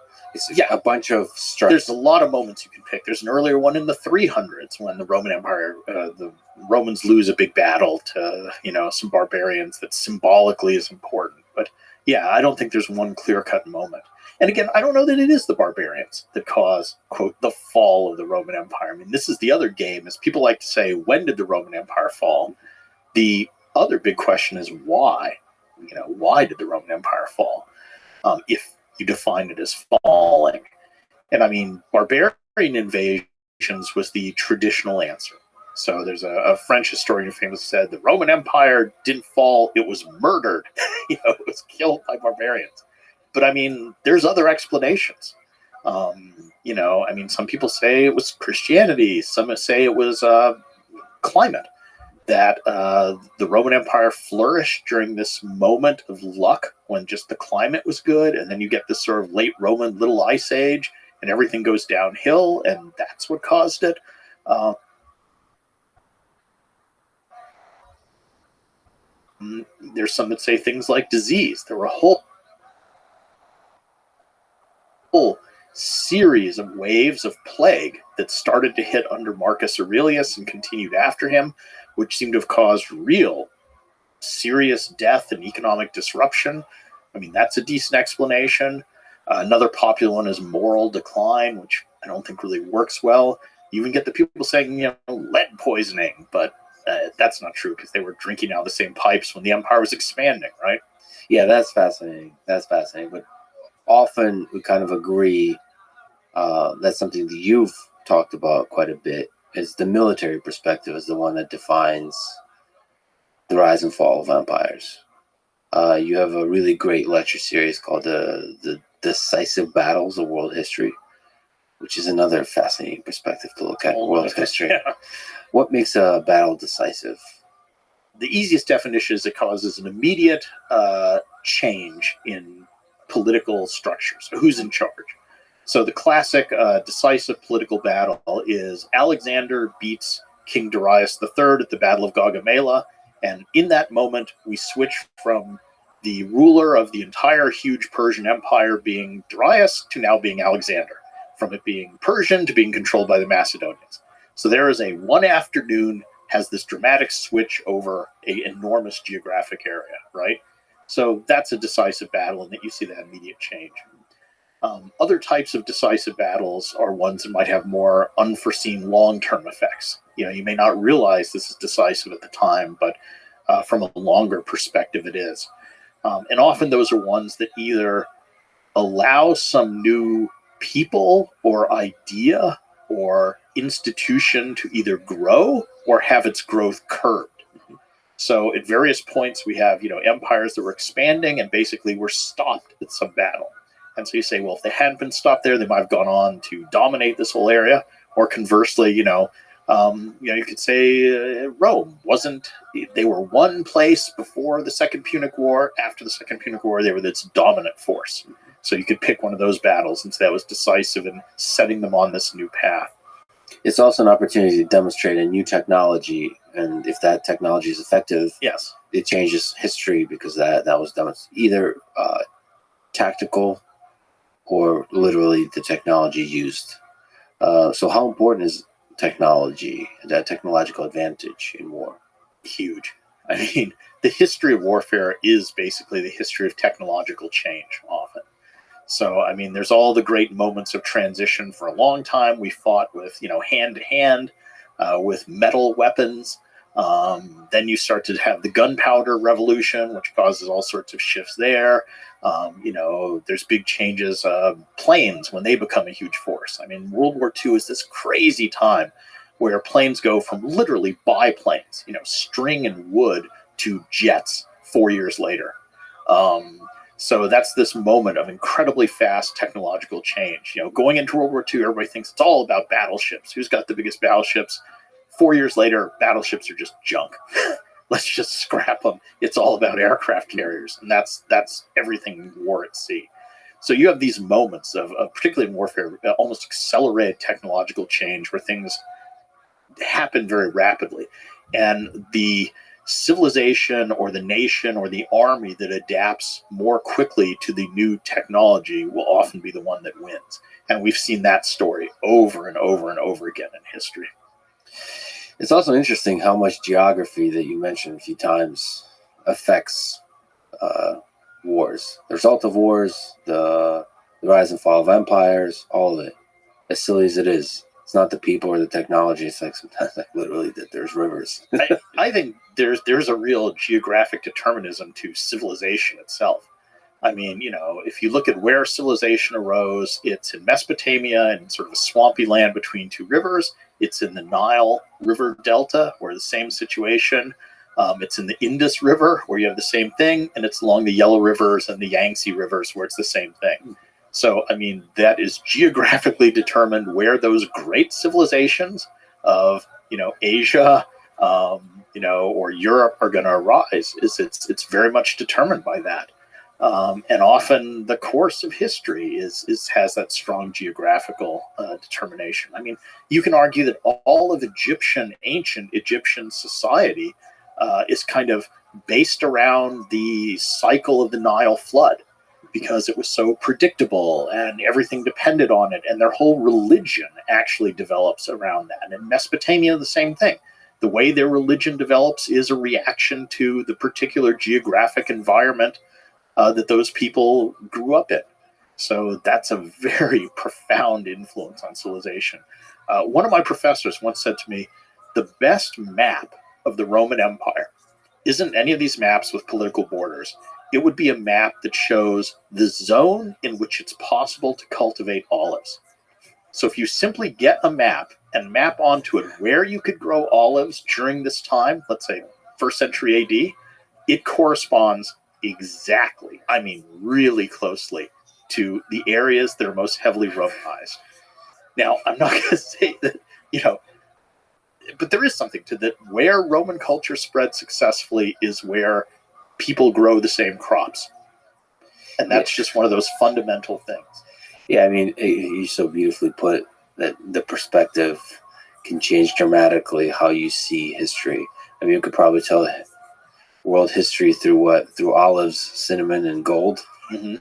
bunch of structures. There's a lot of moments you can pick. There's an earlier one in the 300s when the Roman Empire, the Romans lose a big battle to, some barbarians that symbolically is important. But yeah, I don't think there's one clear-cut moment. And again, I don't know that it is the barbarians that cause, quote, the fall of the Roman Empire. I mean, this is the other game, is people like to say, when did the Roman Empire fall? The other big question is why? why did the Roman Empire fall? If you define it as falling. And I mean, barbarian invasions was the traditional answer. So there's a French historian who famously said the Roman Empire didn't fall, it was murdered. It was killed by barbarians. But I mean, there's other explanations. I mean, some people say it was Christianity. Some say it was climate. That the Roman Empire flourished during this moment of luck when just the climate was good, and then you get this sort of late Roman little ice age, and everything goes downhill, and that's what caused it. There's some that say things like disease. There were a whole series of waves of plague that started to hit under Marcus Aurelius and continued after him, which seemed to have caused real serious death and economic disruption. I mean, that's a decent explanation. Another popular one is moral decline, which I don't think really works well. You even get the people saying, lead poisoning, but that's not true because they were drinking out of the same pipes when the empire was expanding, right? Yeah, that's fascinating. But often we kind of agree that's something that you've talked about quite a bit, is the military perspective is the one that defines the rise and fall of empires. You have a really great lecture series called the Decisive Battles of World History, which is another fascinating perspective to look at world history. Yeah. What makes a battle decisive? The easiest definition is it causes an immediate change in political structures. So who's in charge? So the classic decisive political battle is Alexander beats King Darius III at the Battle of Gaugamela. And in that moment, we switch from the ruler of the entire huge Persian Empire being Darius to now being Alexander, from it being Persian to being controlled by the Macedonians. So there is a one afternoon has this dramatic switch over an enormous geographic area, right? So that's a decisive battle, and that you see that immediate change. Other types of decisive battles are ones that might have more unforeseen long-term effects. You may not realize this is decisive at the time, but from a longer perspective, it is. And often those are ones that either allow some new people or idea or institution to either grow or have its growth curbed. So at various points, we have empires that were expanding and basically were stopped at some battle. And so you say, well, if they hadn't been stopped there, they might have gone on to dominate this whole area. Or conversely, you could say Rome wasn't. They were one place before the Second Punic War. After the Second Punic War, they were this dominant force. So you could pick one of those battles and say that was decisive in setting them on this new path. It's also an opportunity to demonstrate a new technology, and if that technology is effective, yes, it changes history because that was either tactical or literally the technology used. So how important is technology, that technological advantage in war? Huge. I mean, the history of warfare is basically the history of technological change often. So, I mean, there's all the great moments of transition. For a long time, we fought with, hand-to-hand, with metal weapons. Then you start to have the gunpowder revolution, which causes all sorts of shifts there. There's big changes. Planes, when they become a huge force. I mean, World War II is this crazy time where planes go from literally biplanes, string and wood, to jets 4 years later. So that's this moment of incredibly fast technological change. Going into World War II, everybody thinks it's all about battleships. Who's got the biggest battleships? 4 years later, battleships are just junk. Let's just scrap them. It's all about aircraft carriers, and that's everything in war at sea. So you have these moments of particularly in warfare, almost accelerated technological change where things happen very rapidly. And the civilization or the nation or the army that adapts more quickly to the new technology will often be the one that wins. And we've seen that story over and over and over again in history. It's also interesting how much geography that you mentioned a few times affects wars. The result of wars, the rise and fall of empires, all of it. As silly as it is, It's not the people or the technology. It's like sometimes like literally that there's rivers. I think there's a real geographic determinism to civilization itself. I mean, if you look at where civilization arose, it's in Mesopotamia and sort of a swampy land between two rivers. It's in the Nile River Delta, where the same situation. It's in the Indus River, where you have the same thing, and it's along the Yellow Rivers and the Yangtze Rivers, where it's the same thing. So, I mean, that is geographically determined where those great civilizations of, Asia, or Europe are going to arise. It's very much determined by that. And often the course of history has that strong geographical determination. I mean, you can argue that all of ancient Egyptian society is kind of based around the cycle of the Nile flood, because it was so predictable and everything depended on it, and their whole religion actually develops around that. And in Mesopotamia, the same thing. The way their religion develops is a reaction to the particular geographic environment that those people grew up in. So that's a very profound influence on civilization. One of my professors once said to me, the best map of the Roman Empire isn't any of these maps with political borders. It would be a map that shows the zone in which it's possible to cultivate olives. So if you simply get a map and map onto it where you could grow olives during this time, let's say 1st century AD, it corresponds exactly, I mean really closely, to the areas that are most heavily Romanized. Now, I'm not going to say that, but there is something to that. Where Roman culture spread successfully is where people grow the same crops. And that's just one of those fundamental things. Yeah, I mean, you so beautifully put that the perspective can change dramatically how you see history. I mean, you could probably tell world history through olives, cinnamon, and gold. Mm-hmm.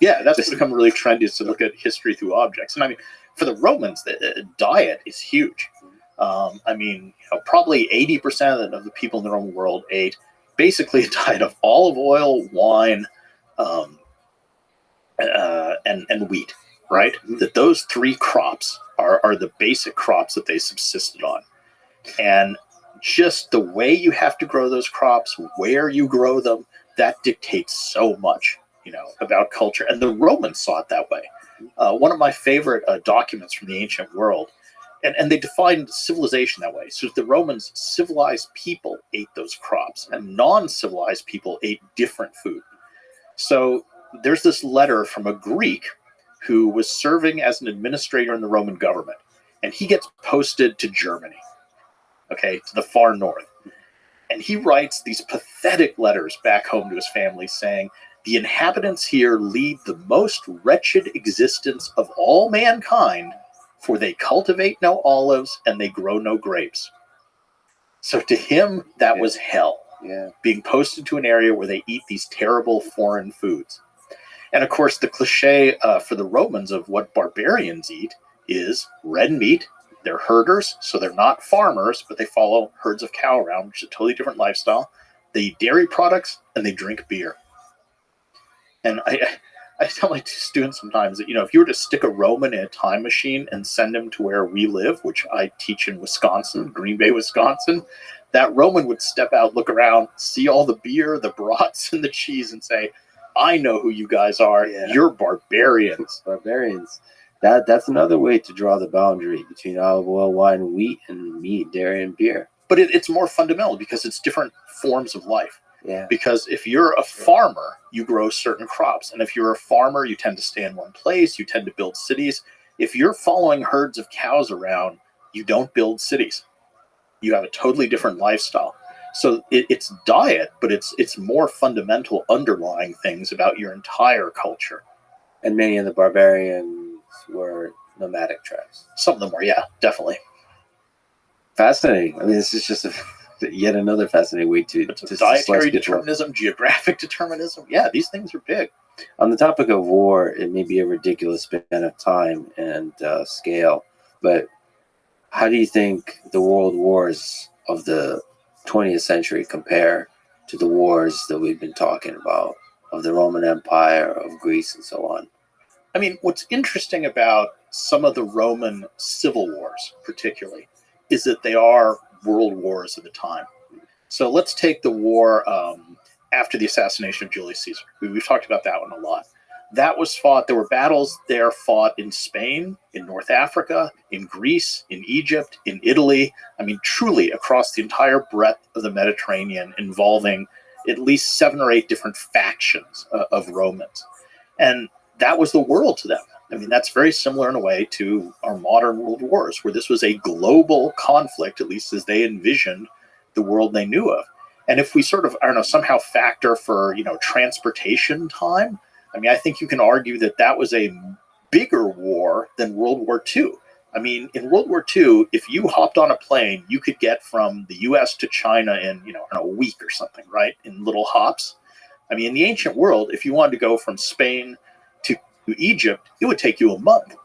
Yeah, that's become really trendy, is to look at history through objects. And I mean, for the Romans, the diet is huge. I mean, probably 80% of the people in the Roman world ate basically a diet of olive oil, wine, and wheat, right? That those three crops are the basic crops that they subsisted on. And just the way you have to grow those crops, where you grow them, that dictates so much, about culture. And the Romans saw it that way. One of my favorite documents from the ancient world, and they defined civilization that way. So the Romans, civilized people ate those crops, and non-civilized people ate different food. So there's this letter from a Greek who was serving as an administrator in the Roman government, and he gets posted to Germany, to the far north. And he writes these pathetic letters back home to his family saying, the inhabitants here lead the most wretched existence of all mankind, for they cultivate no olives and they grow no grapes. So to him, that was hell. Yeah. Being posted to an area where they eat these terrible foreign foods. And of course, the cliche for the Romans of what barbarians eat is red meat. They're herders, so they're not farmers, but they follow herds of cow around, which is a totally different lifestyle. They eat dairy products and they drink beer. And I tell my students sometimes that, if you were to stick a Roman in a time machine and send him to where we live, which I teach in Wisconsin, Green Bay, Wisconsin, that Roman would step out, look around, see all the beer, the brats, and the cheese, and say, I know who you guys are. Yeah. You're barbarians. Barbarians. That's another way to draw the boundary between olive oil, wine, wheat, and meat, dairy, and beer. But it's more fundamental because it's different forms of life. Yeah. Because if you're a farmer, you grow certain crops. And if you're a farmer, you tend to stay in one place. You tend to build cities. If you're following herds of cows around, you don't build cities. You have a totally different lifestyle. So it's diet, but it's more fundamental underlying things about your entire culture. And many of the barbarians were nomadic tribes. Some of them were, yeah, definitely. Fascinating. I mean, this is just yet another fascinating way to dietary determinism, geographic determinism. Yeah, these things are big. On the topic of war, it may be a ridiculous span of time and scale, but how do you think the world wars of the 20th century compare to the wars that we've been talking about, of the Roman Empire, of Greece, and so on? I mean, what's interesting about some of the Roman civil wars, particularly, is that they are world wars of the time. So let's take the war after the assassination of Julius Caesar. We've talked about that one a lot. That was fought, there were battles there fought in Spain, in North Africa, in Greece, in Egypt, in Italy. I mean, truly across the entire breadth of the Mediterranean, involving at least 7 or 8 different factions of Romans. And that was the world to them. I mean, that's very similar in a way to our modern world wars, where this was a global conflict, at least as they envisioned the world they knew of. And if we sort of, I don't know, somehow factor for, transportation time, I mean, I think you can argue that that was a bigger war than World War II. I mean, in World War II, if you hopped on a plane, you could get from the US to China in, in a week or something, right? In little hops. I mean, in the ancient world, if you wanted to go from Spain to Egypt, it would take you a month.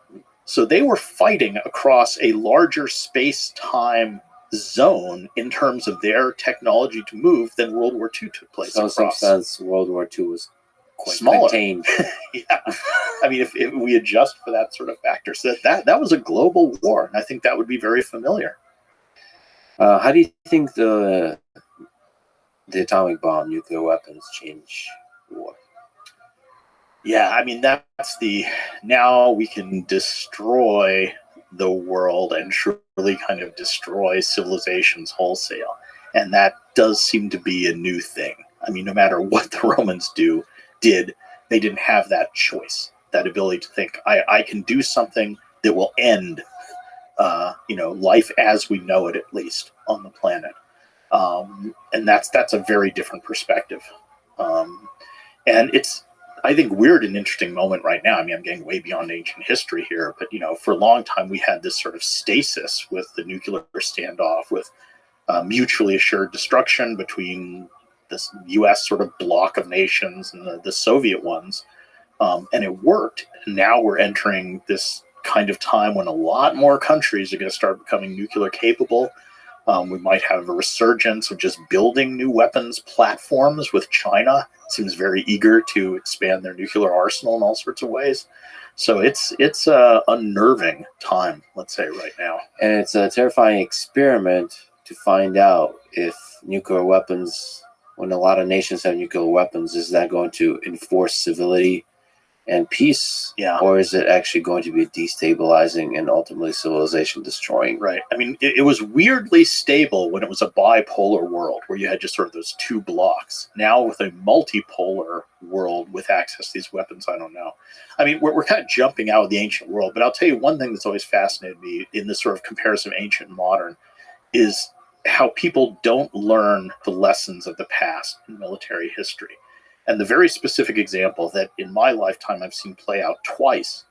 So they were fighting across a larger space-time zone in terms of their technology to move than World War II took place So in some across. sense, World War II was quite Smaller. contained. Yeah. I mean, if we adjust for that sort of factor, so that was a global war, and I think that would be very familiar. How do you think the atomic bomb, nuclear weapons, change war? Yeah, I mean, that's now we can destroy the world and truly kind of destroy civilizations wholesale. And that does seem to be a new thing. I mean, no matter what the Romans did, they didn't have that choice, that ability to think, I can do something that will end, life as we know it, at least on the planet. And that's a very different perspective. And it's, I think, weird and interesting moment right now. I mean, I'm getting way beyond ancient history here, but, for a long time we had this sort of stasis with the nuclear standoff, with mutually assured destruction between this U.S. sort of block of nations and the Soviet ones. And it worked. And now we're entering this kind of time when a lot more countries are going to start becoming nuclear capable. We might have a resurgence of just building new weapons platforms, with China seems very eager to expand their nuclear arsenal in all sorts of ways. So it's a unnerving time, let's say, right now. And it's a terrifying experiment to find out if nuclear weapons, when a lot of nations have nuclear weapons, is that going to enforce civility and peace? Yeah. Or is it actually going to be destabilizing and ultimately civilization destroying? Right. I mean, it was weirdly stable when it was a bipolar world where you had just sort of those two blocks. Now with a multipolar world with access to these weapons, I don't know. I mean, we're kind of jumping out of the ancient world, but I'll tell you one thing that's always fascinated me in this sort of comparison of ancient and modern is how people don't learn the lessons of the past in military history. And the very specific example that in my lifetime I've seen play out twice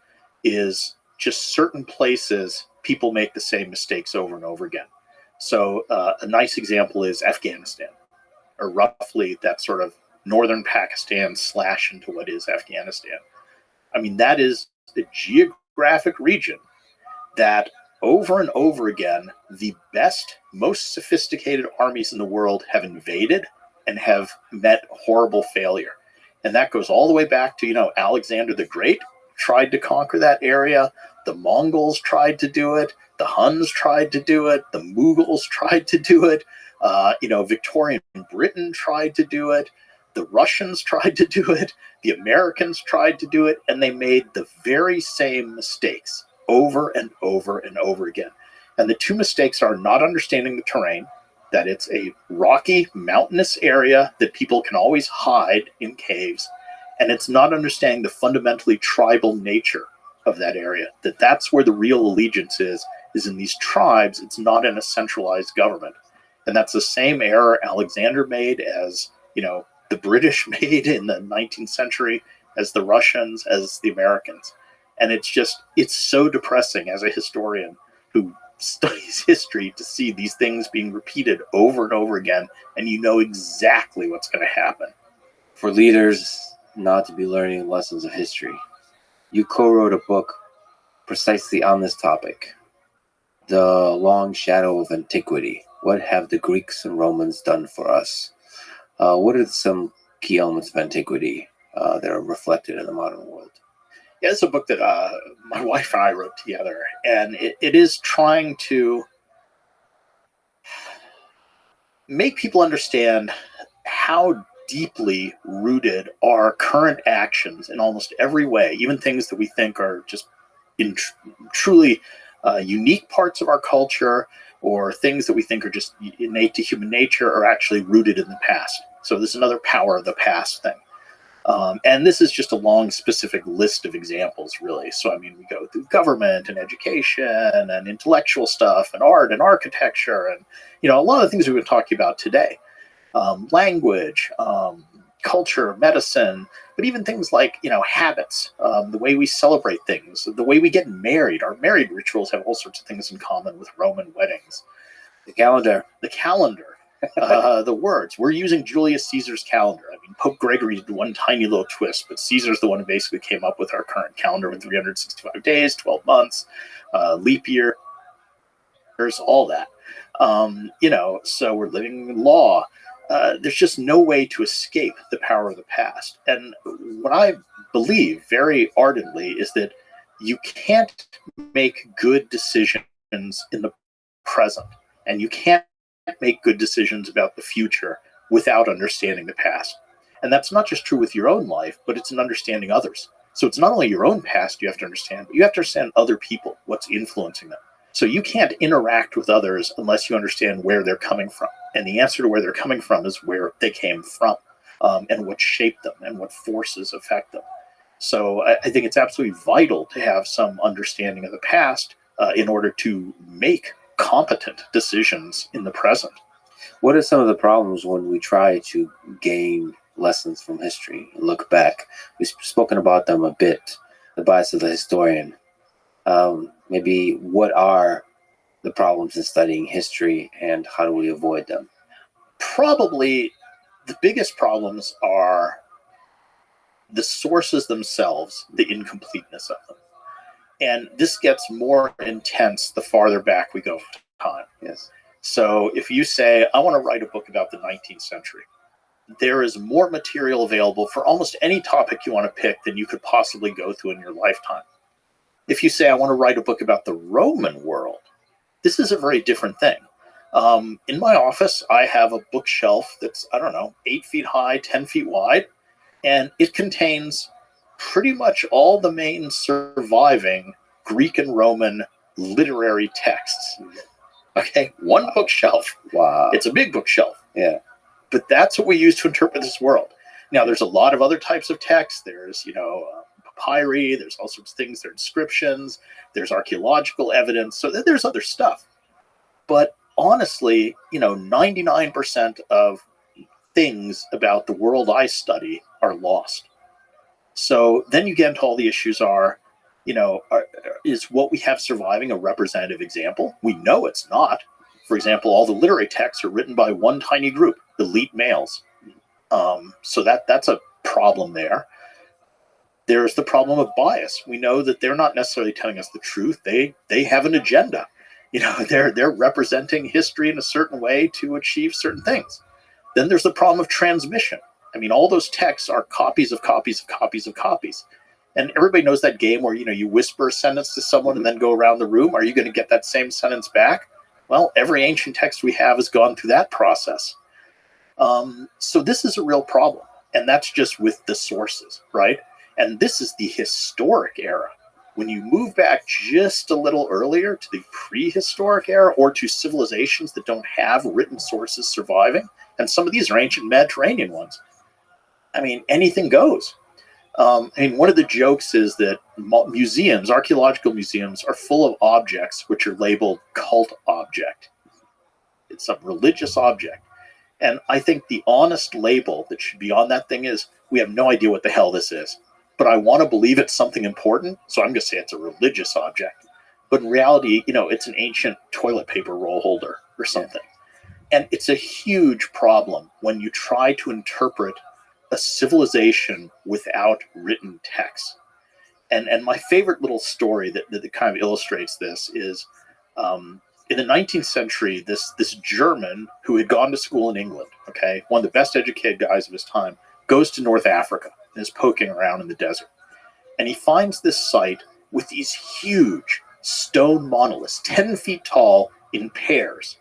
is just certain places people make the same mistakes over and over again. So a nice example is Afghanistan, or roughly that sort of northern Pakistan / into what is Afghanistan. I mean, that is a geographic region that over and over again, the best, most sophisticated armies in the world have invaded and have met horrible failure. And that goes all the way back to, Alexander the Great tried to conquer that area. The Mongols tried to do it. The Huns tried to do it. The Mughals tried to do it. Victorian Britain tried to do it. The Russians tried to do it. The Americans tried to do it. And they made the very same mistakes over and over and over again. And the two mistakes are not understanding the terrain, that it's a rocky, mountainous area that people can always hide in caves, and it's not understanding the fundamentally tribal nature of that area, that's where the real allegiance is in these tribes. It's not in a centralized government. And that's the same error Alexander made, as, the British made in the 19th century, as the Russians, as the Americans. And it's so depressing as a historian who studies history to see these things being repeated over and over again, and exactly what's going to happen. For leaders not to be learning lessons of history, you co-wrote a book precisely on this topic, The Long Shadow of Antiquity. What have the Greeks and Romans done for us? What are some key elements of antiquity that are reflected in the modern world? Yeah, it's a book that my wife and I wrote together, and it is trying to make people understand how deeply rooted our current actions in almost every way, even things that we think are just truly unique parts of our culture, or things that we think are just innate to human nature, are actually rooted in the past. So this is another power of the past thing. And this is just a long, specific list of examples, really. So, I mean, we go through government and education and intellectual stuff and art and architecture and, a lot of the things we've been talking about today. Language, culture, medicine, but even things like, habits, the way we celebrate things, the way we get married. Our married rituals have all sorts of things in common with Roman weddings. The calendar. The words. We're using Julius Caesar's calendar. I mean, Pope Gregory did one tiny little twist, but Caesar's the one who basically came up with our current calendar with 365 days, 12 months, leap year, all that. So we're living in law. There's just no way to escape the power of the past. And what I believe very ardently is that you can't make good decisions in the present, and you can't make good decisions about the future without understanding the past. And that's not just true with your own life, but it's in understanding others. So it's not only your own past you have to understand, but you have to understand other people, what's influencing them. So you can't interact with others unless you understand where they're coming from. And the answer to where they're coming from is where they came from, and what shaped them and what forces affect them. So I think it's absolutely vital to have some understanding of the past in order to make competent decisions in the present. What are some of the problems when we try to gain lessons from history and look back? We've spoken about them a bit, the bias of the historian. Maybe what are the problems in studying history and how do we avoid them? Probably the biggest problems are the sources themselves, the incompleteness of them. And this gets more intense the farther back we go from time. Yes. So if you say, I want to write a book about the 19th century, there is more material available for almost any topic you want to pick than you could possibly go through in your lifetime. If you say, I want to write a book about the Roman world, this is a very different thing. In my office, I have a bookshelf that's, 8 feet high, 10 feet wide, and it contains pretty much all the main surviving Greek and Roman literary texts. Okay, one bookshelf. Wow. It's a big bookshelf. Yeah. But that's what we use to interpret this world. Now, there's a lot of other types of text. There's, papyri. There's all sorts of things. There are inscriptions. There's archaeological evidence. So there's other stuff. But honestly, 99% of things about the world I study are lost. So then you get into all the issues is what we have surviving a representative example? We know it's not. For example, all the literary texts are written by one tiny group, elite males. So that's a problem there. There's the problem of bias. We know that they're not necessarily telling us the truth. They have an agenda. They're representing history in a certain way to achieve certain things. Then there's the problem of transmission. I mean, all those texts are copies of copies of copies of copies. And everybody knows that game where, you whisper a sentence to someone and then go around the room. Are you going to get that same sentence back? Well, every ancient text we have has gone through that process. So this is a real problem. And that's just with the sources, right? And this is the historic era. When you move back just a little earlier to the prehistoric era or to civilizations that don't have written sources surviving, and some of these are ancient Mediterranean ones, I mean, anything goes. One of the jokes is that museums, archaeological museums, are full of objects which are labeled cult object. It's a religious object. And I think the honest label that should be on that thing is, we have no idea what the hell this is, but I want to believe it's something important, so I'm going to say it's a religious object. But in reality, it's an ancient toilet paper roll holder or something. And it's a huge problem when you try to interpret a civilization without written text. And my favorite little story that kind of illustrates this is in the 19th century, this German who had gone to school in England, okay, one of the best educated guys of his time, goes to North Africa and is poking around in the desert. and he finds this site with these huge stone monoliths, 10 feet tall in pairs.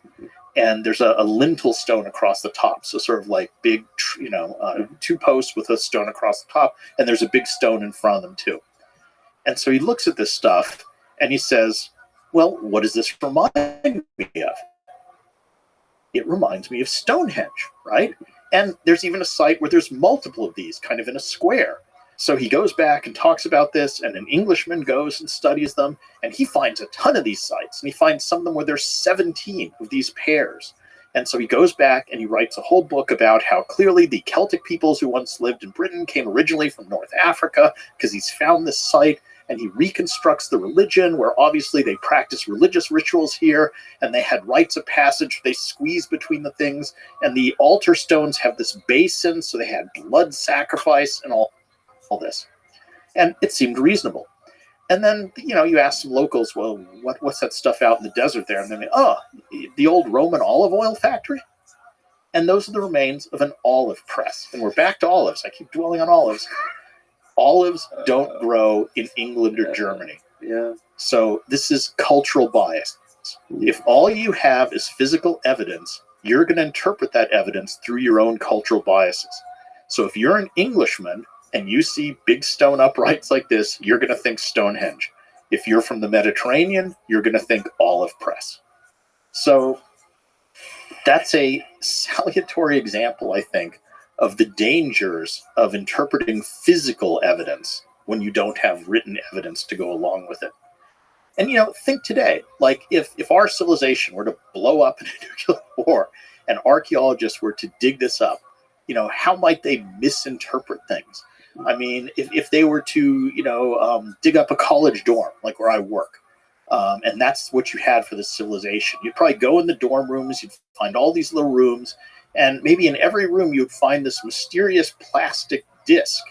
And there's a lintel stone across the top. So sort of like big, two posts with a stone across the top. And there's a big stone in front of them too. And so he looks at this stuff and he says, well, what does this remind me of? It reminds me of Stonehenge, right? And there's even a site where there's multiple of these kind of in a square. So he goes back and talks about this, and an Englishman goes and studies them, and he finds a ton of these sites, and he finds some of them where there's 17 of these pairs. And so he goes back and he writes a whole book about how clearly the Celtic peoples who once lived in Britain came originally from North Africa, because he's found this site, and he reconstructs the religion where obviously they practice religious rituals here, and they had rites of passage, they squeeze between the things, and the altar stones have this basin, so they had blood sacrifice and all this. And it seemed reasonable. And then, you ask some locals, well, what's that stuff out in the desert there? And they're like, the old Roman olive oil factory? And those are the remains of an olive press. And we're back to olives. I keep dwelling on olives. Olives don't grow in England or Germany. Yeah. So this is cultural bias. If all you have is physical evidence, you're going to interpret that evidence through your own cultural biases. So if you're an Englishman and you see big stone uprights like this, you're going to think Stonehenge. If you're from the Mediterranean, you're going to think olive press. So that's a salutary example, I think, of the dangers of interpreting physical evidence when you don't have written evidence to go along with it. And, think today, like if our civilization were to blow up in a nuclear war and archaeologists were to dig this up, how might they misinterpret things? I mean, if they were to, dig up a college dorm, like where I work, and that's what you had for this civilization, you'd probably go in the dorm rooms, you'd find all these little rooms, and maybe in every room you'd find this mysterious plastic disc.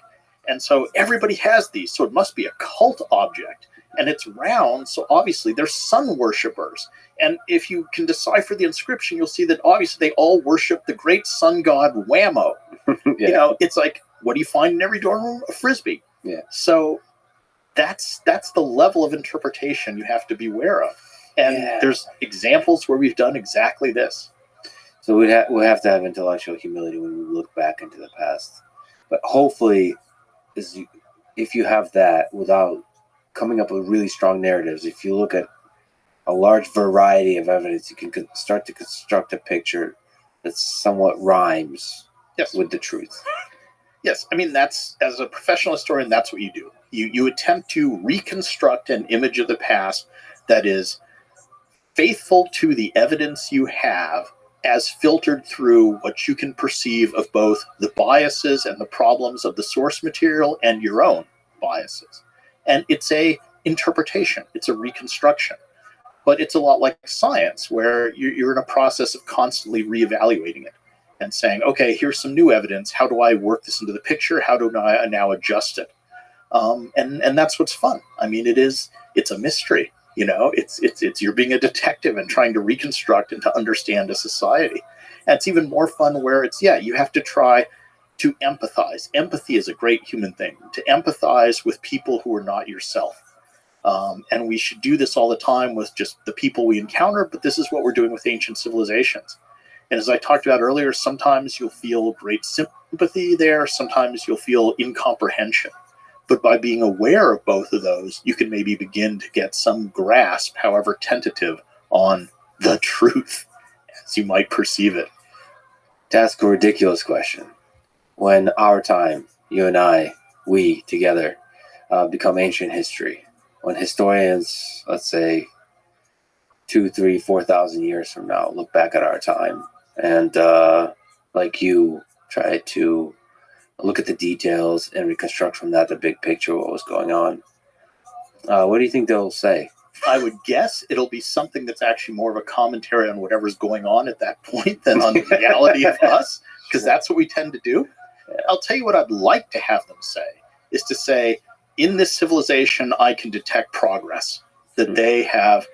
And so everybody has these, so it must be a cult object. And it's round, so obviously they're sun worshippers. And if you can decipher the inscription, you'll see that obviously they all worship the great sun god Whammo. Yeah. It's like, what do you find in every dorm room? A Frisbee. Yeah. So that's the level of interpretation you have to be aware of. And there's examples where we've done exactly this. So we'll have to have intellectual humility when we look back into the past. But hopefully, if you have that without coming up with really strong narratives, if you look at a large variety of evidence, you can start to construct a picture that somewhat rhymes with the truth. Yes, I mean, that's, as a professional historian, that's what you do. You attempt to reconstruct an image of the past that is faithful to the evidence you have as filtered through what you can perceive of both the biases and the problems of the source material and your own biases. And it's a interpretation. It's a reconstruction. But it's a lot like science, where you're in a process of constantly reevaluating it and saying, okay, here's some new evidence. How do I work this into the picture? How do I now adjust it? And that's what's fun. I mean, it's a mystery. It's you're being a detective and trying to reconstruct and to understand a society. And it's even more fun where you have to try to empathize. Empathy is a great human thing, to empathize with people who are not yourself. And we should do this all the time with just the people we encounter, but this is what we're doing with ancient civilizations. And as I talked about earlier, sometimes you'll feel great sympathy there, sometimes you'll feel incomprehension. But by being aware of both of those, you can maybe begin to get some grasp, however tentative, on the truth, as you might perceive it. To ask a ridiculous question, when our time, you and I, we together, become ancient history, when historians, let's say 2, 3, 4,000 years from now, look back at our time and, like you, try to look at the details and reconstruct from that the big picture of what was going on, what do you think they'll say? I would guess it'll be something that's actually more of a commentary on whatever's going on at that point than on the reality of us, because that's what we tend to do. I'll tell you what I'd like to have them say, is to say, in this civilization, I can detect progress, that they have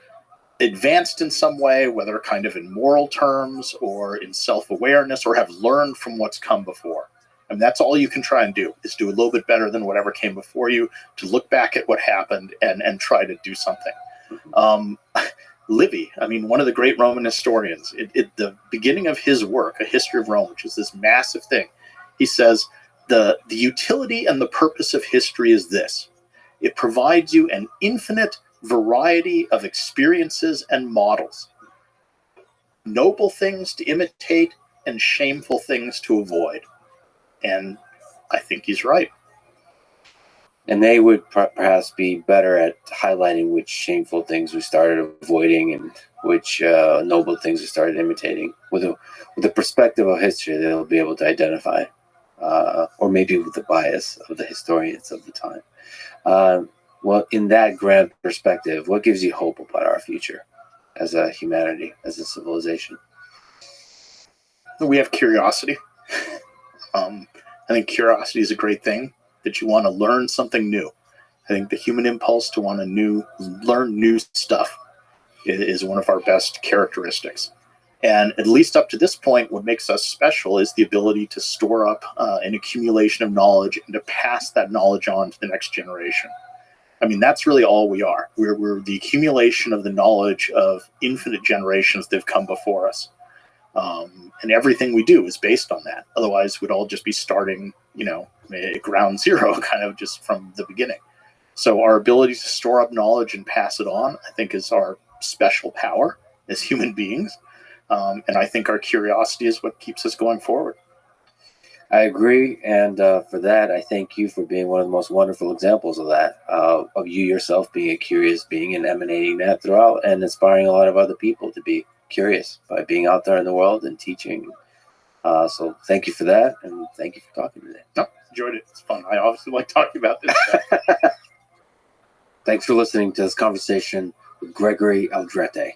advanced in some way, whether kind of in moral terms or in self-awareness, or have learned from what's come before. And that's all you can try and do, is do a little bit better than whatever came before you, to look back at what happened and try to do something. Livy, I mean, one of the great Roman historians, the beginning of his work, A History of Rome, which is this massive thing, he says, the utility and the purpose of history is this: it provides you an infinite variety of experiences and models, noble things to imitate and shameful things to avoid. And I think he's right. And they would perhaps be better at highlighting which shameful things we started avoiding and which noble things we started imitating. With the perspective of history, they'll be able to identify, or maybe with the bias of the historians of the time. Well, in that grand perspective, what gives you hope about our future as a humanity, as a civilization? We have curiosity. I think curiosity is a great thing, that you want to learn something new. I think the human impulse to want to learn new stuff is one of our best characteristics. And at least up to this point, what makes us special is the ability to store up an accumulation of knowledge and to pass that knowledge on to the next generation. I mean, that's really all we are. We're the accumulation of the knowledge of infinite generations that have come before us. And everything we do is based on that. Otherwise, we'd all just be starting, at ground zero, kind of just from the beginning. So our ability to store up knowledge and pass it on, I think, is our special power as human beings. And I think our curiosity is what keeps us going forward. I agree. And for that, I thank you for being one of the most wonderful examples of that, of you yourself being a curious being and emanating that throughout and inspiring a lot of other people to be curious by being out there in the world and teaching. So thank you for that. And thank you for talking today. No, enjoyed it. It's fun. I obviously like talking about this stuff. Thanks for listening to this conversation with Gregory Aldrete.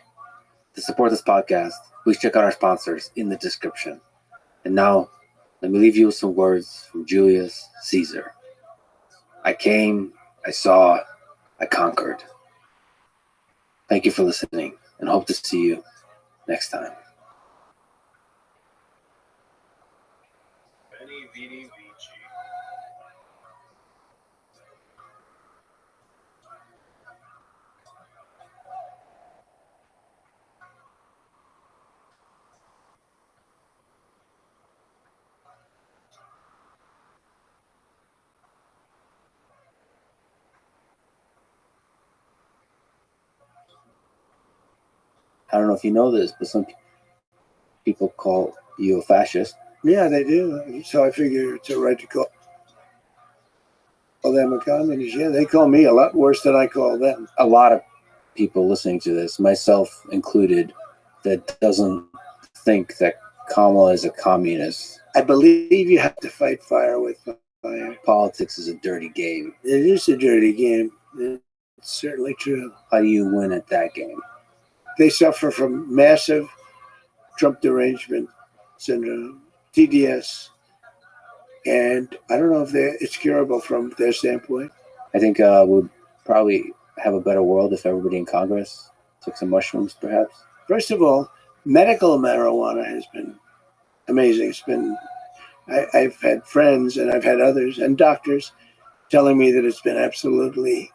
To support this podcast, please check out our sponsors in the description. And now, let me leave you with some words from Julius Caesar. I came, I saw, I conquered. Thank you for listening, and hope to see you next time. Veni, vidi, vici. I don't know if you know this, but some people call you a fascist. Yeah, they do. So I figure it's a right to call them a communist. Yeah, they call me a lot worse than I call them. A lot of people listening to this, myself included, that doesn't think that Kamala is a communist. I believe you have to fight fire with fire. Politics is a dirty game. It is a dirty game. It's certainly true. How do you win at that game? They suffer from massive Trump derangement syndrome, TDS, and I don't know if it's curable from their standpoint. I think we'd probably have a better world if everybody in Congress took some mushrooms, perhaps. First of all, medical marijuana has been amazing. It's been, I've had friends and I've had others and doctors telling me that it's been absolutely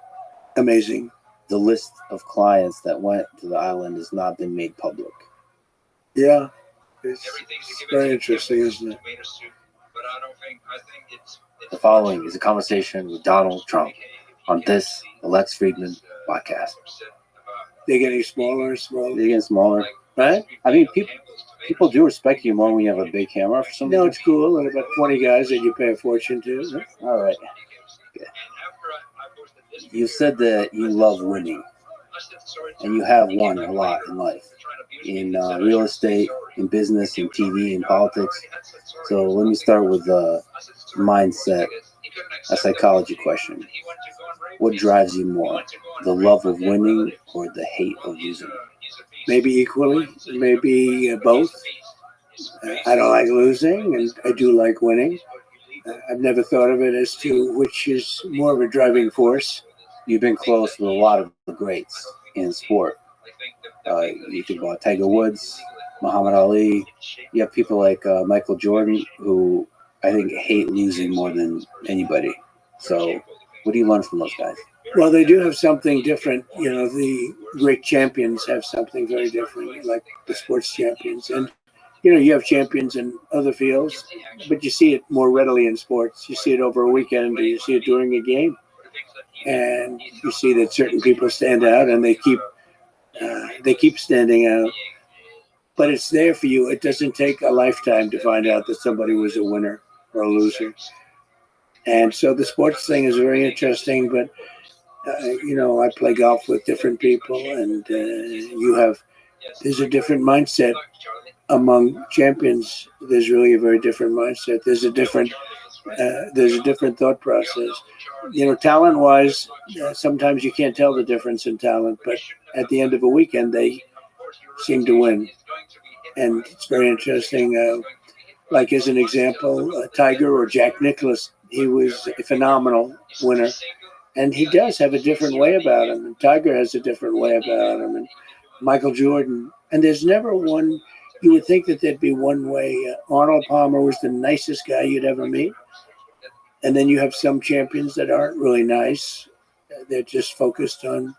amazing. The list of clients that went to the island has not been made public. Yeah, it's very interesting, isn't it? The following is a conversation with Donald Trump on this, the Lex Friedman podcast. They're getting smaller and smaller. They're getting smaller, right? I mean, people do respect you more when you have a big camera for some No, reason. it's cool. And about 20 guys that you pay a fortune to. All right. Okay. You said that you love winning, and you have won a lot in life, in real estate, in business, in TV, in politics. So let me start with the mindset, a psychology question. What drives you more, the love of winning or the hate of losing? Maybe equally, maybe both. I don't like losing, and I do like winning. I've never thought of it as to which is more of a driving force. You've been close with a lot of the greats in sport. You think about Tiger Woods, Muhammad Ali. You have people like Michael Jordan, who I think, hate losing more than anybody. So, what do you learn from those guys? Well, they do have something different. You know, the great champions have something very different, like the sports champions. And, you know, you have champions in other fields, but you see it more readily in sports. You see it over a weekend, or you see it during a game. And you see that certain people stand out, and they keep standing out. But it's there for you. It doesn't take a lifetime to find out that somebody was a winner or a loser. And so the sports thing is very interesting, but you know, I play golf with different people, and there's a different mindset among champions. There's really a very different mindset. There's a different thought process. You know, talent-wise, sometimes you can't tell the difference in talent, but at the end of a weekend, they seem to win, and it's very interesting. Like as an example, Tiger or Jack Nicklaus, he was a phenomenal winner. And he does have a different way about him. And Tiger has a different way about him. And Michael Jordan. And there's never one, you would think that there'd be one way. Arnold Palmer was the nicest guy you'd ever meet. And then you have some champions that aren't really nice. They're just focused on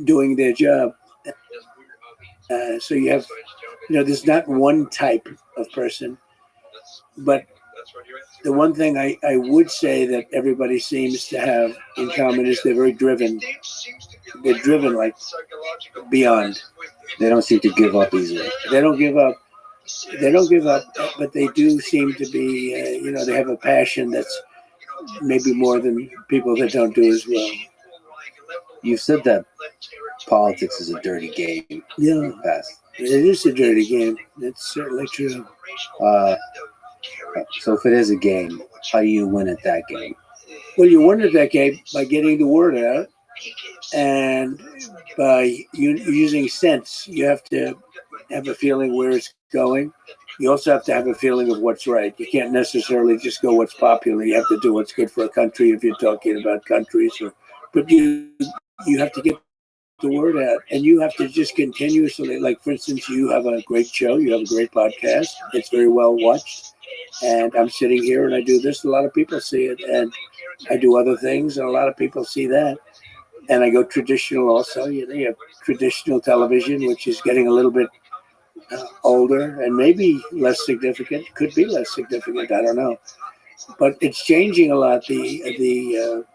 doing their job. So you have, you know, there's not one type of person. But the one thing I would say that everybody seems to have in common is they're very driven. They're driven like beyond. They don't seem to give up easily. They don't give up. But they do seem to be, you know, they have a passion that's maybe more than people that don't do as well. You've said that politics is a dirty game. Yeah, in the past. It is a dirty game. That's certainly true. So if it is a game, how do you win at that game? Well, you win at that game by getting the word out and by using sense. You have to have a feeling where it's going. You also have to have a feeling of what's right. You can't necessarily just go what's popular. You have to do what's good for a country if you're talking about countries. But you have to get the word out, and you have to just continuously, like, for instance, you have a great show. You have a great podcast. It's very well watched. And I'm sitting here and I do this. A lot of people see it. And I do other things, and a lot of people see that. And I go traditional also. You know, you have traditional television, which is getting a little bit older and maybe less significant. Could be less significant. I don't know. But it's changing a lot. The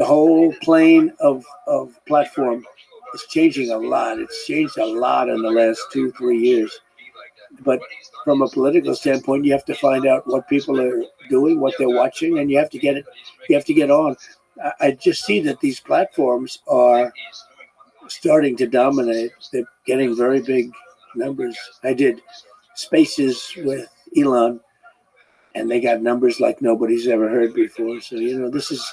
whole plane of platform is changing a lot. It's changed a lot in the last 2-3 years. But from a political standpoint, you have to find out what people are doing, what they're watching, and you have to get it. You have to get on. I just see that these platforms are starting to dominate. They're getting very big numbers. I did Spaces with Elon, and they got numbers like nobody's ever heard before. So, you know, this is,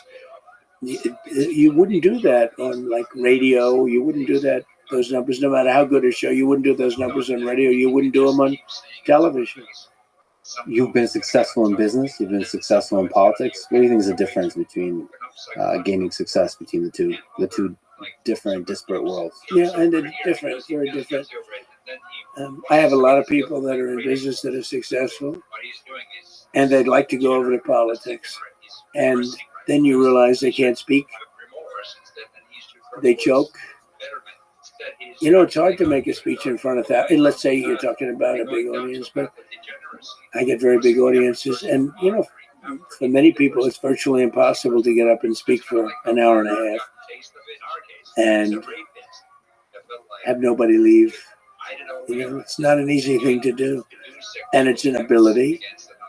you wouldn't do that on like radio. You wouldn't do that, those numbers, no matter how good a show. You wouldn't do those numbers on radio. You wouldn't do them on television. You've been successful in business. You've been successful in politics. What do you think is the difference between gaining success between the two different, disparate worlds? Yeah, and they're different, very different. I have a lot of people that are in business that are successful, and they'd like to go over to politics. And then you realize they can't speak. They choke. You know, it's hard to make a speech in front of that. And let's say you're talking about a big audience, but I get very big audiences. And, you know, for many people, it's virtually impossible to get up and speak for an hour and a half and have nobody leave. You know, it's not an easy thing to do. And it's an ability.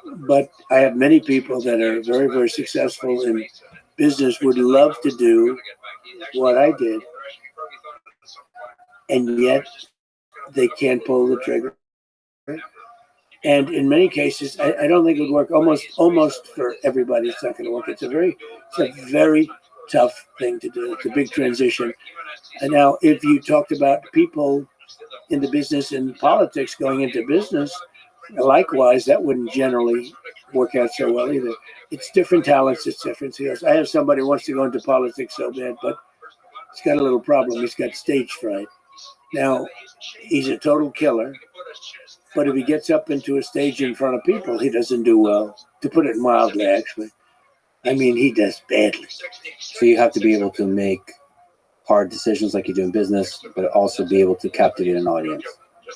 But I have many people that are very, very successful in business, would love to do what I did. And yet they can't pull the trigger. And in many cases, I don't think it would work. Almost for everybody, it's not going to work. It's a very tough thing to do. It's a big transition. And now, if you talked about people in the business and politics going into business, likewise, that wouldn't generally work out so well either. It's different talents. It's different skills. I have somebody who wants to go into politics so bad, but he's got a little problem. He's got stage fright. Now, he's a total killer, but if he gets up into a stage in front of people, he doesn't do well. To put it mildly, actually. I mean, he does badly. So you have to be able to make hard decisions like you do in business, but also be able to captivate an audience.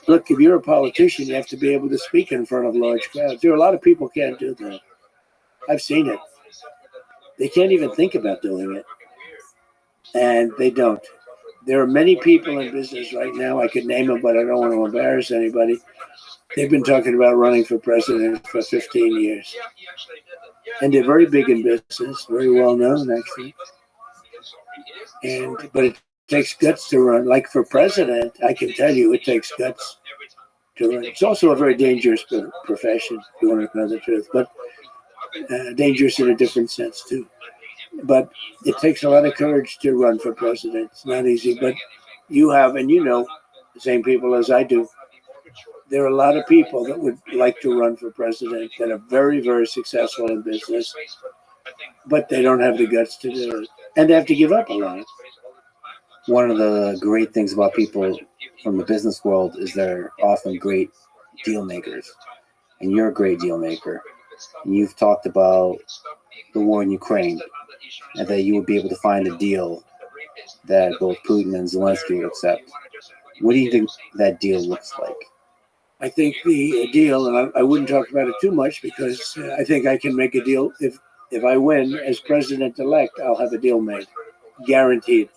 Look, if you're a politician, you have to be able to speak in front of large crowds. There are a lot of people who can't do that. I've seen it. They can't even think about doing it. And they don't. There are many people in business right now. I could name them, but I don't want to embarrass anybody. They've been talking about running for president for 15 years. And they're very big in business, very well known, actually. But it takes guts to run. Like for president, I can tell you it takes guts to run. It's also a very dangerous profession, if you want to know the truth, but dangerous in a different sense, too. But it takes a lot of courage to run for president. It's not easy, but you have, and you know, the same people as I do. There are a lot of people that would like to run for president that are very, very successful in business, but they don't have the guts to do it. And they have to give up a lot. One of the great things about people from the business world is they're often great deal makers. And you're a great deal maker. And you've talked about the war in Ukraine and that you would be able to find a deal that both Putin and Zelensky would accept. What do you think that deal looks like? I think the deal, and I wouldn't talk about it too much because I think I can make a deal. If I win as president-elect, I'll have a deal made, guaranteed.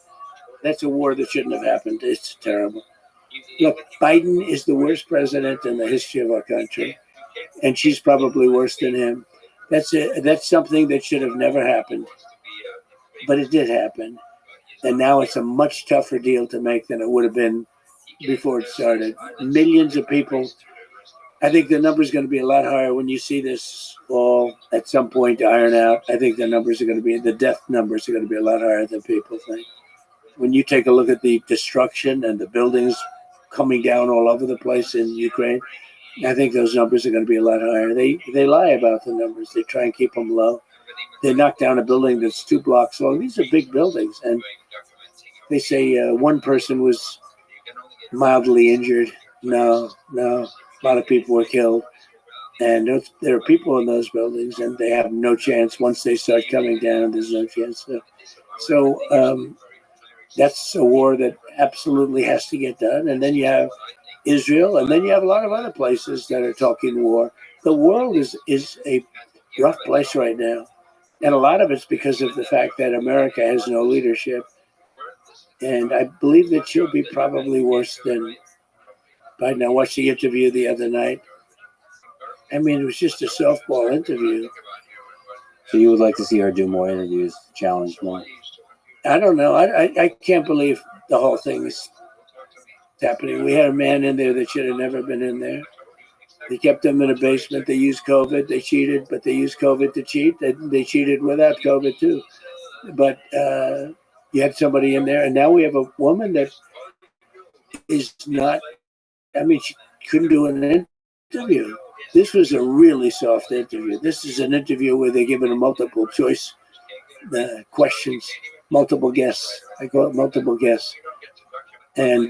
That's a war that shouldn't have happened. It's terrible. Look, Biden is the worst president in the history of our country, and she's probably worse than him. That's something that should have never happened, but it did happen. And now it's a much tougher deal to make than it would have been before it started. Millions of people. I think the number is going to be a lot higher when you see this all at some point iron out. I think the death numbers are going to be a lot higher than people think. When you take a look at the destruction and the buildings coming down all over the place in Ukraine, I think those numbers are going to be a lot higher. They lie about the numbers. They try and keep them low. They knocked down a building that's 2 blocks long. These are big buildings, and they say one person was mildly injured. No. A lot of people were killed. And there are people in those buildings, and they have no chance. Once they start coming down, there's no chance. So that's a war that absolutely has to get done. And then you have Israel, and then you have a lot of other places that are talking war. The world is a rough place right now. And a lot of it's because of the fact that America has no leadership. And I believe that she'll be probably worse than Biden. I watched the interview the other night. I mean, it was just a softball interview. So you would like to see her do more interviews, challenge more? I don't know. I can't believe the whole thing is happening. We had a man in there that should have never been in there. They kept him in a basement. They used COVID. They cheated, but they used COVID to cheat. They cheated without COVID too. But you had somebody in there, and now we have a woman that is not. I mean, she couldn't do an interview. This was a really soft interview. This is an interview where they're given a multiple choice questions, multiple guess. I call it multiple guess. And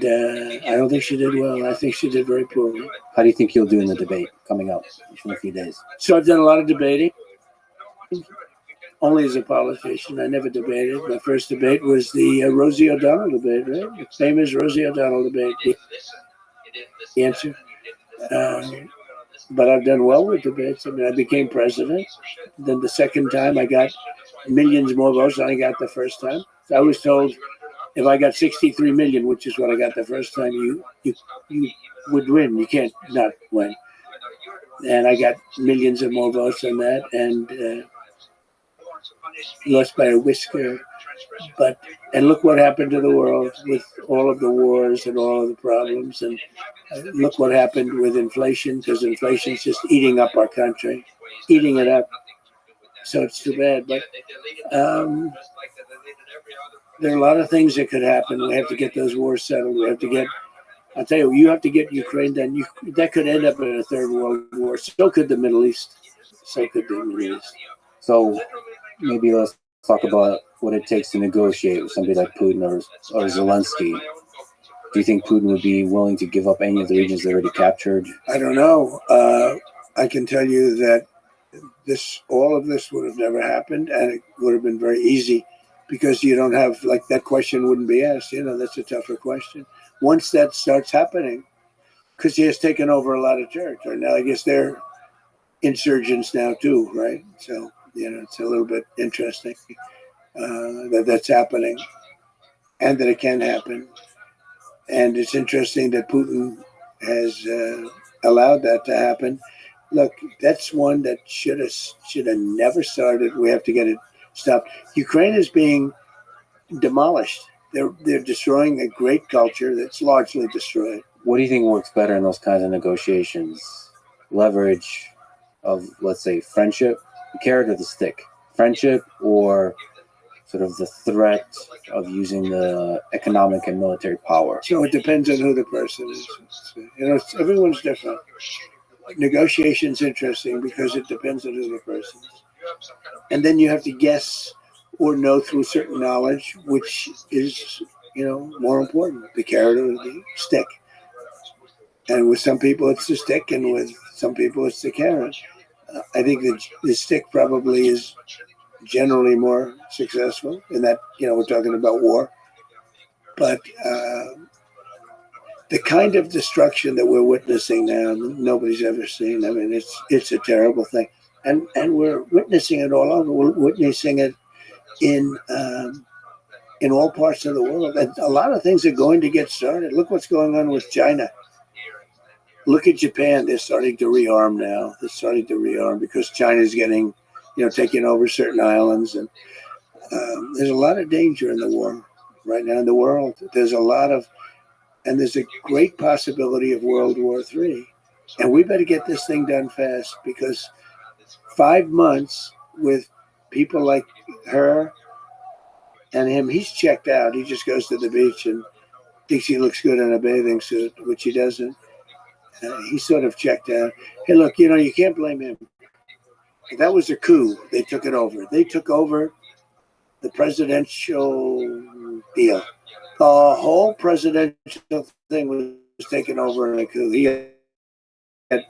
I don't think she did well. I think she did very poorly. How do you think you'll do in the debate coming up in a few days? So I've done a lot of debating, only as a politician. I never debated. My first debate was the Rosie O'Donnell debate, right? The famous Rosie O'Donnell debate. The answer. But I've done well with debates. I mean, I became president. Then the second time, I got millions more votes than I got the first time. So I was told if I got 63 million, which is what I got the first time, you would win. You can't not win. And I got millions of more votes than that, and lost by a whisker. And look what happened to the world with all of the wars and all of the problems. And look what happened with inflation, because inflation's just eating up our country, eating it up. So it's too bad. But there are a lot of things that could happen. We have to get those wars settled. We have to get, I'll tell you have to get Ukraine done. That could end up in a third world war. So could the Middle East. So could the Middle East. So maybe let's talk about what it takes to negotiate with somebody like Putin or Zelensky. Do you think Putin would be willing to give up any of the regions they already captured? I don't know. I can tell you that all of this would have never happened, and it would have been very easy because you don't have, like, that question wouldn't be asked. That's a tougher question. Once that starts happening, because he has taken over a lot of territory. Now, I guess they're insurgents now too, right? So, it's a little bit interesting that's happening and that it can happen. And it's interesting that Putin has allowed that to happen. Look, that's one that should have never started. We have to get it stopped. Ukraine is being demolished. They're destroying a great culture that's largely destroyed. What do you think works better in those kinds of negotiations? Leverage of, let's say, friendship, the carrot or the stick? Friendship, or sort of the threat of using the economic and military power? So it depends on who the person is. Everyone's different. Negotiation's interesting because it depends on who the person is. And then you have to guess or know through certain knowledge which is, more important, the carrot or the stick. And with some people it's the stick, and with some people it's the carrot. I think the stick probably is generally more successful in that, we're talking about war. But the kind of destruction that we're witnessing now, nobody's ever seen. I mean, it's a terrible thing. And we're witnessing it all over. We're witnessing it in all parts of the world. And a lot of things are going to get started. Look what's going on with China. Look at Japan. They're starting to rearm now. They're starting to rearm because China's getting, taking over certain islands. And there's a lot of danger in the war right now in the world. There's a great possibility of World War III. And we better get this thing done fast, because 5 months with people like her and him, he's checked out. He just goes to the beach and thinks he looks good in a bathing suit, which he doesn't. He's sort of checked out. Hey, look, you can't blame him. That was a coup. They took it over. They took over the presidential deal. The whole presidential thing was taken over in a coup. He had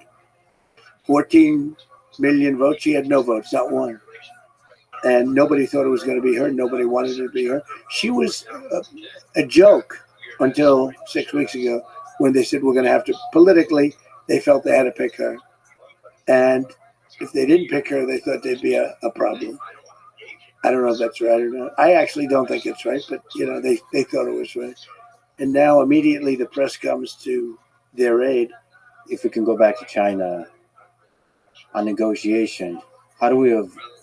14 million votes. She had no votes, not one. And nobody thought it was going to be her. Nobody wanted it to be her. She was a joke until 6 weeks ago, when they said we're going to have to, politically, they felt they had to pick her. And if they didn't pick her, they thought there'd be a problem. I don't know if that's right or not. I actually don't think it's right, but, they thought it was right. And now immediately the press comes to their aid. If we can go back to China on negotiation, how do we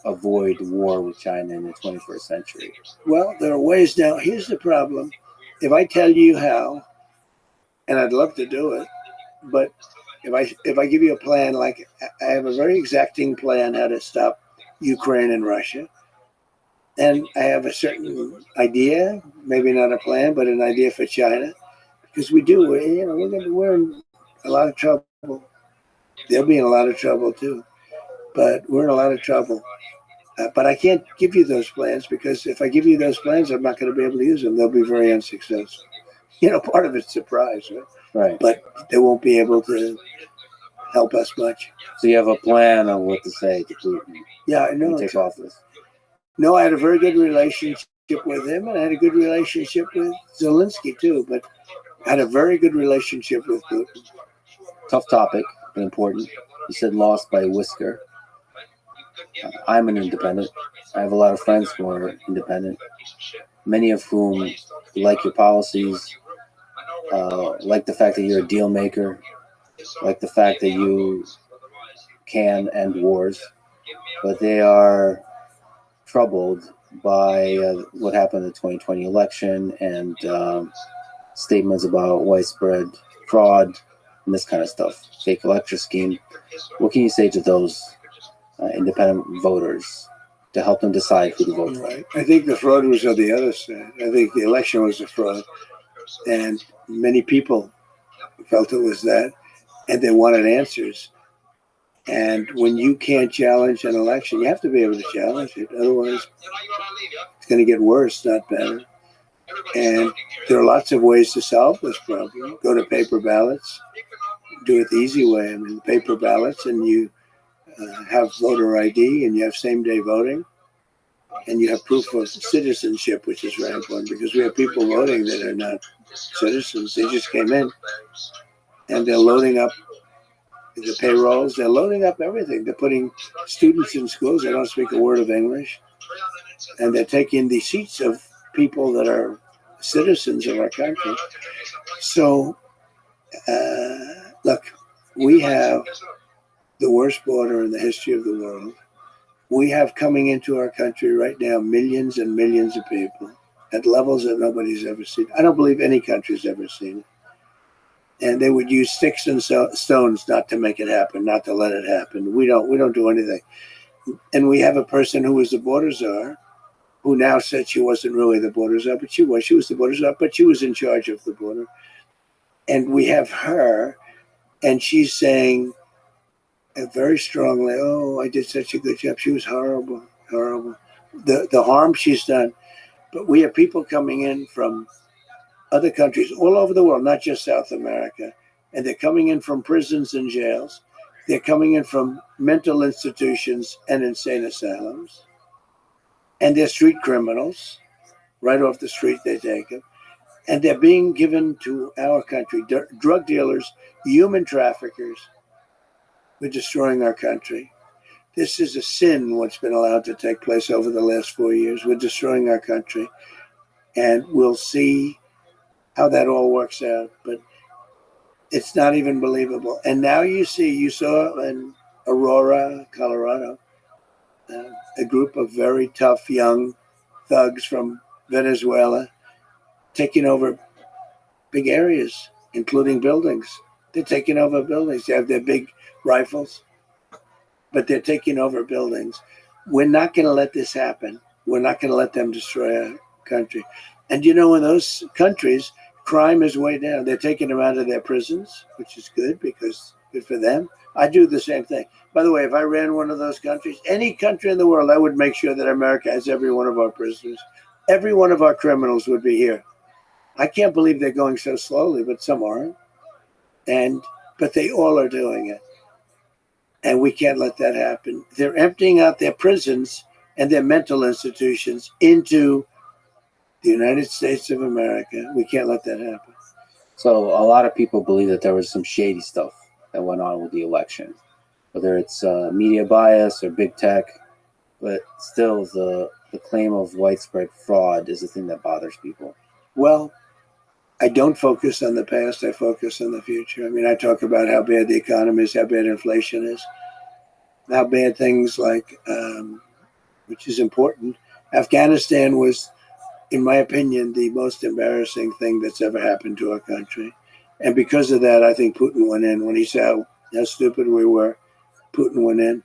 avoid war with China in the 21st century? Well, there are ways now. Here's the problem. If I tell you how, and I'd love to do it, but if I give you a plan, like I have a very exacting plan how to stop Ukraine and Russia, and I have a certain idea, maybe not a plan, but an idea for China, because we're in a lot of trouble. They'll be in a lot of trouble too, but we're in a lot of trouble. But I can't give you those plans, because if I give you those plans, I'm not going to be able to use them. They'll be very unsuccessful. Part of it's surprise, right? Right. But they won't be able to help us much. So you have a plan on what to say to Putin? Yeah, I know. Take office. No, I had a very good relationship with him, and I had a good relationship with Zelensky too. But I had a very good relationship with Putin. Tough topic, but important. You said lost by a whisker. I'm an independent. I have a lot of friends who are independent, many of whom like your policies, like the fact that you're a deal maker, like the fact that you can end wars, but they are troubled by what happened in the 2020 election and statements about widespread fraud and this kind of stuff, fake election scheme. What can you say to those independent voters to help them decide who to vote for? Right. I think the fraud was on the other side. I think the election was a fraud, and many people felt it was that, and they wanted answers. And when you can't challenge an election, you have to be able to challenge it. Otherwise, it's going to get worse, not better. And there are lots of ways to solve this problem. Go to paper ballots. Do it the easy way. I mean, paper ballots, and you have voter ID, and you have same-day voting, and you have proof of citizenship, which is very important because we have people voting that are not citizens. They just came in, and they're loading up the payrolls. They're loading up everything. They're putting students in schools. They don't speak a word of English, and they're taking the seats of people that are citizens of our country. So, look, we have the worst border in the history of the world. We have coming into our country right now millions and millions of people at levels that nobody's ever seen. I don't believe any country's ever seen it. And they would use sticks and stones not to make it happen, not to let it happen. We don't do anything. And we have a person who was the border czar, who now said she wasn't really the border czar, but she was. She was the border czar, but she was in charge of the border. And we have her, and she's saying very strongly, "Oh, I did such a good job. She was horrible, horrible. The harm she's done." But we have people coming in from other countries all over the world, not just South America, and they're coming in from prisons and jails. They're coming in from mental institutions and insane asylums. And they're street criminals. Right off the street, they take them. And they're being given to our country. Drug dealers, human traffickers. We're destroying our country. This is a sin, what's been allowed to take place over the last 4 years. We're destroying our country. And we'll see how that all works out. But it's not even believable. And now you saw in Aurora, Colorado, a group of very tough young thugs from Venezuela taking over big areas, including buildings. They're taking over buildings. They have their big rifles, but they're taking over buildings. We're not going to let this happen. We're not going to let them destroy our country. And in those countries, crime is way down. They're taking them out of their prisons, which is good because good for them. I do the same thing. By the way, if I ran one of those countries, any country in the world, I would make sure that America has every one of our prisoners. Every one of our criminals would be here. I can't believe they're going so slowly, but some aren't. But they all are doing it. And we can't let that happen. They're emptying out their prisons and their mental institutions into the United States of America. We can't let that happen. So a lot of people believe that there was some shady stuff that went on with the election, whether it's media bias or big tech, but still the claim of widespread fraud is the thing that bothers people. Well, I don't focus on the past. I focus on the future. I mean, I talk about how bad the economy is, how bad inflation is, how bad things like, which is important. Afghanistan was, in my opinion, the most embarrassing thing that's ever happened to our country. And because of that, I think Putin went in. When he saw how stupid we were, Putin went in.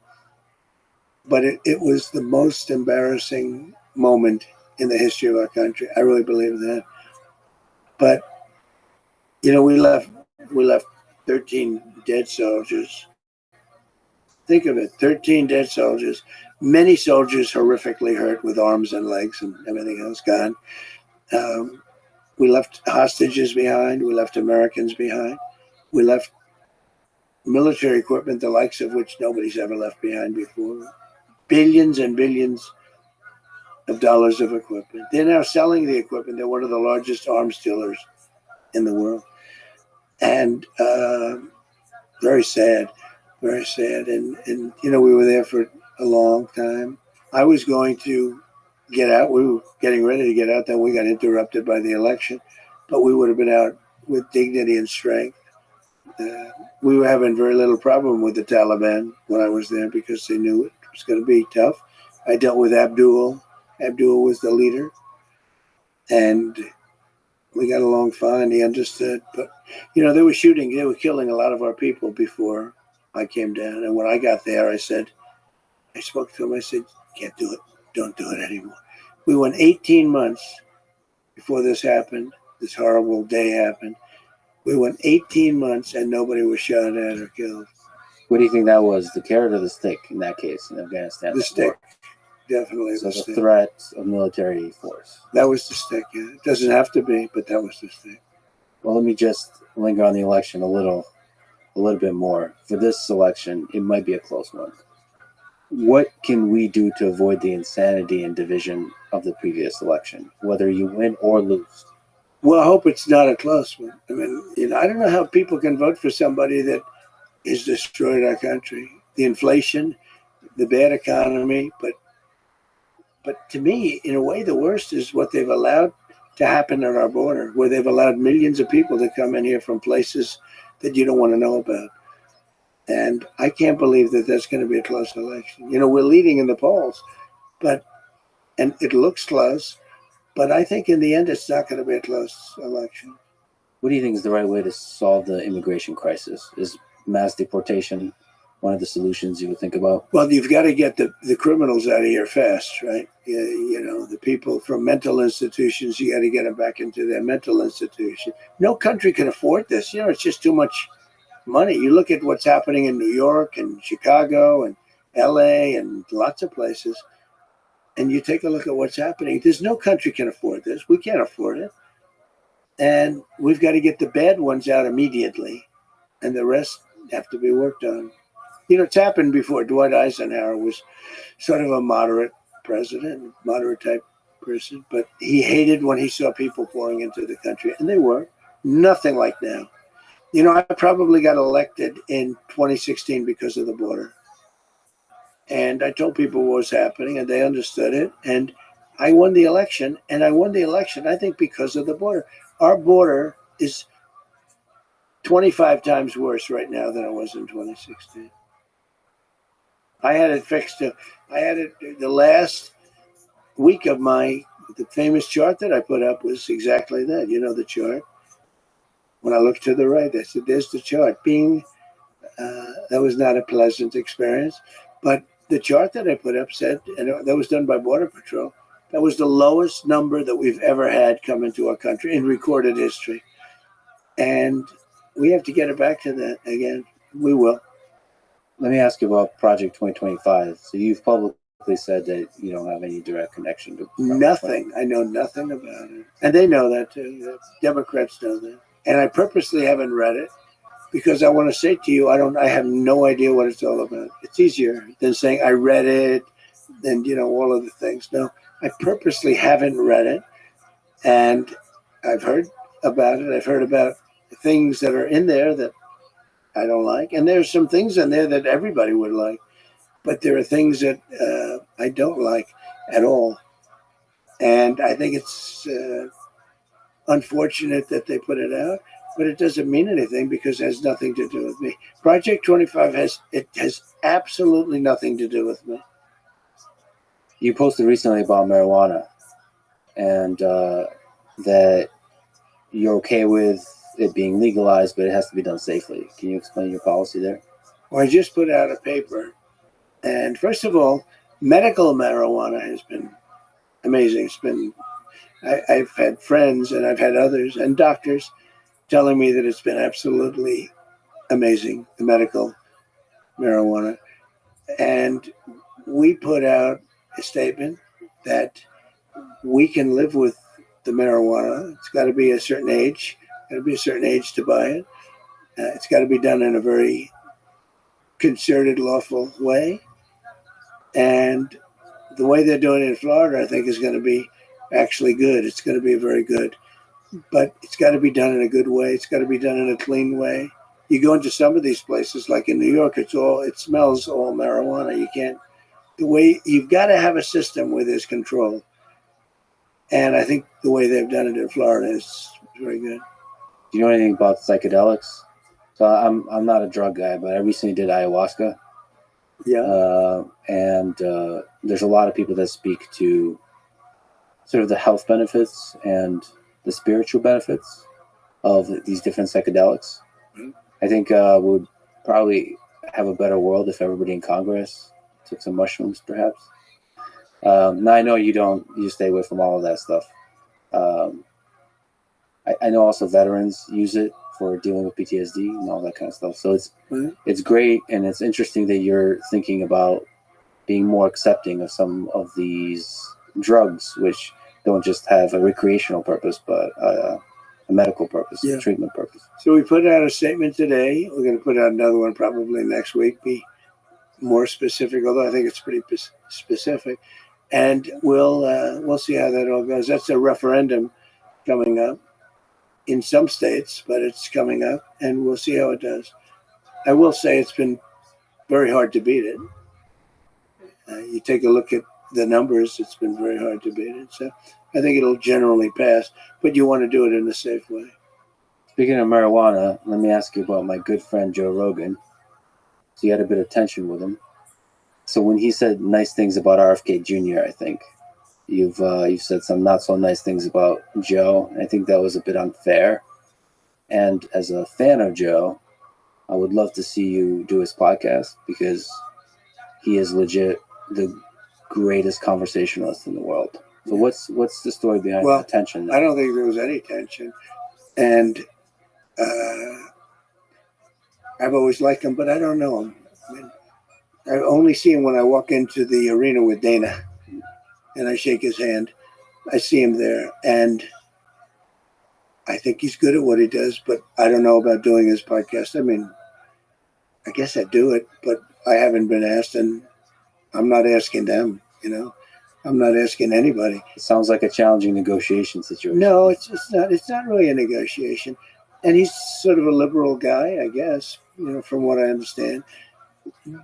But it was the most embarrassing moment in the history of our country. I really believe that. But, we left 13 dead soldiers. Think of it, 13 dead soldiers. Many soldiers horrifically hurt with arms and legs and everything else gone. We left hostages behind. We left Americans behind. We left military equipment, the likes of which nobody's ever left behind before. Billions and billions of dollars of equipment. They're now selling the equipment. They're one of the largest arms dealers in the world. And very sad, very sad. And we were there for a long time. I was going to get out. We were getting ready to get out. Then we got interrupted by the election. But we would have been out with dignity and strength. We were having very little problem with the Taliban when I was there because they knew it was going to be tough. I dealt with Abdul. Abdul was the leader. And we got along fine. He understood. But, they were shooting. They were killing a lot of our people before I came down. And when I got there, I spoke to him. I said, can't do it. Don't do it anymore. We went 18 months before this happened. This horrible day happened. We went 18 months and nobody was shot at or killed. What do you think that was, the carrot or the stick in that case in Afghanistan? The stick. definitely So the the stick. threat of military force. That was the stick. Yeah, it doesn't have to be, but that was the stick. Well, let me just linger on the election a little bit more. For this election, it might be a close one. What can we do to avoid the insanity and division of the previous election, whether you win or lose? Well, I hope it's not a close one. I mean, I don't know how people can vote for somebody that has destroyed our country. The inflation, the bad economy, but to me, in a way, the worst is what they've allowed to happen at our border, where they've allowed millions of people to come in here from places that you don't want to know about. And I can't believe that that's going to be a close election. We're leading in the polls, and it looks close, but I think in the end, it's not going to be a close election. What do you think is the right way to solve the immigration crisis? Is mass deportation one of the solutions you would think about? Well, you've got to get the criminals out of here fast, right? The people from mental institutions, you got to get them back into their mental institution. No country can afford this. It's just too much money. You look at what's happening in New York and Chicago and LA and lots of places, and you take a look at what's happening. There's no country can afford this. We can't afford it. And we've got to get the bad ones out immediately, and the rest have to be worked on. It's happened before. Dwight Eisenhower was sort of a moderate president, moderate type person, but he hated when he saw people pouring into the country, and they were nothing like now. I probably got elected in 2016 because of the border. And I told people what was happening, and they understood it. And I won the election, I think, because of the border. Our border is 25 times worse right now than it was in 2016. I had it fixed. I had it the last week of the famous chart that I put up was exactly that. The chart. When I looked to the right, I said, there's the chart. That was not a pleasant experience. But the chart that I put up said, and that was done by Border Patrol, that was the lowest number that we've ever had come into our country in recorded history. And we have to get it back to that again. We will. Let me ask you about Project 2025. So you've publicly said that you don't have any direct connection to nothing. I know nothing about it. And they know that too. The Democrats know that. And I purposely haven't read it because I want to say to you, I have no idea what it's all about. It's easier than saying I read it and, all of the things. No, I purposely haven't read it. And I've heard about it. I've heard about things that are in there that I don't like. And there's some things in there that everybody would like. But there are things that I don't like at all. And I think it's unfortunate that they put it out, but it doesn't mean anything because it has nothing to do with me. Project 25 has absolutely nothing to do with me. You posted recently about marijuana and that you're okay with it being legalized, but it has to be done safely. Can you explain your policy there? Well, I just put out a paper. And first of all, medical marijuana has been amazing. I've had friends and I've had others and doctors telling me that it's been absolutely amazing, the medical marijuana. And we put out a statement that we can live with the marijuana. It's got to be a certain age. Got to be a certain age to buy it. It's got to be done in a very concerted, lawful way. And the way they're doing it in Florida, I think, is going to be actually good. It's going to be very good. But it's got to be done in a good way. It's got to be done in a clean way. You go into some of these places, like in New York, it smells all marijuana. You've got to have a system where there's control. And I think the way they've done it in Florida is very good. Do you know anything about psychedelics? So I'm not a drug guy, but I recently did ayahuasca. Yeah. And there's a lot of people that speak to sort of the health benefits and the spiritual benefits of these different psychedelics. Mm-hmm. I think we'd probably have a better world if everybody in Congress took some mushrooms, perhaps. Now I know you stay away from all of that stuff. I know also veterans use it for dealing with PTSD and all that kind of stuff. So it's great, and it's interesting that you're thinking about being more accepting of some of these drugs, which don't just have a recreational purpose, but a medical purpose, Yeah. a treatment purpose. So we put out a statement today. We're going to put out another one probably next week, be more specific, although I think it's pretty specific. And we'll see how that all goes. That's a referendum coming up in some states, but it's coming up, and we'll see how it does. I will say it's been very hard to beat it. You take a look at the numbers, it's been very hard to beat it. So I think it'll generally pass, but you want to do it in a safe way. Speaking of marijuana, let me ask you about my good friend Joe Rogan. So you had a bit of tension with him. So when he said nice things about RFK Jr., I think you've said some not so nice things about Joe. I think that was a bit unfair. And as a fan of Joe, I would love to see you do his podcast because he is legit the greatest conversationalist in the world. So what's the story behind the tension? I don't think there was any tension. And I've always liked him, but I don't know him. I mean, I only see him when I walk into the arena with Dana and I shake his hand. I see him there, and I think he's good at what he does, but I don't know about doing his podcast. I mean, I guess I'd do it, but I haven't been asked, and I'm not asking them, I'm not asking anybody. It sounds like a challenging negotiation situation. No, it's not. It's not really a negotiation. And he's sort of a liberal guy, I guess, from what I understand.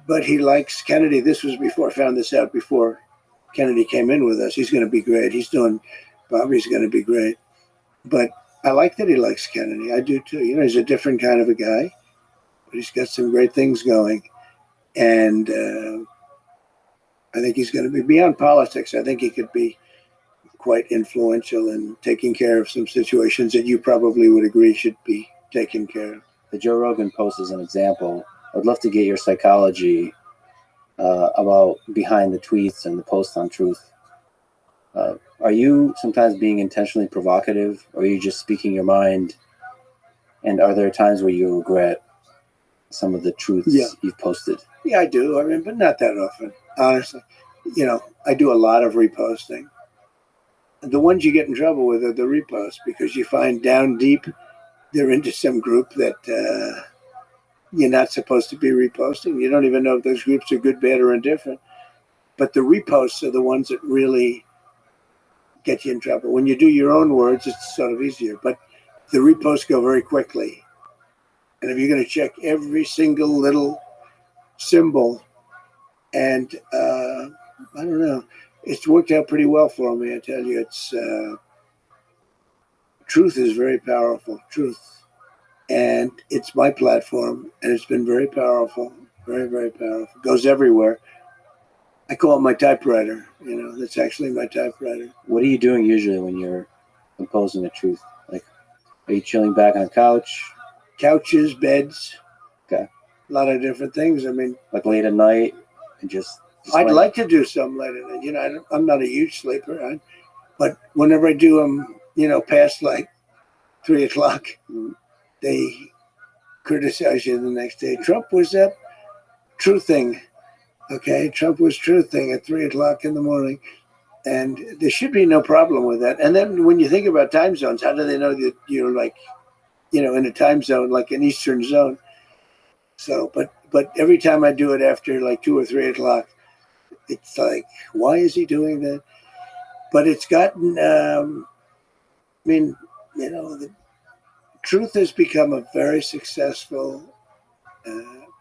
But he likes Kennedy. This was before, I found this out before Kennedy came in with us. He's going to be great. Bobby's going to be great. But I like that he likes Kennedy. I do too. He's a different kind of a guy, but he's got some great things going. And I think he's going to be beyond politics. I think he could be quite influential in taking care of some situations that you probably would agree should be taken care of. The Joe Rogan post is an example. I'd love to get your psychology about behind the tweets and the post on truth. Are you sometimes being intentionally provocative, or are you just speaking your mind? And are there times where you regret some of the truths you've posted? Yeah, I do. I mean, but not that often, honestly. I do a lot of reposting. The ones you get in trouble with are the reposts, because you find down deep they're into some group that you're not supposed to be reposting. You don't even know if those groups are good, bad, or indifferent. But the reposts are the ones that really get you in trouble. When you do your own words, it's sort of easier. But the reposts go very quickly. And if you're going to check every single little symbol, and I don't know, it's worked out pretty well for me, I tell you. It's truth is very powerful, truth. And it's my platform, and it's been very powerful, very, very powerful. It goes everywhere. I call it my typewriter. That's actually my typewriter. What are you doing usually when you're composing the truth? Like, are you chilling back on a couch? Couches, beds. Okay. A lot of different things. I mean, like late at night and just I'd like to do something late at night. I'm not a huge sleeper, but whenever I do them, past like 3 o'clock, they criticize you the next day. Trump was up truthing. Okay, Trump was truthing at 3 o'clock in the morning, and there should be no problem with that. And then when you think about time zones, how do they know that you're like, in a time zone, like an Eastern zone? So, but every time I do it after like 2 or 3 o'clock, it's like, why is he doing that? But it's gotten, the truth has become a very successful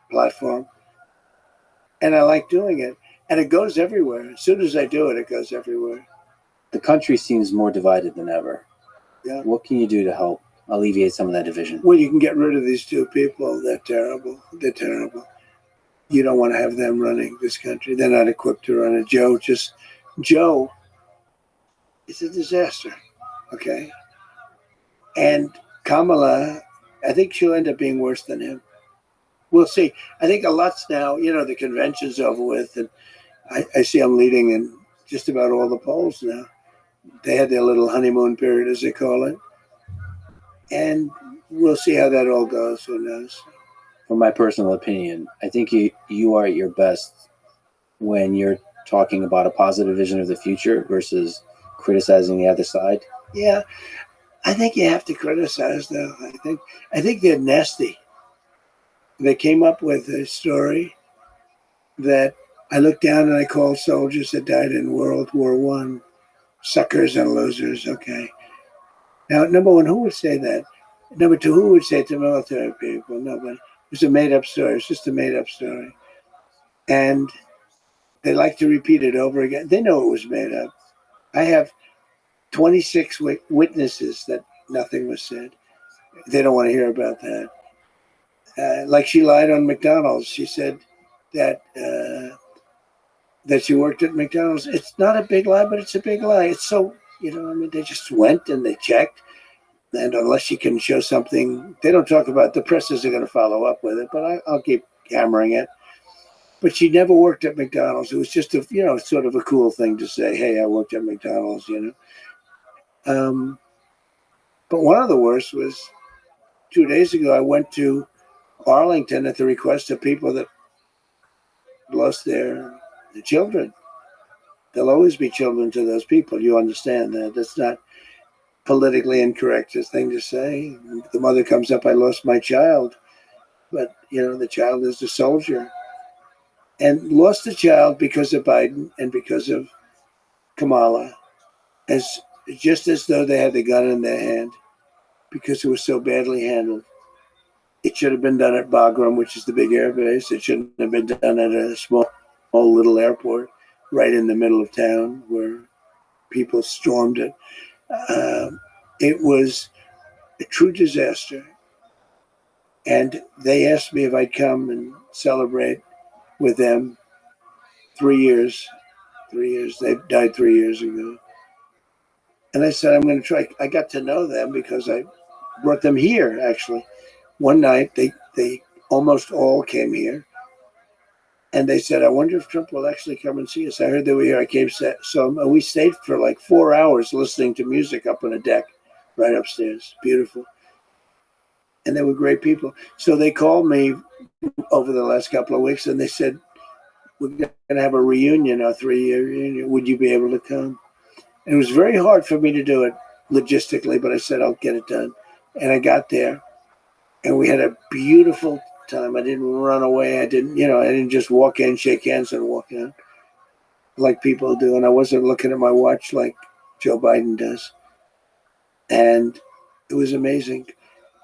platform, and I like doing it. And it goes everywhere. As soon as I do it, it goes everywhere. The country seems more divided than ever. Yeah. What can you do to help alleviate some of that division? Well, you can get rid of these two people. They're terrible. They're terrible. You don't want to have them running this country. They're not equipped to run it. Joe is a disaster. Okay. And Kamala, I think she'll end up being worse than him. We'll see. I think a lot's now, the convention's over with, and I see them leading in just about all the polls now. They had their little honeymoon period, as they call it. And we'll see how that all goes. Who knows? From my personal opinion, I think you are at your best when you're talking about a positive vision of the future versus criticizing the other side? Yeah, I think you have to criticize, though. I think they're nasty. They came up with a story that I looked down and I called soldiers that died in World War One suckers and losers. Okay. Now, number one, who would say that? Number two, who would say it to military people? Nobody. It was a made-up story. It's just a made-up story. And they like to repeat it over again. They know it was made up. I have 26 witnesses that nothing was said. They don't want to hear about that. Like she lied on McDonald's. She said that that she worked at McDonald's. It's not a big lie, but it's a big lie. It's so, I mean, they just went and they checked. And unless you can show something, they don't talk about, the presses are going to follow up with it, but I'll keep hammering it. But she never worked at McDonald's. It was just a, sort of a cool thing to say, hey, I worked at McDonald's, But one of the worst was 2 days ago, I went to Arlington at the request of people that lost their children. There'll always be children to those people. You understand that. That's not politically incorrect thing to say. The mother comes up, I lost my child. But, the child is a soldier. And lost the child because of Biden and because of Kamala. Just as though they had the gun in their hand because it was so badly handled. It should have been done at Bagram, which is the big air base. It shouldn't have been done at a small little airport right in the middle of town where people stormed it. It was a true disaster. And they asked me if I'd come and celebrate with them 3 years. 3 years. They died 3 years ago. And I said, I'm going to try. I got to know them because I brought them here, actually. One night, they almost all came here. And they said, I wonder if Trump will actually come and see us. I heard they were here. I came, so we stayed for like 4 hours listening to music up on a deck right upstairs. Beautiful. And they were great people. So they called me over the last couple of weeks and they said, we're going to have a reunion, our 3-year reunion. Would you be able to come? And it was very hard for me to do it logistically, but I said, I'll get it done. And I got there and we had a beautiful time. I didn't run away. I didn't just walk in, shake hands and walk out like people do. And I wasn't looking at my watch like Joe Biden does. And it was amazing.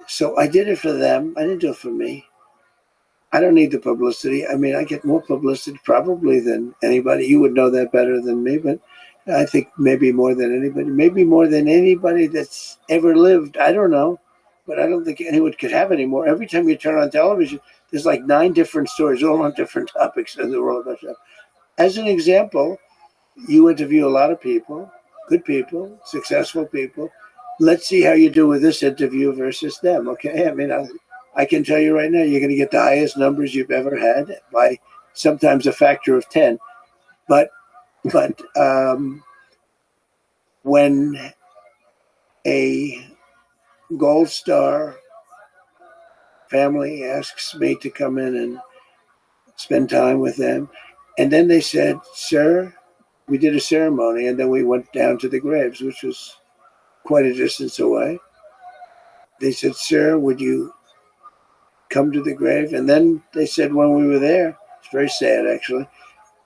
So I did it for them. I didn't do it for me. I don't need the publicity. I mean, I get more publicity probably than anybody. You would know that better than me, but I think maybe more than anybody. Maybe more than anybody that's ever lived. I don't know. But I don't think anyone could have any more. Every time you turn on television, there's like 9 different stories, all on different topics in the world. As an example, you interview a lot of people, good people, successful people. Let's see how you do with this interview versus them, okay? I mean, I can tell you right now, you're going to get the highest numbers you've ever had by sometimes a factor of 10. But when a Gold Star family asks me to come in and spend time with them. And then they said, sir, we did a ceremony and then we went down to the graves, which was quite a distance away. They said, sir, would you come to the grave? And then they said when we were there, it's very sad actually,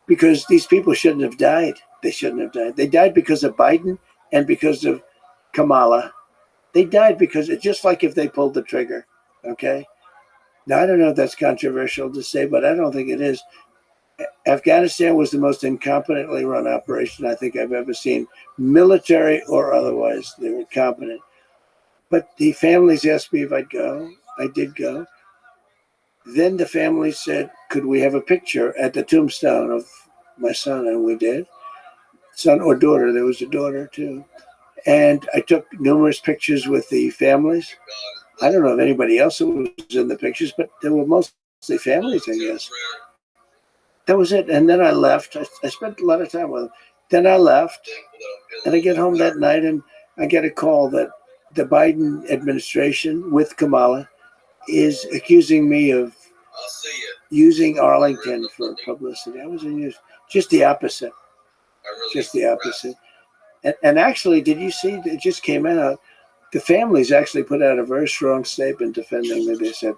because these people shouldn't have died. They shouldn't have died. They died because of Biden and because of Kamala. They died because it's just like if they pulled the trigger, okay? Now, I don't know if that's controversial to say, but I don't think it is. Afghanistan was the most incompetently run operation I think I've ever seen, military or otherwise. They were incompetent. But the families asked me if I'd go. I did go. Then the family said, could we have a picture at the tombstone of my son? And we did. Son or daughter. There was a daughter, too. And I took numerous pictures with the families. I don't know if anybody else was in the pictures, but they were mostly families, I guess. That was it. And then I left. I spent a lot of time with them. Then I left. And I get home that night and I get a call that the Biden administration with Kamala is accusing me of using Arlington for publicity. I was in use. just the opposite. Just the opposite. And actually, did you see, it just came out, the families actually put out a very strong statement defending that. They said,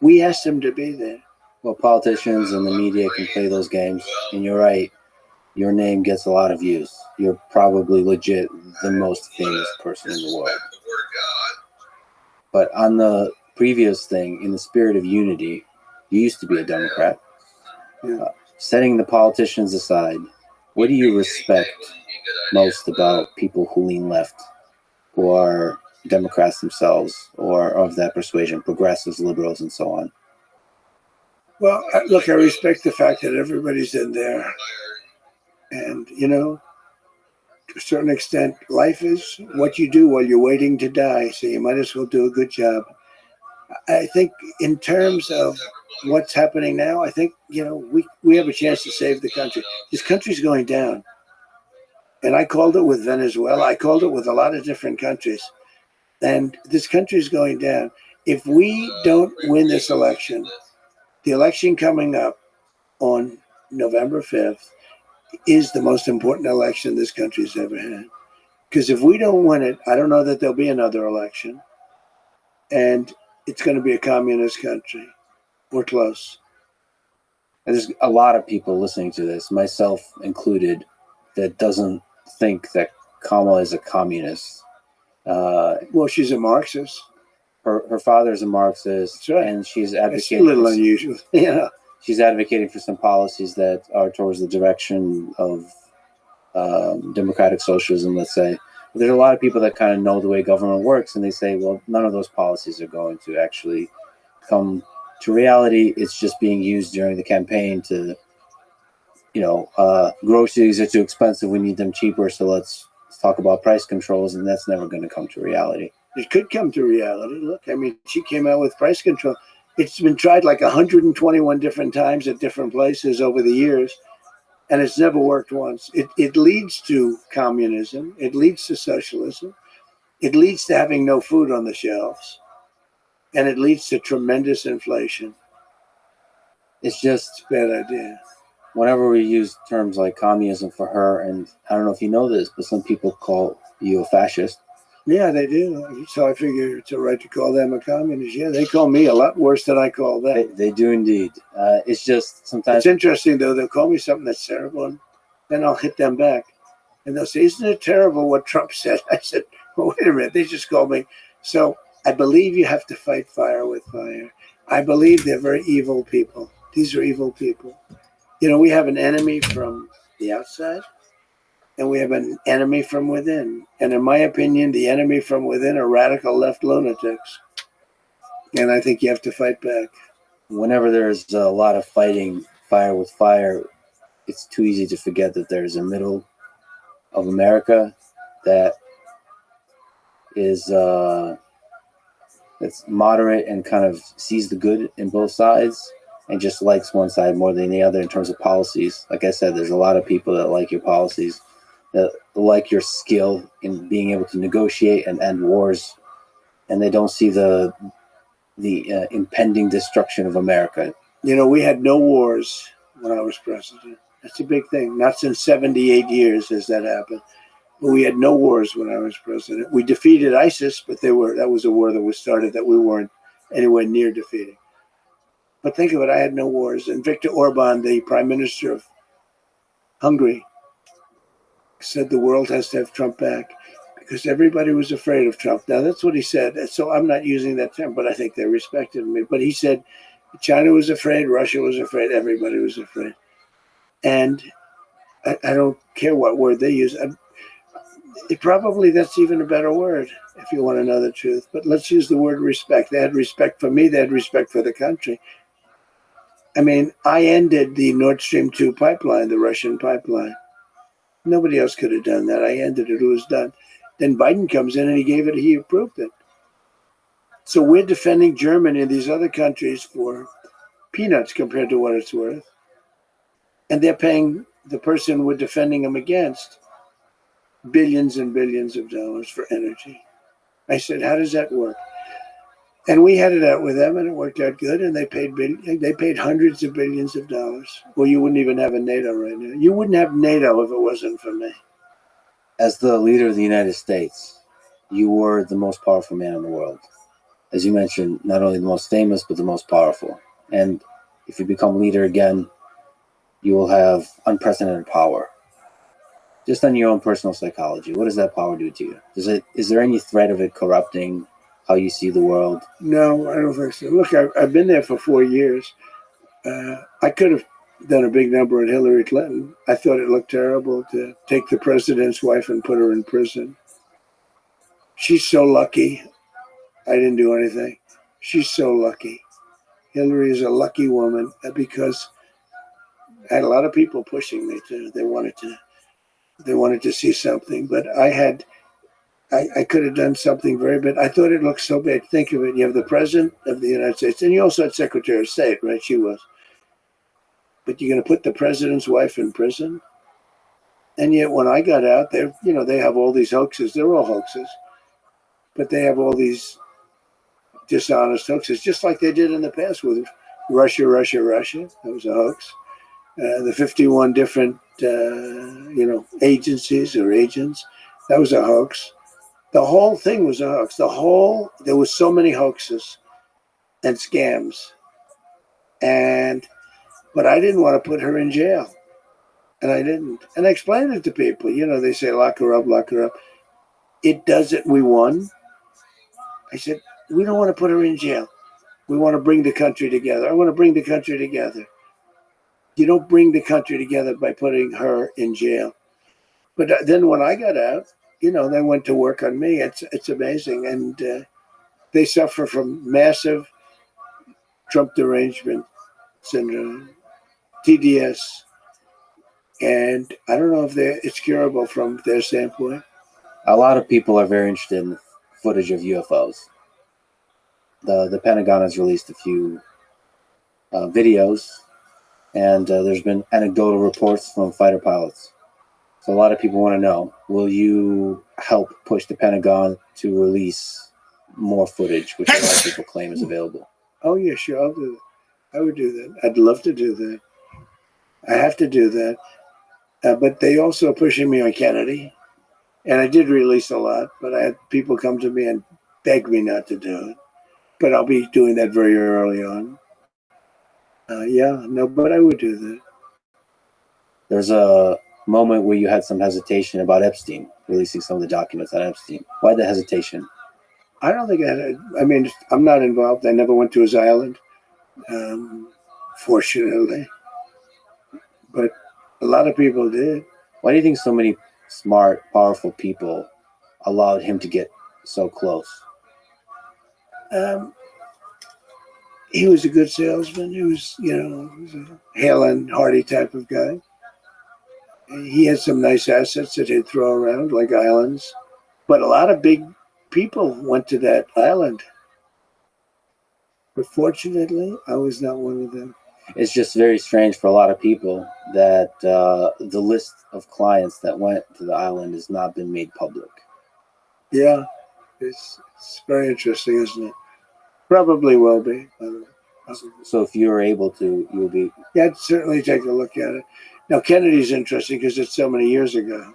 we asked them to be there. Well, politicians and the media can play those games, and you're right. Your name gets a lot of views. You're probably legit the most famous person in the world. But on the previous thing, in the spirit of unity, you used to be a Democrat. Yeah. Setting the politicians aside, what do you respect most about people who lean left, who are Democrats themselves or of that persuasion, progressives, liberals, and so on? Well, look, I respect the fact that everybody's in there. And, you know, to a certain extent, life is what you do while you're waiting to die. So you might as well do a good job. I think in terms of what's happening now, I think, you know, we have a chance to save the country. This country's going down. And I called it with Venezuela. I called it with a lot of different countries. And this country's going down. If we don't win this election, the election coming up on November 5th is the most important election this country's ever had. Because if we don't win it, I don't know that there'll be another election. And it's going to be a communist country. We're close. And there's a lot of people listening to this, myself included, that doesn't think that Kamala is a communist. Well, she's a Marxist. Her father's a Marxist, That's right. and she's It's advocating. a little unusual. Yeah. She's advocating for some policies that are towards the direction of democratic socialism, let's say. But there's a lot of people that kind of know the way government works, and they say, well, none of those policies are going to actually come to reality. It's just being used during the campaign to, you know, groceries are too expensive. We need them cheaper, so let's talk about price controls, and that's never going to come to reality. It could come to reality. Look, I mean, she came out with price control. It's been tried like 121 different times at different places over the years, and it's never worked once. It leads to communism. It leads to socialism. It leads to having no food on the shelves, and it leads to tremendous inflation. It's just It's a bad idea. whenever we use terms like communism for her, and I don't know if you know this, but some people call you a fascist. Yeah, they do. So I figure it's all right to call them a communist. Yeah, they call me a lot worse than I call them. They do indeed. It's just sometimes It's interesting, though. They'll call me something that's terrible, and then I'll hit them back. And they'll say, isn't it terrible what Trump said? I said, well, wait a minute. They just called me. So I believe you have to fight fire with fire. I believe they're very evil people. These are evil people. You know, we have an enemy from the outside, and we have an enemy from within. And in my opinion, the enemy from within are radical left lunatics. And I think you have to fight back. whenever there's a lot of fighting fire with fire, it's too easy to forget that there's a middle of America that is that's moderate and kind of sees the good in both sides and just likes one side more than the other in terms of policies. Like I said, there's a lot of people that like your policies, that like your skill in being able to negotiate and end wars, and they don't see the impending destruction of America. You know, we had no wars when I was president. That's a big thing. Not since 78 years has that happened. But we had no wars when I was president. We defeated ISIS, but that was a war that was started that we weren't anywhere near defeating. But think of it, I had no wars. And Viktor Orban, the prime minister of Hungary, said the world has to have Trump back because everybody was afraid of Trump. Now, that's what he said. So I'm not using that term, but I think they respected me. But he said China was afraid, Russia was afraid, everybody was afraid. And I don't care what word they use. Probably that's even a better word if you want to know the truth. But let's use the word respect. They had respect for me. They had respect for the country. I mean, I ended the Nord Stream 2 pipeline, the Russian pipeline. Nobody else could have done that. I ended it. It was done. Then Biden comes in and he approved it. So we're defending Germany and these other countries for peanuts compared to what it's worth. And they're paying the person we're defending them against billions and billions of dollars for energy. I said, how does that work? And we had it out with them, and it worked out good. And they paid hundreds of billions of dollars. Well, you wouldn't even have a NATO right now. You wouldn't have NATO if it wasn't for me. As the leader of the United States, you were the most powerful man in the world. As you mentioned, not only the most famous, but the most powerful. And if you become leader again, you will have unprecedented power. Just on your own personal psychology, what does that power do to you? Is there any threat of it corrupting how you see the world? No, I don't think so. Look, I've been there for 4 years. I could have done a big number on Hillary Clinton. I thought it looked terrible to take the president's wife and put her in prison. She's so lucky. I didn't do anything. She's so lucky. Hillary is a lucky woman because I had a lot of people pushing me to. They wanted to see something, but I could have done something very bad. I thought it looked so bad. Think of it. You have the president of the United States, and you also had Secretary of State, right? She was. But you're going to put the president's wife in prison? And yet when I got out, they have all these hoaxes. They're all hoaxes. But they have all these dishonest hoaxes, just like they did in the past with Russia. That was a hoax. The 51 different, agencies or agents, that was a hoax. The whole thing was a hoax. There was so many hoaxes and scams. But I didn't want to put her in jail. And I didn't. And I explained it to people. They say, lock her up. It doesn't. We won. I said, we don't want to put her in jail. We want to bring the country together. I want to bring the country together. You don't bring the country together by putting her in jail. But then when I got out, they went to work on me. It's amazing. And they suffer from massive Trump derangement syndrome, TDS. And I don't know if it's curable from their standpoint. A lot of people are very interested in footage of UFOs. The Pentagon has released a few videos, and there's been anecdotal reports from fighter pilots. So a lot of people want to know, will you help push the Pentagon to release more footage, which a lot of people claim is available? Oh, yeah, sure, I'll do that. I would do that. I'd love to do that. I have to do that. But they also are pushing me on Kennedy. And I did release a lot, but I had people come to me and beg me not to do it. But I'll be doing that very early on. But I would do that. There's a moment where you had some hesitation about Epstein, releasing some of the documents on Epstein. Why the hesitation? I don't think I'm not involved. I never went to his island, fortunately. But a lot of people did. Why do you think so many smart, powerful people allowed him to get so close? He was a good salesman. He was a hale and hearty type of guy. He had some nice assets that he'd throw around, like islands. But a lot of big people went to that island. But fortunately, I was not one of them. It's just very strange for a lot of people that the list of clients that went to the island has not been made public. Yeah, it's very interesting, isn't it? Probably will be, by the way. So if you're able to, you'll be... Yeah, I'd certainly take a look at it. Now, Kennedy's interesting because it's so many years ago.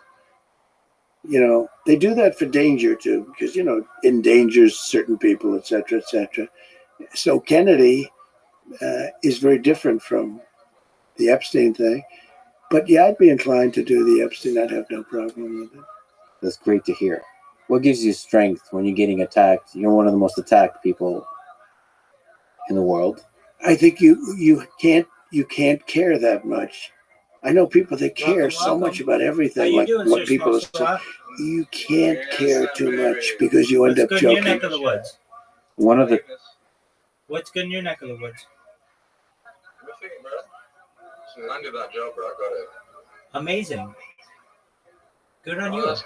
They do that for danger, too, because, endangers certain people, et cetera, et cetera. So Kennedy is very different from the Epstein thing. But, yeah, I'd be inclined to do the Epstein. I'd have no problem with it. That's great to hear. What gives you strength when you're getting attacked? You're one of the most attacked people in the world. I think you can't care that much. I know people that care so much about everything, like what people are saying. You can't care too much because you end up What's good in your joking. neck of the woods? What's good in your neck of the woods? Nothing, bro. So landed that job, bro. I got it. Amazing. Good on you. I'll be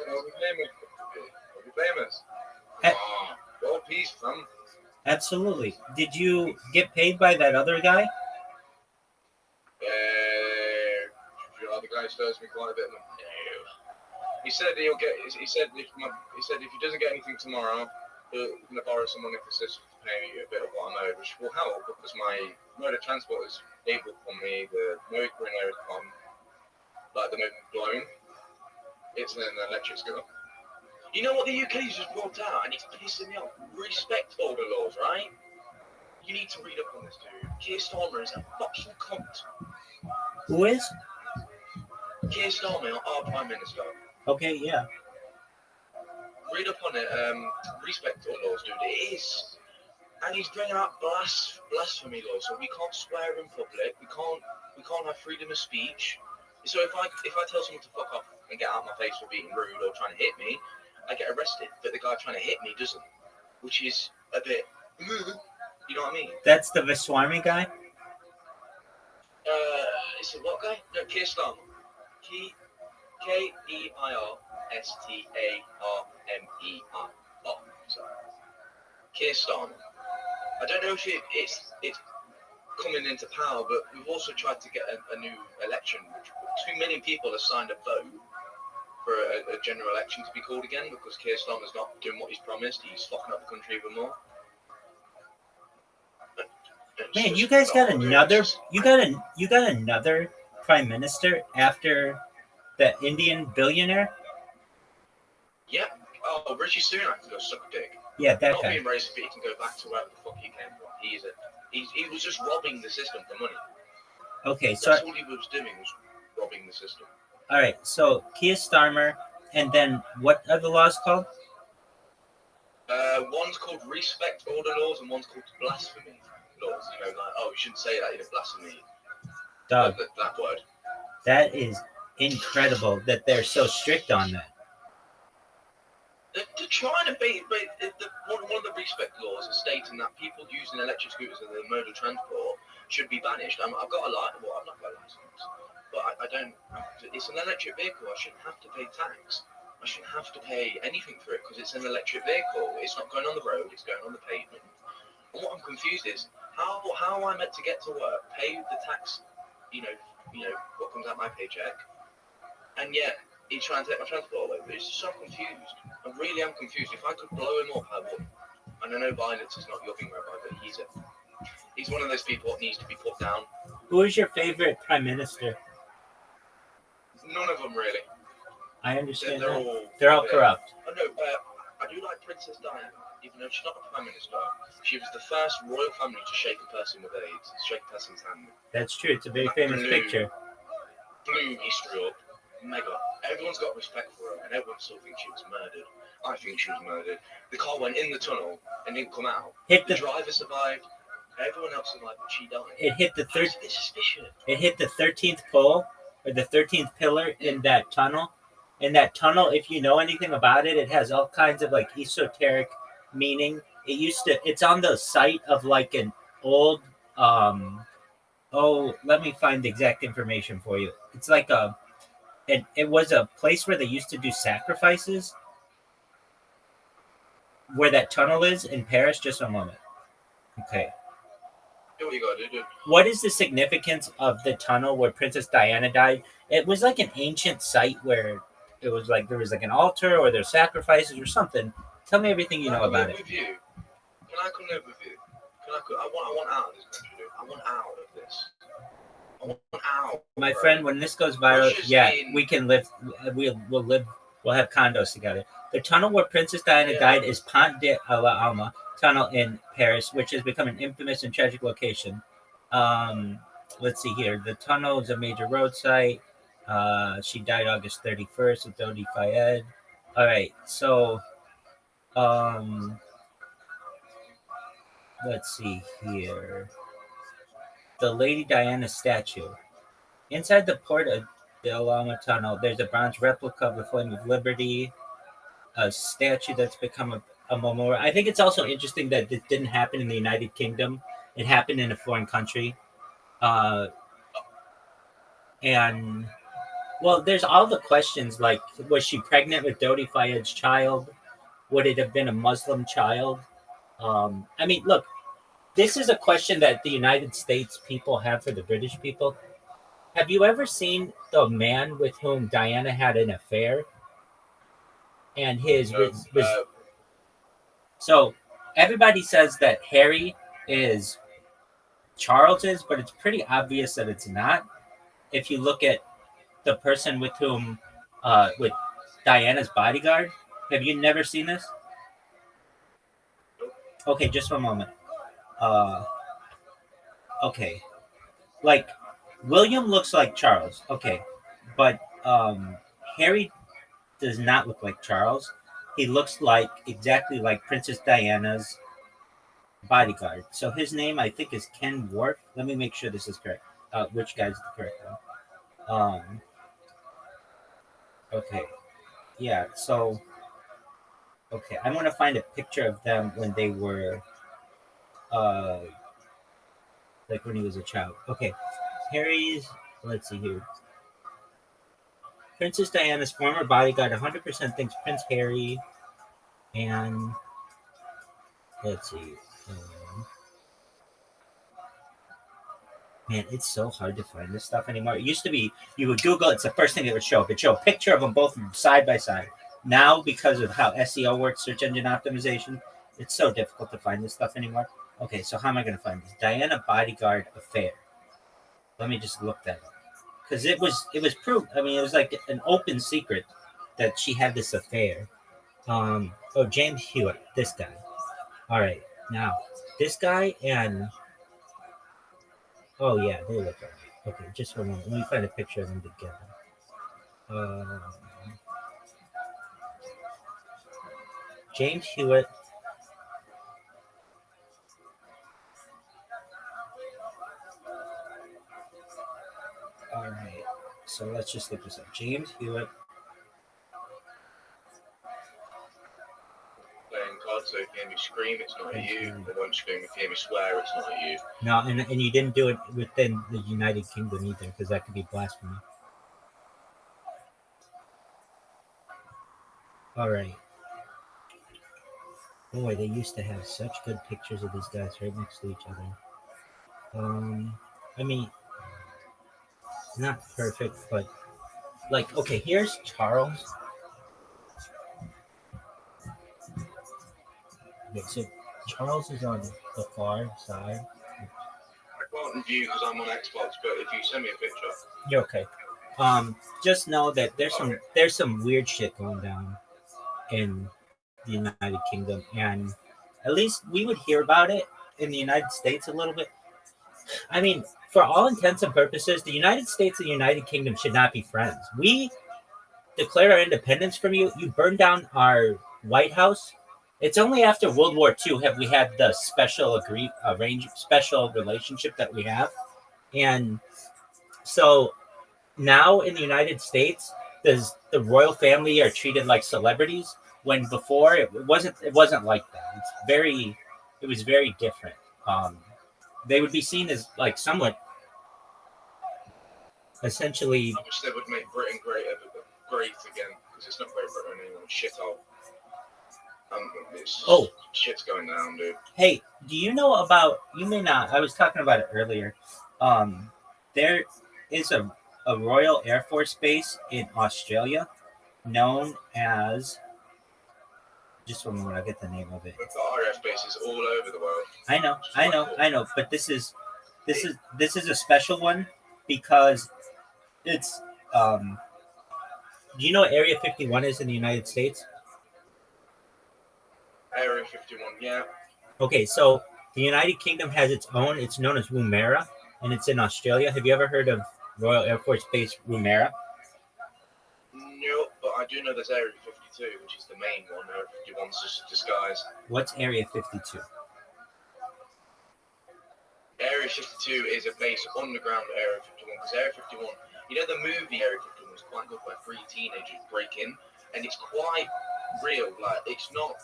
famous. World peace, fam. Absolutely. Did you get paid by that other guy? The other guy stirs me quite a bit. He said he'll get. He said if he doesn't get anything tomorrow, he'll borrow some money for pay a bit of what I'm owed, which will help because my mode of transport is able for me. The motor in there is like the motor blown. It's an electric scooter. You know what the UK's just brought out, and it's pissing me off. Respect order laws, right? You need to read up on this, dude. Keir Starmer is a fucking cunt. Who is? Keir Starmer, our Prime Minister. Okay, yeah. Read up on it. Respect all laws, dude. It is, and he's bringing out blasphemy laws. So we can't swear in public. We can't have freedom of speech. So if I tell someone to fuck off and get out of my face for being rude or trying to hit me, I get arrested. But the guy trying to hit me doesn't, which is a bit. You know what I mean? That's the Viswami guy? It's a what guy? No, Keir Starmer. Keirstamer. Sorry. Keir Starmer. I don't know if it's coming into power, but we've also tried to get a new election. 2 million people have signed a vote for a general election to be called again because Keir Starmer's not doing what he's promised. He's fucking up the country even more. Man, you guys got another. You got another prime minister after the Indian billionaire. Yeah. Oh, Rishi Sunak can go suck a dick. Yeah, that Not guy. being racist, but he can go back to where the fuck he came from. He was just robbing the system for money. Okay, so That's all he was doing was robbing the system. all right. So Keir Starmer, and then what are the laws called? One's called respect order laws, and one's called blasphemy laws. You know, like you shouldn't say that. You're blasphemy. Dog. That word. That is incredible that they're so strict on that. They're trying to be, but one of the respect laws is stating that people using electric scooters as a mode of transport should be banished. I've got a license. Well, I've not got a license, but I don't. It's an electric vehicle. I shouldn't have to pay tax. I shouldn't have to pay anything for it because it's an electric vehicle. It's not going on the road. It's going on the pavement. And what I'm confused is how am I meant to get to work, pay the tax, you know what comes out my paycheck, and yet he's trying to take my transport away. It's just so confused. I really am confused. If I could blow him up, I would. And I know violence is not your thing, Rabbi, but he's one of those people that needs to be put down. Who is your favorite prime minister? None of them really. I understand They're that. all They're all corrupt. I know. I do like Princess Diana, even though she's not a prime minister. She was the first royal family to shake a person with AIDS, shake a person's hand. That's true. It's a very famous picture. Blew history up. Mega. Everyone's got respect for her, and everyone still thinks she was murdered. I think she was murdered. The car went in the tunnel and didn't come out. The driver survived. Everyone else survived, but she died. It hit the It's suspicious. It hit the 13th pole or the 13th pillar in that tunnel. In that tunnel, if you know anything about it, it has all kinds of like esoteric meaning. It's on the site of like an old. Let me find the exact information for you. It's like it was a place where they used to do sacrifices. Where that tunnel is in Paris. Just a moment. Okay. Here we go, dude. What is the significance of the tunnel where Princess Diana died? It was like an ancient site where it was like there was like an altar or there's sacrifices or something. Tell me everything you know about it. Can I come live with you? I want out of this country, dude. I want out of this. I want out. My friend, when this goes viral, we can live. We'll live. We'll have condos together. The tunnel where Princess Diana died is Pont de la Alma tunnel in Paris, which has become an infamous and tragic location. Let's see here. The tunnel is a major road site. She died August 31st at Dodi Fayed. All right, so let's see here. The Lady Diana statue. Inside the Port of the Alama Tunnel, there's a bronze replica of the Flame of Liberty, a statue that's become a memorial. I think it's also interesting that this didn't happen in the United Kingdom. It happened in a foreign country. And, well, there's all the questions, like, was she pregnant with Dodi Fayed's child? Would it have been a Muslim child? I mean, look, this is a question that the United States people have for the British people. Have you ever seen the man with whom Diana had an affair? And his so everybody says that Harry is Charles's, but it's pretty obvious that it's not. If you look at the person with whom, with Diana's bodyguard, have you never seen this? Okay, just one moment. Uh, okay, like William looks like Charles. Okay, but Harry does not look like Charles. He looks like exactly like Princess Diana's bodyguard. So his name, I think, is Ken Worf. Let me make sure this is correct. Which guy's the correct one? Okay, yeah. So, okay, I'm gonna find a picture of them when they were, uh, like when he was a child. Okay, Harry's. Let's see here. Princess Diana's former bodyguard 100% thinks Prince Harry, and let's see. Um, Man, it's so hard to find this stuff anymore. It used to be you would Google, it's the first thing it would show. It'd show a picture of them both side by side. Now, because of how SEO works, search engine optimization, it's so difficult to find this stuff anymore. Okay, so how am I going to find this? Diana Bodyguard Affair. Let me just look that up because it was proved. I mean, it was like an open secret that she had this affair. Oh, James Hewitt, this guy. All right, now this guy and oh yeah, they look alright. Okay, just one moment. Let me find a picture of them together. Um, James Hewitt. All right. So let's just look this up. James Hewitt. Playing cards, so if you hear me scream, it's not at you. They won't scream if you hear me swear, it's not at you. No, and you didn't do it within the United Kingdom either, because that could be blasphemy. All right. Boy, they used to have such good pictures of these guys right next to each other. I mean, not perfect, but like, okay, here's Charles. Okay, so Charles is on the far side. I can't view because I'm on Xbox, but if you send me a picture, You're okay. Just know that there's some weird shit going down in the United Kingdom, and at least we would hear about it in the United States a little bit. I mean, for all intents and purposes, the United States and the United Kingdom should not be friends. We declared our independence from you. You burned down our White House. It's only after World War II have we had the special relationship that we have, and so now in the United States, the royal family are treated like celebrities when before it wasn't like that. It was very different. They would be seen as like somewhat essentially. I wish they would make Britain great again because it's not Great Britain anymore. Shithole. Shit's going down, dude. Hey, do you know about? You may not. I was talking about it earlier. There is a Royal Air Force base in Australia known as. Just one moment, I'll get the name of it. We've got RF bases all over the world. I know. But this is a special one because it's. Do you know what Area 51 is in the United States? Area 51, yeah. Okay, so the United Kingdom has its own. It's known as Woomera, and it's in Australia. Have you ever heard of Royal Air Force Base Woomera? No, but I do know there's Area 52, which is the main one. Area 51's just a disguise. What's Area 52? Area 52 is a base underground Area 51, because Area 51, you know the movie Area 51 was quite good where 3 teenagers break in, and it's quite real. Like it's not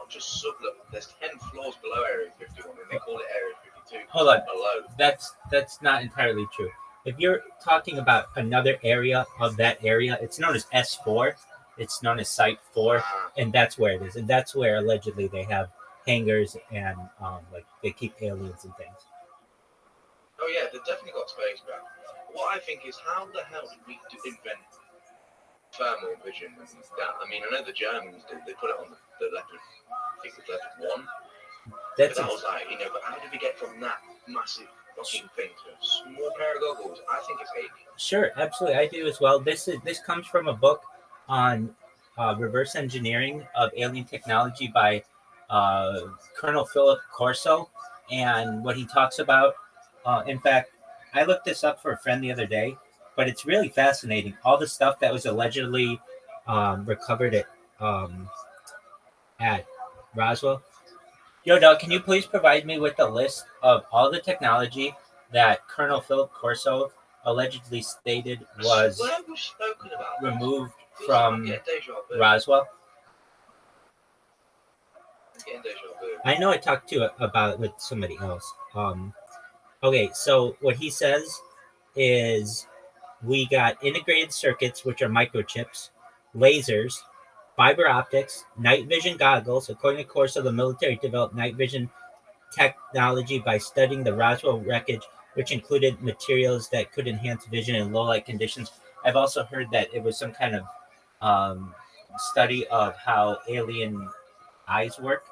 just sublevel. There's 10 floors below Area 51, and they call it Area 52. Hold on, below. That's not entirely true. If you're talking about another area of that area, it's known as S4. It's known as Site 4, and that's where it is, and that's where allegedly they have hangars and like they keep aliens and things. Oh yeah, they've definitely got space back. What I think is, how the hell did we invent thermal vision and that? I mean, I know the Germans did. They put it on the Leopard, I think it was Leopard 1. But That's that was like, but how did we get from that massive fucking thing to a small pair of goggles? I think it's fake. sure, absolutely. I do as well. This comes from a book on reverse engineering of alien technology by Colonel Philip Corso, and what he talks about. In fact, I looked this up for a friend the other day, but it's really fascinating. All the stuff that was allegedly recovered at Roswell. Yo, dog, can you please provide me with a list of all the technology that Colonel Philip Corso allegedly stated was Well, we've spoken about this. removed Feels like I'm from getting deja vu. Roswell? I'm getting deja vu. I know I talked about it with somebody else. Okay, so what he says is we got integrated circuits, which are microchips, lasers, fiber optics, night vision goggles. According to Corso, the military developed night vision technology by studying the Roswell wreckage, which included materials that could enhance vision in low light conditions. I've also heard that it was some kind of study of how alien eyes work.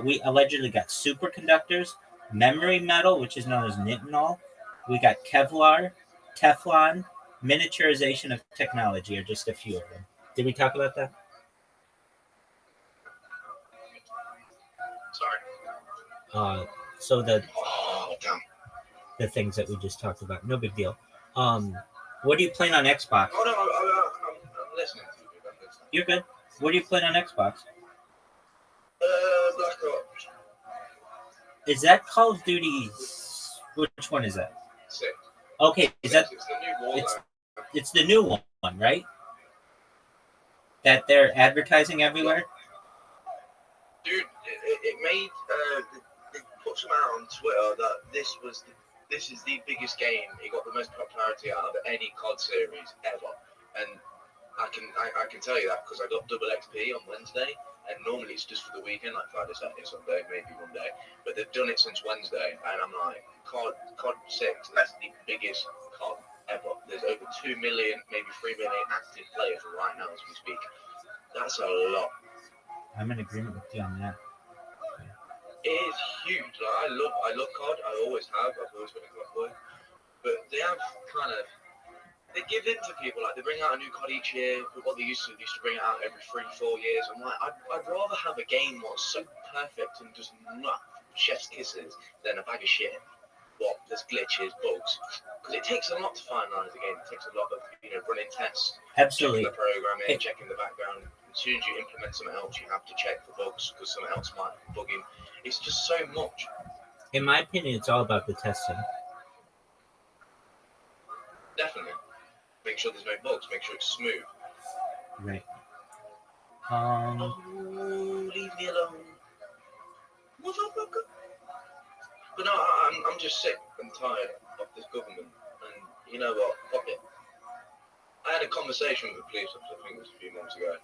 We allegedly got superconductors, memory metal, which is known as nitinol. We got Kevlar, Teflon, miniaturization of technology are just a few of them. Did we talk about that? Sorry. So Oh, damn. the things that we just talked about, no big deal. What are you playing on Xbox? Oh, no, I'm listening to you. I'm listening. You're good. What are you playing on Xbox? Black Ops Is that Call of Duty? Which one is that? 6. Okay, is that It's the new war. it's the new one, right? That they're advertising everywhere. Dude, it made they put some out on Twitter that this is the biggest game. It got the most popularity out of any COD series ever, and I can tell you that because I got double XP on Wednesday, and normally it's just for the weekend, like Friday, Saturday, Sunday, maybe one day. But they've done it since Wednesday, and I'm like, COD 6 is the biggest COD ever. There's over 2 million, maybe 3 million active players right now as we speak. That's a lot. I'm in agreement with you on that. It is huge. Like, I love COD. I always have. I've always been a COD boy. But they have they give in to people. Like, they bring out a new COD each year. But what they used to bring it out every 3-4 years. I'm like, I'd rather have a game that's so perfect and just not chef's kisses than a bag of shit. What? There's glitches, bugs. Because it takes a lot to finalize a game. It takes a lot of running tests, Absolutely. checking the programming, checking the background. As soon as you implement something else, you have to check for bugs because something else might be bugging. It's just so much. In my opinion, it's all about the testing. Definitely. Make sure there's no bugs. Make sure it's smooth. Right. Oh, leave me alone, motherfucker. But no, I'm just sick and tired of this government. And you know what? Fuck it. I had a conversation with the police officer, I think it was a few months ago.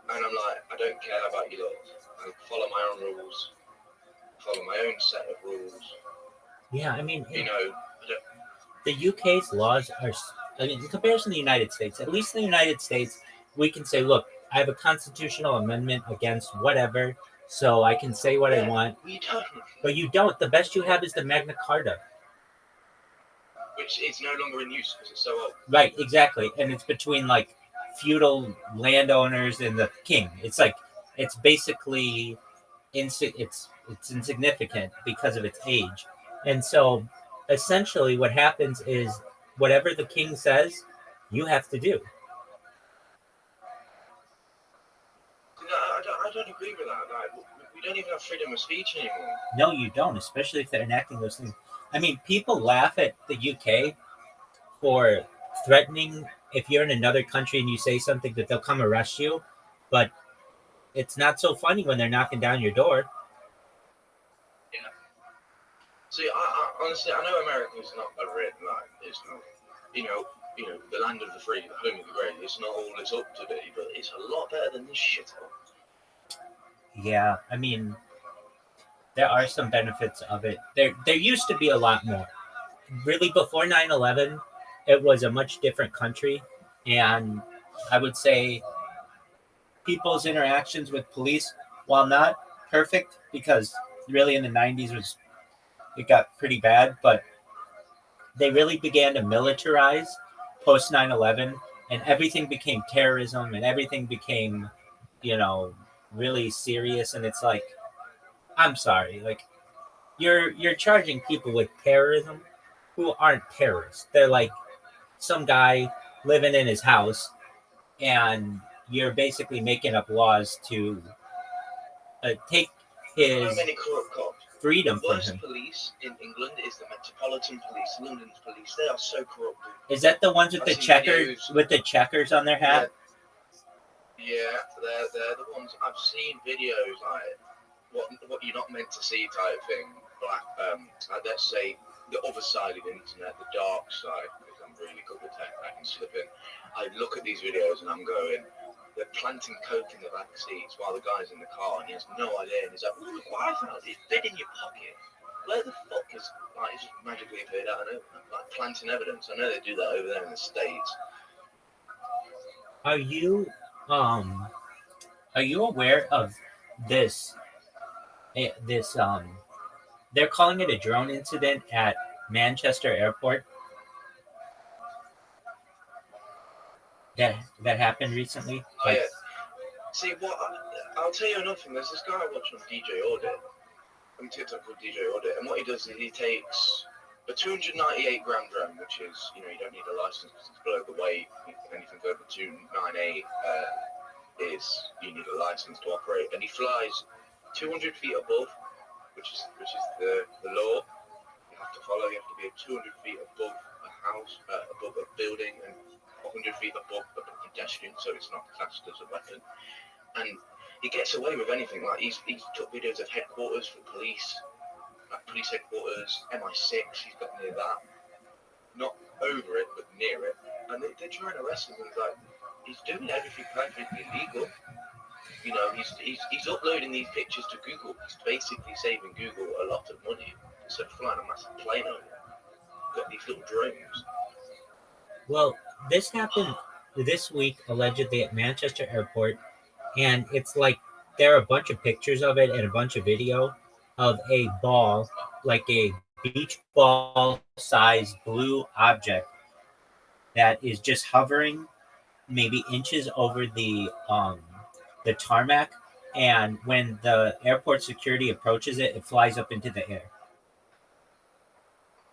And I'm like, I don't care about you lot. I follow my own rules. Follow my own set of rules. Yeah, I mean, The UK's laws are, in comparison to the United States, at least in the United States, we can say, look, I have a constitutional amendment against whatever, so I can say what I want. We don't. But you don't. The best you have is the Magna Carta. Which is no longer in use because it's so old. Right, exactly. And it's between feudal landowners and the king. It's basically it's insignificant because of its age. And so essentially what happens is whatever the king says, you have to do. I don't agree with that. We don't even have freedom of speech anymore. No, you don't, especially if they're enacting those things. I mean, people laugh at the UK for threatening if you're in another country and you say something that they'll come arrest you, but it's not so funny when they're knocking down your door. Yeah. See, I honestly, I know America is not a red line. It's not, the land of the free, the home of the great. It's not all it's up to be, but it's a lot better than this shithole. Yeah, I mean, there are some benefits of it. There used to be a lot more. Really, before 9/11, it was a much different country, and I would say people's interactions with police, while not perfect, because really in the 90s it got pretty bad, but they really began to militarize post 9/11, and everything became terrorism, and everything became, really serious. And it's like, I'm sorry, like you're charging people with terrorism who aren't terrorists. They're like some guy living in his house, and you're basically making up laws to take So his many corrupt cops. freedom The from worst him. police in England is the Metropolitan Police, London's police. They are so corrupt. Is that the ones with I've the seen checkers videos. with the checkers on their hat? Yeah, they're the ones. I've seen videos like what you're not meant to see type thing. Black, let's say the other side of the internet, the dark side, because I'm really good with tech. I can slip in. I look at these videos and I'm going, they're planting coke in the back seats while the guy's in the car and he has no idea. And he's like, "Oh, look what I found! It's been in your pocket. Where the fuck is like? It's just magically appeared out of nowhere, like planting evidence. I know they do that over there in the States." Are you aware of this? They're calling it a drone incident at Manchester Airport that happened recently. Oh yeah. See what? I'll tell you another thing. There's this guy I watch on DJ Audit, on TikTok called DJ Audit, and what he does is he takes a 298 gram drone, which is, you don't need a license because it's below the weight. Anything over 298 is you need a license to operate, and he flies 200 feet above, which is the law. You have to follow. You have to be 200 feet above a house, above a building, and 100 feet above a pedestrian, so it's not classed as a weapon. And he gets away with anything. Like he's took videos of headquarters for police, like police headquarters, MI6. He's got near that, not over it, but near it. And they're trying to arrest him. And it's like he's doing everything perfectly legal. He's uploading these pictures to Google. He's basically saving Google a lot of money instead of flying a massive plane over. Got these little drones. Well, this happened this week allegedly at Manchester Airport, and it's like there are a bunch of pictures of it and a bunch of video of a ball, like a beach ball sized blue object that is just hovering maybe inches over the tarmac, and when the airport security approaches it, it flies up into the air.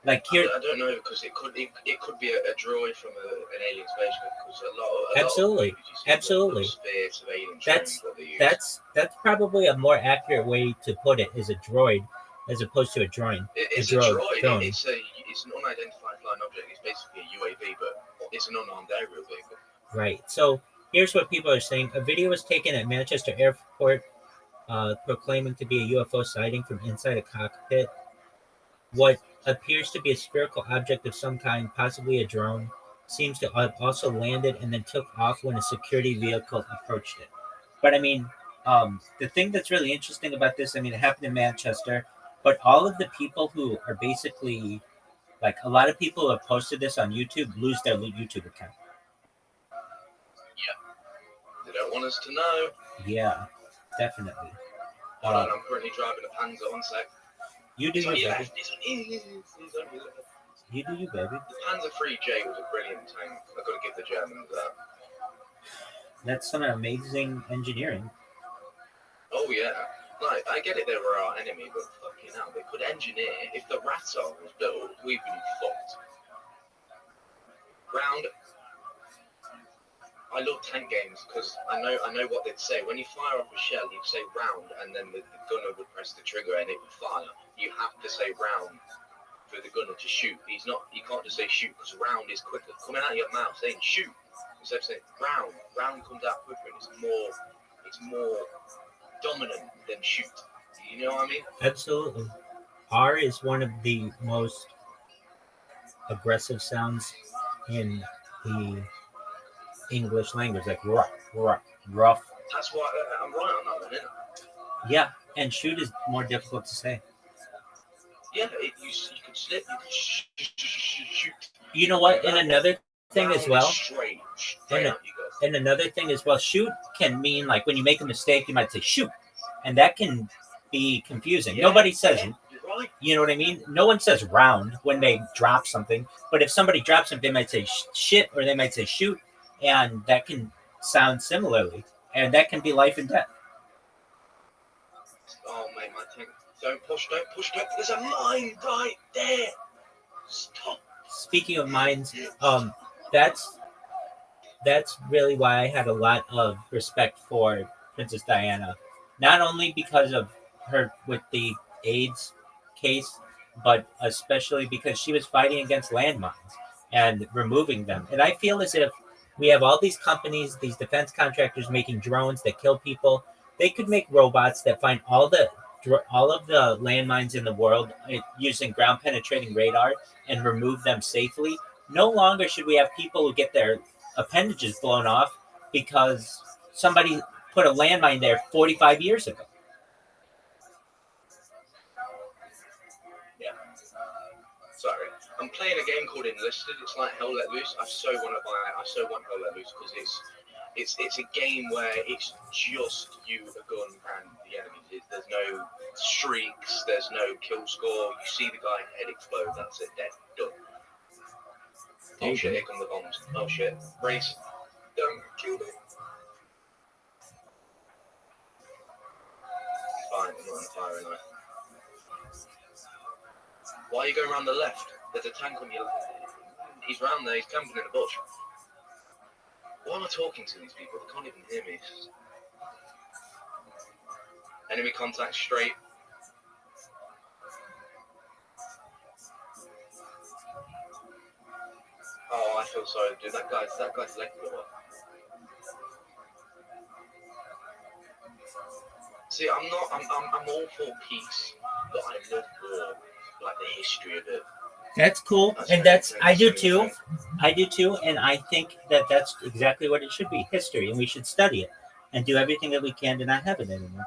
Like here, I don't know, because it could be a droid from an alien spaceship. Because a lot absolutely, of you see absolutely. That's probably a more accurate way to put it, is a droid as opposed to a drone. It's a droid. It's an unidentified flying object. It's basically a UAV, but it's an unarmed aerial vehicle. Right. So here's what people are saying. A video was taken at Manchester Airport proclaiming to be a UFO sighting from inside a cockpit. What appears to be a spherical object of some kind, possibly a drone, seems to have also landed and then took off when a security vehicle approached it. But I mean, the thing that's really interesting about this, I mean, it happened in Manchester, but all of the people who are basically, like a lot of people who have posted this on YouTube lose their YouTube account. Yeah. They don't want us to know. Yeah, definitely. Hold on, I'm currently driving a Panzer. 1 sec. You do you, baby. You do you, baby. The Panzer 3J was a brilliant tank. I've got to give the Germans that. That's some amazing engineering. Oh yeah. Like, I get it, they were our enemy, but fucking hell, they could engineer. If the Ratsar was built, we'd been fucked. Ground. I love tank games because I know what they'd say. When you fire off a shell, you'd say round, and then the gunner would press the trigger and it would fire. You have to say round for the gunner to shoot. You can't just say shoot, because round is quicker. Coming out of your mouth saying shoot instead of saying round. Round comes out quicker and it's more dominant than shoot. You know what I mean? Absolutely. R is one of the most aggressive sounds in the English language, like rough. That's why I'm right on that one, isn't it? Yeah, and shoot is more difficult to say. Yeah, you could slip, you could shoot. You know what? And another thing as well. Straight and another thing as well, shoot can mean like when you make a mistake, you might say shoot, and that can be confusing. Yeah, Nobody says, yeah, you're right. you know what I mean? No one says round when they drop something. But if somebody drops something, they might say shit or they might say shoot. And that can sound similarly. And that can be life and death. Oh, mate, my tank. Don't push, don't. There's a mine right there. Stop. Speaking of mines, that's really why I had a lot of respect for Princess Diana. Not only because of her with the AIDS case, but especially because she was fighting against landmines and removing them. And I feel as if we have all these companies, these defense contractors making drones that kill people. They could make robots that find all of the landmines in the world using ground penetrating radar and remove them safely. No longer should we have people who get their appendages blown off because somebody put a landmine there 45 years ago. Yeah. Sorry. I'm playing a game called Enlisted. It's like Hell Let Loose. I so want to buy it. I so want Hell Let Loose because it's a game where it's just you, a gun, and the enemy. There's no shrieks. There's no kill score. You see the guy head explode. That's it. Dead. Done. Oh shit! Here come the bombs. Oh shit! Brace. Don't kill me. Fine. I'm not on fire anyway. Why are you going around the left? There's a tank on your left. He's round there. He's camping in the bush. Why am I talking to these people? They can't even hear me. Enemy contact straight. Oh, I feel sorry, dude. That guy's leg blew up. See, I'm all for peace, but I love war, like the history of it. That's cool, and I do too. I do too, and I think that that's exactly what it should be: history, and we should study it and do everything that we can to not have it anymore.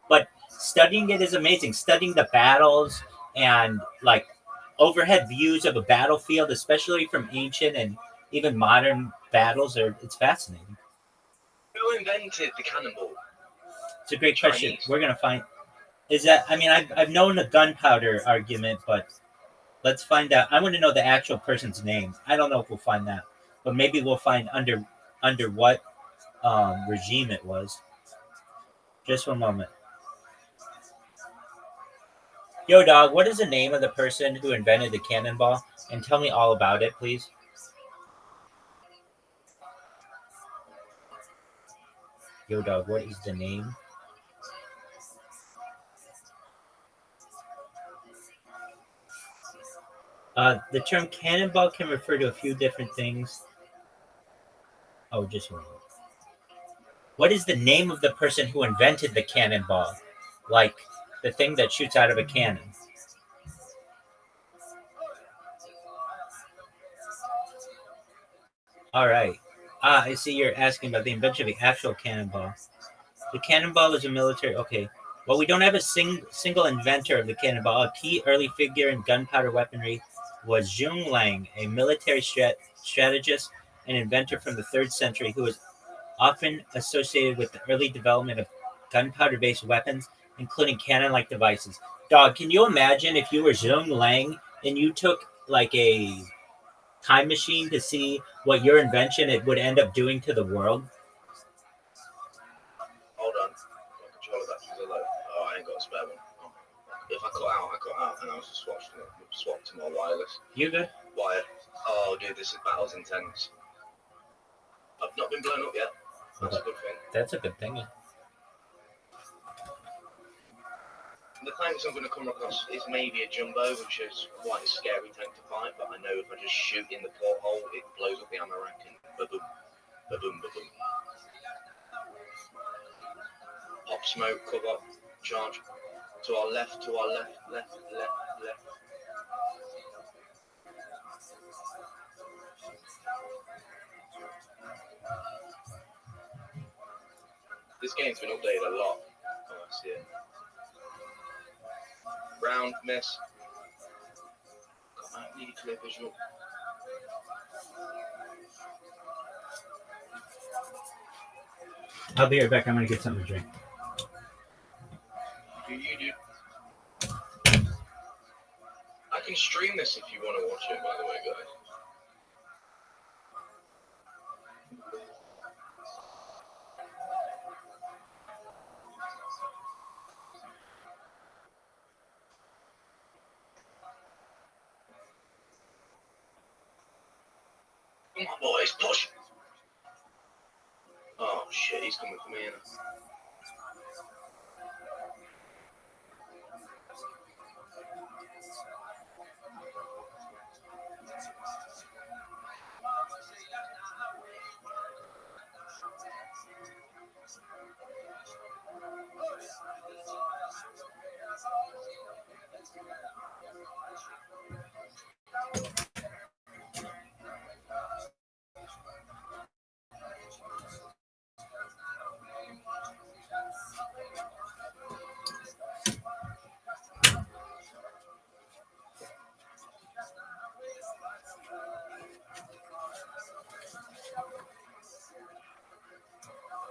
But studying it is amazing. Studying the battles and like overhead views of a battlefield, especially from ancient and even modern battles, it's fascinating. Who invented the cannonball? It's a great question. Chinese. We're gonna find. Is that? I mean, I've known the gunpowder argument, but let's find out. I want to know the actual person's name. I don't know if we'll find that, but maybe we'll find under what regime it was. Just one moment. Yo, dog, what is the name of the person who invented the cannonball? And tell me all about it, please. Yo, dog, what is the name? The term cannonball can refer to a few different things. Oh, just one. What is the name of the person who invented the cannonball? Like the thing that shoots out of a cannon. All right. I see you're asking about the invention of the actual cannonball. The cannonball is a military. Okay. Well, we don't have a single inventor of the cannonball. A key early figure in gunpowder weaponry was Zhong Lang, a military strategist and inventor from the 3rd century who was often associated with the early development of gunpowder-based weapons, including cannon-like devices. Dog, can you imagine if you were Zhong Lang and you took like a time machine to see what your invention it would end up doing to the world? Hold on. My controller batteries are low. Oh, I ain't got a spare one. Oh. If I cut out, and I was just swapped to more wireless. You good? Wired. Oh, dude, this battle's intense. I've not been blown up yet. That's a good thing. That's a good thing. The tanks I'm going to come across is maybe a jumbo, which is quite a scary tank to fight, but I know if I just shoot in the porthole, it blows up the ammo rack and ba-boom, ba-boom, ba-boom. Pop smoke, cover, charge. To our left, left. This game's been updated a lot. Oh, I see it. Round, miss. God, I need clear visual. I'll be right back. I'm going to get something to drink. You I can stream this if you want to watch it, by the way, guys. Come on, boys, push! Oh, shit, he's coming for me, innit?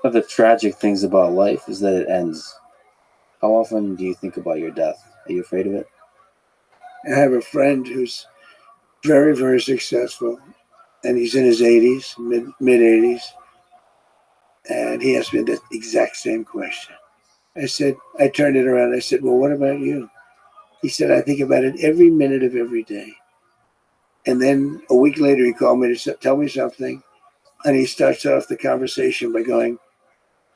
One of the tragic things about life is that it ends. How often do you think about your death? Are you afraid of it? I have a friend who's very, very successful, and he's in his 80s, mid 80s, and he asked me the exact same question. I turned it around. I said, well, what about you? He said, I think about it every minute of every day. And then a week later, he called me to tell me something, and he starts off the conversation by going,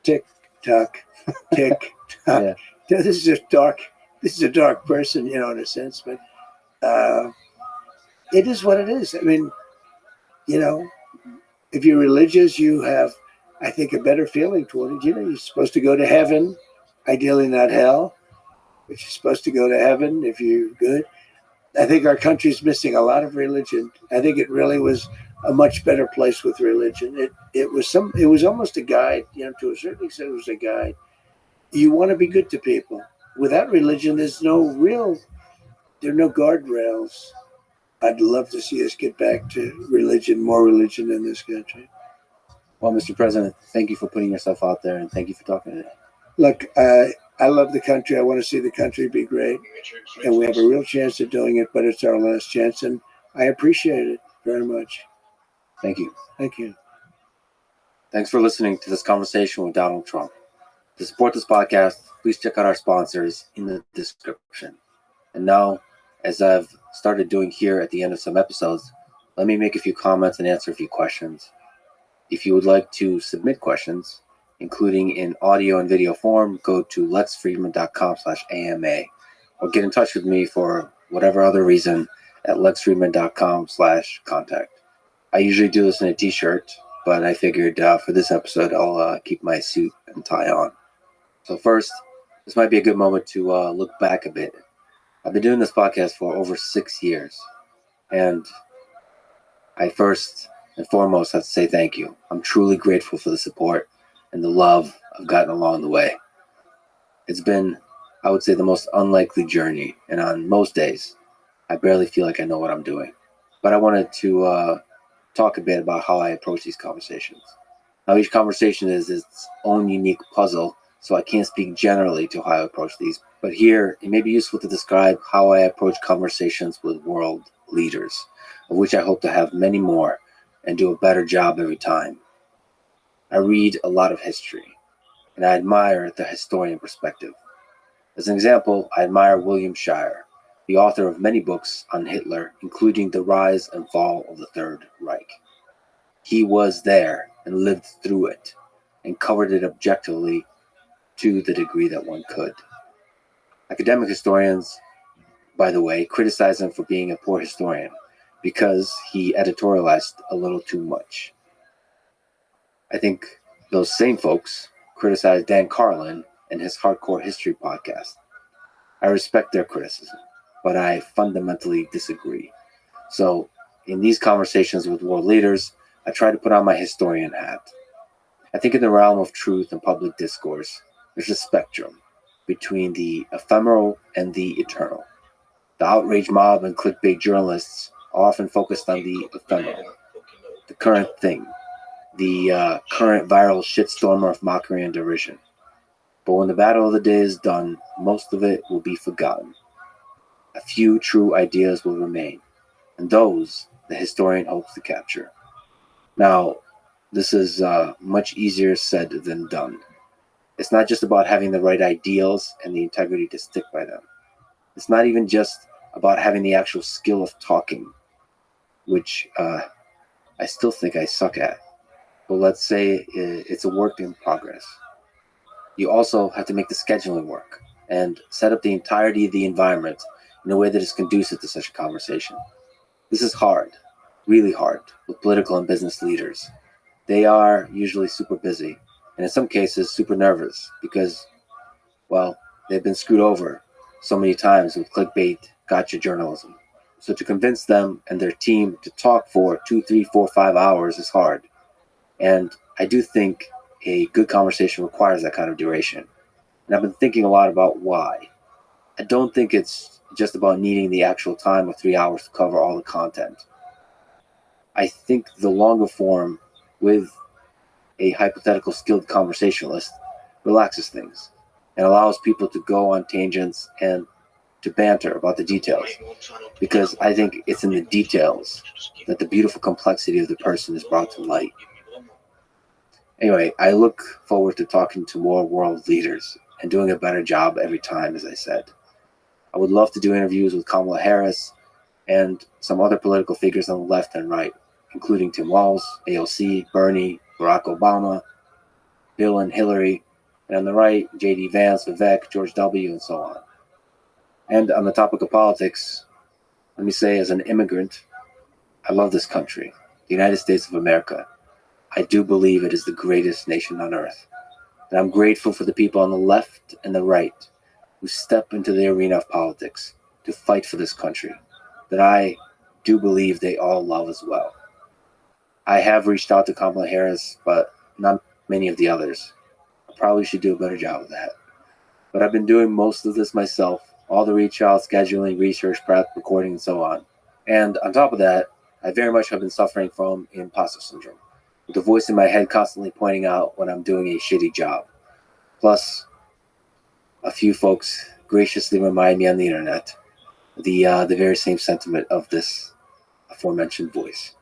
tick tock, tick tock. Yeah. This is a dark person, in a sense, but it is what it is. I mean, if you're religious, you have, I think, a better feeling toward it. You're supposed to go to heaven, ideally not hell, but you're supposed to go to heaven if you're good. I think our country's missing a lot of religion. I think it really was a much better place with religion. It was almost a guide, to a certain extent it was a guide. You want to be good to people. Without religion, there are no guardrails. I'd love to see us get back to more religion in this country. Well, Mr. President, thank you for putting yourself out there, and thank you for talking today. Look, I love the country. I want to see the country be great. And we have a real chance of doing it, but it's our last chance. And I appreciate it very much. Thank you. Thank you. Thanks for listening to this conversation with Donald Trump. To support this podcast, please check out our sponsors in the description. And now, as I've started doing here at the end of some episodes, let me make a few comments and answer a few questions. If you would like to submit questions, including in audio and video form, go to lexfriedman.com/AMA or get in touch with me for whatever other reason at lexfriedman.com/contact. I usually do this in a t-shirt, but I figured for this episode, I'll keep my suit and tie on. So first, this might be a good moment to look back a bit. I've been doing this podcast for over 6 years, and I first and foremost have to say thank you. I'm truly grateful for the support and the love I've gotten along the way. It's been, I would say, the most unlikely journey, and on most days, I barely feel like I know what I'm doing. But I wanted to talk a bit about how I approach these conversations. Now, each conversation is its own unique puzzle, so I can't speak generally to how I approach these. But here, it may be useful to describe how I approach conversations with world leaders, of which I hope to have many more and do a better job every time. I read a lot of history, and I admire the historian perspective. As an example, I admire William Shirer, the author of many books on Hitler, including The Rise and Fall of the Third Reich. He was there and lived through it, and covered it objectively to the degree that one could. Academic historians, by the way, criticize him for being a poor historian because he editorialized a little too much. I think those same folks criticize Dan Carlin and his Hardcore History podcast. I respect their criticism, but I fundamentally disagree. So in these conversations with world leaders, I try to put on my historian hat. I think in the realm of truth and public discourse, there's a spectrum between the ephemeral and the eternal. The outrage mob and clickbait journalists are often focused on the ephemeral, the current thing, the current viral shitstormer of mockery and derision. But when the battle of the day is done, most of it will be forgotten. A few true ideas will remain, and those the historian hopes to capture. Now, this is much easier said than done. It's not just about having the right ideals and the integrity to stick by them. It's not even just about having the actual skill of talking, which I still think I suck at. But let's say it's a work in progress. You also have to make the scheduling work and set up the entirety of the environment in a way that is conducive to such a conversation. This is hard, really hard, with political and business leaders. They are usually super busy, and in some cases super nervous because, well, they've been screwed over so many times with clickbait, gotcha journalism. So to convince them and their team to talk for 2, 3, 4, 5 hours is hard. And I do think a good conversation requires that kind of duration. And I've been thinking a lot about why. I don't think it's just about needing the actual time of 3 hours to cover all the content. I think the longer form with a hypothetical skilled conversationalist relaxes things and allows people to go on tangents and to banter about the details, because I think it's in the details that the beautiful complexity of the person is brought to light. Anyway, I look forward to talking to more world leaders and doing a better job every time, as I said. I would love to do interviews with Kamala Harris and some other political figures on the left and right, including Tim Walz, AOC, Bernie, Barack Obama, Bill and Hillary, and on the right, J.D. Vance, Vivek, George W., and so on. And on the topic of politics, let me say, as an immigrant, I love this country, the United States of America. I do believe it is the greatest nation on earth. And I'm grateful for the people on the left and the right who step into the arena of politics to fight for this country that I do believe they all love as well. I have reached out to Kamala Harris, but not many of the others. I probably should do a better job of that. But I've been doing most of this myself, all the reach out, scheduling, research, prep, recording, and so on. And on top of that, I very much have been suffering from imposter syndrome, with the voice in my head constantly pointing out when I'm doing a shitty job. Plus, a few folks graciously remind me on the internet the very same sentiment of this aforementioned voice.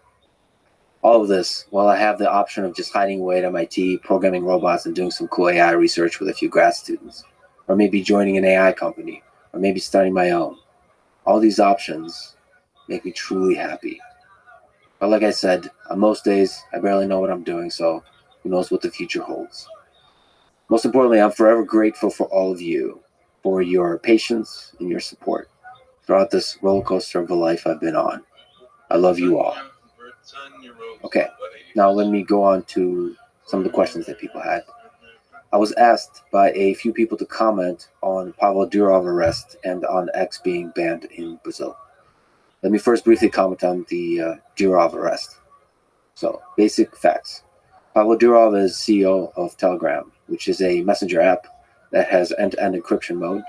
All of this, while I have the option of just hiding away at MIT, programming robots, and doing some cool AI research with a few grad students, or maybe joining an AI company, or maybe starting my own. All these options make me truly happy. But like I said, on most days, I barely know what I'm doing, so who knows what the future holds. Most importantly, I'm forever grateful for all of you, for your patience and your support throughout this roller coaster of a life I've been on. I love you all. Okay, now let me go on to some of the questions that people had. I was asked by a few people to comment on Pavel Durov arrest and on X being banned in Brazil. Let me first briefly comment on the Durov arrest. So, basic facts. Pavel Durov is CEO of Telegram, which is a messenger app that has end-to-end encryption mode.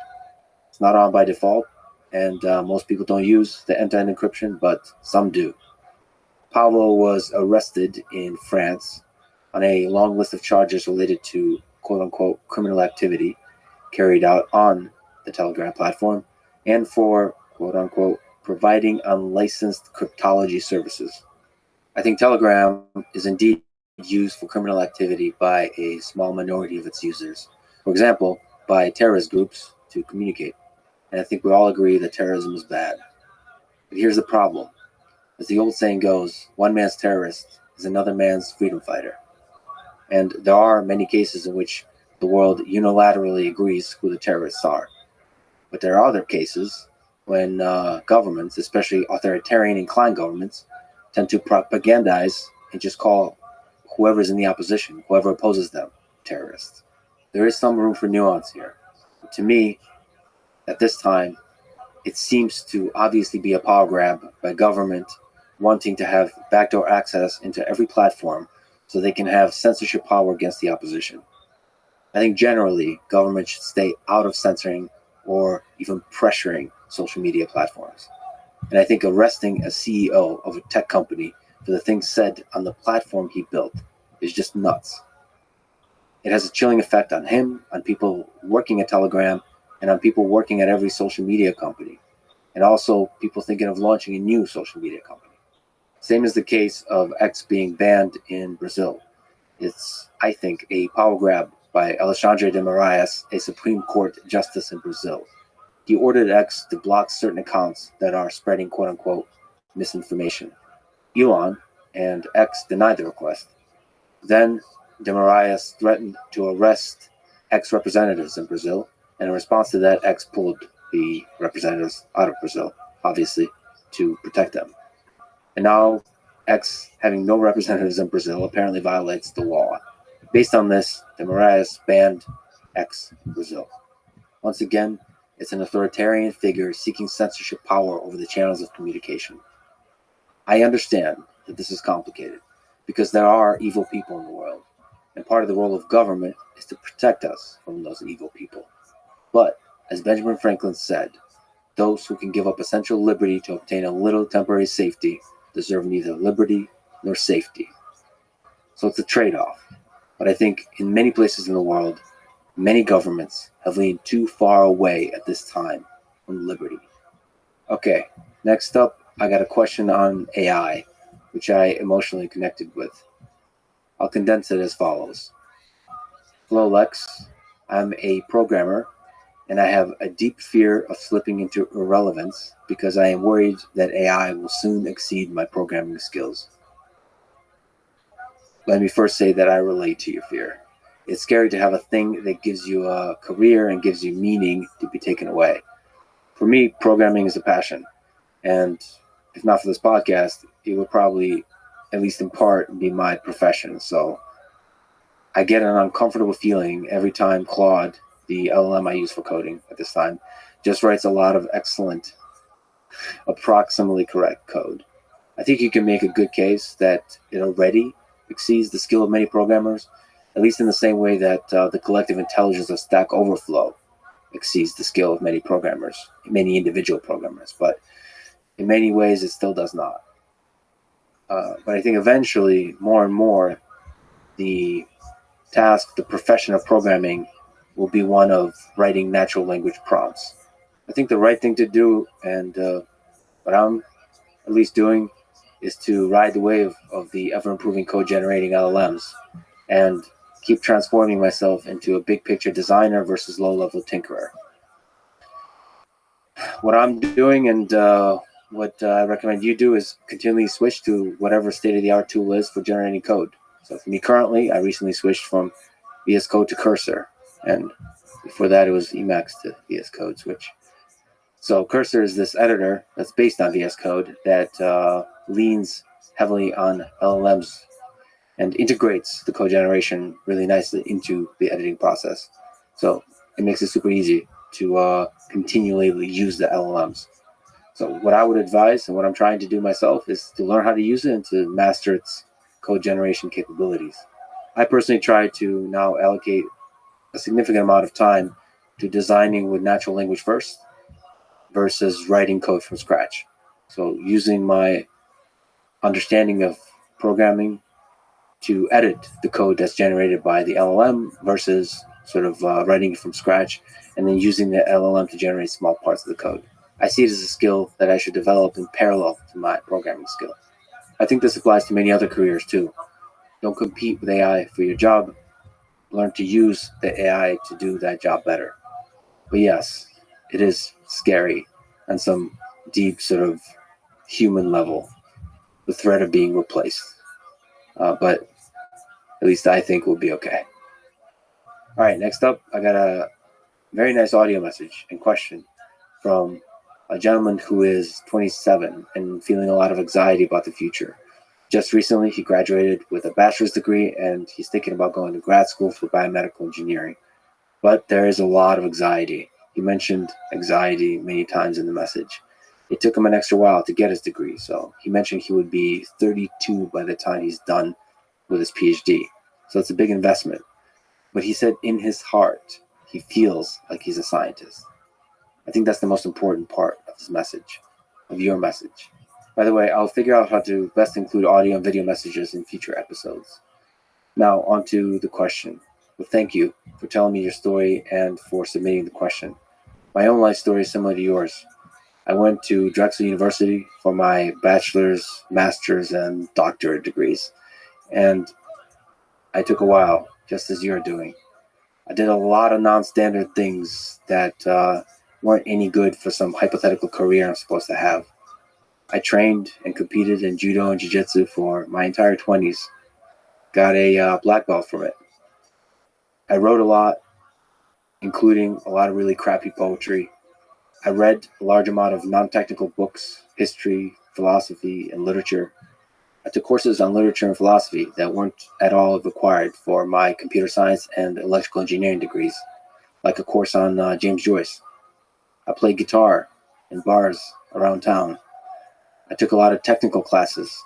It's not on by default, and most people don't use the end-to-end encryption, but some do. Pavel was arrested in France on a long list of charges related to quote-unquote criminal activity carried out on the Telegram platform and for quote-unquote providing unlicensed cryptology services. I think Telegram is indeed used for criminal activity by a small minority of its users. For example, by terrorist groups to communicate. And I think we all agree that terrorism is bad. But here's the problem. As the old saying goes, one man's terrorist is another man's freedom fighter. And there are many cases in which the world unilaterally agrees who the terrorists are. But there are other cases when governments, especially authoritarian inclined governments, tend to propagandize and just call whoever's in the opposition, whoever opposes them, terrorists. There is some room for nuance here. But to me, at this time, it seems to obviously be a power grab by government wanting to have backdoor access into every platform so they can have censorship power against the opposition. I think generally government should stay out of censoring or even pressuring social media platforms. And I think arresting a CEO of a tech company for the things said on the platform he built is just nuts. It has a chilling effect on him, on people working at Telegram, and on people working at every social media company, and also people thinking of launching a new social media company. Same is the case of X being banned in Brazil. It's, I think, a power grab by Alexandre de Moraes, a Supreme Court justice in Brazil. He ordered X to block certain accounts that are spreading quote-unquote misinformation. Elon and X denied the request. Then de Moraes threatened to arrest X representatives in Brazil, and in response to that, X pulled the representatives out of Brazil, obviously, to protect them. And now X, having no representatives in Brazil, apparently violates the law. Based on this, de Moraes banned X in Brazil. Once again, it's an authoritarian figure seeking censorship power over the channels of communication. I understand that this is complicated because there are evil people in the world, and part of the role of government is to protect us from those evil people. But, as Benjamin Franklin said, those who can give up essential liberty to obtain a little temporary safety deserve neither liberty nor safety. So it's a trade-off. But I think in many places in the world, many governments have leaned too far away at this time from liberty. Okay, next up, I got a question on AI, which I emotionally connected with. I'll condense it as follows. Hello, Lex. I'm a programmer, and I have a deep fear of slipping into irrelevance because I am worried that AI will soon exceed my programming skills. Let me first say that I relate to your fear. It's scary to have a thing that gives you a career and gives you meaning to be taken away. For me, programming is a passion, and if not for this podcast, it would probably, at least in part, be my profession. So I get an uncomfortable feeling every time Claude, the LLM I use for coding at this time, just writes a lot of excellent, approximately correct code. I think you can make a good case that it already exceeds the skill of many programmers, at least in the same way that the collective intelligence of Stack Overflow exceeds the skill of many programmers, many individual programmers. But in many ways, it still does not. But I think eventually, more and more, the task, the profession of programming will be one of writing natural language prompts. I think the right thing to do, and what I'm at least doing, is to ride the wave of the ever-improving code-generating LLMs and keep transforming myself into a big-picture designer versus low-level tinkerer. What I'm doing and what I recommend you do is continually switch to whatever state-of-the-art tool is for generating code. So for me currently, I recently switched from VS Code to Cursor, and before that it was Emacs to VS Code switch. So Cursor is this editor that's based on VS Code that leans heavily on LLMs and integrates the code generation really nicely into the editing process. So it makes it super easy to continually use the LLMs. So what I would advise and what I'm trying to do myself is to learn how to use it and to master its code generation capabilities. I personally try to now allocate a significant amount of time to designing with natural language first versus writing code from scratch. So using my understanding of programming to edit the code that's generated by the LLM versus sort of writing it from scratch and then using the LLM to generate small parts of the code. I see it as a skill that I should develop in parallel to my programming skill. I think this applies to many other careers too. Don't compete with AI for your job. Learn to use the AI to do that job better. But yes, it is scary on some deep sort of human level, the threat of being replaced. But at least I think we'll be okay. All right, next up, I got a very nice audio message and question from a gentleman who is 27 and feeling a lot of anxiety about the future. Just recently, he graduated with a bachelor's degree and he's thinking about going to grad school for biomedical engineering. But there is a lot of anxiety. He mentioned anxiety many times in the message. It took him an extra while to get his degree, so he mentioned he would be 32 by the time he's done with his PhD. So it's a big investment. But he said in his heart, he feels like he's a scientist. I think that's the most important part of this message, of your message. By the way, I'll figure out how to best include audio and video messages in future episodes. Now, on to the question, But thank you for telling me your story and for submitting the question. My own life story is similar to yours. I went to Drexel University for my bachelor's, master's, and doctorate degrees. And I took a while, just as you're doing. I did a lot of non-standard things that weren't any good for some hypothetical career I'm supposed to have. I trained and competed in judo and jiu-jitsu for my entire 20s. Got a black belt from it. I wrote a lot, including a lot of really crappy poetry. I read a large amount of non-technical books, history, philosophy, and literature. I took courses on literature and philosophy that weren't at all required for my computer science and electrical engineering degrees, like a course on James Joyce. I played guitar in bars around town. I took a lot of technical classes,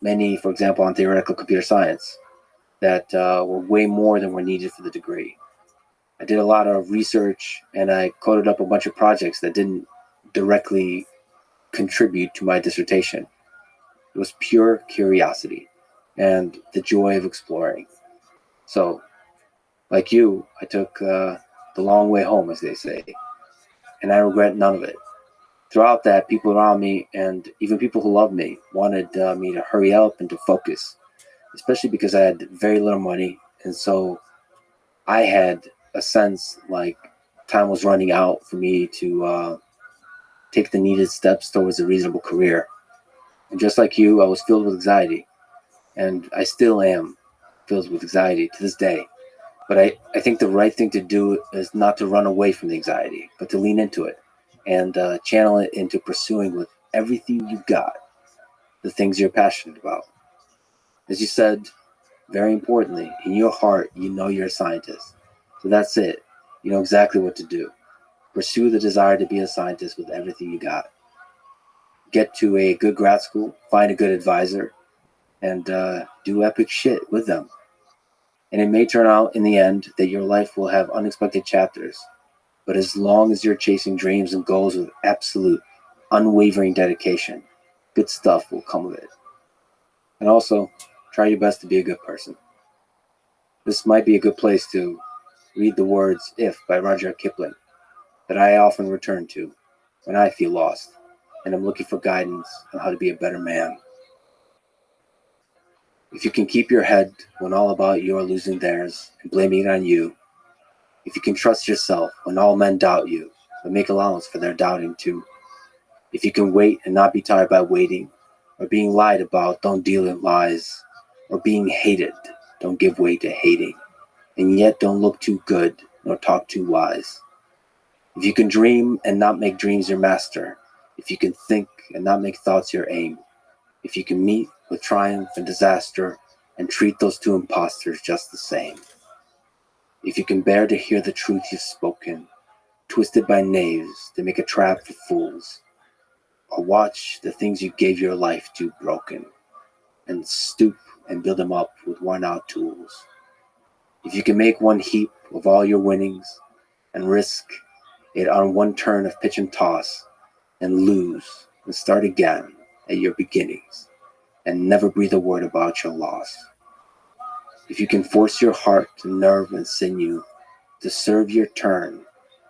many, for example, on theoretical computer science, that were way more than were needed for the degree. I did a lot of research, and I coded up a bunch of projects that didn't directly contribute to my dissertation. It was pure curiosity and the joy of exploring. So, like you, I took the long way home, as they say, and I regret none of it. Throughout that, people around me and even people who loved me wanted me to hurry up and to focus, especially because I had very little money, and so I had a sense like time was running out for me to take the needed steps towards a reasonable career. And just like you, I was filled with anxiety, and I still am filled with anxiety to this day. But I think the right thing to do is not to run away from the anxiety, but to lean into it and channel it into pursuing with everything you've got the things you're passionate about. As you said, very importantly, in your heart, you know you're a scientist. So that's it. You know exactly what to do. Pursue the desire to be a scientist with everything you got. Get to a good grad school, find a good advisor, and do epic shit with them. And it may turn out in the end that your life will have unexpected chapters. But as long as you're chasing dreams and goals with absolute, unwavering dedication, good stuff will come of it. And also, try your best to be a good person. This might be a good place to read the words If by Rudyard Kipling that I often return to when I feel lost and I'm looking for guidance on how to be a better man. If you can keep your head when all about you are losing theirs and blaming it on you, if you can trust yourself when all men doubt you, but make allowance for their doubting too, if you can wait and not be tired by waiting, or being lied about, don't deal in lies, or being hated, don't give way to hating, and yet don't look too good nor talk too wise. If you can dream and not make dreams your master, if you can think and not make thoughts your aim, if you can meet with triumph and disaster and treat those two impostors just the same, if you can bear to hear the truth you've spoken, twisted by knaves to make a trap for fools, or watch the things you gave your life to broken, and stoop and build them up with worn-out tools. If you can make one heap of all your winnings and risk it on one turn of pitch and toss, and lose and start again at your beginnings, and never breathe a word about your loss. If you can force your heart and nerve and sinew to serve your turn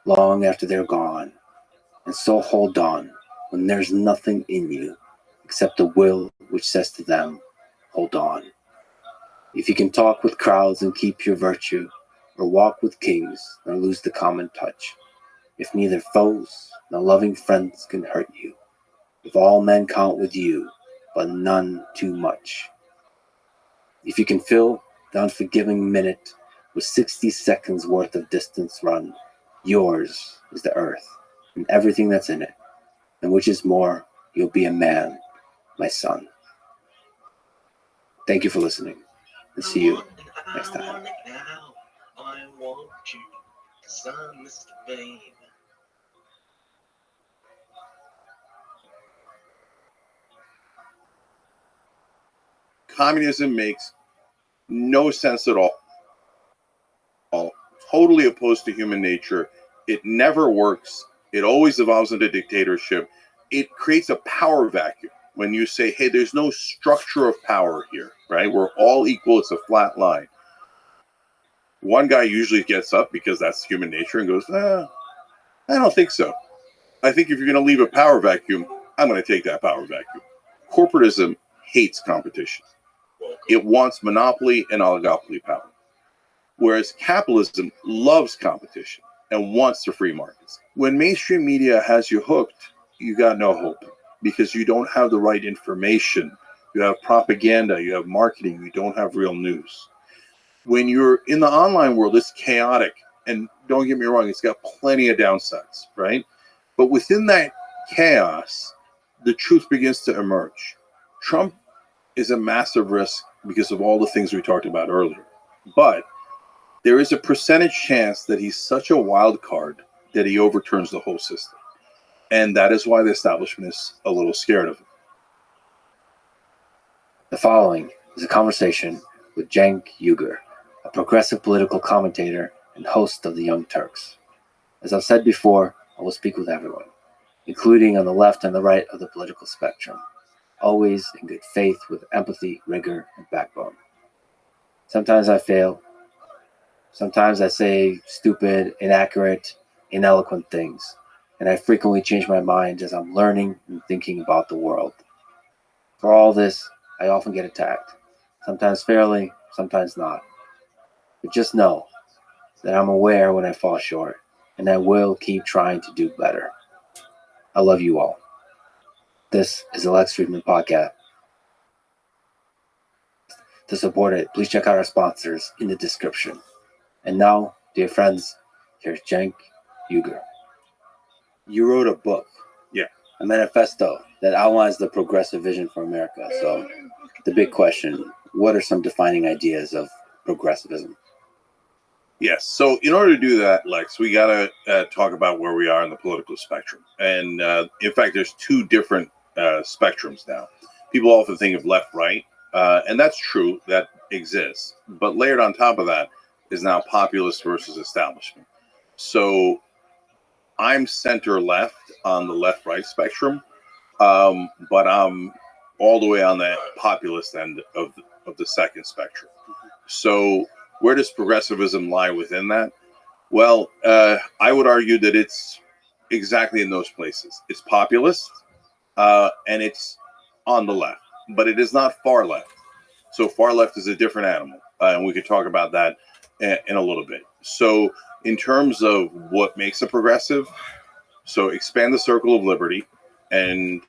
long after they're gone, and so hold on when there's nothing in you except the will which says to them, hold on. If you can talk with crowds and keep your virtue, or walk with kings nor lose the common touch, if neither foes nor loving friends can hurt you, if all men count with you, but none too much, if you can fill the unforgiving minute with 60 seconds worth of distance run, yours is the earth and everything that's in it, and which is more, you'll be a man, my son. Thank you for listening, and see you next time. I want you, 'cause I'm Mr. Babe. Communism makes no sense at all. Totally opposed to human nature. It never works. It always evolves into dictatorship. It creates a power vacuum when you say, hey, there's no structure of power here, right? We're all equal. It's a flat line. One guy usually gets up because that's human nature and goes, I don't think so. I think if you're going to leave a power vacuum, I'm going to take that power vacuum. Corporatism hates competition. It wants monopoly and oligopoly power. Whereas capitalism loves competition and wants the free markets. When mainstream media has you hooked, you got no hope because you don't have the right information. You have propaganda, you have marketing, you don't have real news. When you're in the online world, it's chaotic. And don't get me wrong, it's got plenty of downsides, right? But within that chaos, the truth begins to emerge. Trump is a massive risk because of all the things we talked about earlier. But there is a percentage chance that he's such a wild card that he overturns the whole system. And that is why the establishment is a little scared of him. The following is a conversation with Cenk Uygur, a progressive political commentator and host of the Young Turks. As I've said before, I will speak with everyone, including on the left and the right of the political spectrum, always in good faith with empathy, rigor, and backbone. Sometimes I fail. Sometimes I say stupid, inaccurate, ineloquent things, and I frequently change my mind as I'm learning and thinking about the world. For all this, I often get attacked, sometimes fairly, sometimes not. But just know that I'm aware when I fall short, and I will keep trying to do better. I love you all. This is the Lex Friedman Podcast. To support it, please check out our sponsors in the description. And now, dear friends, here's Cenk Uygur. You wrote a book. Yeah. A manifesto that outlines the progressive vision for America. So the big question, what are some defining ideas of progressivism? Yes. So in order to do that, Lex, we got to talk about where we are in the political spectrum. And in fact, there's two different spectrums now. People often think of left, right. And that's true. That exists. But layered on top of that is now populist versus establishment. So I'm center left on the left right spectrum, but I'm all the way on the populist end of the second spectrum. So where does progressivism lie within that? Well, I would argue that it's exactly in those places. It's populist and it's on the left, but it is not far left. So far left is a different animal, and we could talk about that in a little bit. So in terms of what makes a progressive, so expand the circle of liberty and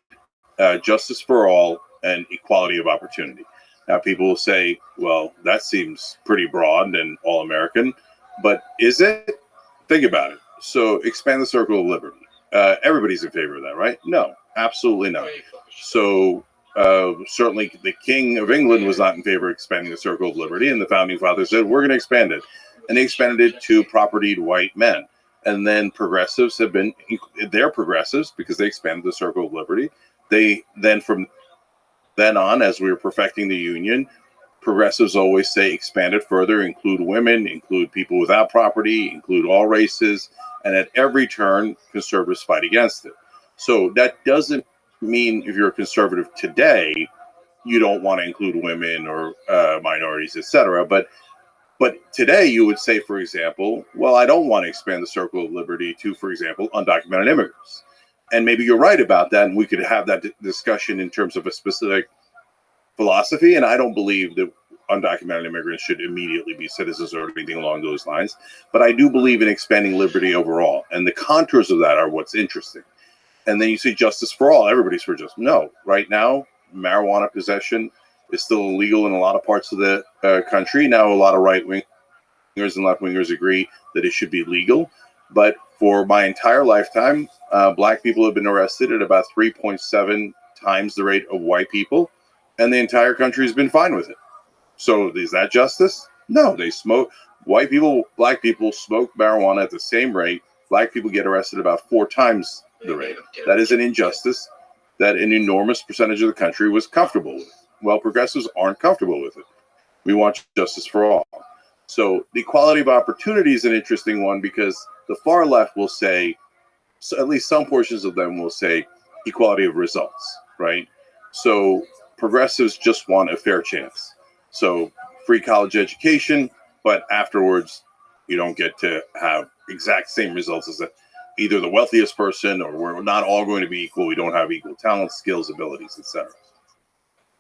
justice for all and equality of opportunity. Now people will say, well, that seems pretty broad and all-American, but is it? Think about it. So expand the circle of liberty. Everybody's in favor of that, right? No, absolutely not. So certainly the King of England was not in favor of expanding the circle of liberty, and the Founding Fathers said, we're going to expand it. And they expanded it to propertied white men. And then progressives have been, they're progressives because they expanded the circle of liberty. They then, from then on, as we were perfecting the Union, progressives always say expand it further, include women, include people without property, include all races. And at every turn, conservatives fight against it. So that doesn't mean if you're a conservative today, you don't want to include women or minorities, etc. But today you would say, for example, well, I don't want to expand the circle of liberty to, for example, undocumented immigrants. And maybe you're right about that, and we could have that discussion in terms of a specific philosophy. And I don't believe that undocumented immigrants should immediately be citizens or anything along those lines. But I do believe in expanding liberty overall. And the contours of that are what's interesting. And then you see justice for all. Everybody's for justice. No, right now, marijuana possession is still illegal in a lot of parts of the country. Now, a lot of right-wingers and left-wingers agree that it should be legal. But for my entire lifetime, black people have been arrested at about 3.7 times the rate of white people. And the entire country has been fine with it. So is that justice? No, they smoke. White people, black people smoke marijuana at the same rate. Black people get arrested about 4 times the rate. That is an injustice that an enormous percentage of the country was comfortable with. Well, progressives aren't comfortable with it. We want justice for all. So the equality of opportunity is an interesting one because the far left will say, so at least some portions of them will say equality of results, right? So progressives just want a fair chance. So free college education, but afterwards you don't get to have exact same results as either the wealthiest person, or we're not all going to be equal. We don't have equal talents, skills, abilities, etc.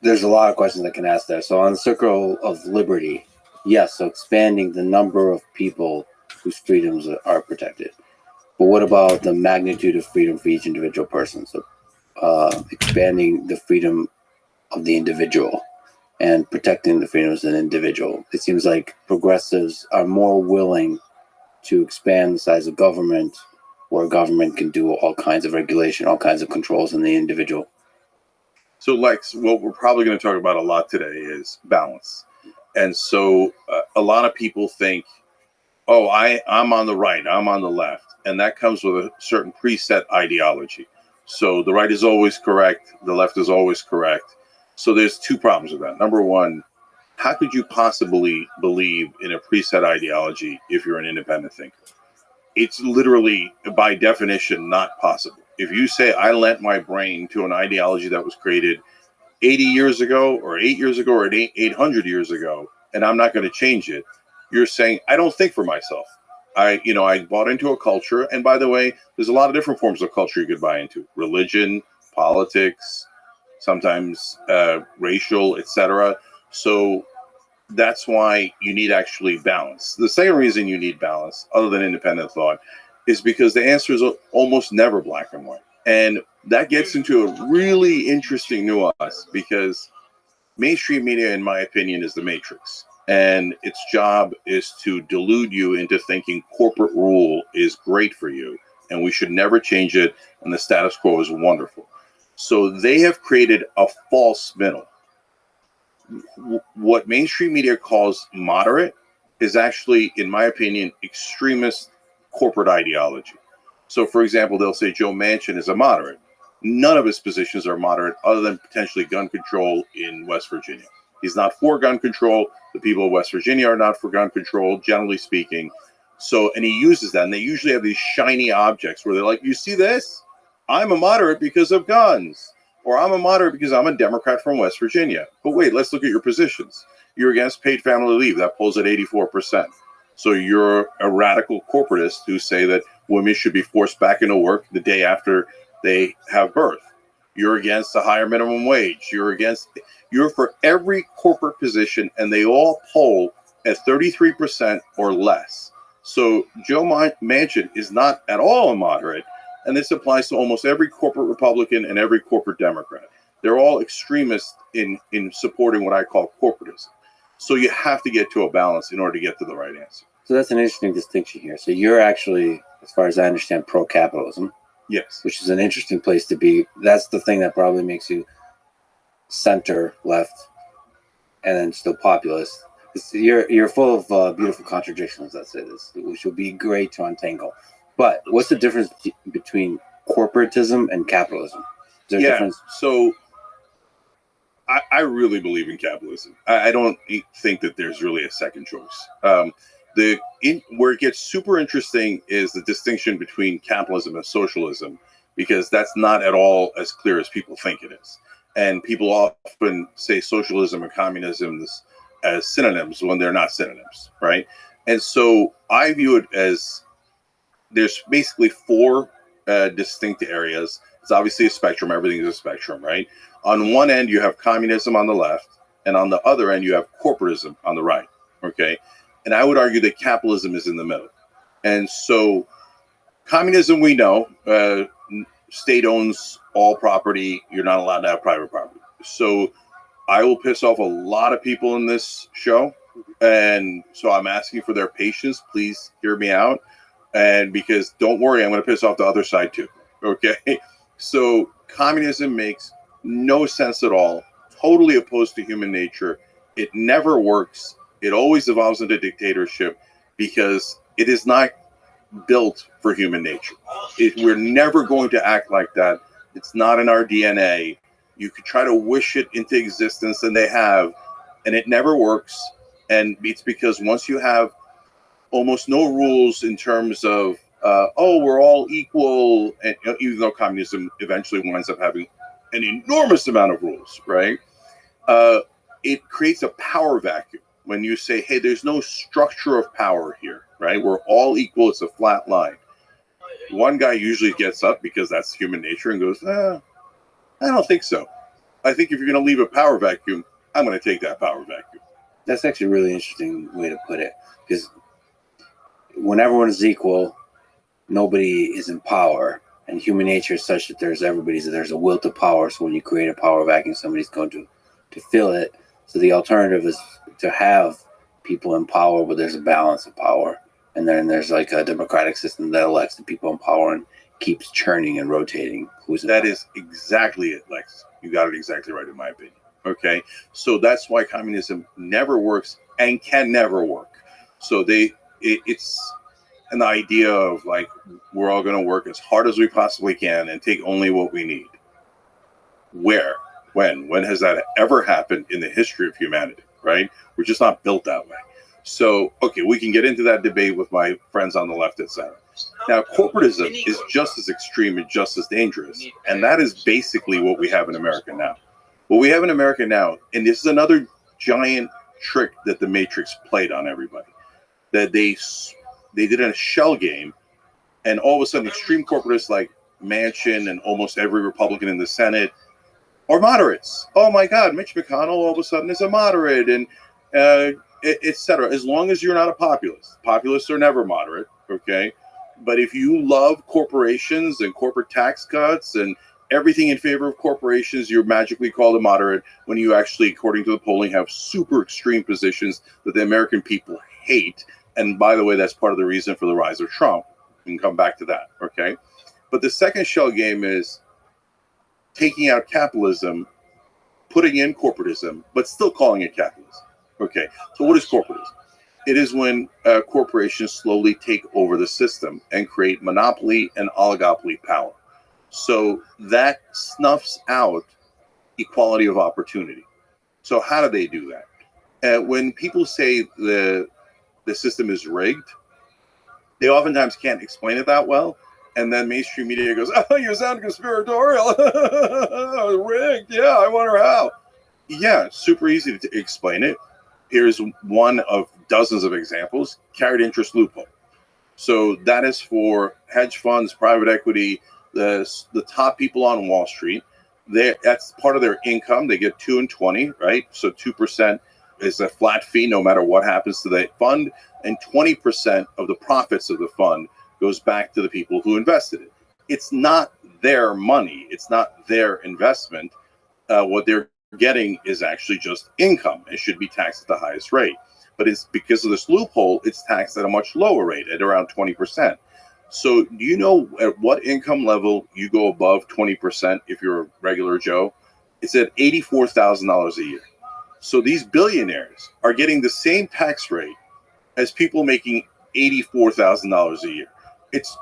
There's a lot of questions I can ask there. So on the circle of liberty, yes, so expanding the number of people whose freedoms are protected. But what about the magnitude of freedom for each individual person? So expanding the freedom of the individual and protecting the freedoms of an individual. It seems like progressives are more willing to expand the size of government, where government can do all kinds of regulation, all kinds of controls on the individual. So, Lex, what we're probably going to talk about a lot today is balance. And so a lot of people think, oh, I'm on the right, I'm on the left. And that comes with a certain preset ideology. So the right is always correct, the left is always correct. So there's two problems with that. Number one, how could you possibly believe in a preset ideology if you're an independent thinker? It's literally, by definition, not possible. If you say, I lent my brain to an ideology that was created 80 years ago or 8 years ago or 800 years ago, and I'm not going to change it, you're saying, I don't think for myself. I bought into a culture. And by the way, there's a lot of different forms of culture you could buy into: religion, politics, sometimes racial, etc. So that's why you need actually balance. The second reason you need balance, other than independent thought, is because the answer is almost never black and white. And that gets into a really interesting nuance, because mainstream media, in my opinion, is the matrix. And its job is to delude you into thinking corporate rule is great for you and we should never change it, and the status quo is wonderful. So they have created a false middle. What mainstream media calls moderate is actually, in my opinion, extremist corporate ideology. So, for example, they'll say Joe Manchin is a moderate. None of his positions are moderate, other than potentially gun control in West Virginia. He's not for gun control. The people of West Virginia are not for gun control, generally speaking. So, and he uses that, and they usually have these shiny objects where they're like, you see this? I'm a moderate because of guns. Or I'm a moderate because I'm a Democrat from West Virginia. But wait, let's look at your positions. You're against paid family leave. That polls at 84%. So you're a radical corporatist who say that women should be forced back into work the day after they have birth. You're against a higher minimum wage. You're for every corporate position, and they all poll at 33% or less. So Joe Manchin is not at all a moderate. And this applies to almost every corporate Republican and every corporate Democrat. They're all extremists in supporting what I call corporatism. So you have to get to a balance in order to get to the right answer. So that's an interesting distinction here. So you're actually, as far as I understand, pro-capitalism. Yes. Which is an interesting place to be. That's the thing that probably makes you center, left, and then still populist. You're full of beautiful contradictions, let's say this, which will be great to untangle. But what's the difference between corporatism and capitalism? Is there a difference? So I really believe in capitalism. I don't think that there's really a second choice. Where it gets super interesting is the distinction between capitalism and socialism, because that's not at all as clear as people think it is. And people often say socialism and communism as synonyms when they're not synonyms, right? And so I view it as there's basically four distinct areas. It's obviously a spectrum. Everything is a spectrum, right? On one end, you have communism on the left, and on the other end, you have corporatism on the right, okay? And I would argue that capitalism is in the middle. And so communism, we know, state owns all property. You're not allowed to have private property. So I will piss off a lot of people in this show. And so I'm asking for their patience. Please hear me out. And because don't worry, I'm going to piss off the other side too. Okay. So communism makes no sense at all. Totally opposed to human nature. It never works. It always evolves into dictatorship because it is not built for human nature. We're never going to act like that. It's not in our DNA. You could try to wish it into existence, and they have, and it never works. And it's because once you have almost no rules in terms of, we're all equal, and even though communism eventually winds up having an enormous amount of rules, right? It creates a power vacuum. when you say, hey, there's no structure of power here, right? We're all equal. It's a flat line. One guy usually gets up because that's human nature and goes, I don't think so. I think if you're going to leave a power vacuum, I'm going to take that power vacuum. That's actually a really interesting way to put it, because when everyone is equal, nobody is in power, and human nature is such that there's a will to power. So when you create a power vacuum, somebody's going to fill it. So the alternative is to have people in power, but there's a balance of power, and then there's like a democratic system that elects the people in power and keeps churning and rotating. That is exactly it, Lex. You got it exactly right, in my opinion. Okay, so that's why communism never works and can never work. So it's an idea of like, we're all going to work as hard as we possibly can and take only what we need. Where? When has that ever happened in the history of humanity, right? We're just not built that way. So, okay, we can get into that debate with my friends on the left, etc. Now, corporatism is just as extreme and just as dangerous. And that is basically what we have in America now. What we have in America now, and this is another giant trick that the Matrix played on everybody, that they did a shell game, and all of a sudden extreme corporatists like Manchin and almost every Republican in the Senate are moderates. Oh my God, Mitch McConnell all of a sudden is a moderate, and etc. As long as you're not a populist. Populists are never moderate, okay? But if you love corporations and corporate tax cuts and everything in favor of corporations, you're magically called a moderate when you actually, according to the polling, have super extreme positions that the American people hate. And by the way, that's part of the reason for the rise of Trump. We can come back to that, okay? But the second shell game is taking out capitalism, putting in corporatism, but still calling it capitalism. Okay, so what is corporatism? It is when corporations slowly take over the system and create monopoly and oligopoly power. So that snuffs out equality of opportunity. So how do they do that? When people say the system is rigged, they oftentimes can't explain it that well. And then mainstream media goes, oh, you sound conspiratorial. Rigged. Yeah, I wonder how. Yeah, super easy to explain it. Here's one of dozens of examples: carried interest loophole. So that is for hedge funds, private equity, the top people on Wall Street. That's part of their income. They get 2 and 20, right? So 2% is a flat fee no matter what happens to the fund, and 20% of the profits of the fund goes back to the people who invested it. It's not their money. It's not their investment. What they're getting is actually just income. It should be taxed at the highest rate. But it's because of this loophole, it's taxed at a much lower rate, at around 20%. So do you know at what income level you go above 20% if you're a regular Joe? It's at $84,000 a year. So these billionaires are getting the same tax rate as people making $84,000 a year. It's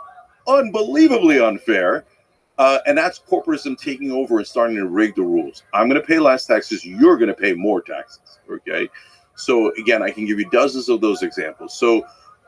unbelievably unfair. And that's corporatism taking over and starting to rig the rules. I'm going to pay less taxes. You're going to pay more taxes. Okay. So again, I can give you dozens of those examples. So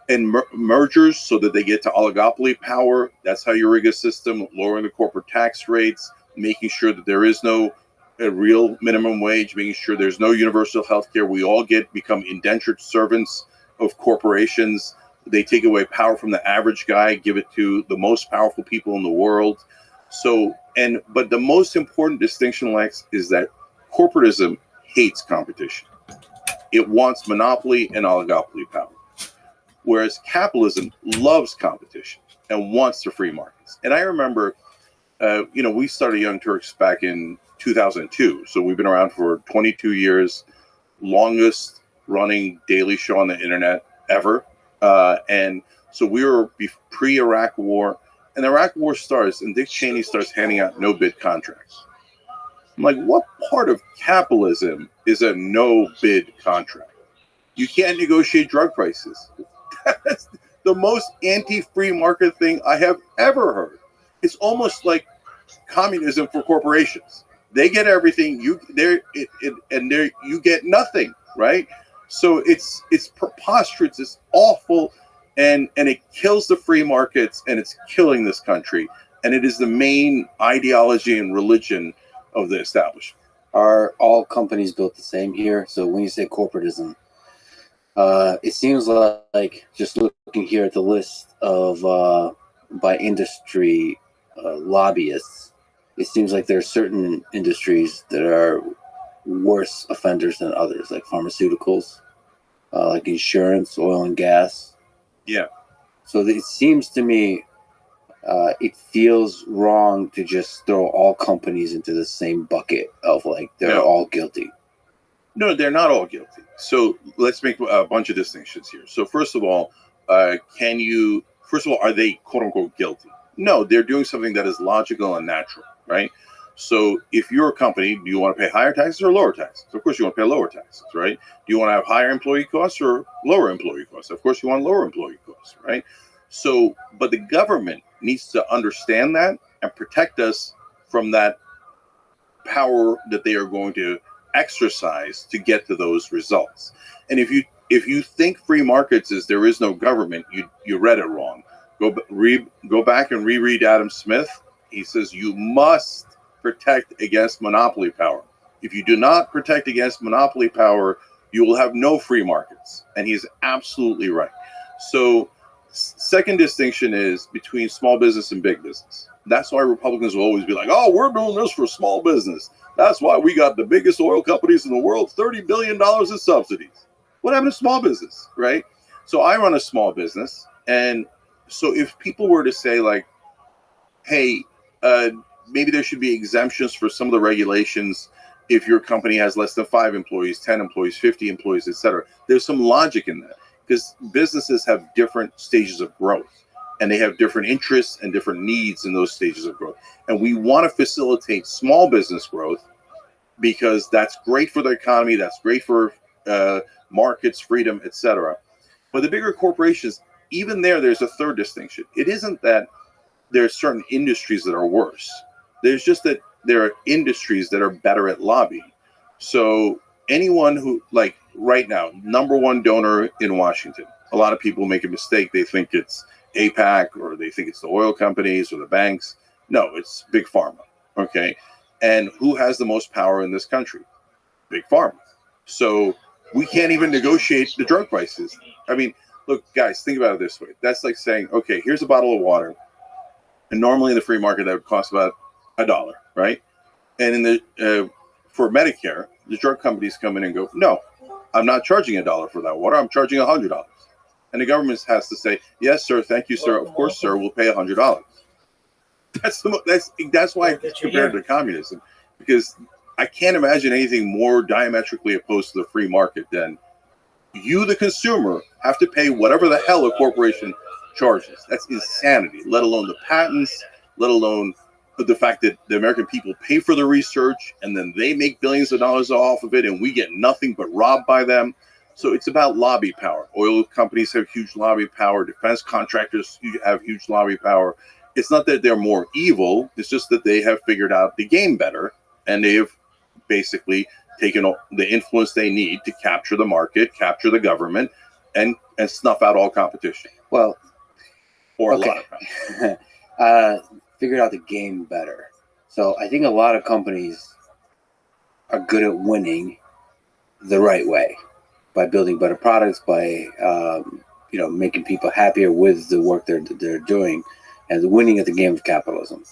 in mergers, so that they get to oligopoly power, that's how you rig a system, lowering the corporate tax rates, making sure that there is no real minimum wage, making sure there's no universal health care. We all become indentured servants of corporations. They take away power from the average guy, give it to the most powerful people in the world. So, but the most important distinction, Lex, is that corporatism hates competition. It wants monopoly and oligopoly power. Whereas capitalism loves competition and wants the free markets. And I remember, we started Young Turks back in 2002. So we've been around for 22 years, longest running daily show on the internet ever. And so we were pre-Iraq War. And the Iraq War starts, and Dick Cheney starts handing out no-bid contracts. I'm like, what part of capitalism is a no-bid contract? You can't negotiate drug prices. That's the most anti-free market thing I have ever heard. It's almost like communism for corporations. They get everything, you get nothing, right? So it's preposterous. It's awful. And it kills the free markets, and it's killing this country. And it is the main ideology and religion of the establishment. Are all companies built the same here? So when you say corporatism, It seems like just looking here at the list of by industry lobbyists, it seems like there are certain industries that are worse offenders than others, like pharmaceuticals, like insurance, oil and gas. Yeah. So it seems to me it feels wrong to just throw all companies into the same bucket of like they're No. all guilty. No, they're not all guilty. So let's make a bunch of distinctions here. So first of all, are they quote unquote guilty? No, they're doing something that is logical and natural, right? So if you're a company, do you want to pay higher taxes or lower taxes? Of course you want to pay lower taxes, right? Do you want to have higher employee costs or lower employee costs? Of course you want lower employee costs, right? So, but the government needs to understand that and protect us from that power that they are going to exercise to get to those results. And if you think free markets is there is no government, you read it wrong. Go back and reread Adam Smith. He says you must protect against monopoly power. If you do not protect against monopoly power, you will have no free markets. And he's absolutely right. So second distinction is between small business and big business. That's why Republicans will always be like, oh, we're doing this for small business. That's why we got the biggest oil companies in the world, $30 billion in subsidies. What happened to small business, right? So I run a small business. And so if people were to say like, hey, maybe there should be exemptions for some of the regulations if your company has less than 5 employees, 10 employees, 50 employees, etc. There's some logic in that because businesses have different stages of growth and they have different interests and different needs in those stages of growth. And we want to facilitate small business growth because that's great for the economy, that's great for markets, freedom, etc. But the bigger corporations, even there's a third distinction. It isn't that there are certain industries that are worse. There's just that there are industries that are better at lobbying. So anyone who, like right now, number one donor in Washington, a lot of people make a mistake. They think it's APAC or they think it's the oil companies or the banks. No, it's Big Pharma. Okay. And who has the most power in this country? Big Pharma. So we can't even negotiate the drug prices. I mean, look, guys, think about it this way. That's like saying, okay, here's a bottle of water. And normally in the free market, that would cost about $1, right? And in the for Medicare, the drug companies come in and go, no, I'm not charging $1 for that water. I'm charging $100. And the government has to say, yes, sir. Thank you, sir. Of course, sir. We'll pay $100. That's why it's compared to communism, because I can't imagine anything more diametrically opposed to the free market than you, the consumer, have to pay whatever the hell a corporation charges. That's insanity, let alone the patents, let alone the fact that the American people pay for the research and then they make billions of dollars off of it and we get nothing but robbed by them. So it's about lobby power. Oil companies have huge lobby power. Defense contractors have huge lobby power. It's not that they're more evil. It's just that they have figured out the game better and they have basically taken the influence they need to capture the market, capture the government, and snuff out all competition. Well, or okay. A lot of figured out the game better. So I think a lot of companies are good at winning the right way by building better products, by making people happier with the work they're doing, and winning at the game of capitalism.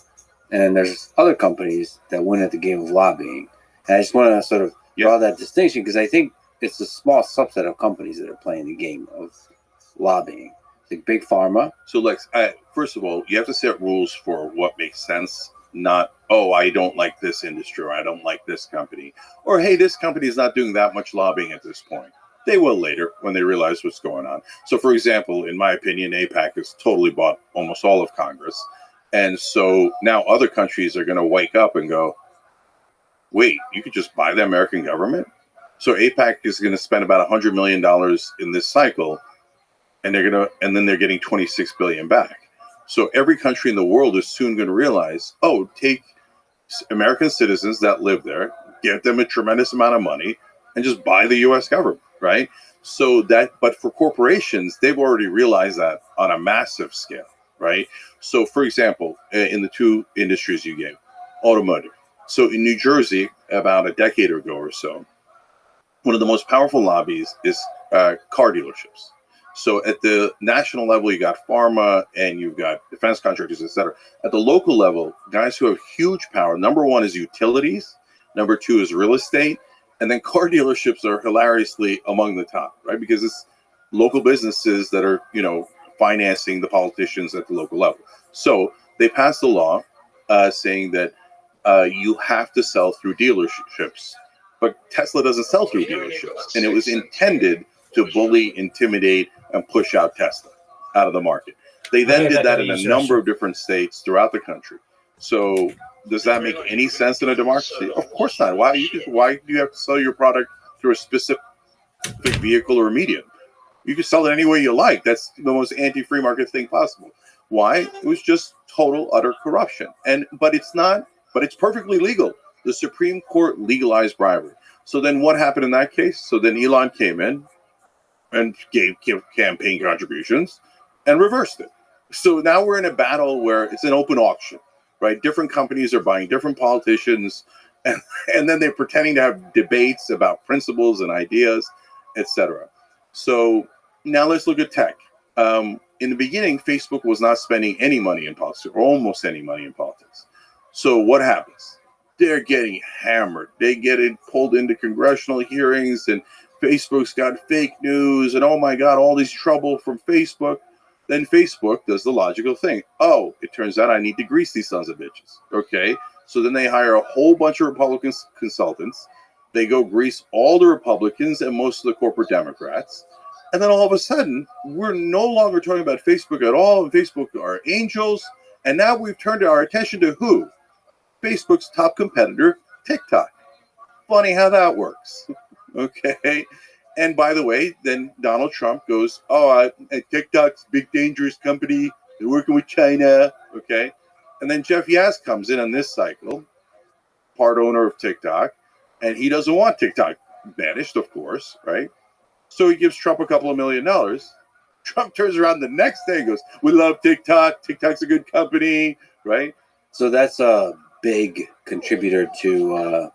And then there's other companies that win at the game of lobbying. And I just want to sort of draw that distinction because I think it's a small subset of companies that are playing the game of lobbying. Like Big Pharma. So, Lex, first of all, you have to set rules for what makes sense. Not, oh, I don't like this industry, or I don't like this company, or hey, this company is not doing that much lobbying at this point. They will later when they realize what's going on. So, for example, in my opinion, APAC has totally bought almost all of Congress, and so now other countries are going to wake up and go, wait, you could just buy the American government? So APAC is going to spend about $100 million in this cycle. And then they're getting 26 billion back. So every country in the world is soon going to realize, oh, take American citizens that live there, give them a tremendous amount of money, and just buy the U.S. government, right? So but for corporations, they've already realized that on a massive scale, right? So, for example, in the two industries you gave, automotive. So in New Jersey, about a decade ago or so, one of the most powerful lobbies is car dealerships. So at the national level, you got pharma and you've got defense contractors, etc. At the local level, guys who have huge power. Number one is utilities. Number two is real estate. And then car dealerships are hilariously among the top, right? Because it's local businesses that are, financing the politicians at the local level. So they passed a law saying that you have to sell through dealerships. But Tesla doesn't sell through dealerships. And it was intended to bully, intimidate, and push out Tesla out of the market. They then did that in a number of different states throughout the country. So does that make any sense in a democracy? Of course not. Why do you have to sell your product through a specific vehicle or medium? You can sell it any way you like. That's the most anti-free market thing possible. Why? It was just total, utter corruption. But it's perfectly legal. The Supreme Court legalized bribery. So then what happened in that case? So then Elon came in and gave campaign contributions and reversed it. So now we're in a battle where it's an open auction, right? Different companies are buying different politicians, and then they're pretending to have debates about principles and ideas, etc. So now let's look at tech. In the beginning, Facebook was not spending any money in politics, or almost any money in politics. So what happens? They're getting hammered. They get pulled into congressional hearings, and Facebook's got fake news, and oh my God, all this trouble from Facebook. Then Facebook does the logical thing. Oh, it turns out I need to grease these sons of bitches. Okay, so then they hire a whole bunch of Republican consultants. They go grease all the Republicans and most of the corporate Democrats. And then all of a sudden, we're no longer talking about Facebook at all. And Facebook are angels. And now we've turned our attention to who? Facebook's top competitor, TikTok. Funny how that works. Okay. And by the way, then Donald Trump goes, TikTok's a big, dangerous company. They're working with China. Okay. And then Jeff Yazd comes in on this cycle, part owner of TikTok. And he doesn't want TikTok banished, of course, right? So he gives Trump a couple of $1 million. Trump turns around the next day and goes, we love TikTok. TikTok's a good company, right? So that's a big contributor to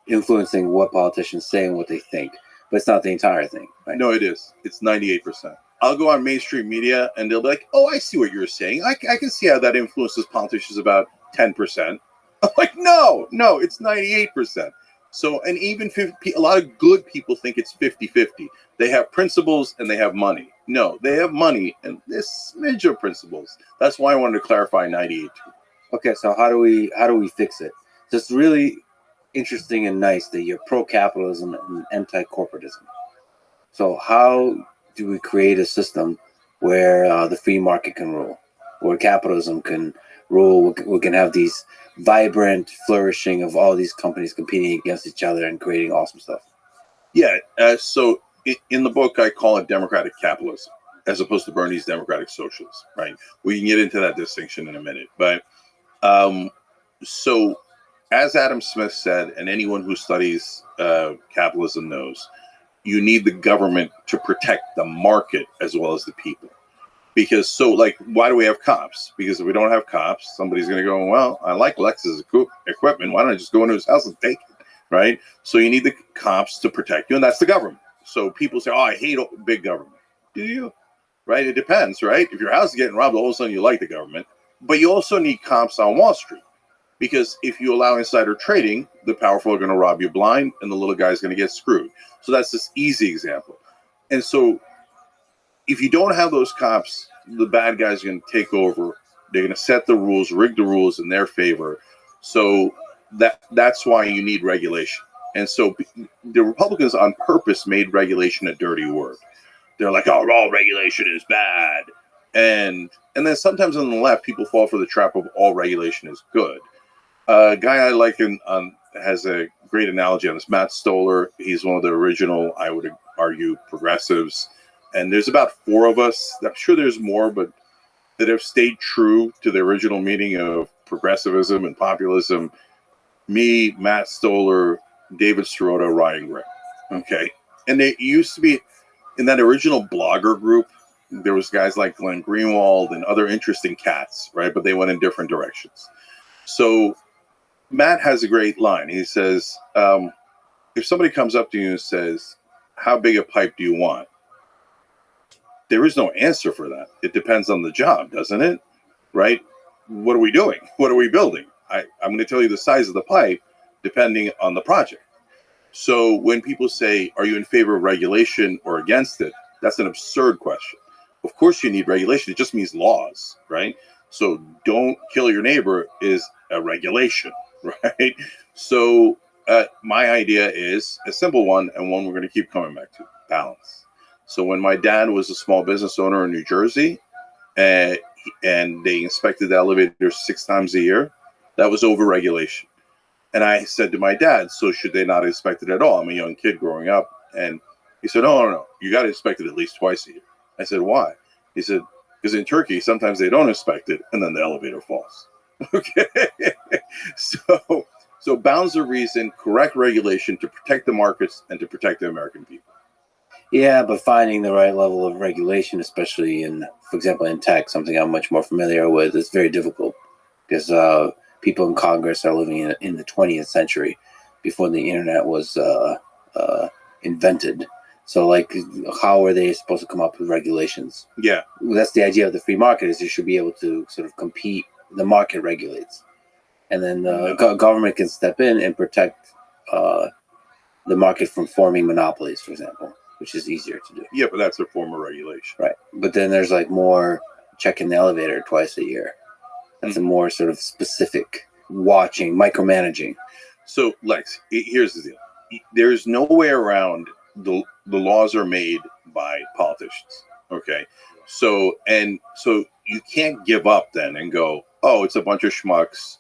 influencing what politicians say and what they think. But it's not the entire thing, right? No, it is. It's 98%. I'll go on mainstream media and they'll be like, oh, I see what you're saying. I can see how that influences politicians about 10%. I'm like, no, it's 98%. So, and even a lot of good people think it's 50-50. They have principles and they have money. No, they have money and this smidge of principles. That's why I wanted to clarify 98. Okay, so how do we fix it? So it's really interesting and nice that you're pro-capitalism and anti-corporatism. So how do we create a system where the free market can rule, where capitalism can rule? We can have these vibrant flourishing of all these companies competing against each other and creating awesome stuff. Yeah. So in the book, I call it democratic capitalism as opposed to Bernie's democratic socialism, right? We can get into that distinction in a minute. But so as Adam Smith said, and anyone who studies capitalism knows, you need the government to protect the market as well as the people. Because why do we have cops? Because if we don't have cops, somebody's going to go, well, I like Lex's equipment. Why don't I just go into his house and take it, right? So you need the cops to protect you, and that's the government. So people say, oh, I hate big government. Do you? Right? It depends, right? If your house is getting robbed, all of a sudden you like the government. But you also need cops on Wall Street. Because if you allow insider trading, the powerful are going to rob you blind, and the little guy is going to get screwed. So that's this easy example. And so if you don't have those cops, the bad guys are going to take over. They're going to set the rules, rig the rules in their favor. So that's why you need regulation. And so the Republicans on purpose made regulation a dirty word. They're like, oh, all regulation is bad. And then sometimes on the left, people fall for the trap of all regulation is good. A guy I like has a great analogy on this, Matt Stoller. He's one of the original, I would argue, progressives. And there's about 4 of us. I'm sure there's more, but that have stayed true to the original meaning of progressivism and populism. Me, Matt Stoller, David Sirota, Ryan Gray. Okay. And they used to be in that original blogger group. There was guys like Glenn Greenwald and other interesting cats, right? But they went in different directions. So Matt has a great line. He says, if somebody comes up to you and says, how big a pipe do you want? there is no answer for that. It depends on the job, doesn't it? Right? What are we doing? What are we building? I'm going to tell you the size of the pipe depending on the project. So when people say, are you in favor of regulation or against it? That's an absurd question. Of course you need regulation. It just means laws, right? So don't kill your neighbor is a regulation, right? So my idea is a simple one, and one we're going to keep coming back to: balance. So when my dad was a small business owner in New Jersey, and they inspected the elevator 6 times a year, that was over-regulation. And I said to my dad, so should they not inspect it at all? I'm a young kid growing up. And he said, no. You got to inspect it at least twice a year. I said, why? He said, because in Turkey, sometimes they don't inspect it, and then the elevator falls. Okay. So bounds of reason, correct regulation to protect the markets and to protect the American people. Yeah, but finding the right level of regulation, especially in, for example, in tech, something I'm much more familiar with, is very difficult because people in Congress are living in the 20th century before the internet was invented. So, like, how are they supposed to come up with regulations? Yeah. That's the idea of the free market, is you should be able to sort of compete. The market regulates. And then the government can step in and protect the market from forming monopolies, for example, which is easier to do. Yeah, but that's a form of regulation. Right. But then there's like more checking the elevator twice a year. That's a more sort of specific watching, micromanaging. So, Lex, here's the deal. There's no way around the laws are made by politicians. Okay. So you can't give up then and go, oh, it's a bunch of schmucks.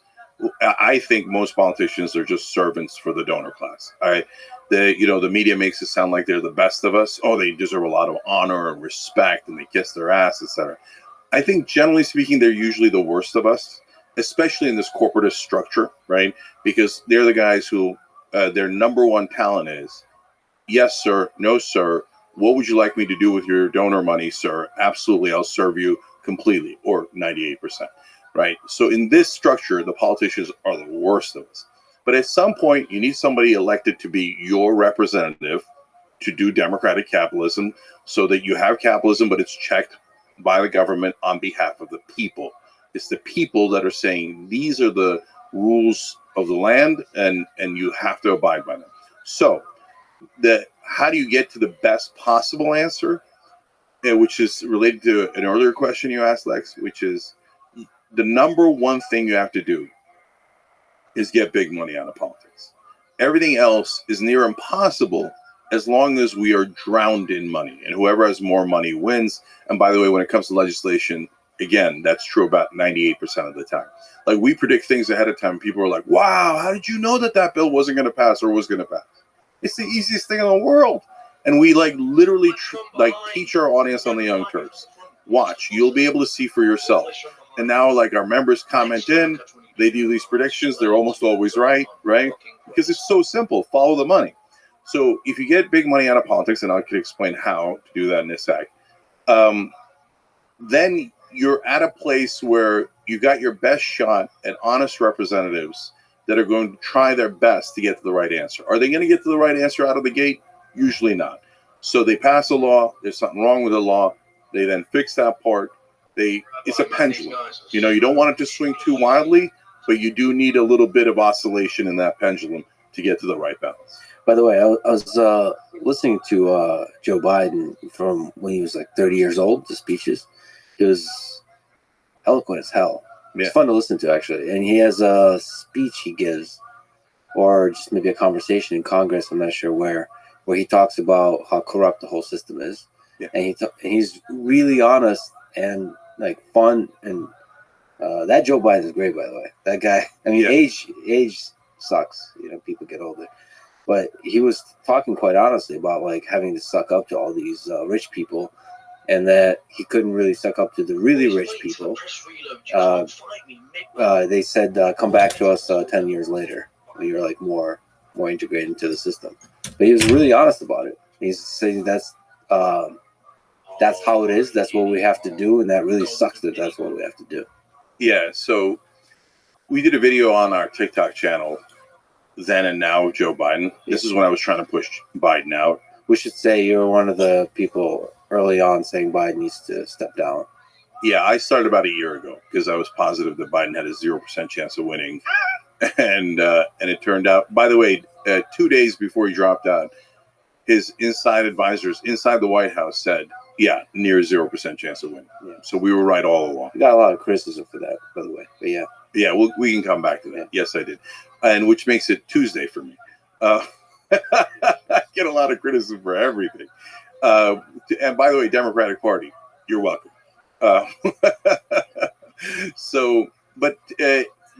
I think most politicians are just servants for the donor class. All right. The media makes it sound like they're the best of us. Oh, they deserve a lot of honor and respect and they kiss their ass, etc. I think generally speaking, they're usually the worst of us, especially in this corporatist structure, right? Because they're the guys who their number one talent is, yes, sir, no, sir. What would you like me to do with your donor money, sir? Absolutely, I'll serve you completely, or 98%, right? So in this structure, the politicians are the worst of us. But at some point, you need somebody elected to be your representative to do democratic capitalism so that you have capitalism, but it's checked by the government on behalf of the people. It's the people that are saying, these are the rules of the land, and you have to abide by them. So how do you get to the best possible answer, which is related to an earlier question you asked, Lex, which is the number one thing you have to do is get big money out of politics. Everything else is near impossible as long as we are drowned in money, and whoever has more money wins. And by the way, when it comes to legislation, again, that's true about 98% of the time. Like, we predict things ahead of time. People are like, wow, how did you know that bill wasn't going to pass or was going to pass? It's the easiest thing in the world. And we literally teach our audience on the Young Turks. Watch, you'll be able to see for yourself. And now our members comment in, they do these predictions. They're almost always right? Because it's so simple. Follow the money. So if you get big money out of politics, and I could explain how to do that in a sec, then you're at a place where you got your best shot at honest representatives that are going to try their best to get to the right answer. Are they going to get to the right answer out of the gate? Usually not. So they pass a law. There's something wrong with the law. They then fix that part. It's a pendulum. You don't want it to swing too wildly, but you do need a little bit of oscillation in that pendulum to get to the right balance. By the way, I was listening to Joe Biden from when he was 30 years old, the speeches. It was eloquent as hell. It's fun to listen to, actually. And he has a speech he gives, or just maybe a conversation in Congress, I'm not sure where he talks about how corrupt the whole system is. Yeah. And he's really honest and fun. And that Joe Biden is great, by the way. That guy, age sucks. People get older. But he was talking quite honestly about having to suck up to all these rich people, and that he couldn't really suck up to the really rich people. They said, come back to us 10 years later when you're more integrated into the system. But he was really honest about it. He's saying that's how it is. That's what we have to do. And that really sucks that that's what we have to do. Yeah. So we did a video on our TikTok channel, Then and Now of Joe Biden. This is when I was trying to push Biden out. We should say you're one of the people early on saying Biden needs to step down. Yeah, I started about a year ago because I was positive that Biden had a 0% chance of winning, and it turned out. By the way, 2 days before he dropped out, his inside advisors inside the White House said, "Yeah, near 0% chance of winning." Yeah. So we were right all along. We got a lot of criticism for that, by the way. But yeah. Yeah, we can come back to that. Yes, I did, and which makes it Tuesday for me. I get a lot of criticism for everything. And by the way, Democratic Party, you're welcome. But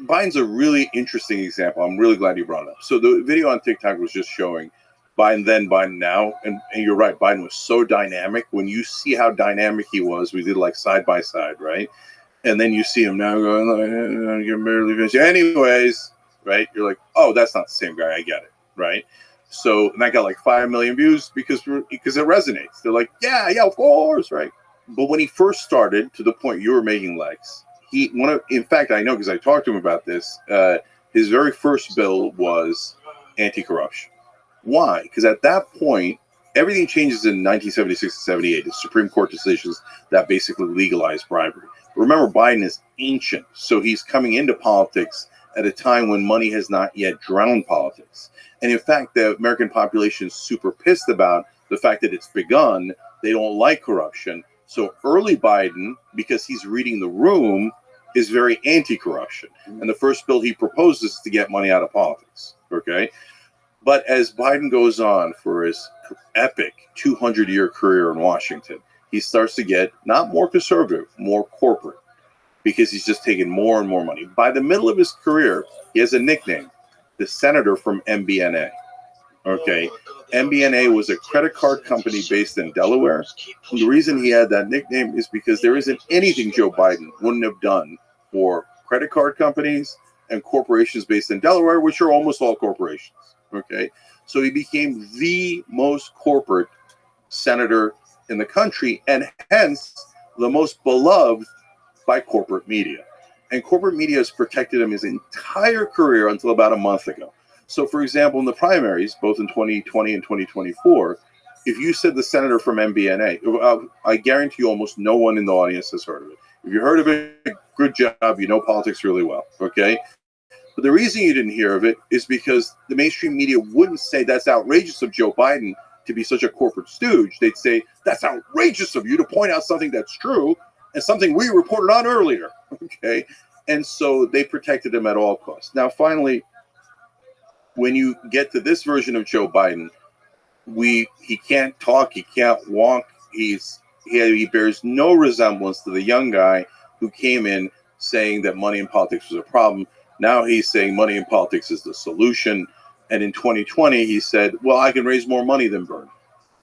Biden's a really interesting example. I'm really glad you brought it up. So the video on TikTok was just showing Biden then, Biden now, and you're right. Biden was so dynamic. When you see how dynamic he was, we did like side by side, right? And then you see him now going, "You're barely finished." Anyways, right? You're like, "Oh, that's not the same guy. I get it." Right? So, and that got like 5 million views because it resonates. They're like, yeah, of course, right? But when he first started, to the point you were making, Lex, in fact, I know because I talked to him about this. His very first bill was anti-corruption. Why? Because at that point, everything changes in 1976 and 78. The Supreme Court decisions that basically legalized bribery. Remember, Biden is ancient, so he's coming into politics at a time when money has not yet drowned politics. And in fact, the American population is super pissed about the fact that it's begun. They don't like corruption. So early Biden, because he's reading the room, is very anti-corruption. And the first bill he proposes is to get money out of politics. Okay. But as Biden goes on for his epic 200-year career in Washington, he starts to get not more conservative, more corporate, because he's just taking more and more money. By the middle of his career, he has a nickname, the senator from MBNA. Okay. MBNA was a credit card company based in Delaware. And the reason he had that nickname is because there isn't anything Joe Biden wouldn't have done for credit card companies and corporations based in Delaware, which are almost all corporations. Okay. So he became the most corporate senator in the country, and hence the most beloved by corporate media. And corporate media has protected him his entire career until about a month ago. So, for example, in the primaries, both in 2020 and 2024, if you said the senator from MBNA, I guarantee you almost no one in the audience has heard of it. If you heard of it, good job. You know politics really well, okay? But the reason you didn't hear of it is because the mainstream media wouldn't say that's outrageous of Joe Biden to be such a corporate stooge. They'd say, that's outrageous of you to point out something that's true and something we reported on earlier, okay? And so they protected him at all costs. Now, finally, when you get to this version of Joe Biden, he can't talk, he can't walk, he bears no resemblance to the young guy who came in saying that money in politics was a problem. Now he's saying money in politics is the solution. And in 2020, he said, well, I can raise more money than Bernie.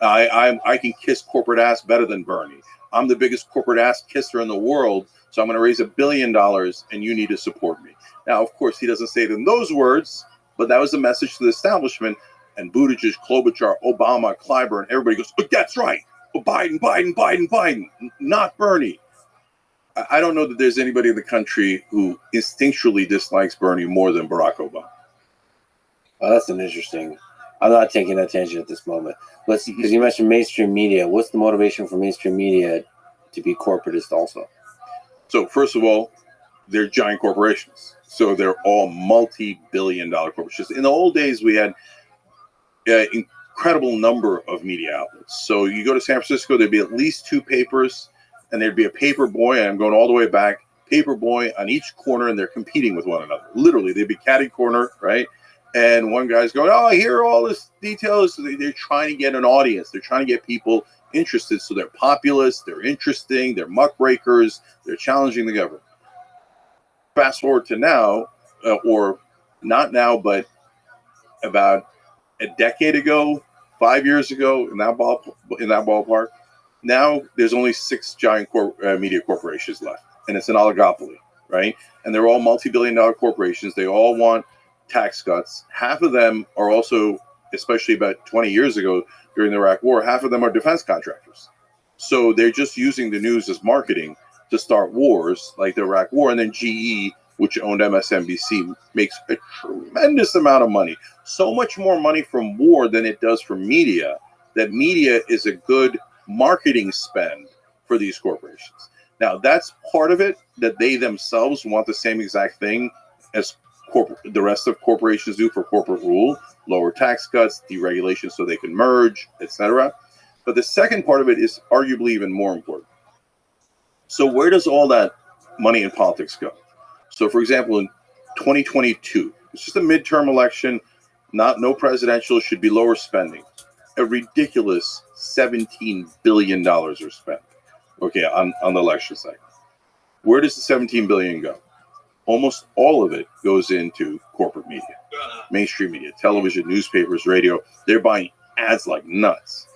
I can kiss corporate ass better than Bernie. I'm the biggest corporate ass kisser in the world, so I'm going to raise $1 billion, and you need to support me. Now, of course, he doesn't say it in those words, but that was the message to the establishment. And Buttigieg, Klobuchar, Obama, Clyburn, everybody goes, oh, that's right. Oh, Biden, not Bernie. I don't know that there's anybody in the country who instinctually dislikes Bernie more than Barack Obama. Oh, that's an interesting. I'm not taking that tangent at this moment. Because you mentioned mainstream media. What's the motivation for mainstream media to be corporatist also? So first of all, they're giant corporations. So they're all multi-billion-dollar corporations. In the old days, we had incredible number of media outlets. So you go to San Francisco, there'd be at least 2 papers, and there'd be a paper boy, and I'm going all the way back, paper boy on each corner, and they're competing with one another. Literally, they'd be catty corner, right? And one guy's going, oh, I hear all this details. So they're trying to get an audience. They're trying to get people interested. So they're populist, they're interesting, they're muckrakers, they're challenging the government. Fast forward to now, or not now, but about a decade ago, 5 years ago, in that ballpark. Now there's only 6 giant media corporations left, and it's an oligopoly, right? And they're all multi-billion-dollar corporations. They all want tax cuts. Half of them are also, especially about 20 years ago during the Iraq War, half of them are defense contractors. So they're just using the news as marketing to start wars like the Iraq War. And then GE, which owned MSNBC, makes a tremendous amount of money. So much more money from war than it does from media, that media is a good marketing spend for these corporations. Now, that's part of it, that they themselves want the same exact thing as the rest of corporations do for corporate rule, lower tax cuts, deregulation so they can merge, etc. But the second part of it is arguably even more important. So where does all that money in politics go? So, for example, in 2022, it's just a midterm election, no presidential, should be lower spending. A ridiculous $17 billion are spent, okay, on the election cycle. Where does the $17 billion go? Almost all of it goes into corporate media, mainstream media, television, newspapers, radio. They're buying ads like nuts.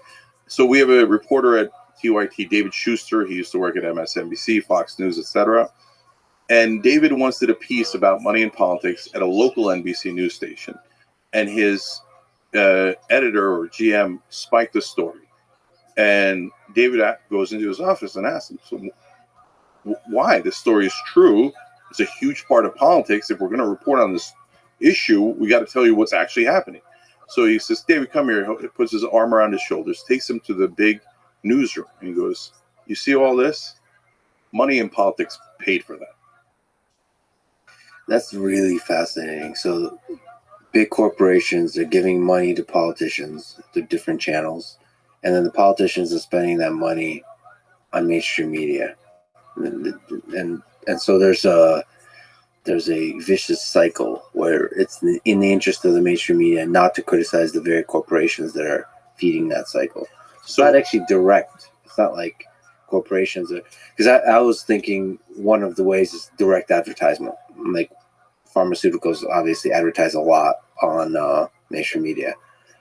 So we have a reporter at TYT, David Schuster. He used to work at MSNBC, Fox News, etc. And David once did a piece about money in politics at a local NBC news station. And his editor or GM spiked the story. And David goes into his office and asks him, so why? This story is true. It's a huge part of politics. If we're going to report on this issue, we got to tell you what's actually happening. So he says, David, come here. He puts his arm around his shoulders, takes him to the big newsroom, and he goes, you see all this? Money in politics paid for that. That's really fascinating. So big corporations are giving money to politicians through different channels, and then the politicians are spending that money on mainstream media. And so there's a vicious cycle where it's in the interest of the mainstream media not to criticize the very corporations that are feeding that cycle. It's not actually direct. It's not like corporations are, because I was thinking one of the ways is direct advertisement. Like pharmaceuticals obviously advertise a lot on mainstream media,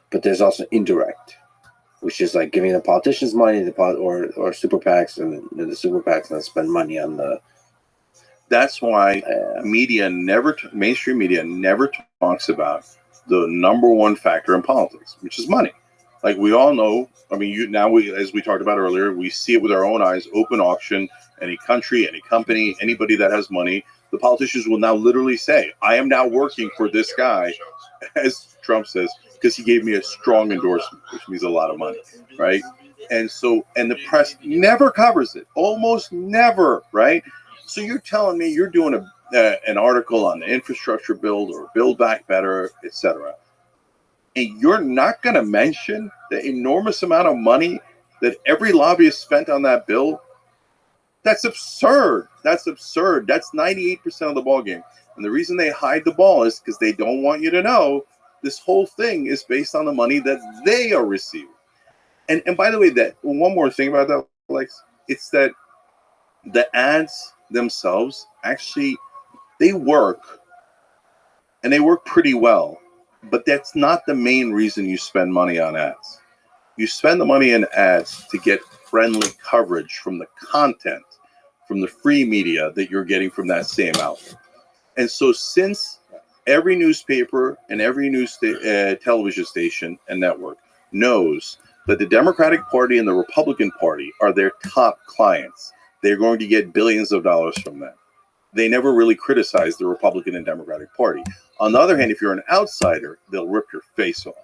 but there's also indirect, which is like giving the politicians money, or super PACs, and the super PACs then spend money on the. That's why mainstream media never talks about the number one factor in politics, which is money. Like we all know, I mean, as we talked about earlier, we see it with our own eyes, open auction, any country, any company, anybody that has money, the politicians will now literally say, I am now working for this guy, as Trump says, because he gave me a strong endorsement, which means a lot of money, right? And the press never covers it, almost never, right? So you're telling me you're doing an article on the infrastructure bill or Build Back Better, etc., and you're not going to mention the enormous amount of money that every lobbyist spent on that bill? That's absurd. That's absurd. That's 98% of the ballgame. And the reason they hide the ball is because they don't want you to know this whole thing is based on the money that they are receiving. And by the way, that one more thing about that, Lex, it's that the ads themselves actually, they work, and they work pretty well. But that's not the main reason you spend money on ads. You spend the money in ads to get friendly coverage from the content, from the free media that you're getting from that same outlet. And so since every newspaper and every news television station and network knows that the Democratic Party and the Republican Party are their top clients, they're going to get billions of dollars from them. They never really criticize the Republican and Democratic Party. On the other hand, if you're an outsider, they'll rip your face off.